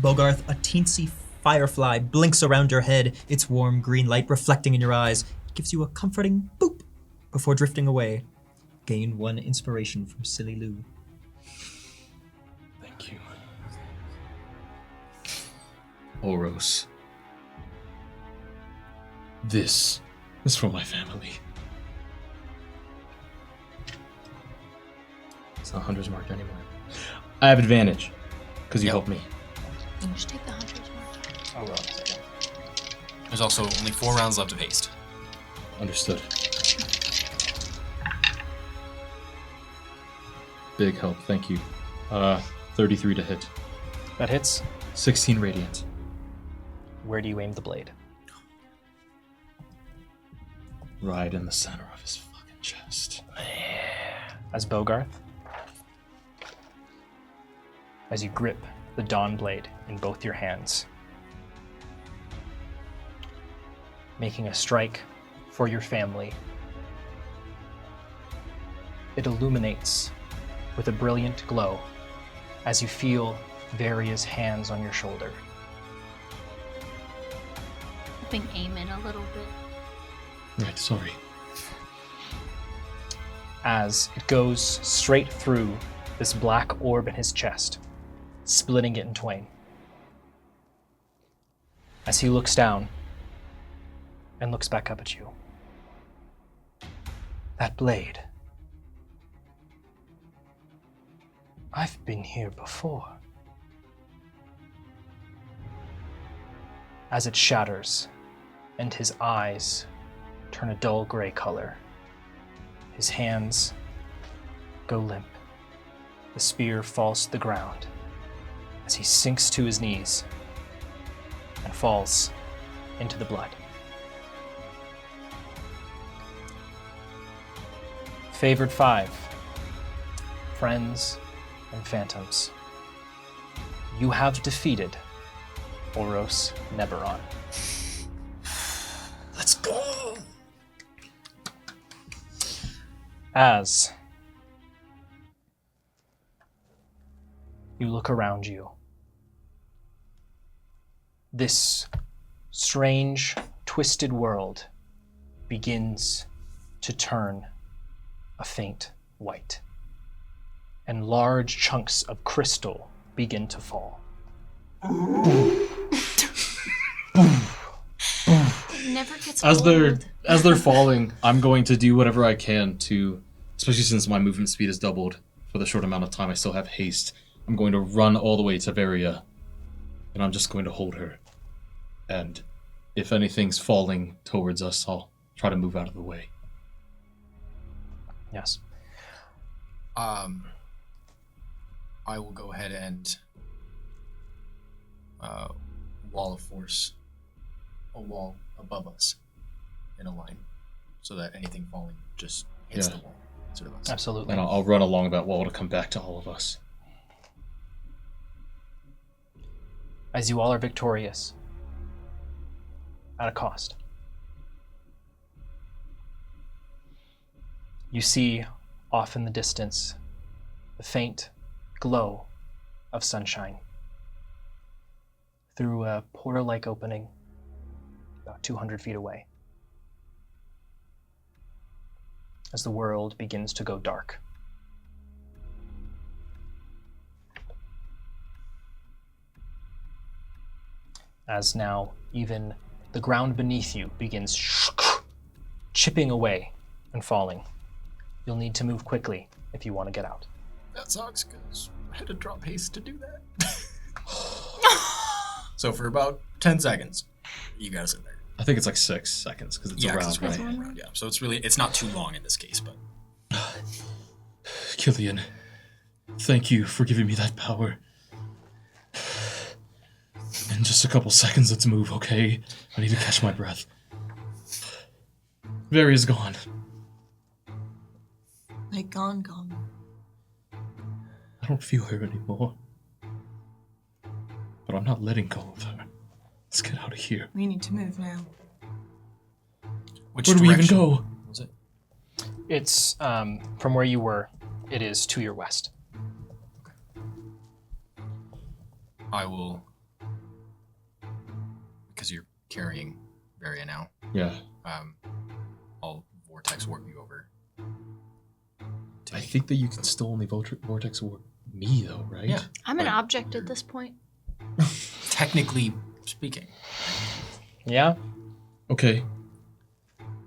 Bogarth, a teensy firefly blinks around your head, its warm green light reflecting in your eyes. It gives you a comforting boop before drifting away. Gain 1 inspiration from Silly Lou. Thank you. Oros. This is for my family. It's not Hunter's Mark anymore. I have advantage, because you helped me. Just take the hunter's mark. Oh, well. There's also only 4 rounds left of haste. Understood. Big help, thank you. 33 to hit. That hits. 16 radiant. Where do you aim the blade? Right in the center of his fucking chest. As Bogarth, as you grip the Dawn Blade in both your hands, making a strike for your family. It illuminates with a brilliant glow as you feel various hands on your shoulder. Helping aim it a little bit. Right, sorry. As it goes straight through this black orb in his chest, splitting it in twain. As he looks down and looks back up at you. That blade I've been here before. As it shatters, and his eyes turn a dull gray color. His hands go limp. The spear falls to the ground as he sinks to his knees and falls into the blood. Favored 5, friends and phantoms. You have defeated Oros Neberon. Let's go! As you look around you, this strange, twisted world begins to turn a faint white, and large chunks of crystal begin to fall. Never gets As old. they're falling, I'm going to do whatever I can to, especially since my movement speed is doubled for the short amount of time I still have haste. I'm going to run all the way to Varia, and I'm just going to hold her. And if anything's falling towards us, I'll try to move out of the way. Yes. I will go ahead and wall of force a wall above us in a line, so that anything falling just hits the wall. Absolutely. And I'll run along that wall to come back to all of us. As you all are victorious, at a cost, you see off in the distance the faint glow of sunshine through a portal-like opening about 200 feet away, as the world begins to go dark. As now even the ground beneath you begins chipping away and falling. You'll need to move quickly if you want to get out. That sucks, because I had to drop haste to do that. So for about 10 seconds, you gotta sit there. I think it's like 6 seconds, because it's a round, right? Yeah, so it's not too long in this case, but... Killian, thank you for giving me that power. In just a couple seconds, let's move, okay? I need to catch my breath. Varia's gone. Like gone. I don't feel her anymore. But I'm not letting go of her. Let's get out of here. We need to move now. Which Where do we even direction go? was it? It's, from where you were, it is to your west. I will... Because you're carrying Varia now. Yeah. I'll vortex warp you over. I think that you can still only vortex warp me, though, right? Yeah. I'm an object at this point. Technically speaking. Yeah? Okay.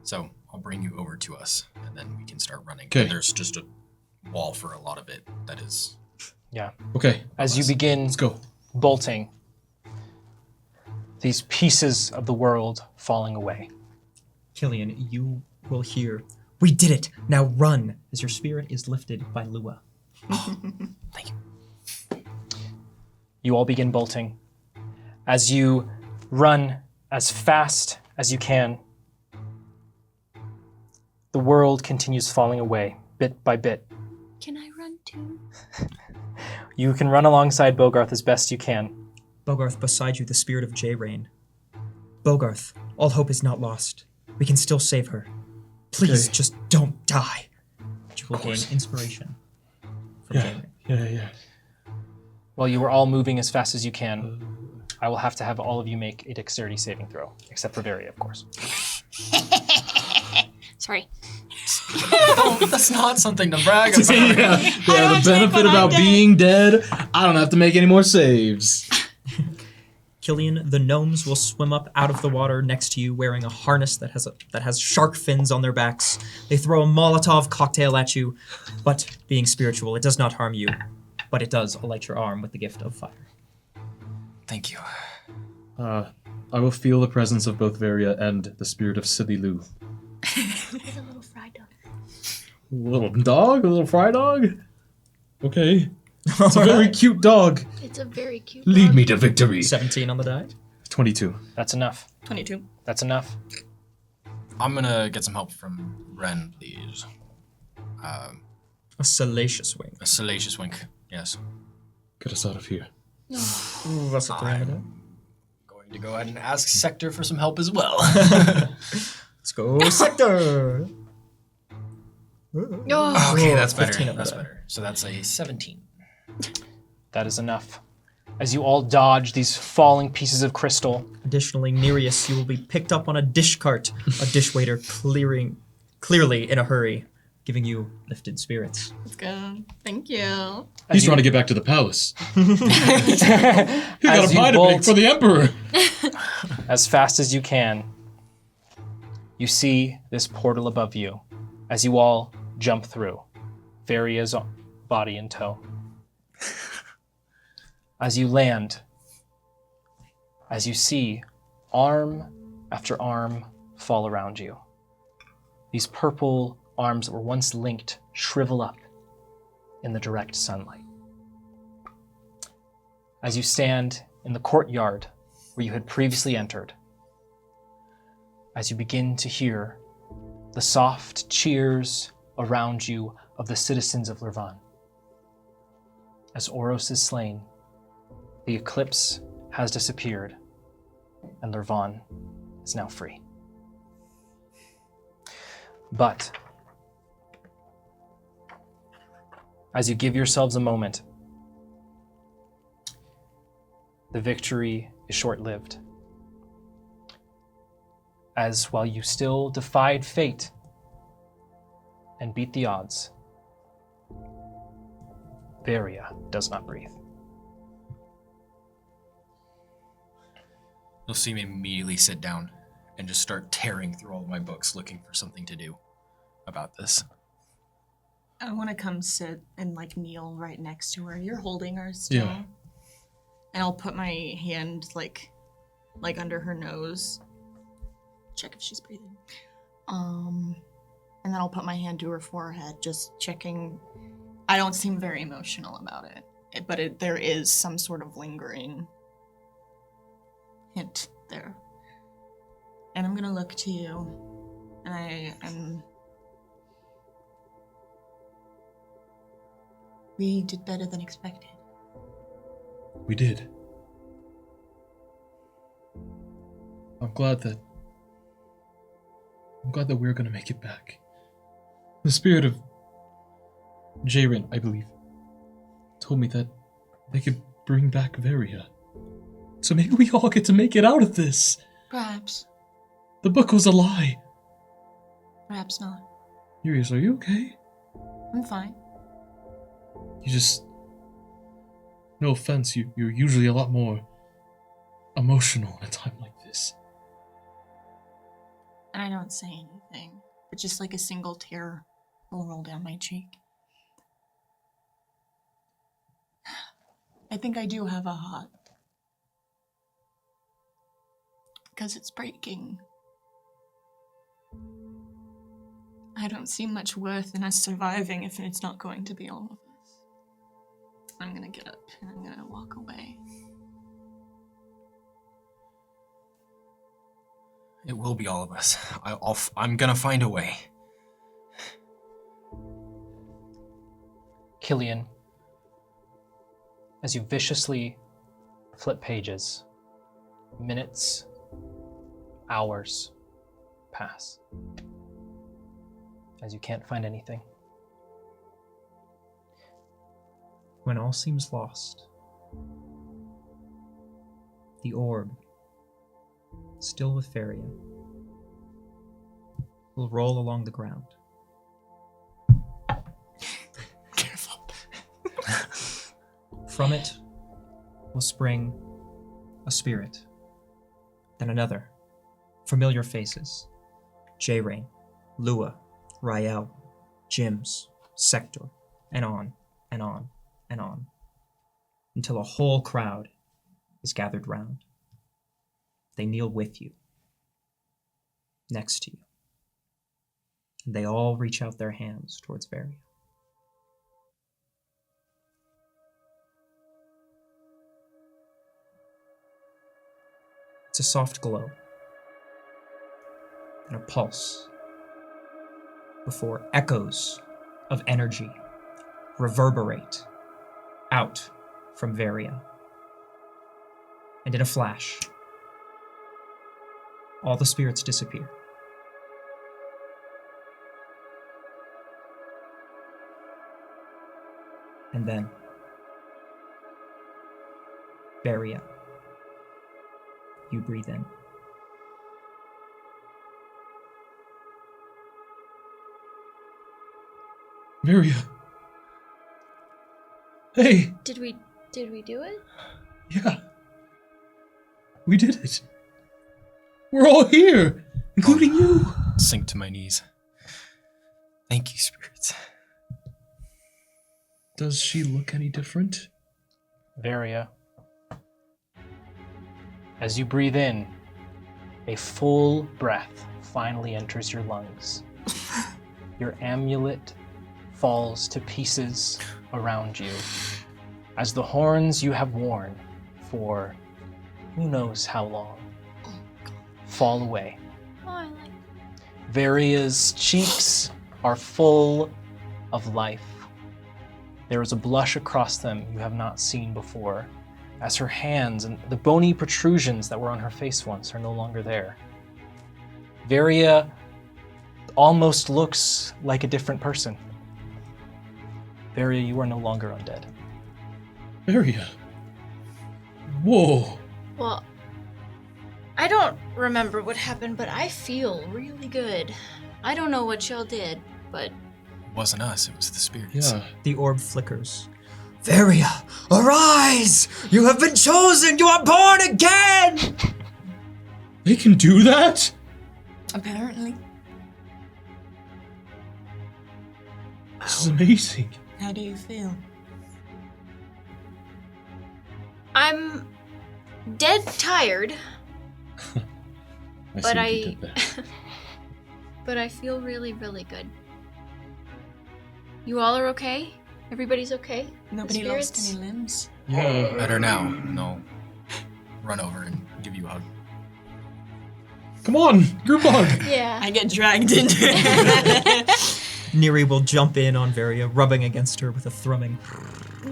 So I'll bring you over to us, and then we can start running. Okay. And there's just a wall for a lot of it that is... Yeah. Okay. As you begin Let's go. bolting, these pieces of the world falling away. Killian, you will hear, "We did it! Now run!" as your spirit is lifted by Lua. Thank you. You all begin bolting. As you run as fast as you can, the world continues falling away, bit by bit. Can I run too? You can run alongside Bogarth as best you can. Bogarth, beside you, the spirit of J-Rain. Bogarth, all hope is not lost. We can still save her. Please, Okay. just don't die. You will gain inspiration from Yeah. J-Rain. Yeah. While you are all moving as fast as you can, I will have to have all of you make a dexterity saving throw, except for Varia, of course. Sorry. That's not something to brag about. The benefit about being dead, I don't have to make any more saves. Killian, the gnomes will swim up out of the water next to you wearing a harness that has shark fins on their backs. They throw a Molotov cocktail at you, but being spiritual, it does not harm you. but it does alight your arm with the gift of fire. Thank you. I will feel the presence of both Varia and the spirit of Silly Lou. It's a little fried dog. Little dog? A little fry dog? Okay. It's a very cute dog. It's a very cute Lead dog. me to victory. 17 on the die. 22. That's enough. 22. That's enough. I'm gonna get some help from Ren, please. A salacious wink. A salacious wink. Yes. Get us out of here. Ooh, that's a 3 on the die. Going to go ahead and ask Sector for some help as well. Let's go, Sector! Oh, Okay, that's 15 better. of That's that. better. So that's a 17. That is enough. As you all dodge these falling pieces of crystal, Additionally, Nereus, you will be picked up on a dish cart, a dish waiter clearly in a hurry, giving you lifted spirits. Let's go. Thank you. He's trying to get back to the palace. He got As a you pie to bolt- make for the Emperor. as fast as you can, you see this portal above you as you all jump through, Varia's body in tow. As you land, as you see arm after arm fall around you, these purple arms that were once linked shrivel up in the direct sunlight. As you stand in the courtyard where you had previously entered, as you begin to hear the soft cheers around you of the citizens of Lurvan. As Oros is slain, the eclipse has disappeared, and Lurvan is now free. But as you give yourselves a moment, the victory is short-lived. As while you still defied fate and beat the odds, Varia does not breathe. You'll see me immediately sit down and just start tearing through all of my books looking for something to do about this. I want to come sit and like kneel right next to her. You're holding her still. Yeah. And I'll put my hand like under her nose. Check if she's breathing. And then I'll put my hand to her forehead, just checking. I don't seem very emotional about it, but there is some sort of lingering hint there. And I'm gonna look to you, and we did better than expected. We did. I'm glad that we're gonna make it back. The spirit of Jaren, I believe, told me that they could bring back Varia. So maybe we all get to make it out of this. Perhaps. The book was a lie. Perhaps not. Urias, are you okay? I'm fine. You just... No offense, you're usually a lot more emotional at a time like this. And I don't say anything, but just like a single tear will roll down my cheek. I think I do have a heart. Because it's breaking. I don't see much worth in us surviving if it's not going to be all of us. I'm gonna get up and I'm gonna walk away. It will be all of us. I'm gonna find a way. Killian, as you viciously flip pages, minutes, hours pass. As you can't find anything. When all seems lost, the orb, still with Varia, will roll along the ground. Careful. From it will spring a spirit, then another. Familiar faces. J-Rain, Lua, Rael, Jims, Sector, and on, and on, and on, until a whole crowd is gathered round. They kneel with you, next to you. They all reach out their hands towards Varia. It's a soft glow and a pulse before echoes of energy reverberate out from Varia. And in a flash, all the spirits disappear. And then, Varia, you breathe in. Varia. Hey. Did we do it? Yeah. We did it. We're all here, including you. Sink to my knees. Thank you, spirits. Does she look any different? Varia. As you breathe in, a full breath finally enters your lungs. Your amulet falls to pieces around you as the horns you have worn for who knows how long fall away. Oh, I like Varia's cheeks are full of life. There is a blush across them you have not seen before, as her hands and the bony protrusions that were on her face once are no longer there. Varia almost looks like a different person. Varia, you are no longer undead. Varia. Whoa. Well, I don't remember what happened, but I feel really good. I don't know what y'all did, but It wasn't us, it was the spirits. Yeah. The orb flickers. Varia, arise! You have been chosen! You are born again! They can do that? Apparently. This is amazing. How do you feel? I'm dead tired, but you did that. but I feel really, really good. You all are okay? Everybody's okay? Nobody The lost spirits? any limbs? Yeah. Better now, and I'll run over and give you a hug. Come on, group hug. Yeah. I get dragged into it. Neri will jump in on Varia, rubbing against her with a thrumming.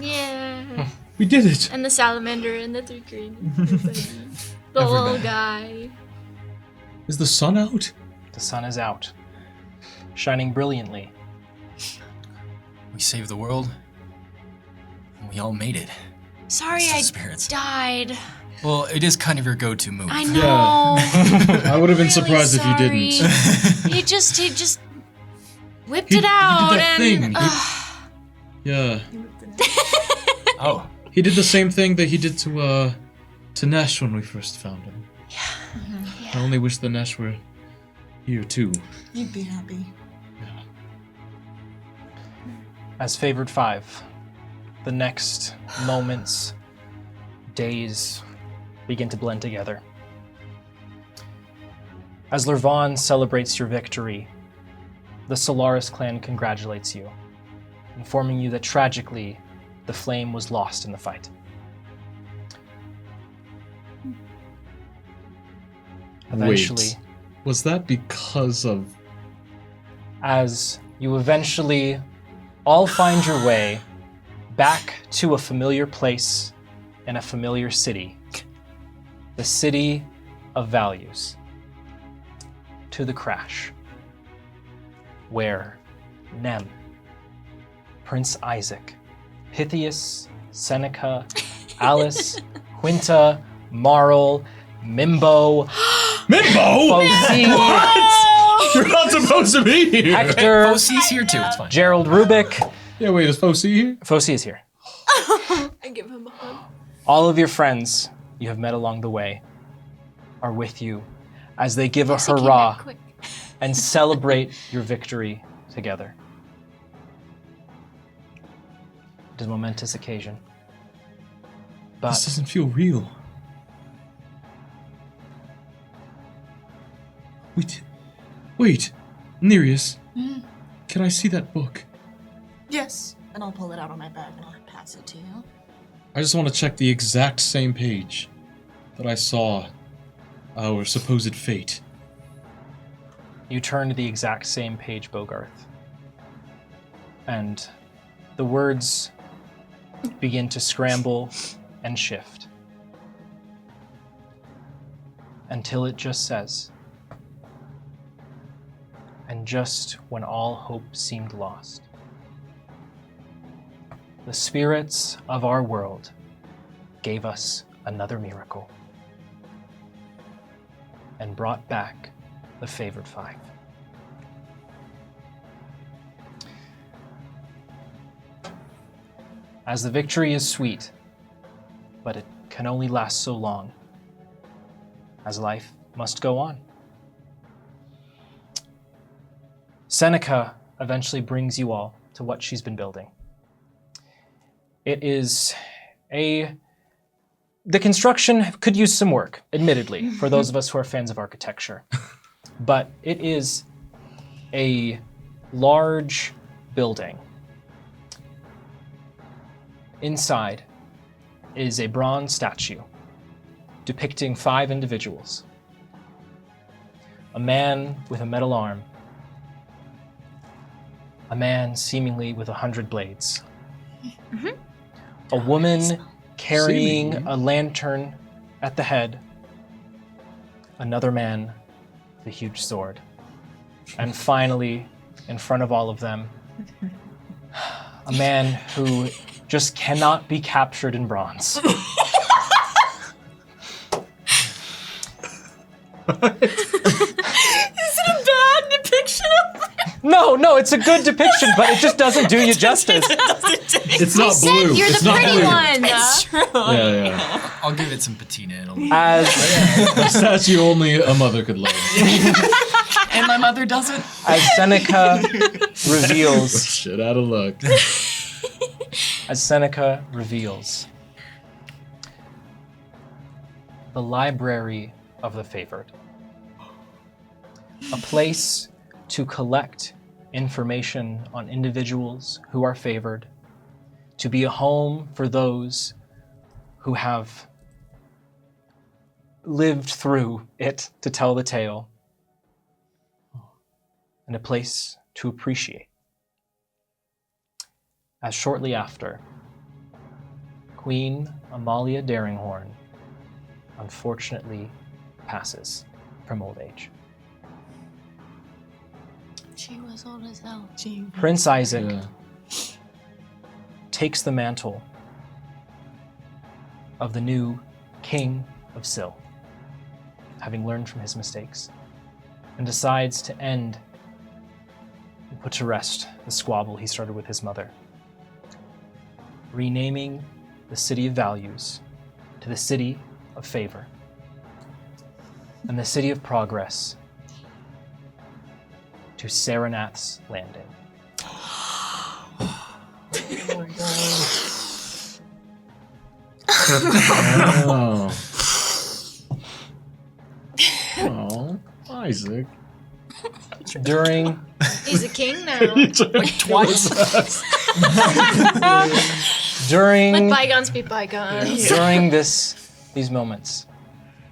Yeah. We did it. And the salamander and the three green. The little guy. Is the sun out? The sun is out, shining brilliantly. We saved the world, and we all made it. Sorry It's the I spirits. died. Well, it is kind of your go-to move. I know. I would have been Really surprised if you didn't. sorry. He just whipped it out he did that and thing. Yeah. Oh, He did the same thing that he did to Nesh when we first found him. I only wish the Nesh were here too. You'd be happy. As favored 5, the next moments, days begin to blend together. As Lurvan celebrates your victory, the Solaris clan congratulates you, informing you that tragically, the flame was lost in the fight. Eventually, Wait, was that because of... as you eventually all find your way back to a familiar place in a familiar city, the city of values, to the crash, where Nem, Prince Isaac, Pythias, Seneca, Alice, Quinta, Marl, Mimbo, Mimbo? Foci, You're not supposed to be here! Hector, Fosie's here too, it's fine. Gerald Rubik. Yeah, wait, is Foci here? Foci is here. I give him a hug. All of your friends you have met along the way are with you as they give a He came back hurrah quick. and celebrate your victory together. It is a momentous occasion. This doesn't feel real. Wait, Nereus. Can I see that book? Yes. And I'll pull it out of my bag and I'll pass it to you. I just want to check the exact same page that I saw our supposed fate. You turn to the exact same page, Bogarth. And the words begin to scramble and shift. Until it just says, and just when all hope seemed lost, the spirits of our world gave us another miracle and brought back the favored five. As the victory is sweet, but it can only last so long, as life must go on. Seneca eventually brings you all to what she's been building. It is the construction could use some work, admittedly, for those of us who are fans of architecture. But it is a large building. Inside is a bronze statue depicting 5 individuals. A man with a metal arm. A man seemingly with 100 blades. A woman carrying a lantern at the head. Another man with a huge sword. And finally, in front of all of them, a man who just cannot be captured in bronze. Is it a bad depiction of that? No, it's a good depiction, but it just doesn't do you justice. It's not Said blue. you're It's the not pretty blue. one. It's true. Yeah. I'll give it some patina. As A statue only a mother could love. And my mother doesn't. as Seneca reveals, Shit out of luck. the Library of the Favored. A place to collect information on individuals who are favored, to be a home for those who have lived through it to tell the tale, and a place to appreciate. As shortly after, Queen Amalia Daringhorn unfortunately passes from old age. She was old as hell. Prince Isaac Yeah. takes the mantle of the new King of Syl, having learned from his mistakes, and decides to end and put to rest the squabble he started with his mother, renaming the City of Values to the City of Favor, and the City of Progress to Saranath's Landing. Oh. Oh, Isaac. During He's a king now. twice. Let during bygones be bygones. during these moments,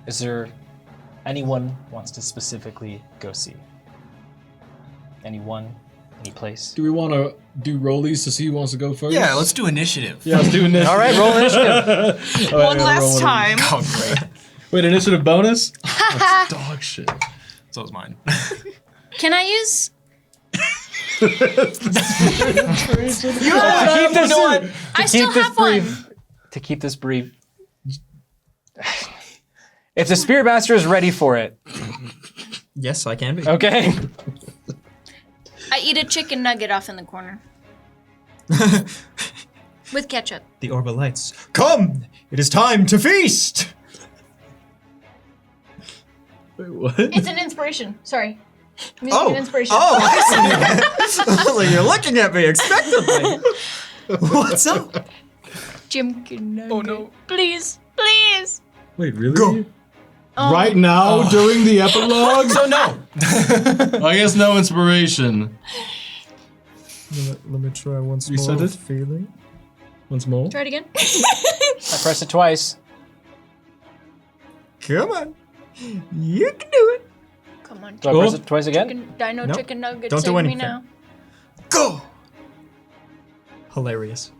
is there anyone wants to specifically go see? Anyone? Any place? Do we want to do rollies to see who wants to go first? Yeah, let's do initiative. Yeah, let's do initiative. All right, roll initiative. One last time. Oh, great. Wait, initiative bonus? That's dog shit. So is mine. Can I use? To keep this brief. If the Spirit Master is ready for it, Yes, I can be. okay. I eat a chicken nugget off in the corner. With ketchup. The orb of lights. Come! It is time to feast! Wait, what? It's an inspiration. Sorry. Music and inspiration. I see. You're looking at me expectantly. What's up? Chimkin nugget. Oh no. Please, please. Wait, really? Go. Right now, during the epilogue? So no. I guess no inspiration. Let me try once You more. said it? Feeling. Once more? Try it again. I pressed it twice. Come on. You can do it. Come on. Do I press it twice again? Dino Nope. chicken nugget. Don't do save me anything. now. Go. Hilarious.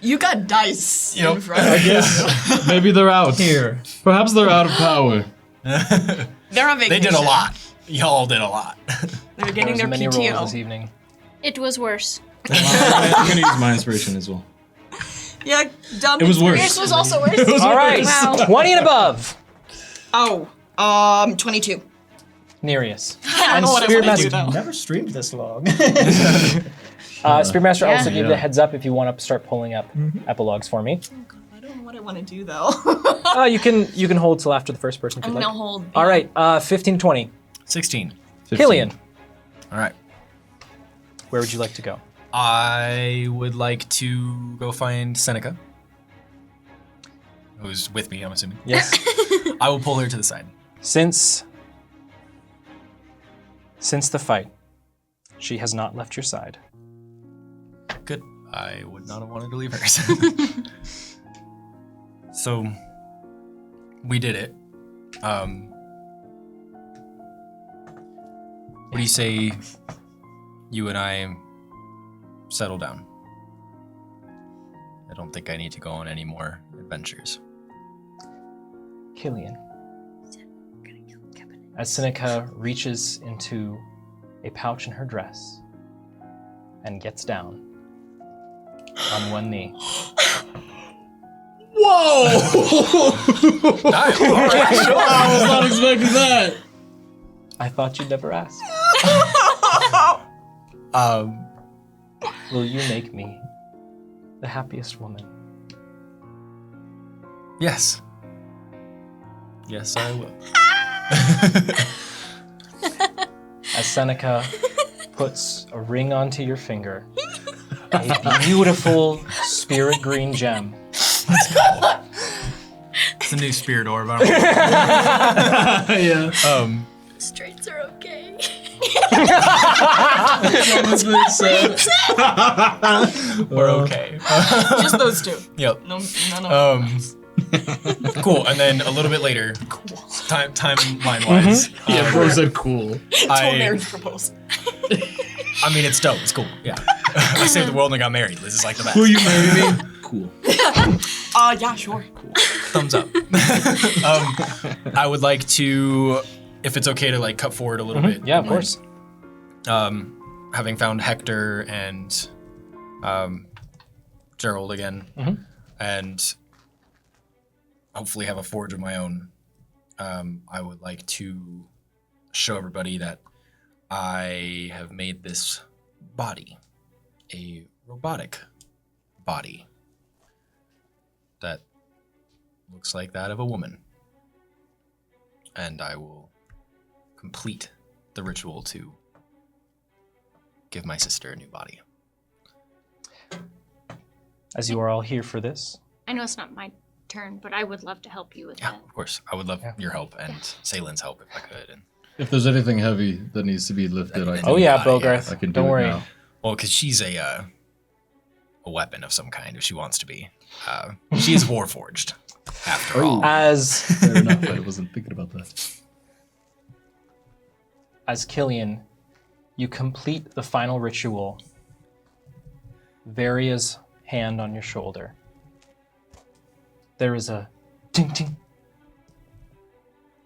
You got dice Yep. in front I of you. guess maybe they're out. Here. Perhaps they're out of power. They're on vacation. They did a lot. Y'all did a lot. They're getting There their was many rolls this PTO. evening. It was worse. I'm gonna use my inspiration as well. Yeah, dumb. It was worse. This was also worse. All right, Wow. 20 and above. Oh, 22. Nereus. I And don't know what I Spear want to do Master, though. Never streamed this long. Spear Master Yeah. also gave Yeah. the heads up if you want to start pulling up epilogues for me. I don't know what I want to do though. You can hold till after the first person if I'm you'd like. gonna hold. All right, 15 20. 16. Killian, All right. where would you like to go? I would like to go find Seneca, who's with me, I'm assuming. Yes. I will pull her to the side. Since the fight, she has not left your side. Good. I would not have wanted to leave hers. So, we did it. What do you say you and I settle down? I don't think I need to go on any more adventures. Killian. As Seneca reaches into a pouch in her dress and gets down on one knee. Whoa! I was not expecting that. I thought you'd never ask. Will you make me the happiest woman? Yes. Yes, I will. As Seneca puts a ring onto your finger, a beautiful spirit green gem. It's a new spirit orb. I don't know. Yeah. Straights are okay. We're okay. Just those two. Yep. No, none of Cool. And then a little bit later, timeline wise, Yeah, bro said cool. It's a marriage proposal. I mean, it's dope. It's cool. Yeah. I saved the world and got married. This is like the best. Will you marry me? Cool. Yeah, sure. Cool. Thumbs up. I would like to, if it's okay to like cut forward a little bit. Yeah, of course. Having found Hector and Gerald again, and hopefully have a forge of my own, I would like to show everybody that I have made this body, a robotic body that looks like that of a woman. And I will complete the ritual to give my sister a new body. As you are all here for this, I know it's not my turn, but I would love to help you with Yeah, that. of course. I would love your help and Saylin's help if I could. And If there's anything heavy that needs to be lifted, I can. oh yeah, yeah, Bogarth, I can do don't it worry. now. well, because she's a weapon of some kind if she wants to be. She is warforged, after all. As Fair enough. I wasn't thinking about that. as Killian, you complete the final ritual. Varia's hand on your shoulder. There is a ting ting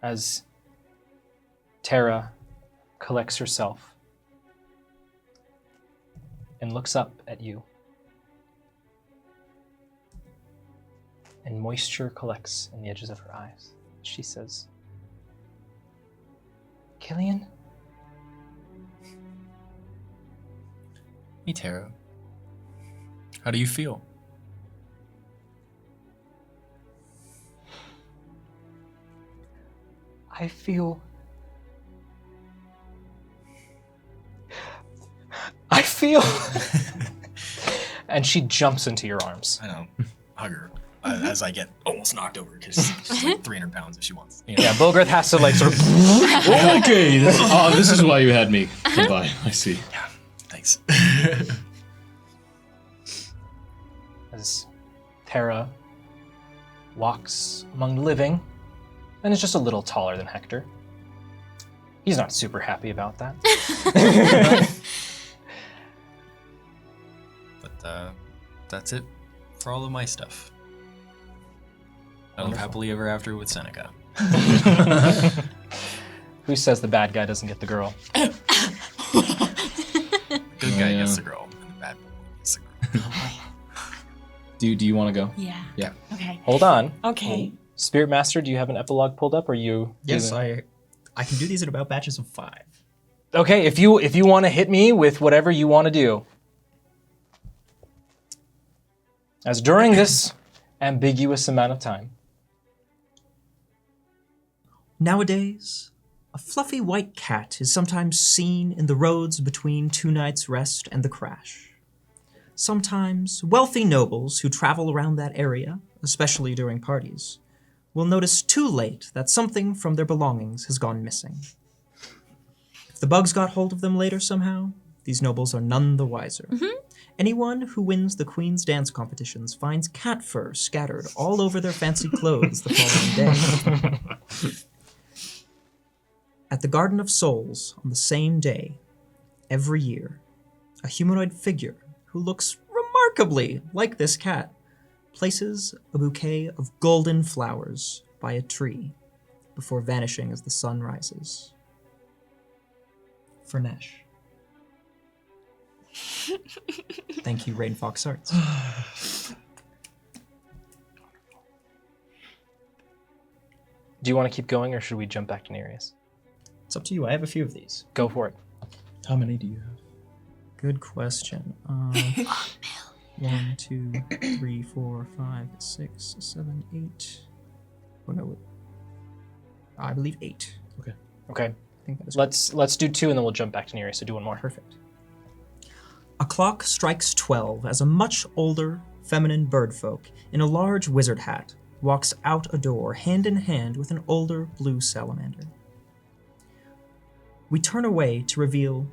as Tara collects herself and looks up at you. And moisture collects in the edges of her eyes. She says, Killian? Hey, Tara. How do you feel? I feel. And she jumps into your arms. I know. hug her as I get almost knocked over because she's like 300 pounds if she wants. You know? Yeah, Bulgarth has to like sort of. Okay. This is why you had me come by. I see. Yeah. Thanks. As Terra walks among the living, and is just a little taller than Hector. He's not super happy about that. But that's it for all of my stuff. I live happily ever after with Seneca. Who says the bad guy doesn't get the girl? Good guy gets the girl, and the bad boy gets the girl. Do you want to go? Yeah. Yeah. Okay. Hold on. Okay. Spirit Master, do you have an epilogue pulled up, or you? Yes, I can do these in about batches of 5. Okay, if you want to hit me with whatever you want to do. As during this ambiguous amount of time. Nowadays, a fluffy white cat is sometimes seen in the roads between Two Nights Rest and the Crash. Sometimes, wealthy nobles who travel around that area, especially during parties, will notice too late that something from their belongings has gone missing. If the bugs got hold of them later somehow, these nobles are none the wiser. Anyone who wins the Queen's dance competitions finds cat fur scattered all over their fancy clothes the following day. At the Garden of Souls, on the same day, every year, a humanoid figure who looks remarkably like this cat places a bouquet of golden flowers by a tree before vanishing as the sun rises. Fernesh. Thank you, Rain Fox Arts. Do you want to keep going, or should we jump back to Nereus? It's up to you. I have a few of these. Go for it. How many do you have? Good question. 1, 2, 3, 4, 5, 6, 7, 8. Oh no, I believe 8. Okay. I think that is Let's do 2, and then we'll jump back to Nereus. So do one more. perfect. A clock strikes 12 as a much older, feminine birdfolk in a large wizard hat walks out a door hand in hand with an older blue salamander. We turn away to reveal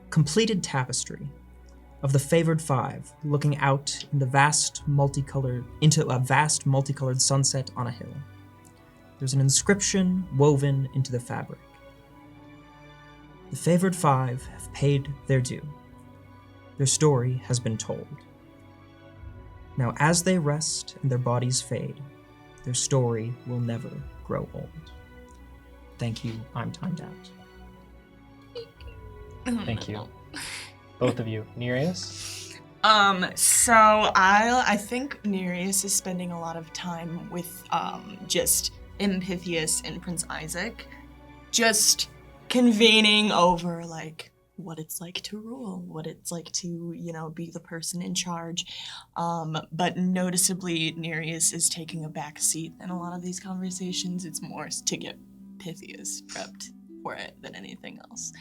completed tapestry of the favored 5 looking out in the into a vast multicolored sunset on a hill. There's an inscription woven into the fabric. The favored 5 have paid their due. Their story has been told. Now, as they rest and their bodies fade, their story will never grow old. Thank you. I'm timed out. Thank you. Both of you. Nereus? So I think Nereus is spending a lot of time with just Impithius and Prince Isaac, just convening over like what it's like to rule, what it's like to, be the person in charge. But noticeably, Nereus is taking a back seat in a lot of these conversations. It's more to get Pythias prepped for it than anything else.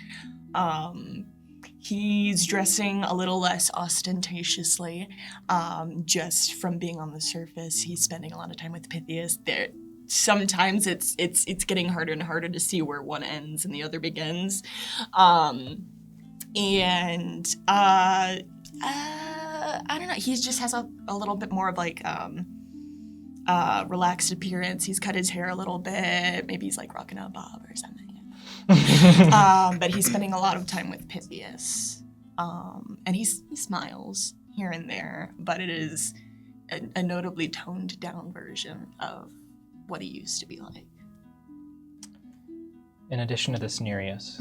He's dressing a little less ostentatiously, just from being on the surface. He's spending a lot of time with Pythias. Sometimes it's getting harder and harder to see where one ends and the other begins. I don't know. He just has a little bit more of like relaxed appearance. He's cut his hair a little bit. Maybe he's like rocking a bob or something. But he's spending a lot of time with Pythias. And he smiles here and there, but it is a notably toned down version of what he used to be like. In addition to this, Nereus,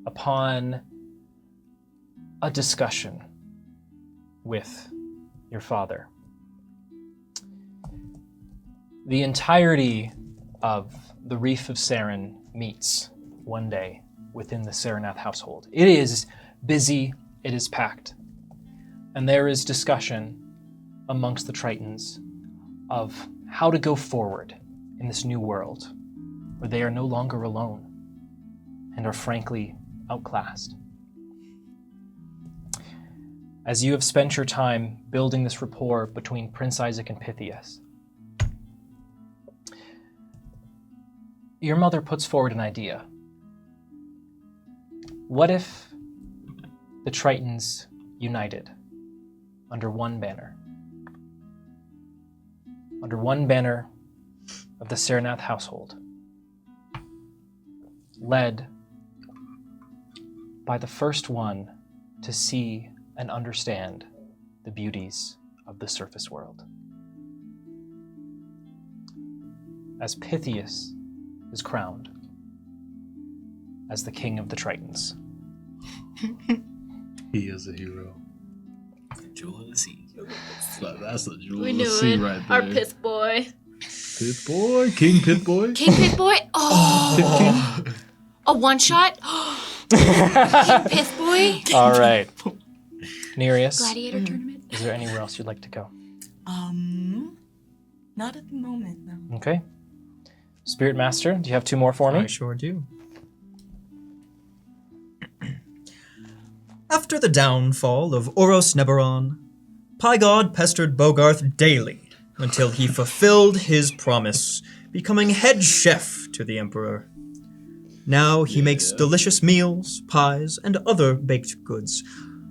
upon a discussion with your father, the entirety of the Reef of Saren meets one day within the Saranath household. It is busy, it is packed, and there is discussion amongst the Tritons of how to go forward in this new world where they are no longer alone and are frankly outclassed. as you have spent your time building this rapport between Prince Isaac and Pythias, your mother puts forward an idea. What if the Tritons united under one banner? Under one banner of the Saranath household, led by the first one to see and understand the beauties of the surface world. As Pythias is crowned as the king of the Tritons. He is a hero. Jewel of the Sea. That's the jewel We of the knew sea it. right there. Our Pith boy. Pit boy, King Pit boy. King Pith boy? Oh! A one shot? King Pith boy? All right. Nereus, Gladiator tournament? is there anywhere else you'd like to go? Not at the moment, no. Okay. Spirit Master, do you have 2 more for me? I sure do. After the downfall of Oros Neberon, Pygod pestered Bogarth daily until he fulfilled his promise, becoming head chef to the Emperor. Now he makes delicious meals, pies, and other baked goods.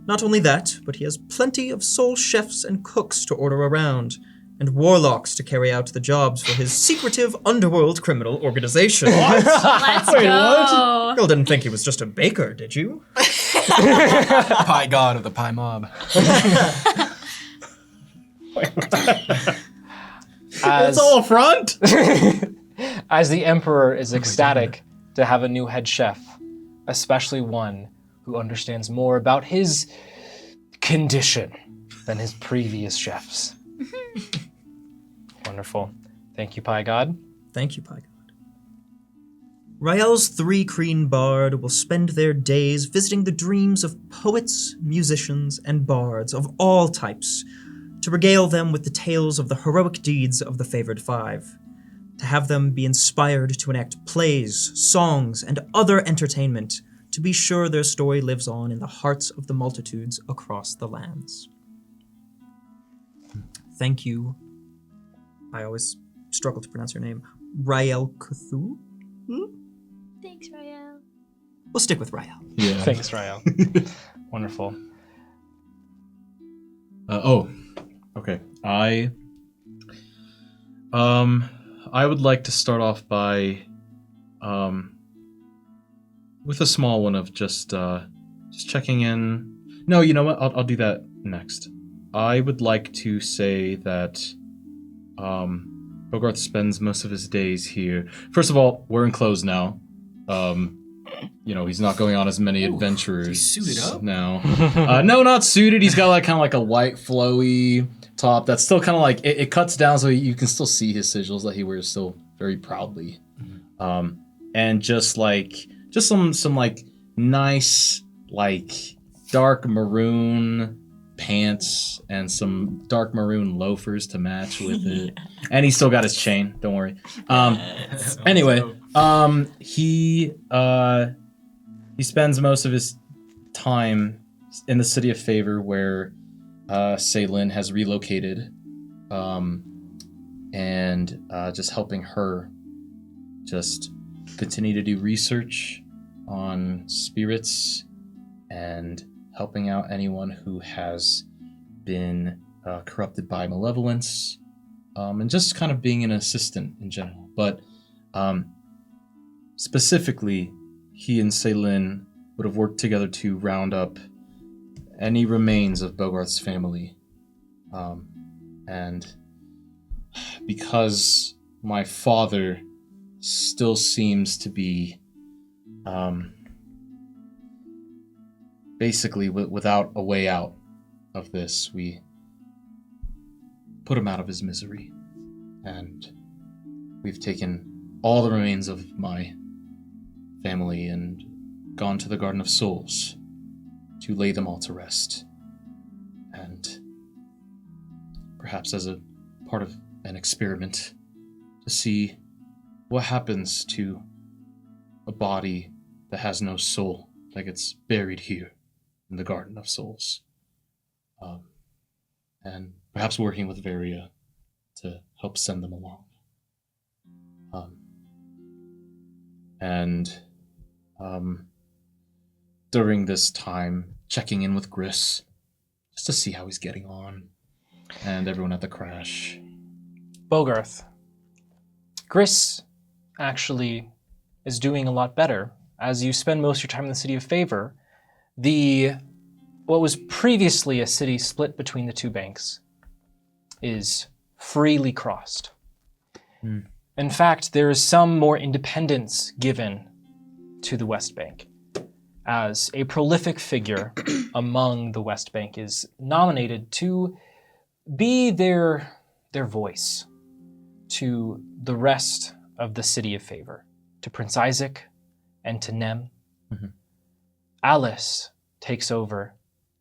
Not only that, but he has plenty of soul chefs and cooks to order around, and warlocks to carry out the jobs for his secretive underworld criminal organization. Let's go! You didn't think he was just a baker, did you? Pie god of the pie mob. It's all front. As the Emperor is ecstatic to have a new head chef, especially one who understands more about his condition than his previous chefs. Wonderful. Thank you, Pie God. Thank you, Pygod. Rael's 3 Kreen Bard will spend their days visiting the dreams of poets, musicians, and bards of all types to regale them with the tales of the heroic deeds of the favored 5, to have them be inspired to enact plays, songs, and other entertainment, to be sure their story lives on in the hearts of the multitudes across the lands. Thank you. I always struggle to pronounce your name. Rael Cthulhu? Thanks, Rael. We'll stick with Rael. Yeah. Thanks, Rael. Wonderful. Okay. I would like to start off by with a small one of just checking in. No, you know what? I'll do that next. I would like to say that Bogarth spends most of his days here. First of all, we're enclosed now. He's not going on as many adventures. He's suited up? now. No, not suited. He's got like kind of like a white flowy top that's still kind of like it cuts down so you can still see his sigils that he wears still very proudly. And just some like nice like dark maroon pants and some dark maroon loafers to match with it. And he's still got his chain, don't worry. Anyway, he spends most of his time in the City of Favor where Ceylin has relocated, and just helping her just continue to do research on spirits and helping out anyone who has been corrupted by malevolence, and just kind of being an assistant in general. But specifically, he and Ceylin would have worked together to round up any remains of Bogarth's family. And because my father still seems to be basically without a way out of this, we put him out of his misery. And we've taken all the remains of my family and gone to the Garden of Souls to lay them all to rest. And perhaps as a part of an experiment to see what happens to a body that has no soul that gets buried here in the Garden of Souls. and perhaps working with Varia to help send them along. During this time, checking in with Gris, just to see how he's getting on, and everyone at the crash. Bogarth, Gris actually is doing a lot better. As you spend most of your time in the City of Favor, what was previously a city split between the two banks is freely crossed. In fact, there is some more independence given to the West Bank, as a prolific figure among the West Bank is nominated to be their voice to the rest of the City of Favor, to Prince Isaac and to Nem. Alice takes over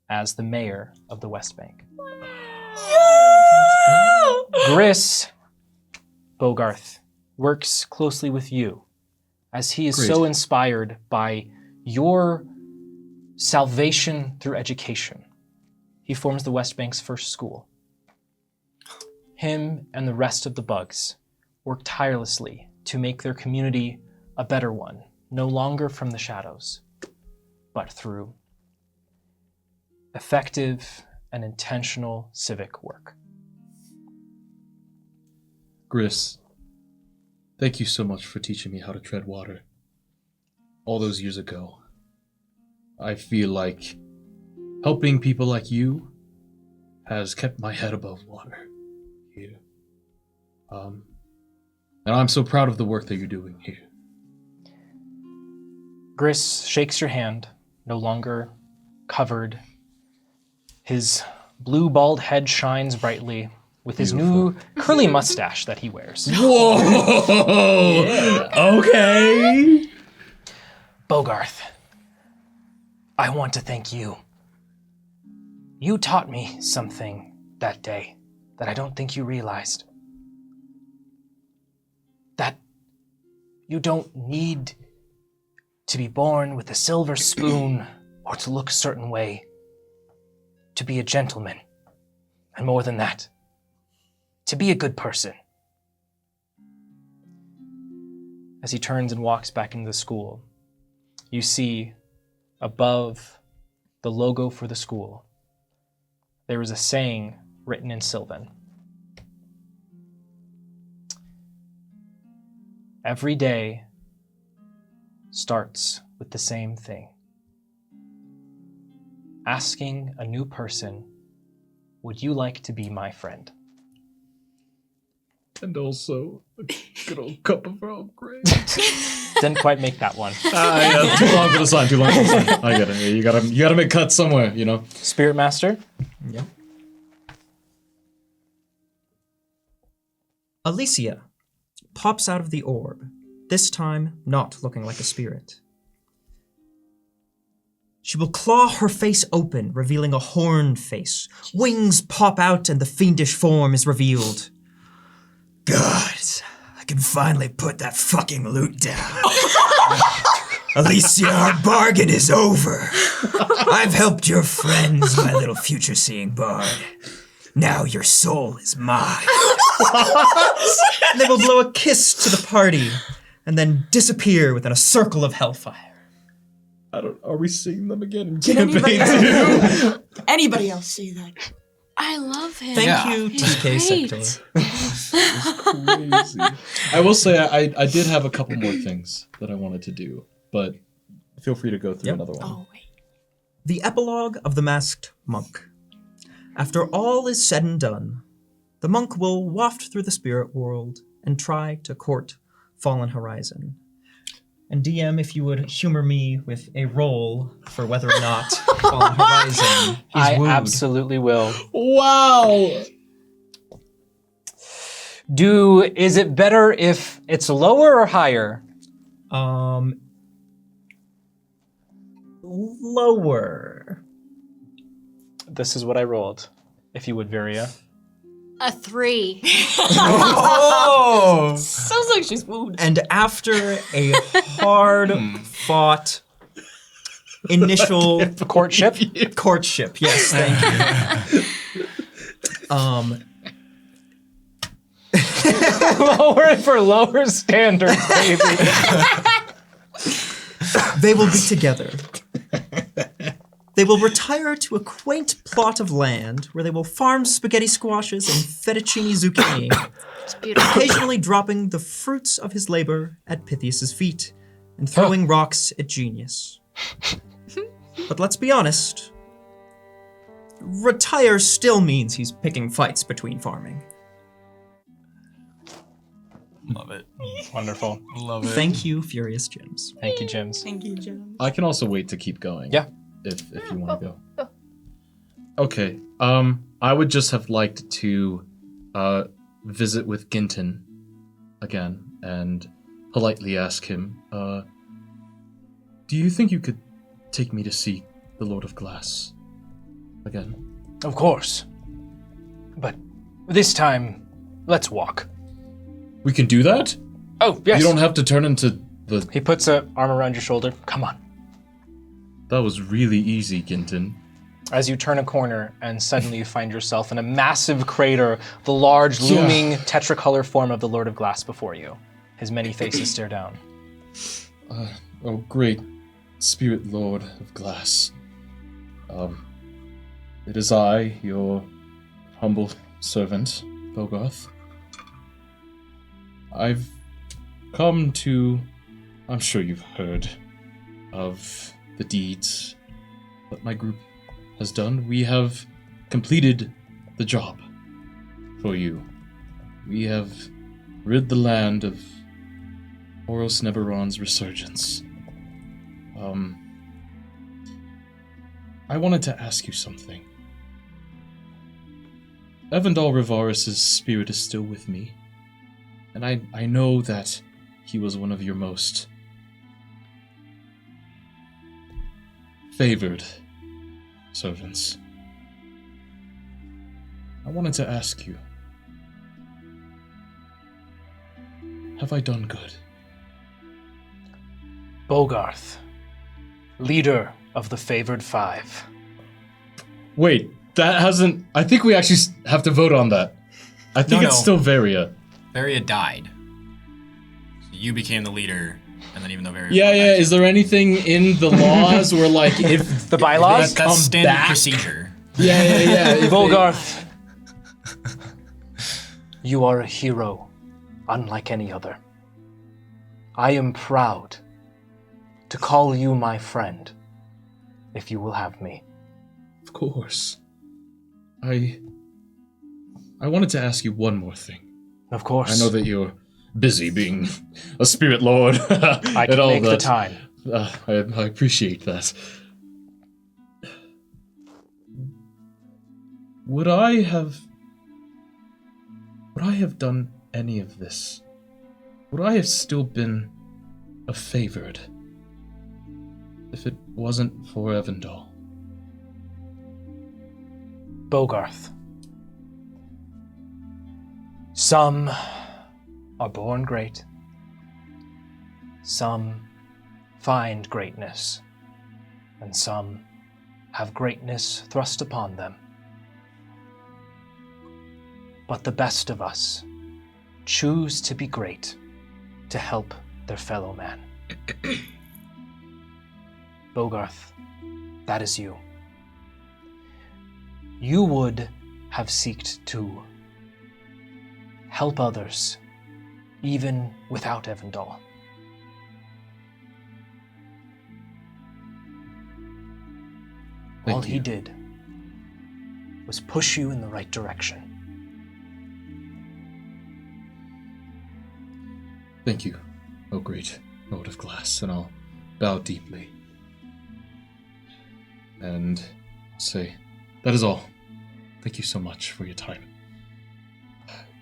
as the mayor of the West Bank. Gris, Bogarth, works closely with you, as he is so inspired by your salvation through education. He forms the West Bank's first school. Him and the rest of the bugs work tirelessly to make their community a better one, no longer from the shadows, but through effective and intentional civic work. Gris, thank you so much for teaching me how to tread water. All those years ago, I feel like helping people like you has kept my head above water here. And I'm so proud of the work that you're doing here. Gris shakes your hand, no longer covered. His blue bald head shines brightly with his new curly mustache that he wears. Whoa! Yeah. Okay. Bogarth, I want to thank you. You taught me something that day that I don't think you realized. That you don't need to be born with a silver spoon or to look a certain way to be a gentleman. And more than that, to be a good person. As he turns and walks back into the school, you see above the logo for the school, there is a saying written in Sylvan. Every day starts with the same thing. Asking a new person, would you like to be my friend? And also a good old cup of Earl Grey. Didn't quite make that one. Yeah, too long for the sign, too long for the sign. I get it. You gotta make cuts somewhere, you know? Spirit Master? Yeah. Alicia pops out of the orb, this time not looking like a spirit. She will claw her face open, revealing a horned face. Wings pop out and the fiendish form is revealed. God, I can finally put that fucking loot down. Alicia, our bargain is over. I've helped your friends, my little future-seeing bard. Now your soul is mine. They will blow a kiss to the party and then disappear within a circle of hellfire. Are we seeing them again in Did campaign anybody else see that? I love him. Thank you, He's TK great. Sector. Crazy. I will say I did have a couple more things that I wanted to do, but feel free to go through another one. Oh, wait. The epilogue of the Masked Monk. After all is said and done, the monk will waft through the spirit world and try to court Fallen Horizon. And DM, if you would humor me with a roll for whether or not Fallen Horizon is I wooed. absolutely will. Wow! Is it better if it's lower or higher? Lower. This is what I rolled. If you would, Varia. A 3. Oh! Sounds like she's wooed. And after a hard-fought initial Courtship? courtship. Yes, thank you. Lower for lower standards, baby. They will be together. They will retire to a quaint plot of land where they will farm spaghetti squashes and fettuccine zucchini, It's beautiful. occasionally dropping the fruits of his labor at Pythias' feet and throwing rocks at Genius. But let's be honest, retire still means he's picking fights between farming. Love it. Wonderful. Love it. Thank you, Furious Gems. Thank you, Jims. Thank you, Jim. I can also wait to keep going. Yeah. If you want to go. Okay. I would just have liked to visit with Ginton again and politely ask him, do you think you could take me to see the Lord of Glass again? Of course. But this time, let's walk. We can do that? Oh, yes. You don't have to turn into the... He puts an arm around your shoulder. Come on. That was really easy, Ginton. As you turn a corner and suddenly you find yourself in a massive crater, the large, looming, tetracolor form of the Lord of Glass before you. His many faces stare down. Oh, great Spirit Lord of Glass. It is I, your humble servant, Bogarth. I've come to... I'm sure you've heard of the deeds that my group has done. We have completed the job for you. We have rid the land of Oros Neberon's resurgence. I wanted to ask you something. Evandal Rivaris' spirit is still with me, and I know that he was one of your most favored servants. I wanted to ask you, have I done good? Bogarth, leader of the Favored Five. Wait, that hasn't... I think we actually have to vote on that. I think it's still Varia. Varia died. So you became the leader, and then even though Varia... Yeah. Is there anything in the laws where, like, if... The bylaws? That's standard procedure. Yeah. Bogarth, you are a hero, unlike any other. I am proud to call you my friend, if you will have me. Of course. I wanted to ask you one more thing. Of course. I know that you're busy being a spirit lord. I can make the time. I appreciate that. Would I have done any of this? Would I have still been a favored if it wasn't for Evandal? Bogarth. Some are born great. Some find greatness. And some have greatness thrust upon them. But the best of us choose to be great to help their fellow man. Bogarth, that is you. You would have seeked to help others, even without Evandal. All he did was push you in the right direction. Thank you, O great Lord of Glass, and I'll bow deeply. And say, that is all. Thank you so much for your time.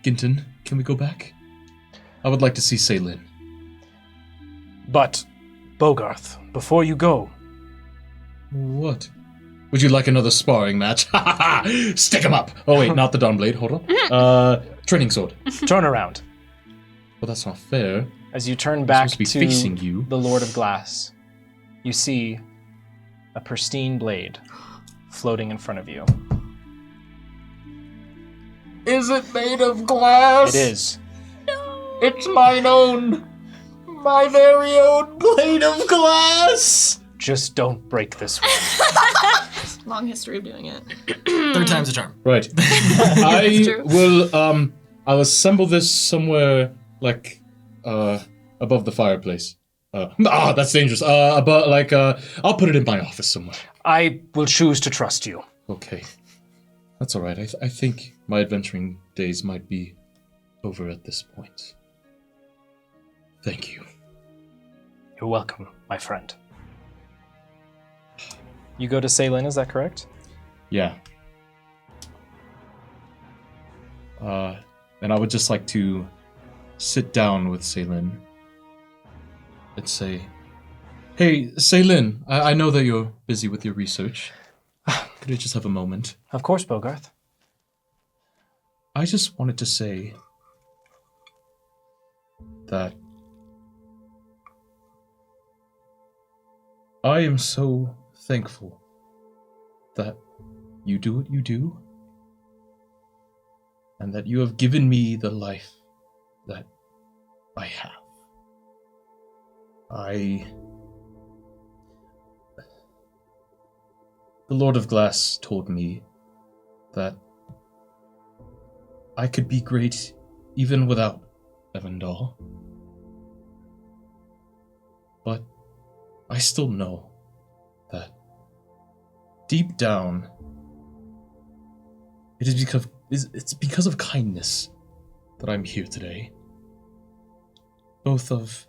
Ginton, can we go back? I would like to see Ceylin. But, Bogarth, before you go... What? Would you like another sparring match? Ha ha ha! Stick him up! Oh wait, not the Dawnblade, hold on. Training sword. Turn around. Well, that's not fair. As you turn back supposed to be facing you. the Lord of Glass, you see a pristine blade floating in front of you. Is it made of glass? It is. It's mine own. My very own blade of glass. Just don't break this one. Long history of doing it. Third time's a charm. Right. I'll assemble this somewhere like above the fireplace. That's dangerous. I'll put it in my office somewhere. I will choose to trust you. Okay. That's all right. I think my adventuring days might be over at this point. Thank you. You're welcome, my friend. You go to Ceylin, is that correct? Yeah. And I would just like to sit down with Ceylin and say, "Hey, Ceylin, I know that you're busy with your research. Could we just have a moment?" Of course, Bogarth. I just wanted to say that I am so thankful that you do what you do and that you have given me the life that I have. The Lord of Glass told me that I could be great even without Evandal. But I still know that deep down, it's because of kindness that I'm here today. Both of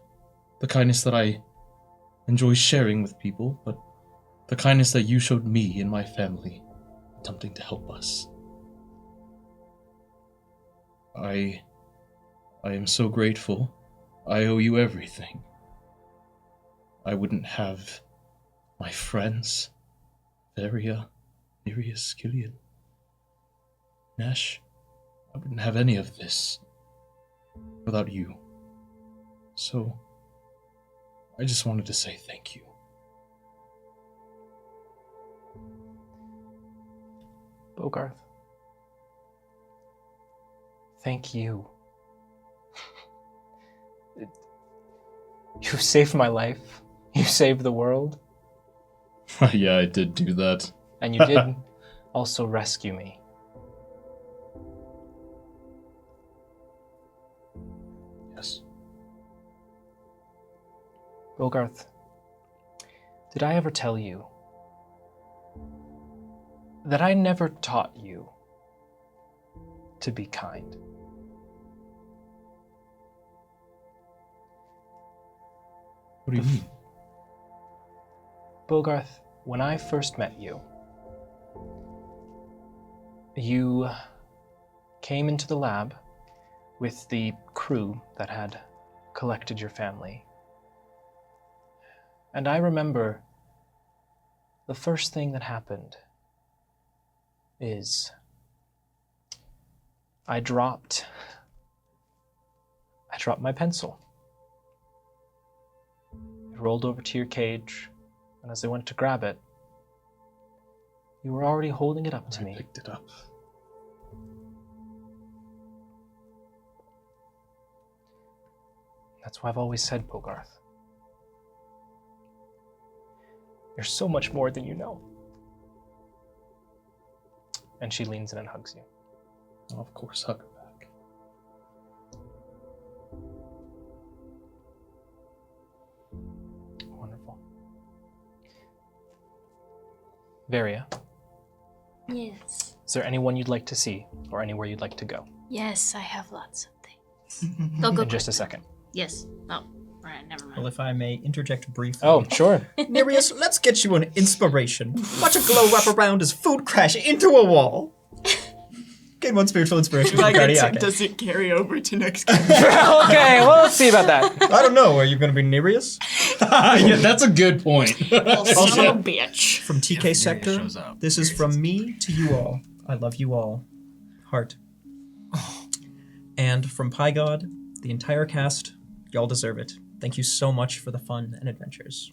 the kindness that I enjoy sharing with people, but the kindness that you showed me and my family, attempting to help us. I am so grateful. I owe you everything. I wouldn't have my friends, Varia, Nereus, Killian, Nash. I wouldn't have any of this without you. So, I just wanted to say thank you. Bogarth. Thank you. You saved my life. You saved the world. Yeah, I did do that. And you did also rescue me. Yes. Bogarth, did I ever tell you that I never taught you to be kind? What do you mean? Bogarth, when I first met you, you came into the lab with the crew that had collected your family. And I remember the first thing that happened is I dropped my pencil. It rolled over to your cage, and as I went to grab it, you were already holding it up to me. I picked it up. That's why I've always said, Bogarth, you're so much more than you know. And she leans in and hugs you. I'll of course hug her back. Wonderful. Varia, Yes. is there anyone you'd like to see or anywhere you'd like to go? Yes, I have lots of things. Go In just a second. Yes. Oh, right, never mind. Well, if I may interject briefly. Oh, sure. Nereus, let's get you an inspiration. Watch a glow wrap around as food crash into a wall. Gain one spiritual inspiration from Cardiac. Does it carry over to next game? Okay, well, let's see about that. I don't know. Are you going to be Nereus? Yeah, that's a good point. Son of a bitch. From TK Nereus Sector, shows up. this is from me to you all. I love you all. Heart. And from Pie God, the entire cast, y'all deserve it. Thank you so much for the fun and adventures.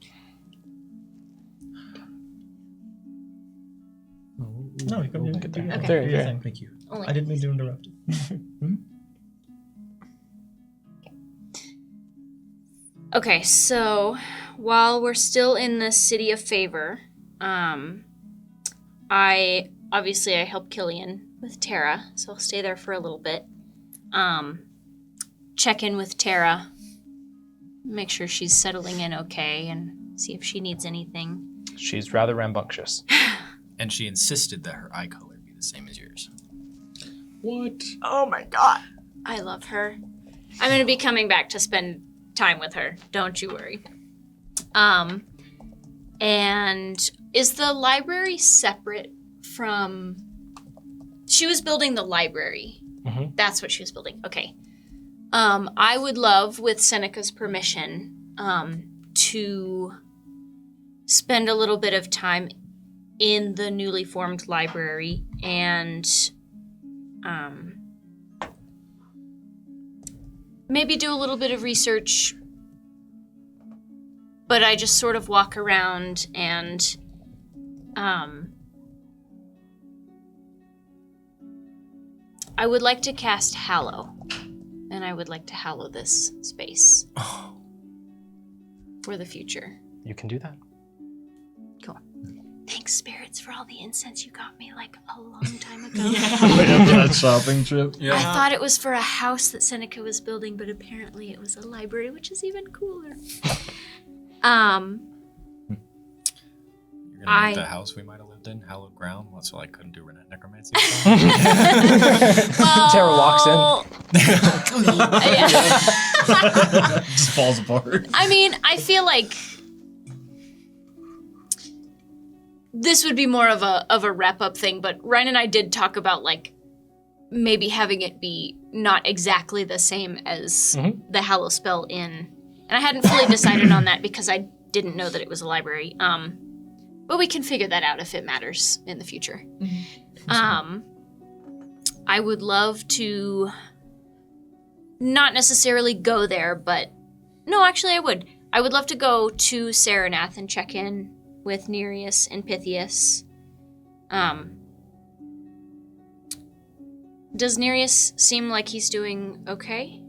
No, you can get there. Okay. There, yeah. Thank you. Only I didn't mean to interrupt. Okay, so while we're still in the City of Favor, I help Killian with Tara, so I'll stay there for a little bit. Check in with Tara, make sure she's settling in okay, and see if she needs anything. She's rather rambunctious. And she insisted that her eye color be the same as yours. What? Oh my god. I love her. I'm gonna be coming back to spend time with her. Don't you worry. And is the library separate from? She was building the library. Mhm. That's what she was building. Okay. I would love, with Seneca's permission, to spend a little bit of time in the newly formed library and maybe do a little bit of research, but I just sort of walk around and I would like to cast Hallow, and I would like to hallow this space for the future. You can do that. Cool. Thanks, spirits, for all the incense you got me like a long time ago. That shopping trip. I thought it was for a house that Seneca was building, but apparently it was a library, which is even cooler. You're gonna make the house we might have lived in hallowed ground, so I couldn't do necromancy. Well, Tara walks in. Just falls apart. I mean, I feel like this would be more of a wrap-up thing, but Ryan and I did talk about, like, maybe having it be not exactly the same as the Hallow spell in... And I hadn't fully decided on that because I didn't know that it was a library. But we can figure that out if it matters in the future. I would love to not necessarily go there, but... No, actually I would. I would love to go to Saranath and check in with Nereus and Pythias. Does Nereus seem like he's doing okay?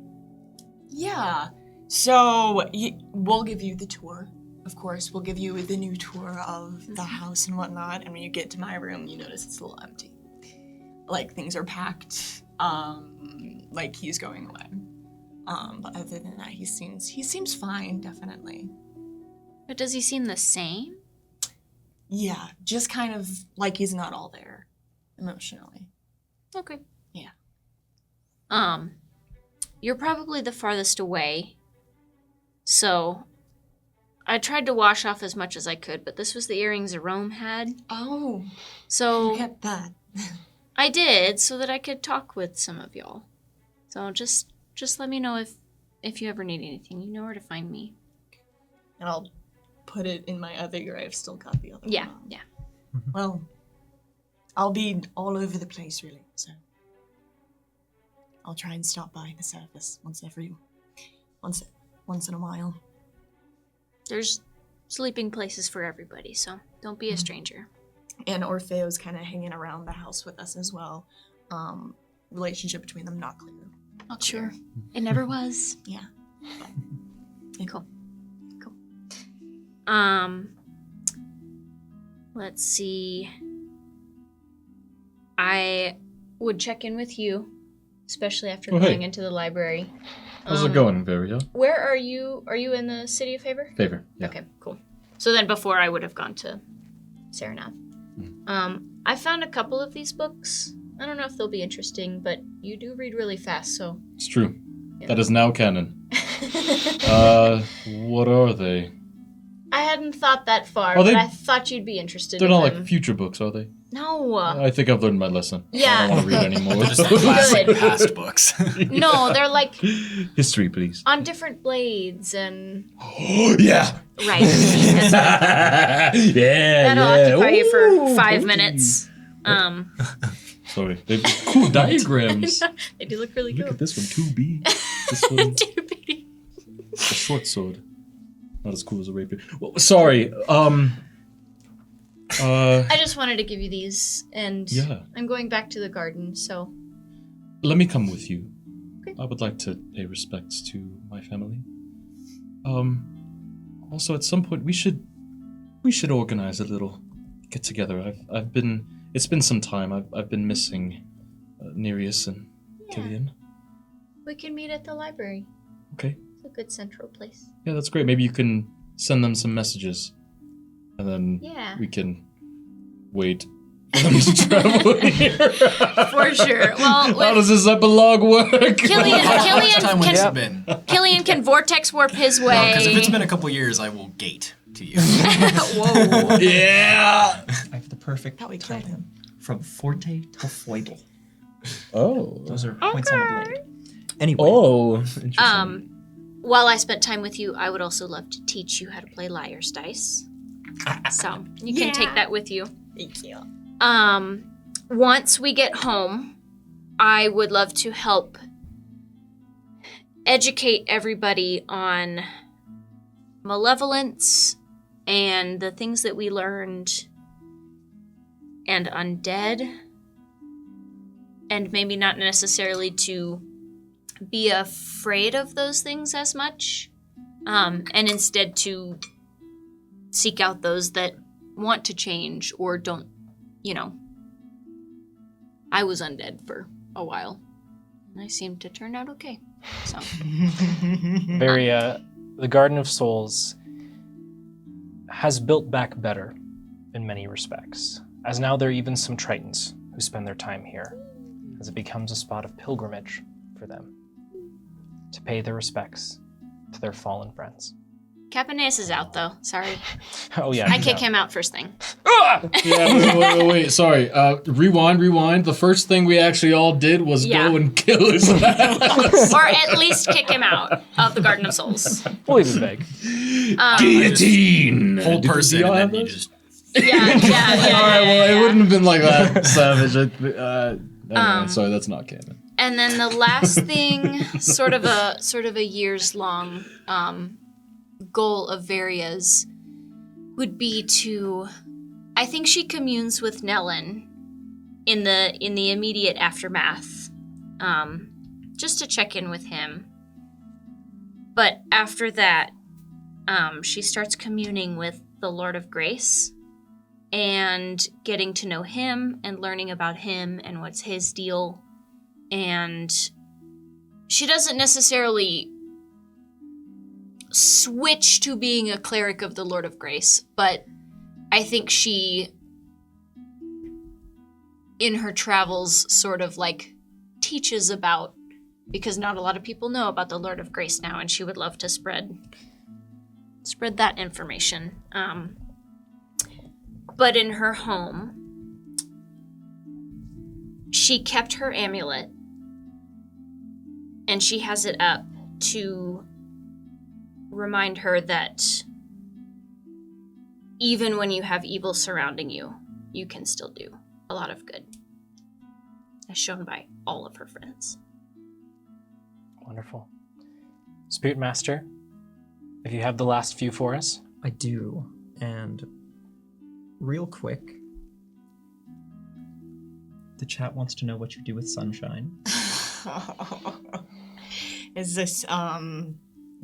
Yeah. So we'll give you the tour. Of course, we'll give you the new tour of the house and whatnot. And when you get to my room, you notice it's a little empty. Like, things are packed. Like he's going away. But other than that, he seems fine, definitely. But does he seem the same? Yeah, just kind of like he's not all there emotionally. Okay. Yeah. You're probably the farthest away. So I tried to wash off as much as I could, but this was the earrings Jerome had. Oh. So You kept that. I did, so that I could talk with some of y'all. So just let me know if you ever need anything. You know where to find me. And I'll put it in my other ear. I've still got the other Yeah, one on. yeah. Well, I'll be all over the place, really, so I'll try and stop by the surface once in a while. There's sleeping places for everybody, so don't be a stranger. And Orfeo's kind of hanging around the house with us as well. Relationship between them not clear. Not sure. It never was. Yeah. Cool. Let's see. I would check in with you, especially after going into the library. How's it going, Varia? Where are you? Are you in the City of Favor? Favor, yeah. Okay, cool. So then before I would have gone to Saranath. I found a couple of these books. I don't know if they'll be interesting, but you do read really fast, so... It's true. Yeah. That is now canon. What are they? I hadn't thought that far, Are they- but I thought you'd be interested They're in not them. like future books, are they? No. I think I've learned my lesson. Yeah. I don't want to read anymore. Just the classic Good. past books. No, they're like History, please. on different blades and... Yeah. Right. That's right. That'll occupy you for 5 minutes. Sorry. They've cool diagrams. They do look really Look cool. at this one, 2B. This one, Too bitty. a short sword. Not as cool as a rapier. Well, sorry. I just wanted to give you these, and Yeah. I'm going back to the garden, so... Let me come with you. Okay. I would like to pay respects to my family. Also, at some point, we should organize a little get together. It's been some time. I've been missing Nereus and Killian. We can meet at the library. Okay. It's a good central place. Yeah, that's great. Maybe you can send them some messages, and then we can wait for them to travel here. For sure. Well, how does this epilogue work? Killian been? Killian can vortex warp his way. Because if it's been a couple years, I will gate to you. Whoa. Yeah. I have the perfect Thought we killed him. from forte to foible. Oh. Those are points on the blade. Anyway. Oh. Interesting. While I spent time with you, I would also love to teach you how to play liar's dice. So you can take that with you. Thank you. Once we get home, I would love to help educate everybody on malevolence and the things that we learned and undead, and maybe not necessarily to be afraid of those things as much, and instead to seek out those that want to change or don't, I was undead for a while, and I seemed to turn out okay, so. The Garden of Souls has built back better in many respects, as now there are even some Tritons who spend their time here, as it becomes a spot of pilgrimage for them, to pay their respects to their fallen friends. Capaneus is out, though. Sorry. Oh, yeah. I kick him out first thing. Yeah, wait. Sorry. Rewind. The first thing we actually all did was go and kill his ass. Or at least kick him out of the Garden of Souls. We'll leave it vague. Guillotine! Whole person, and then you just... Yeah. All right, well, it wouldn't have been like that savage. Anyway, sorry, that's not canon. And then the last thing, sort of a years-long goal of Varia's would be to, I think she communes with Nellen in the immediate aftermath, just to check in with him. But after that, she starts communing with the Lord of Grace and getting to know him and learning about him and what's his deal. And she doesn't necessarily switch to being a cleric of the Lord of Grace, but I think she, in her travels, sort of like teaches about, because not a lot of people know about the Lord of Grace now, and she would love to spread that information. But in her home, she kept her amulet, and she has it up to remind her that even when you have evil surrounding you, you can still do a lot of good, as shown by all of her friends. Wonderful. Spirit Master, if you have the last few for us. I do, and real quick, the chat wants to know what you do with sunshine. Is this,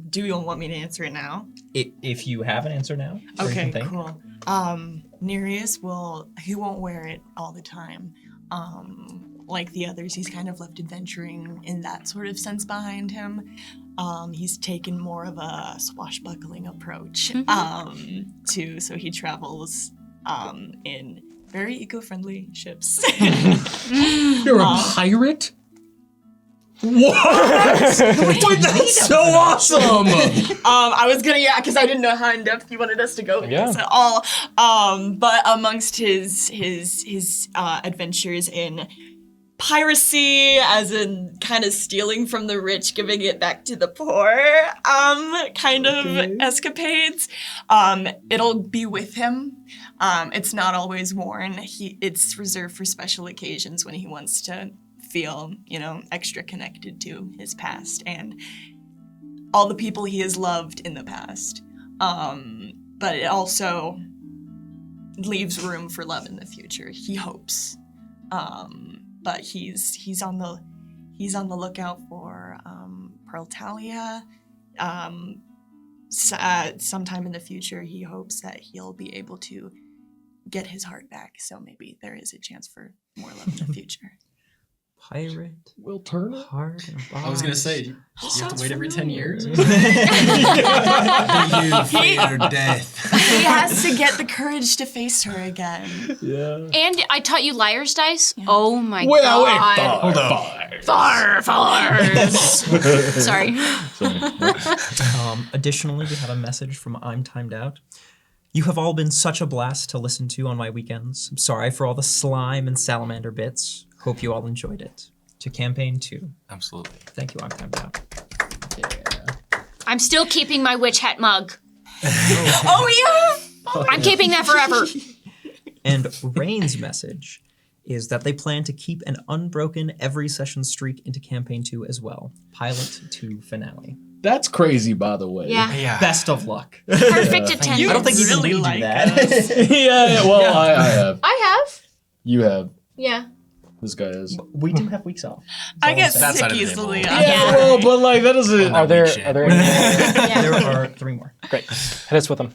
do you want me to answer it now? If you have an answer now. Okay, cool. Nereus he won't wear it all the time. Like the others, he's kind of left adventuring in that sort of sense behind him. He's taken more of a swashbuckling approach, so he travels in very eco-friendly ships. You're a pirate? What? Wait, that's so awesome! I was gonna, because I didn't know how in depth you wanted us to go with this at all. But amongst his adventures in piracy, as in kind of stealing from the rich, giving it back to the poor, kind of escapades, it'll be with him. It's not always worn. It's reserved for special occasions when he wants to feel, extra connected to his past and all the people he has loved in the past. But it also leaves room for love in the future. He hopes, but he's on the lookout for Pearl Talia. Sometime in the future, he hopes that he'll be able to get his heart back. So maybe there is a chance for more love in the future. Pirate. Will Turner? Heart and a box. I was gonna say, you have to wait every 10 years. You fear death. He has to get the courage to face her again. Yeah. And I taught you liar's dice. Yeah. Oh my Wait, god. hold on. Sorry. Additionally, we have a message from I'm Timed Out. You have all been such a blast to listen to on my weekends. I'm sorry for all the slime and salamander bits. Hope you all enjoyed it. To campaign 2. Absolutely. Thank you, I'm Timed Out. I'm still keeping my witch hat mug. Oh yeah! I'm keeping that forever. And Rain's message is that they plan to keep an unbroken every session streak into campaign 2 as well. Pilot to finale. That's crazy, by the way. Yeah. Best of luck. Perfect attendance. I don't think you really really like do that. Yeah, well, I have. I have. You have. Yeah. This guy has. We do have weeks off. I get That side of sick the easily. table. Yeah, well, but like, that doesn't. Are there shit. any more? There are 3 more. Great. Hit us with them.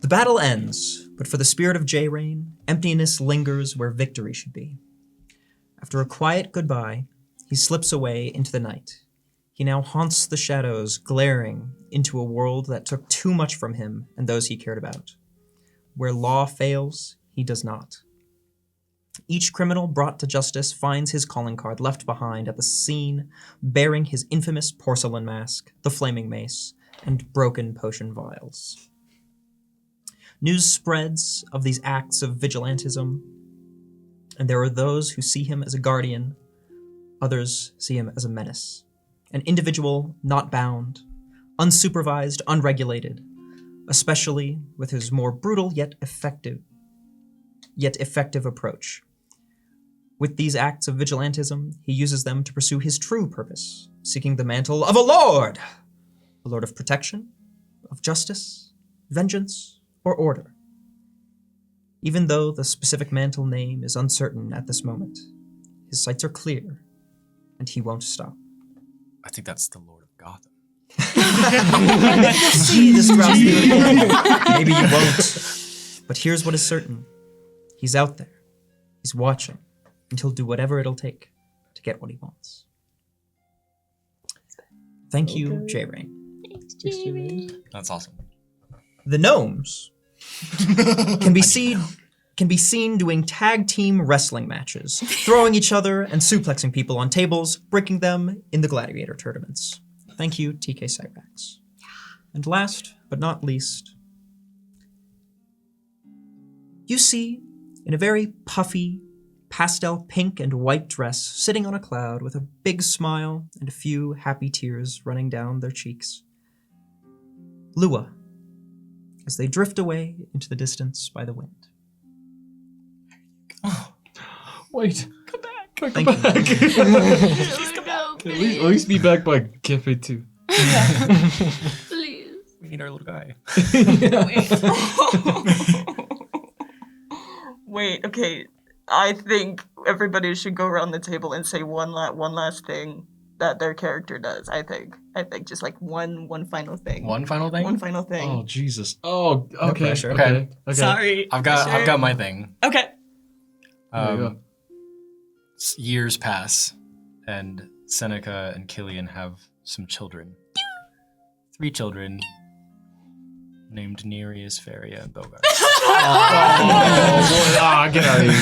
The battle ends, but for the spirit of J-Rain, emptiness lingers where victory should be. After a quiet goodbye, he slips away into the night. He now haunts the shadows, glaring into a world that took too much from him and those he cared about. Where law fails, he does not. Each criminal brought to justice finds his calling card left behind at the scene, bearing his infamous porcelain mask, the flaming mace, and broken potion vials. News spreads of these acts of vigilantism, and there are those who see him as a guardian, others see him as a menace. An individual not bound, unsupervised, unregulated, especially with his more brutal yet effective approach. With these acts of vigilantism, he uses them to pursue his true purpose, seeking the mantle of a lord of protection, of justice, vengeance, or order. Even though the specific mantle name is uncertain at this moment, his sights are clear, and he won't stop. I think that's the Lord of Gotham. See this grouse maybe you won't. But here's what is certain. He's out there. He's watching. And he'll do whatever it'll take to get what he wants. Thank you, J-Rain. That's awesome. The gnomes can be seen doing tag team wrestling matches, throwing each other and suplexing people on tables, breaking them in the gladiator tournaments. Thank you, TK Cyrax. And last but not least, you see, in a very puffy, pastel pink and white dress, sitting on a cloud with a big smile and a few happy tears running down their cheeks, Lua, as they drift away into the distance by the wind. Wait. Come back. Thank you. At least be back by Cafe 2. Please. We need our little guy. Wait, okay. I think everybody should go around the table and say one last thing that their character does. I think just like one final thing. One final thing? One final thing. Oh, Jesus. Oh, okay. pressure. Okay. Sorry. I've got my thing. Okay. There you go. Years pass, and Seneca and Killian have some children. 3 children named Nereus, Feria, and Bogart. Get out of here.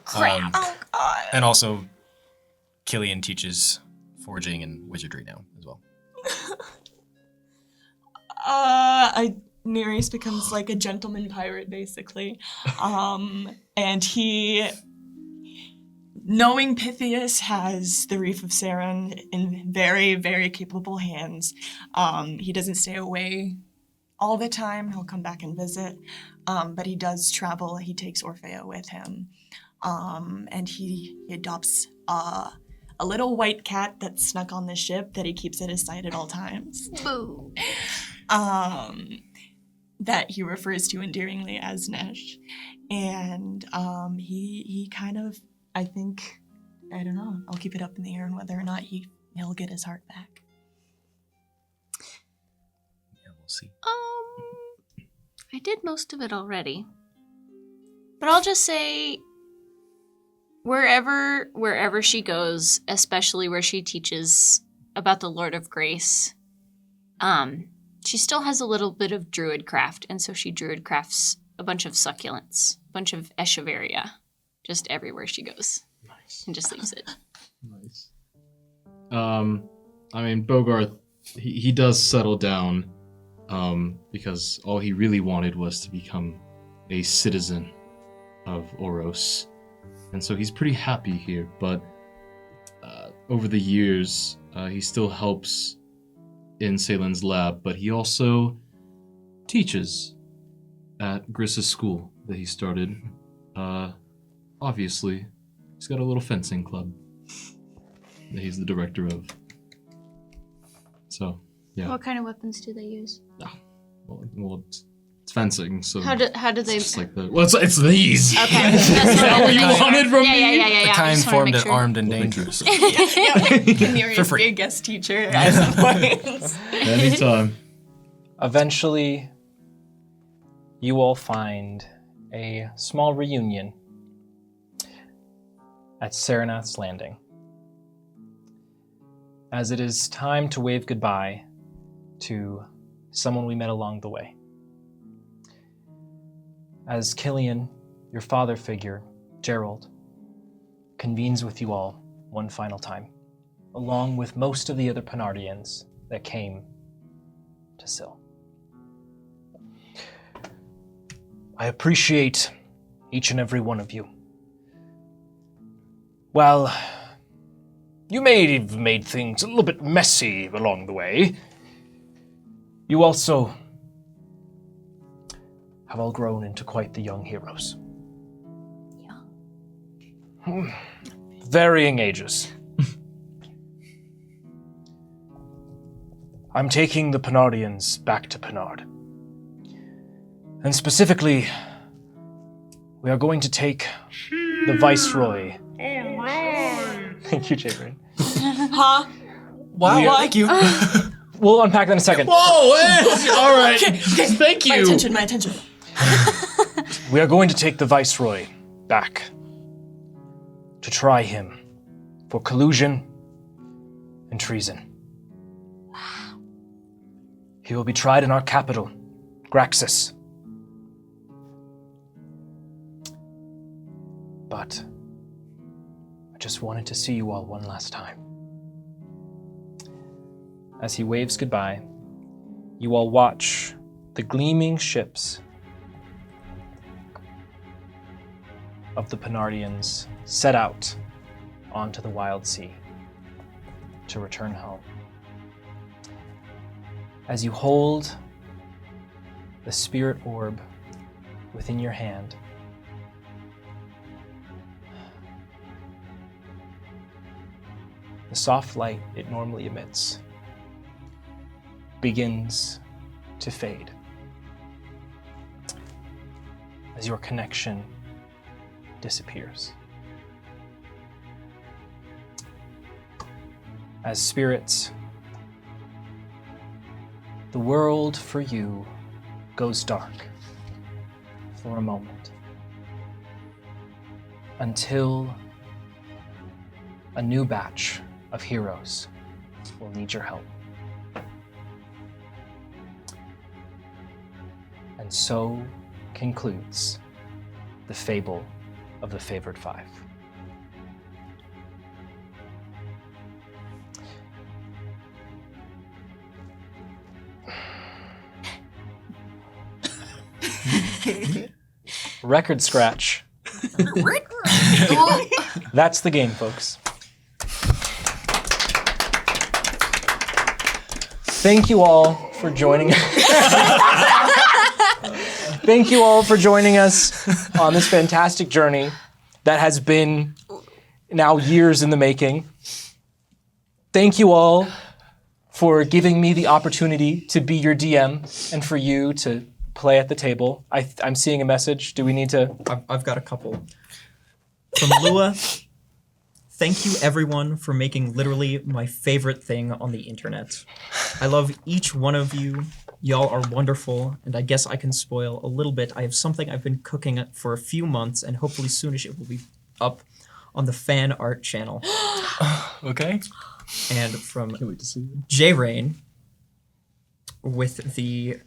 Crap. Oh God. And also, Killian teaches forging and wizardry now as well. Nereus becomes like a gentleman pirate, basically. And he, knowing Pythias has the Reef of Saren in very, very capable hands, he doesn't stay away all the time. He'll come back and visit, but he does travel. He takes Orfeo with him, and he adopts a little white cat that snuck on the ship that he keeps at his side at all times. Boo. that he refers to endearingly as Nesh. And he kind of, I think, I don't know, I'll keep it up in the air on whether or not he'll get his heart back. Yeah, we'll see. I did most of it already. But I'll just say wherever she goes, especially where she teaches about the Lord of Grace, she still has a little bit of druid craft, and so she druid crafts a bunch of succulents, a bunch of echeveria, just everywhere she goes. Nice. And just leaves it. Nice. I mean, Bogarth, he does settle down, because all he really wanted was to become a citizen of Oros. And so he's pretty happy here, but over the years, he still helps in Saylin's lab, but he also teaches at Griss's school that he started. Obviously, he's got a little fencing club that he's the director of. So, yeah. What kind of weapons do they use? Well, it's fencing, so How do they? it's like the it's these. Okay. Is that what you wanted from me? Yeah. The I kind just wanna formed make and sure. armed and dangerous. Canary free. be a guest teacher at some point. Anytime. Eventually, you all find a small reunion at Saranath's Landing. As it is time to wave goodbye to someone we met along the way. As Killian, your father figure, Gerald, convenes with you all one final time, along with most of the other Penardians that came to Syl. I appreciate each and every one of you. Well, you may have made things a little bit messy along the way. You also have all grown into quite the young heroes. Yeah. Varying ages. I'm taking the Penardians back to Penard. And specifically, we are going to take the Viceroy. Thank you, Jabrin. Huh? Wow, thank you. We'll unpack that in a second. Whoa! All right. Thank you. My attention. We are going to take the Viceroy back to try him for collusion and treason. He will be tried in our capital, Graxus. But I just wanted to see you all one last time. As he waves goodbye, you all watch the gleaming ships of the Penardians set out onto the wild sea to return home. As you hold the spirit orb within your hand, the soft light it normally emits begins to fade as your connection disappears. As spirits, the world for you goes dark for a moment until a new batch of heroes will need your help. And so concludes the fable of the Favored Five. Record scratch. That's the game, folks. Thank you all for joining Thank you all for joining us on this fantastic journey that has been now years in the making. Thank you all for giving me the opportunity to be your DM and for you to play at the table. I'm seeing a message. Do we need to? I've got a couple. From Lua, thank you everyone for making literally my favorite thing on the internet. I love each one of you. Y'all are wonderful, and I guess I can spoil a little bit. I have something I've been cooking for a few months, and hopefully soonish it will be up on the fan art channel. Okay. And from J Rain with the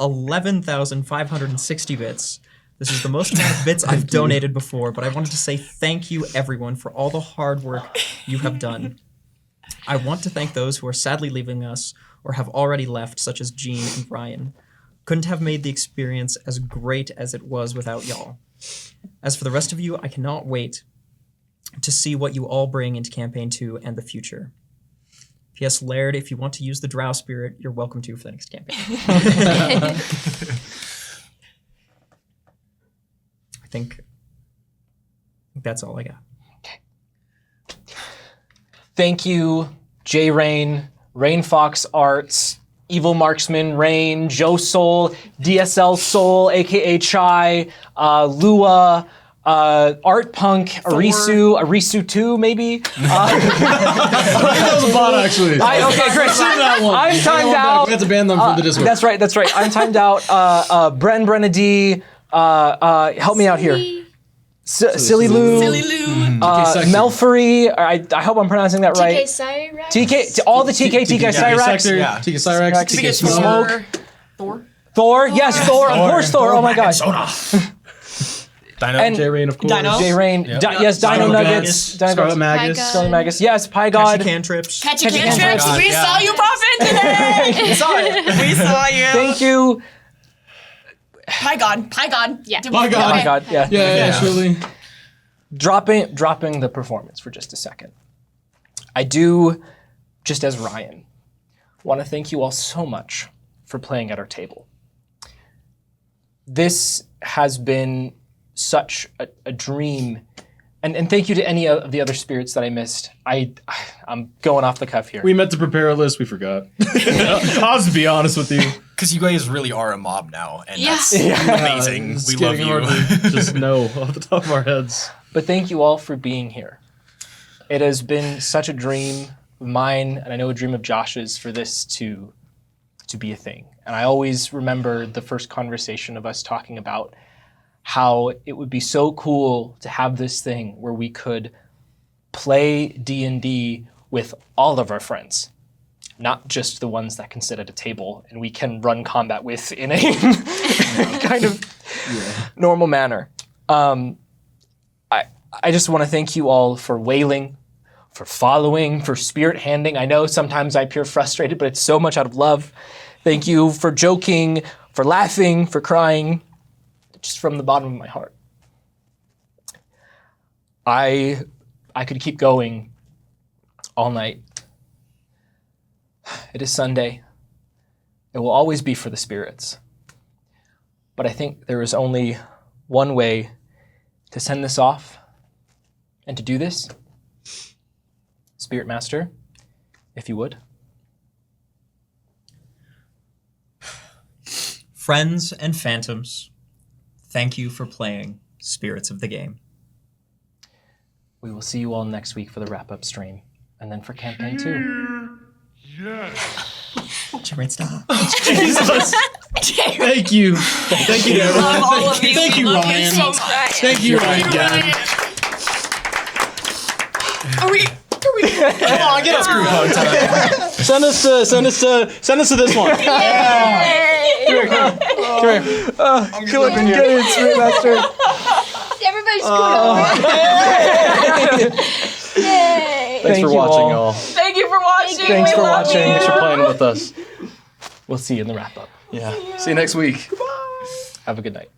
11,560 bits. This is the most amount of bits I've donated before, but I wanted to say thank you everyone for all the hard work you have done. I want to thank those who are sadly leaving us or have already left, such as Gene and Ryan. Couldn't have made the experience as great as it was without y'all. As for the rest of you, I cannot wait to see what you all bring into Campaign 2 and the future. P.S. Laird, if you want to use the Drow Spirit, you're welcome to for the next campaign. I think that's all I got. Thank you, J Rain, Rain Fox Arts, Evil Marksman, Rain, Joe Soul, DSL Soul, aka Chai, Lua, Art Punk, Arisu 2, maybe. That was a bot, actually. Okay, great. I'm timed out. We have to ban them from the Discord. That's right. I'm timed out. Bren D, help me out here. Silly Lou, Melfury. I hope I'm pronouncing that right. Cyrax? All the TK Cyrax. TK Cyrax. TK Smoke. Thor. Yes, Thor. Of course, Thor. Oh my gosh. Dino. J Rain, of course. Dino. J Rain. Yes, Dino Nuggets. Scarlet Magus. Scarlet Magus. Yes, Pie Catchy God. cantrips. Catchy cantrips. We saw you pop in today. We saw you. Thank you. Pie God. Yeah. My God. Pie God. Yeah. Yeah, surely. Dropping the performance for just a second. I do, just as Ryan, want to thank you all so much for playing at our table. This has been such a dream, and thank you to any of the other spirits that I missed. I'm going off the cuff here. We meant to prepare a list, we forgot. I'll just be honest with you. Because you guys really are a mob now, and Yeah. that's amazing. It's We love getting you. hard to just know off the top of our heads. But thank you all for being here. It has been such a dream of mine, and I know a dream of Josh's, for this to be a thing. And I always remember the first conversation of us talking about how it would be so cool to have this thing where we could play D&D with all of our friends, not just the ones that can sit at a table and we can run combat with in a kind of normal manner. I just want to thank you all for wailing, for following, for spirit handing. I know sometimes I appear frustrated, but it's so much out of love. Thank you for joking, for laughing, for crying, just from the bottom of my heart. I could keep going all night. It is Sunday. It will always be for the spirits. But I think there is only one way to send this off and to do this. Spirit Master, if you would. Friends and phantoms, thank you for playing Spirits of the Game. We will see you all next week for the wrap-up stream, and then for Campaign 2. Jermaine, stop. Jesus. Thank you. Thank you, everyone. Love all of you. Thank you, Love Ryan. so much. Thank you, Ryan. Again. Are we? Come on, get us group hug time. Send us to this one. Come here. Get it, Spirit Master. Everybody's screwed over. Yay! Thanks for you watching, all. y'all. Thank you for watching. Thanks We for love watching. you. Thanks for playing with us. We'll see you in the wrap-up. Yeah. See you next week. Have a good night.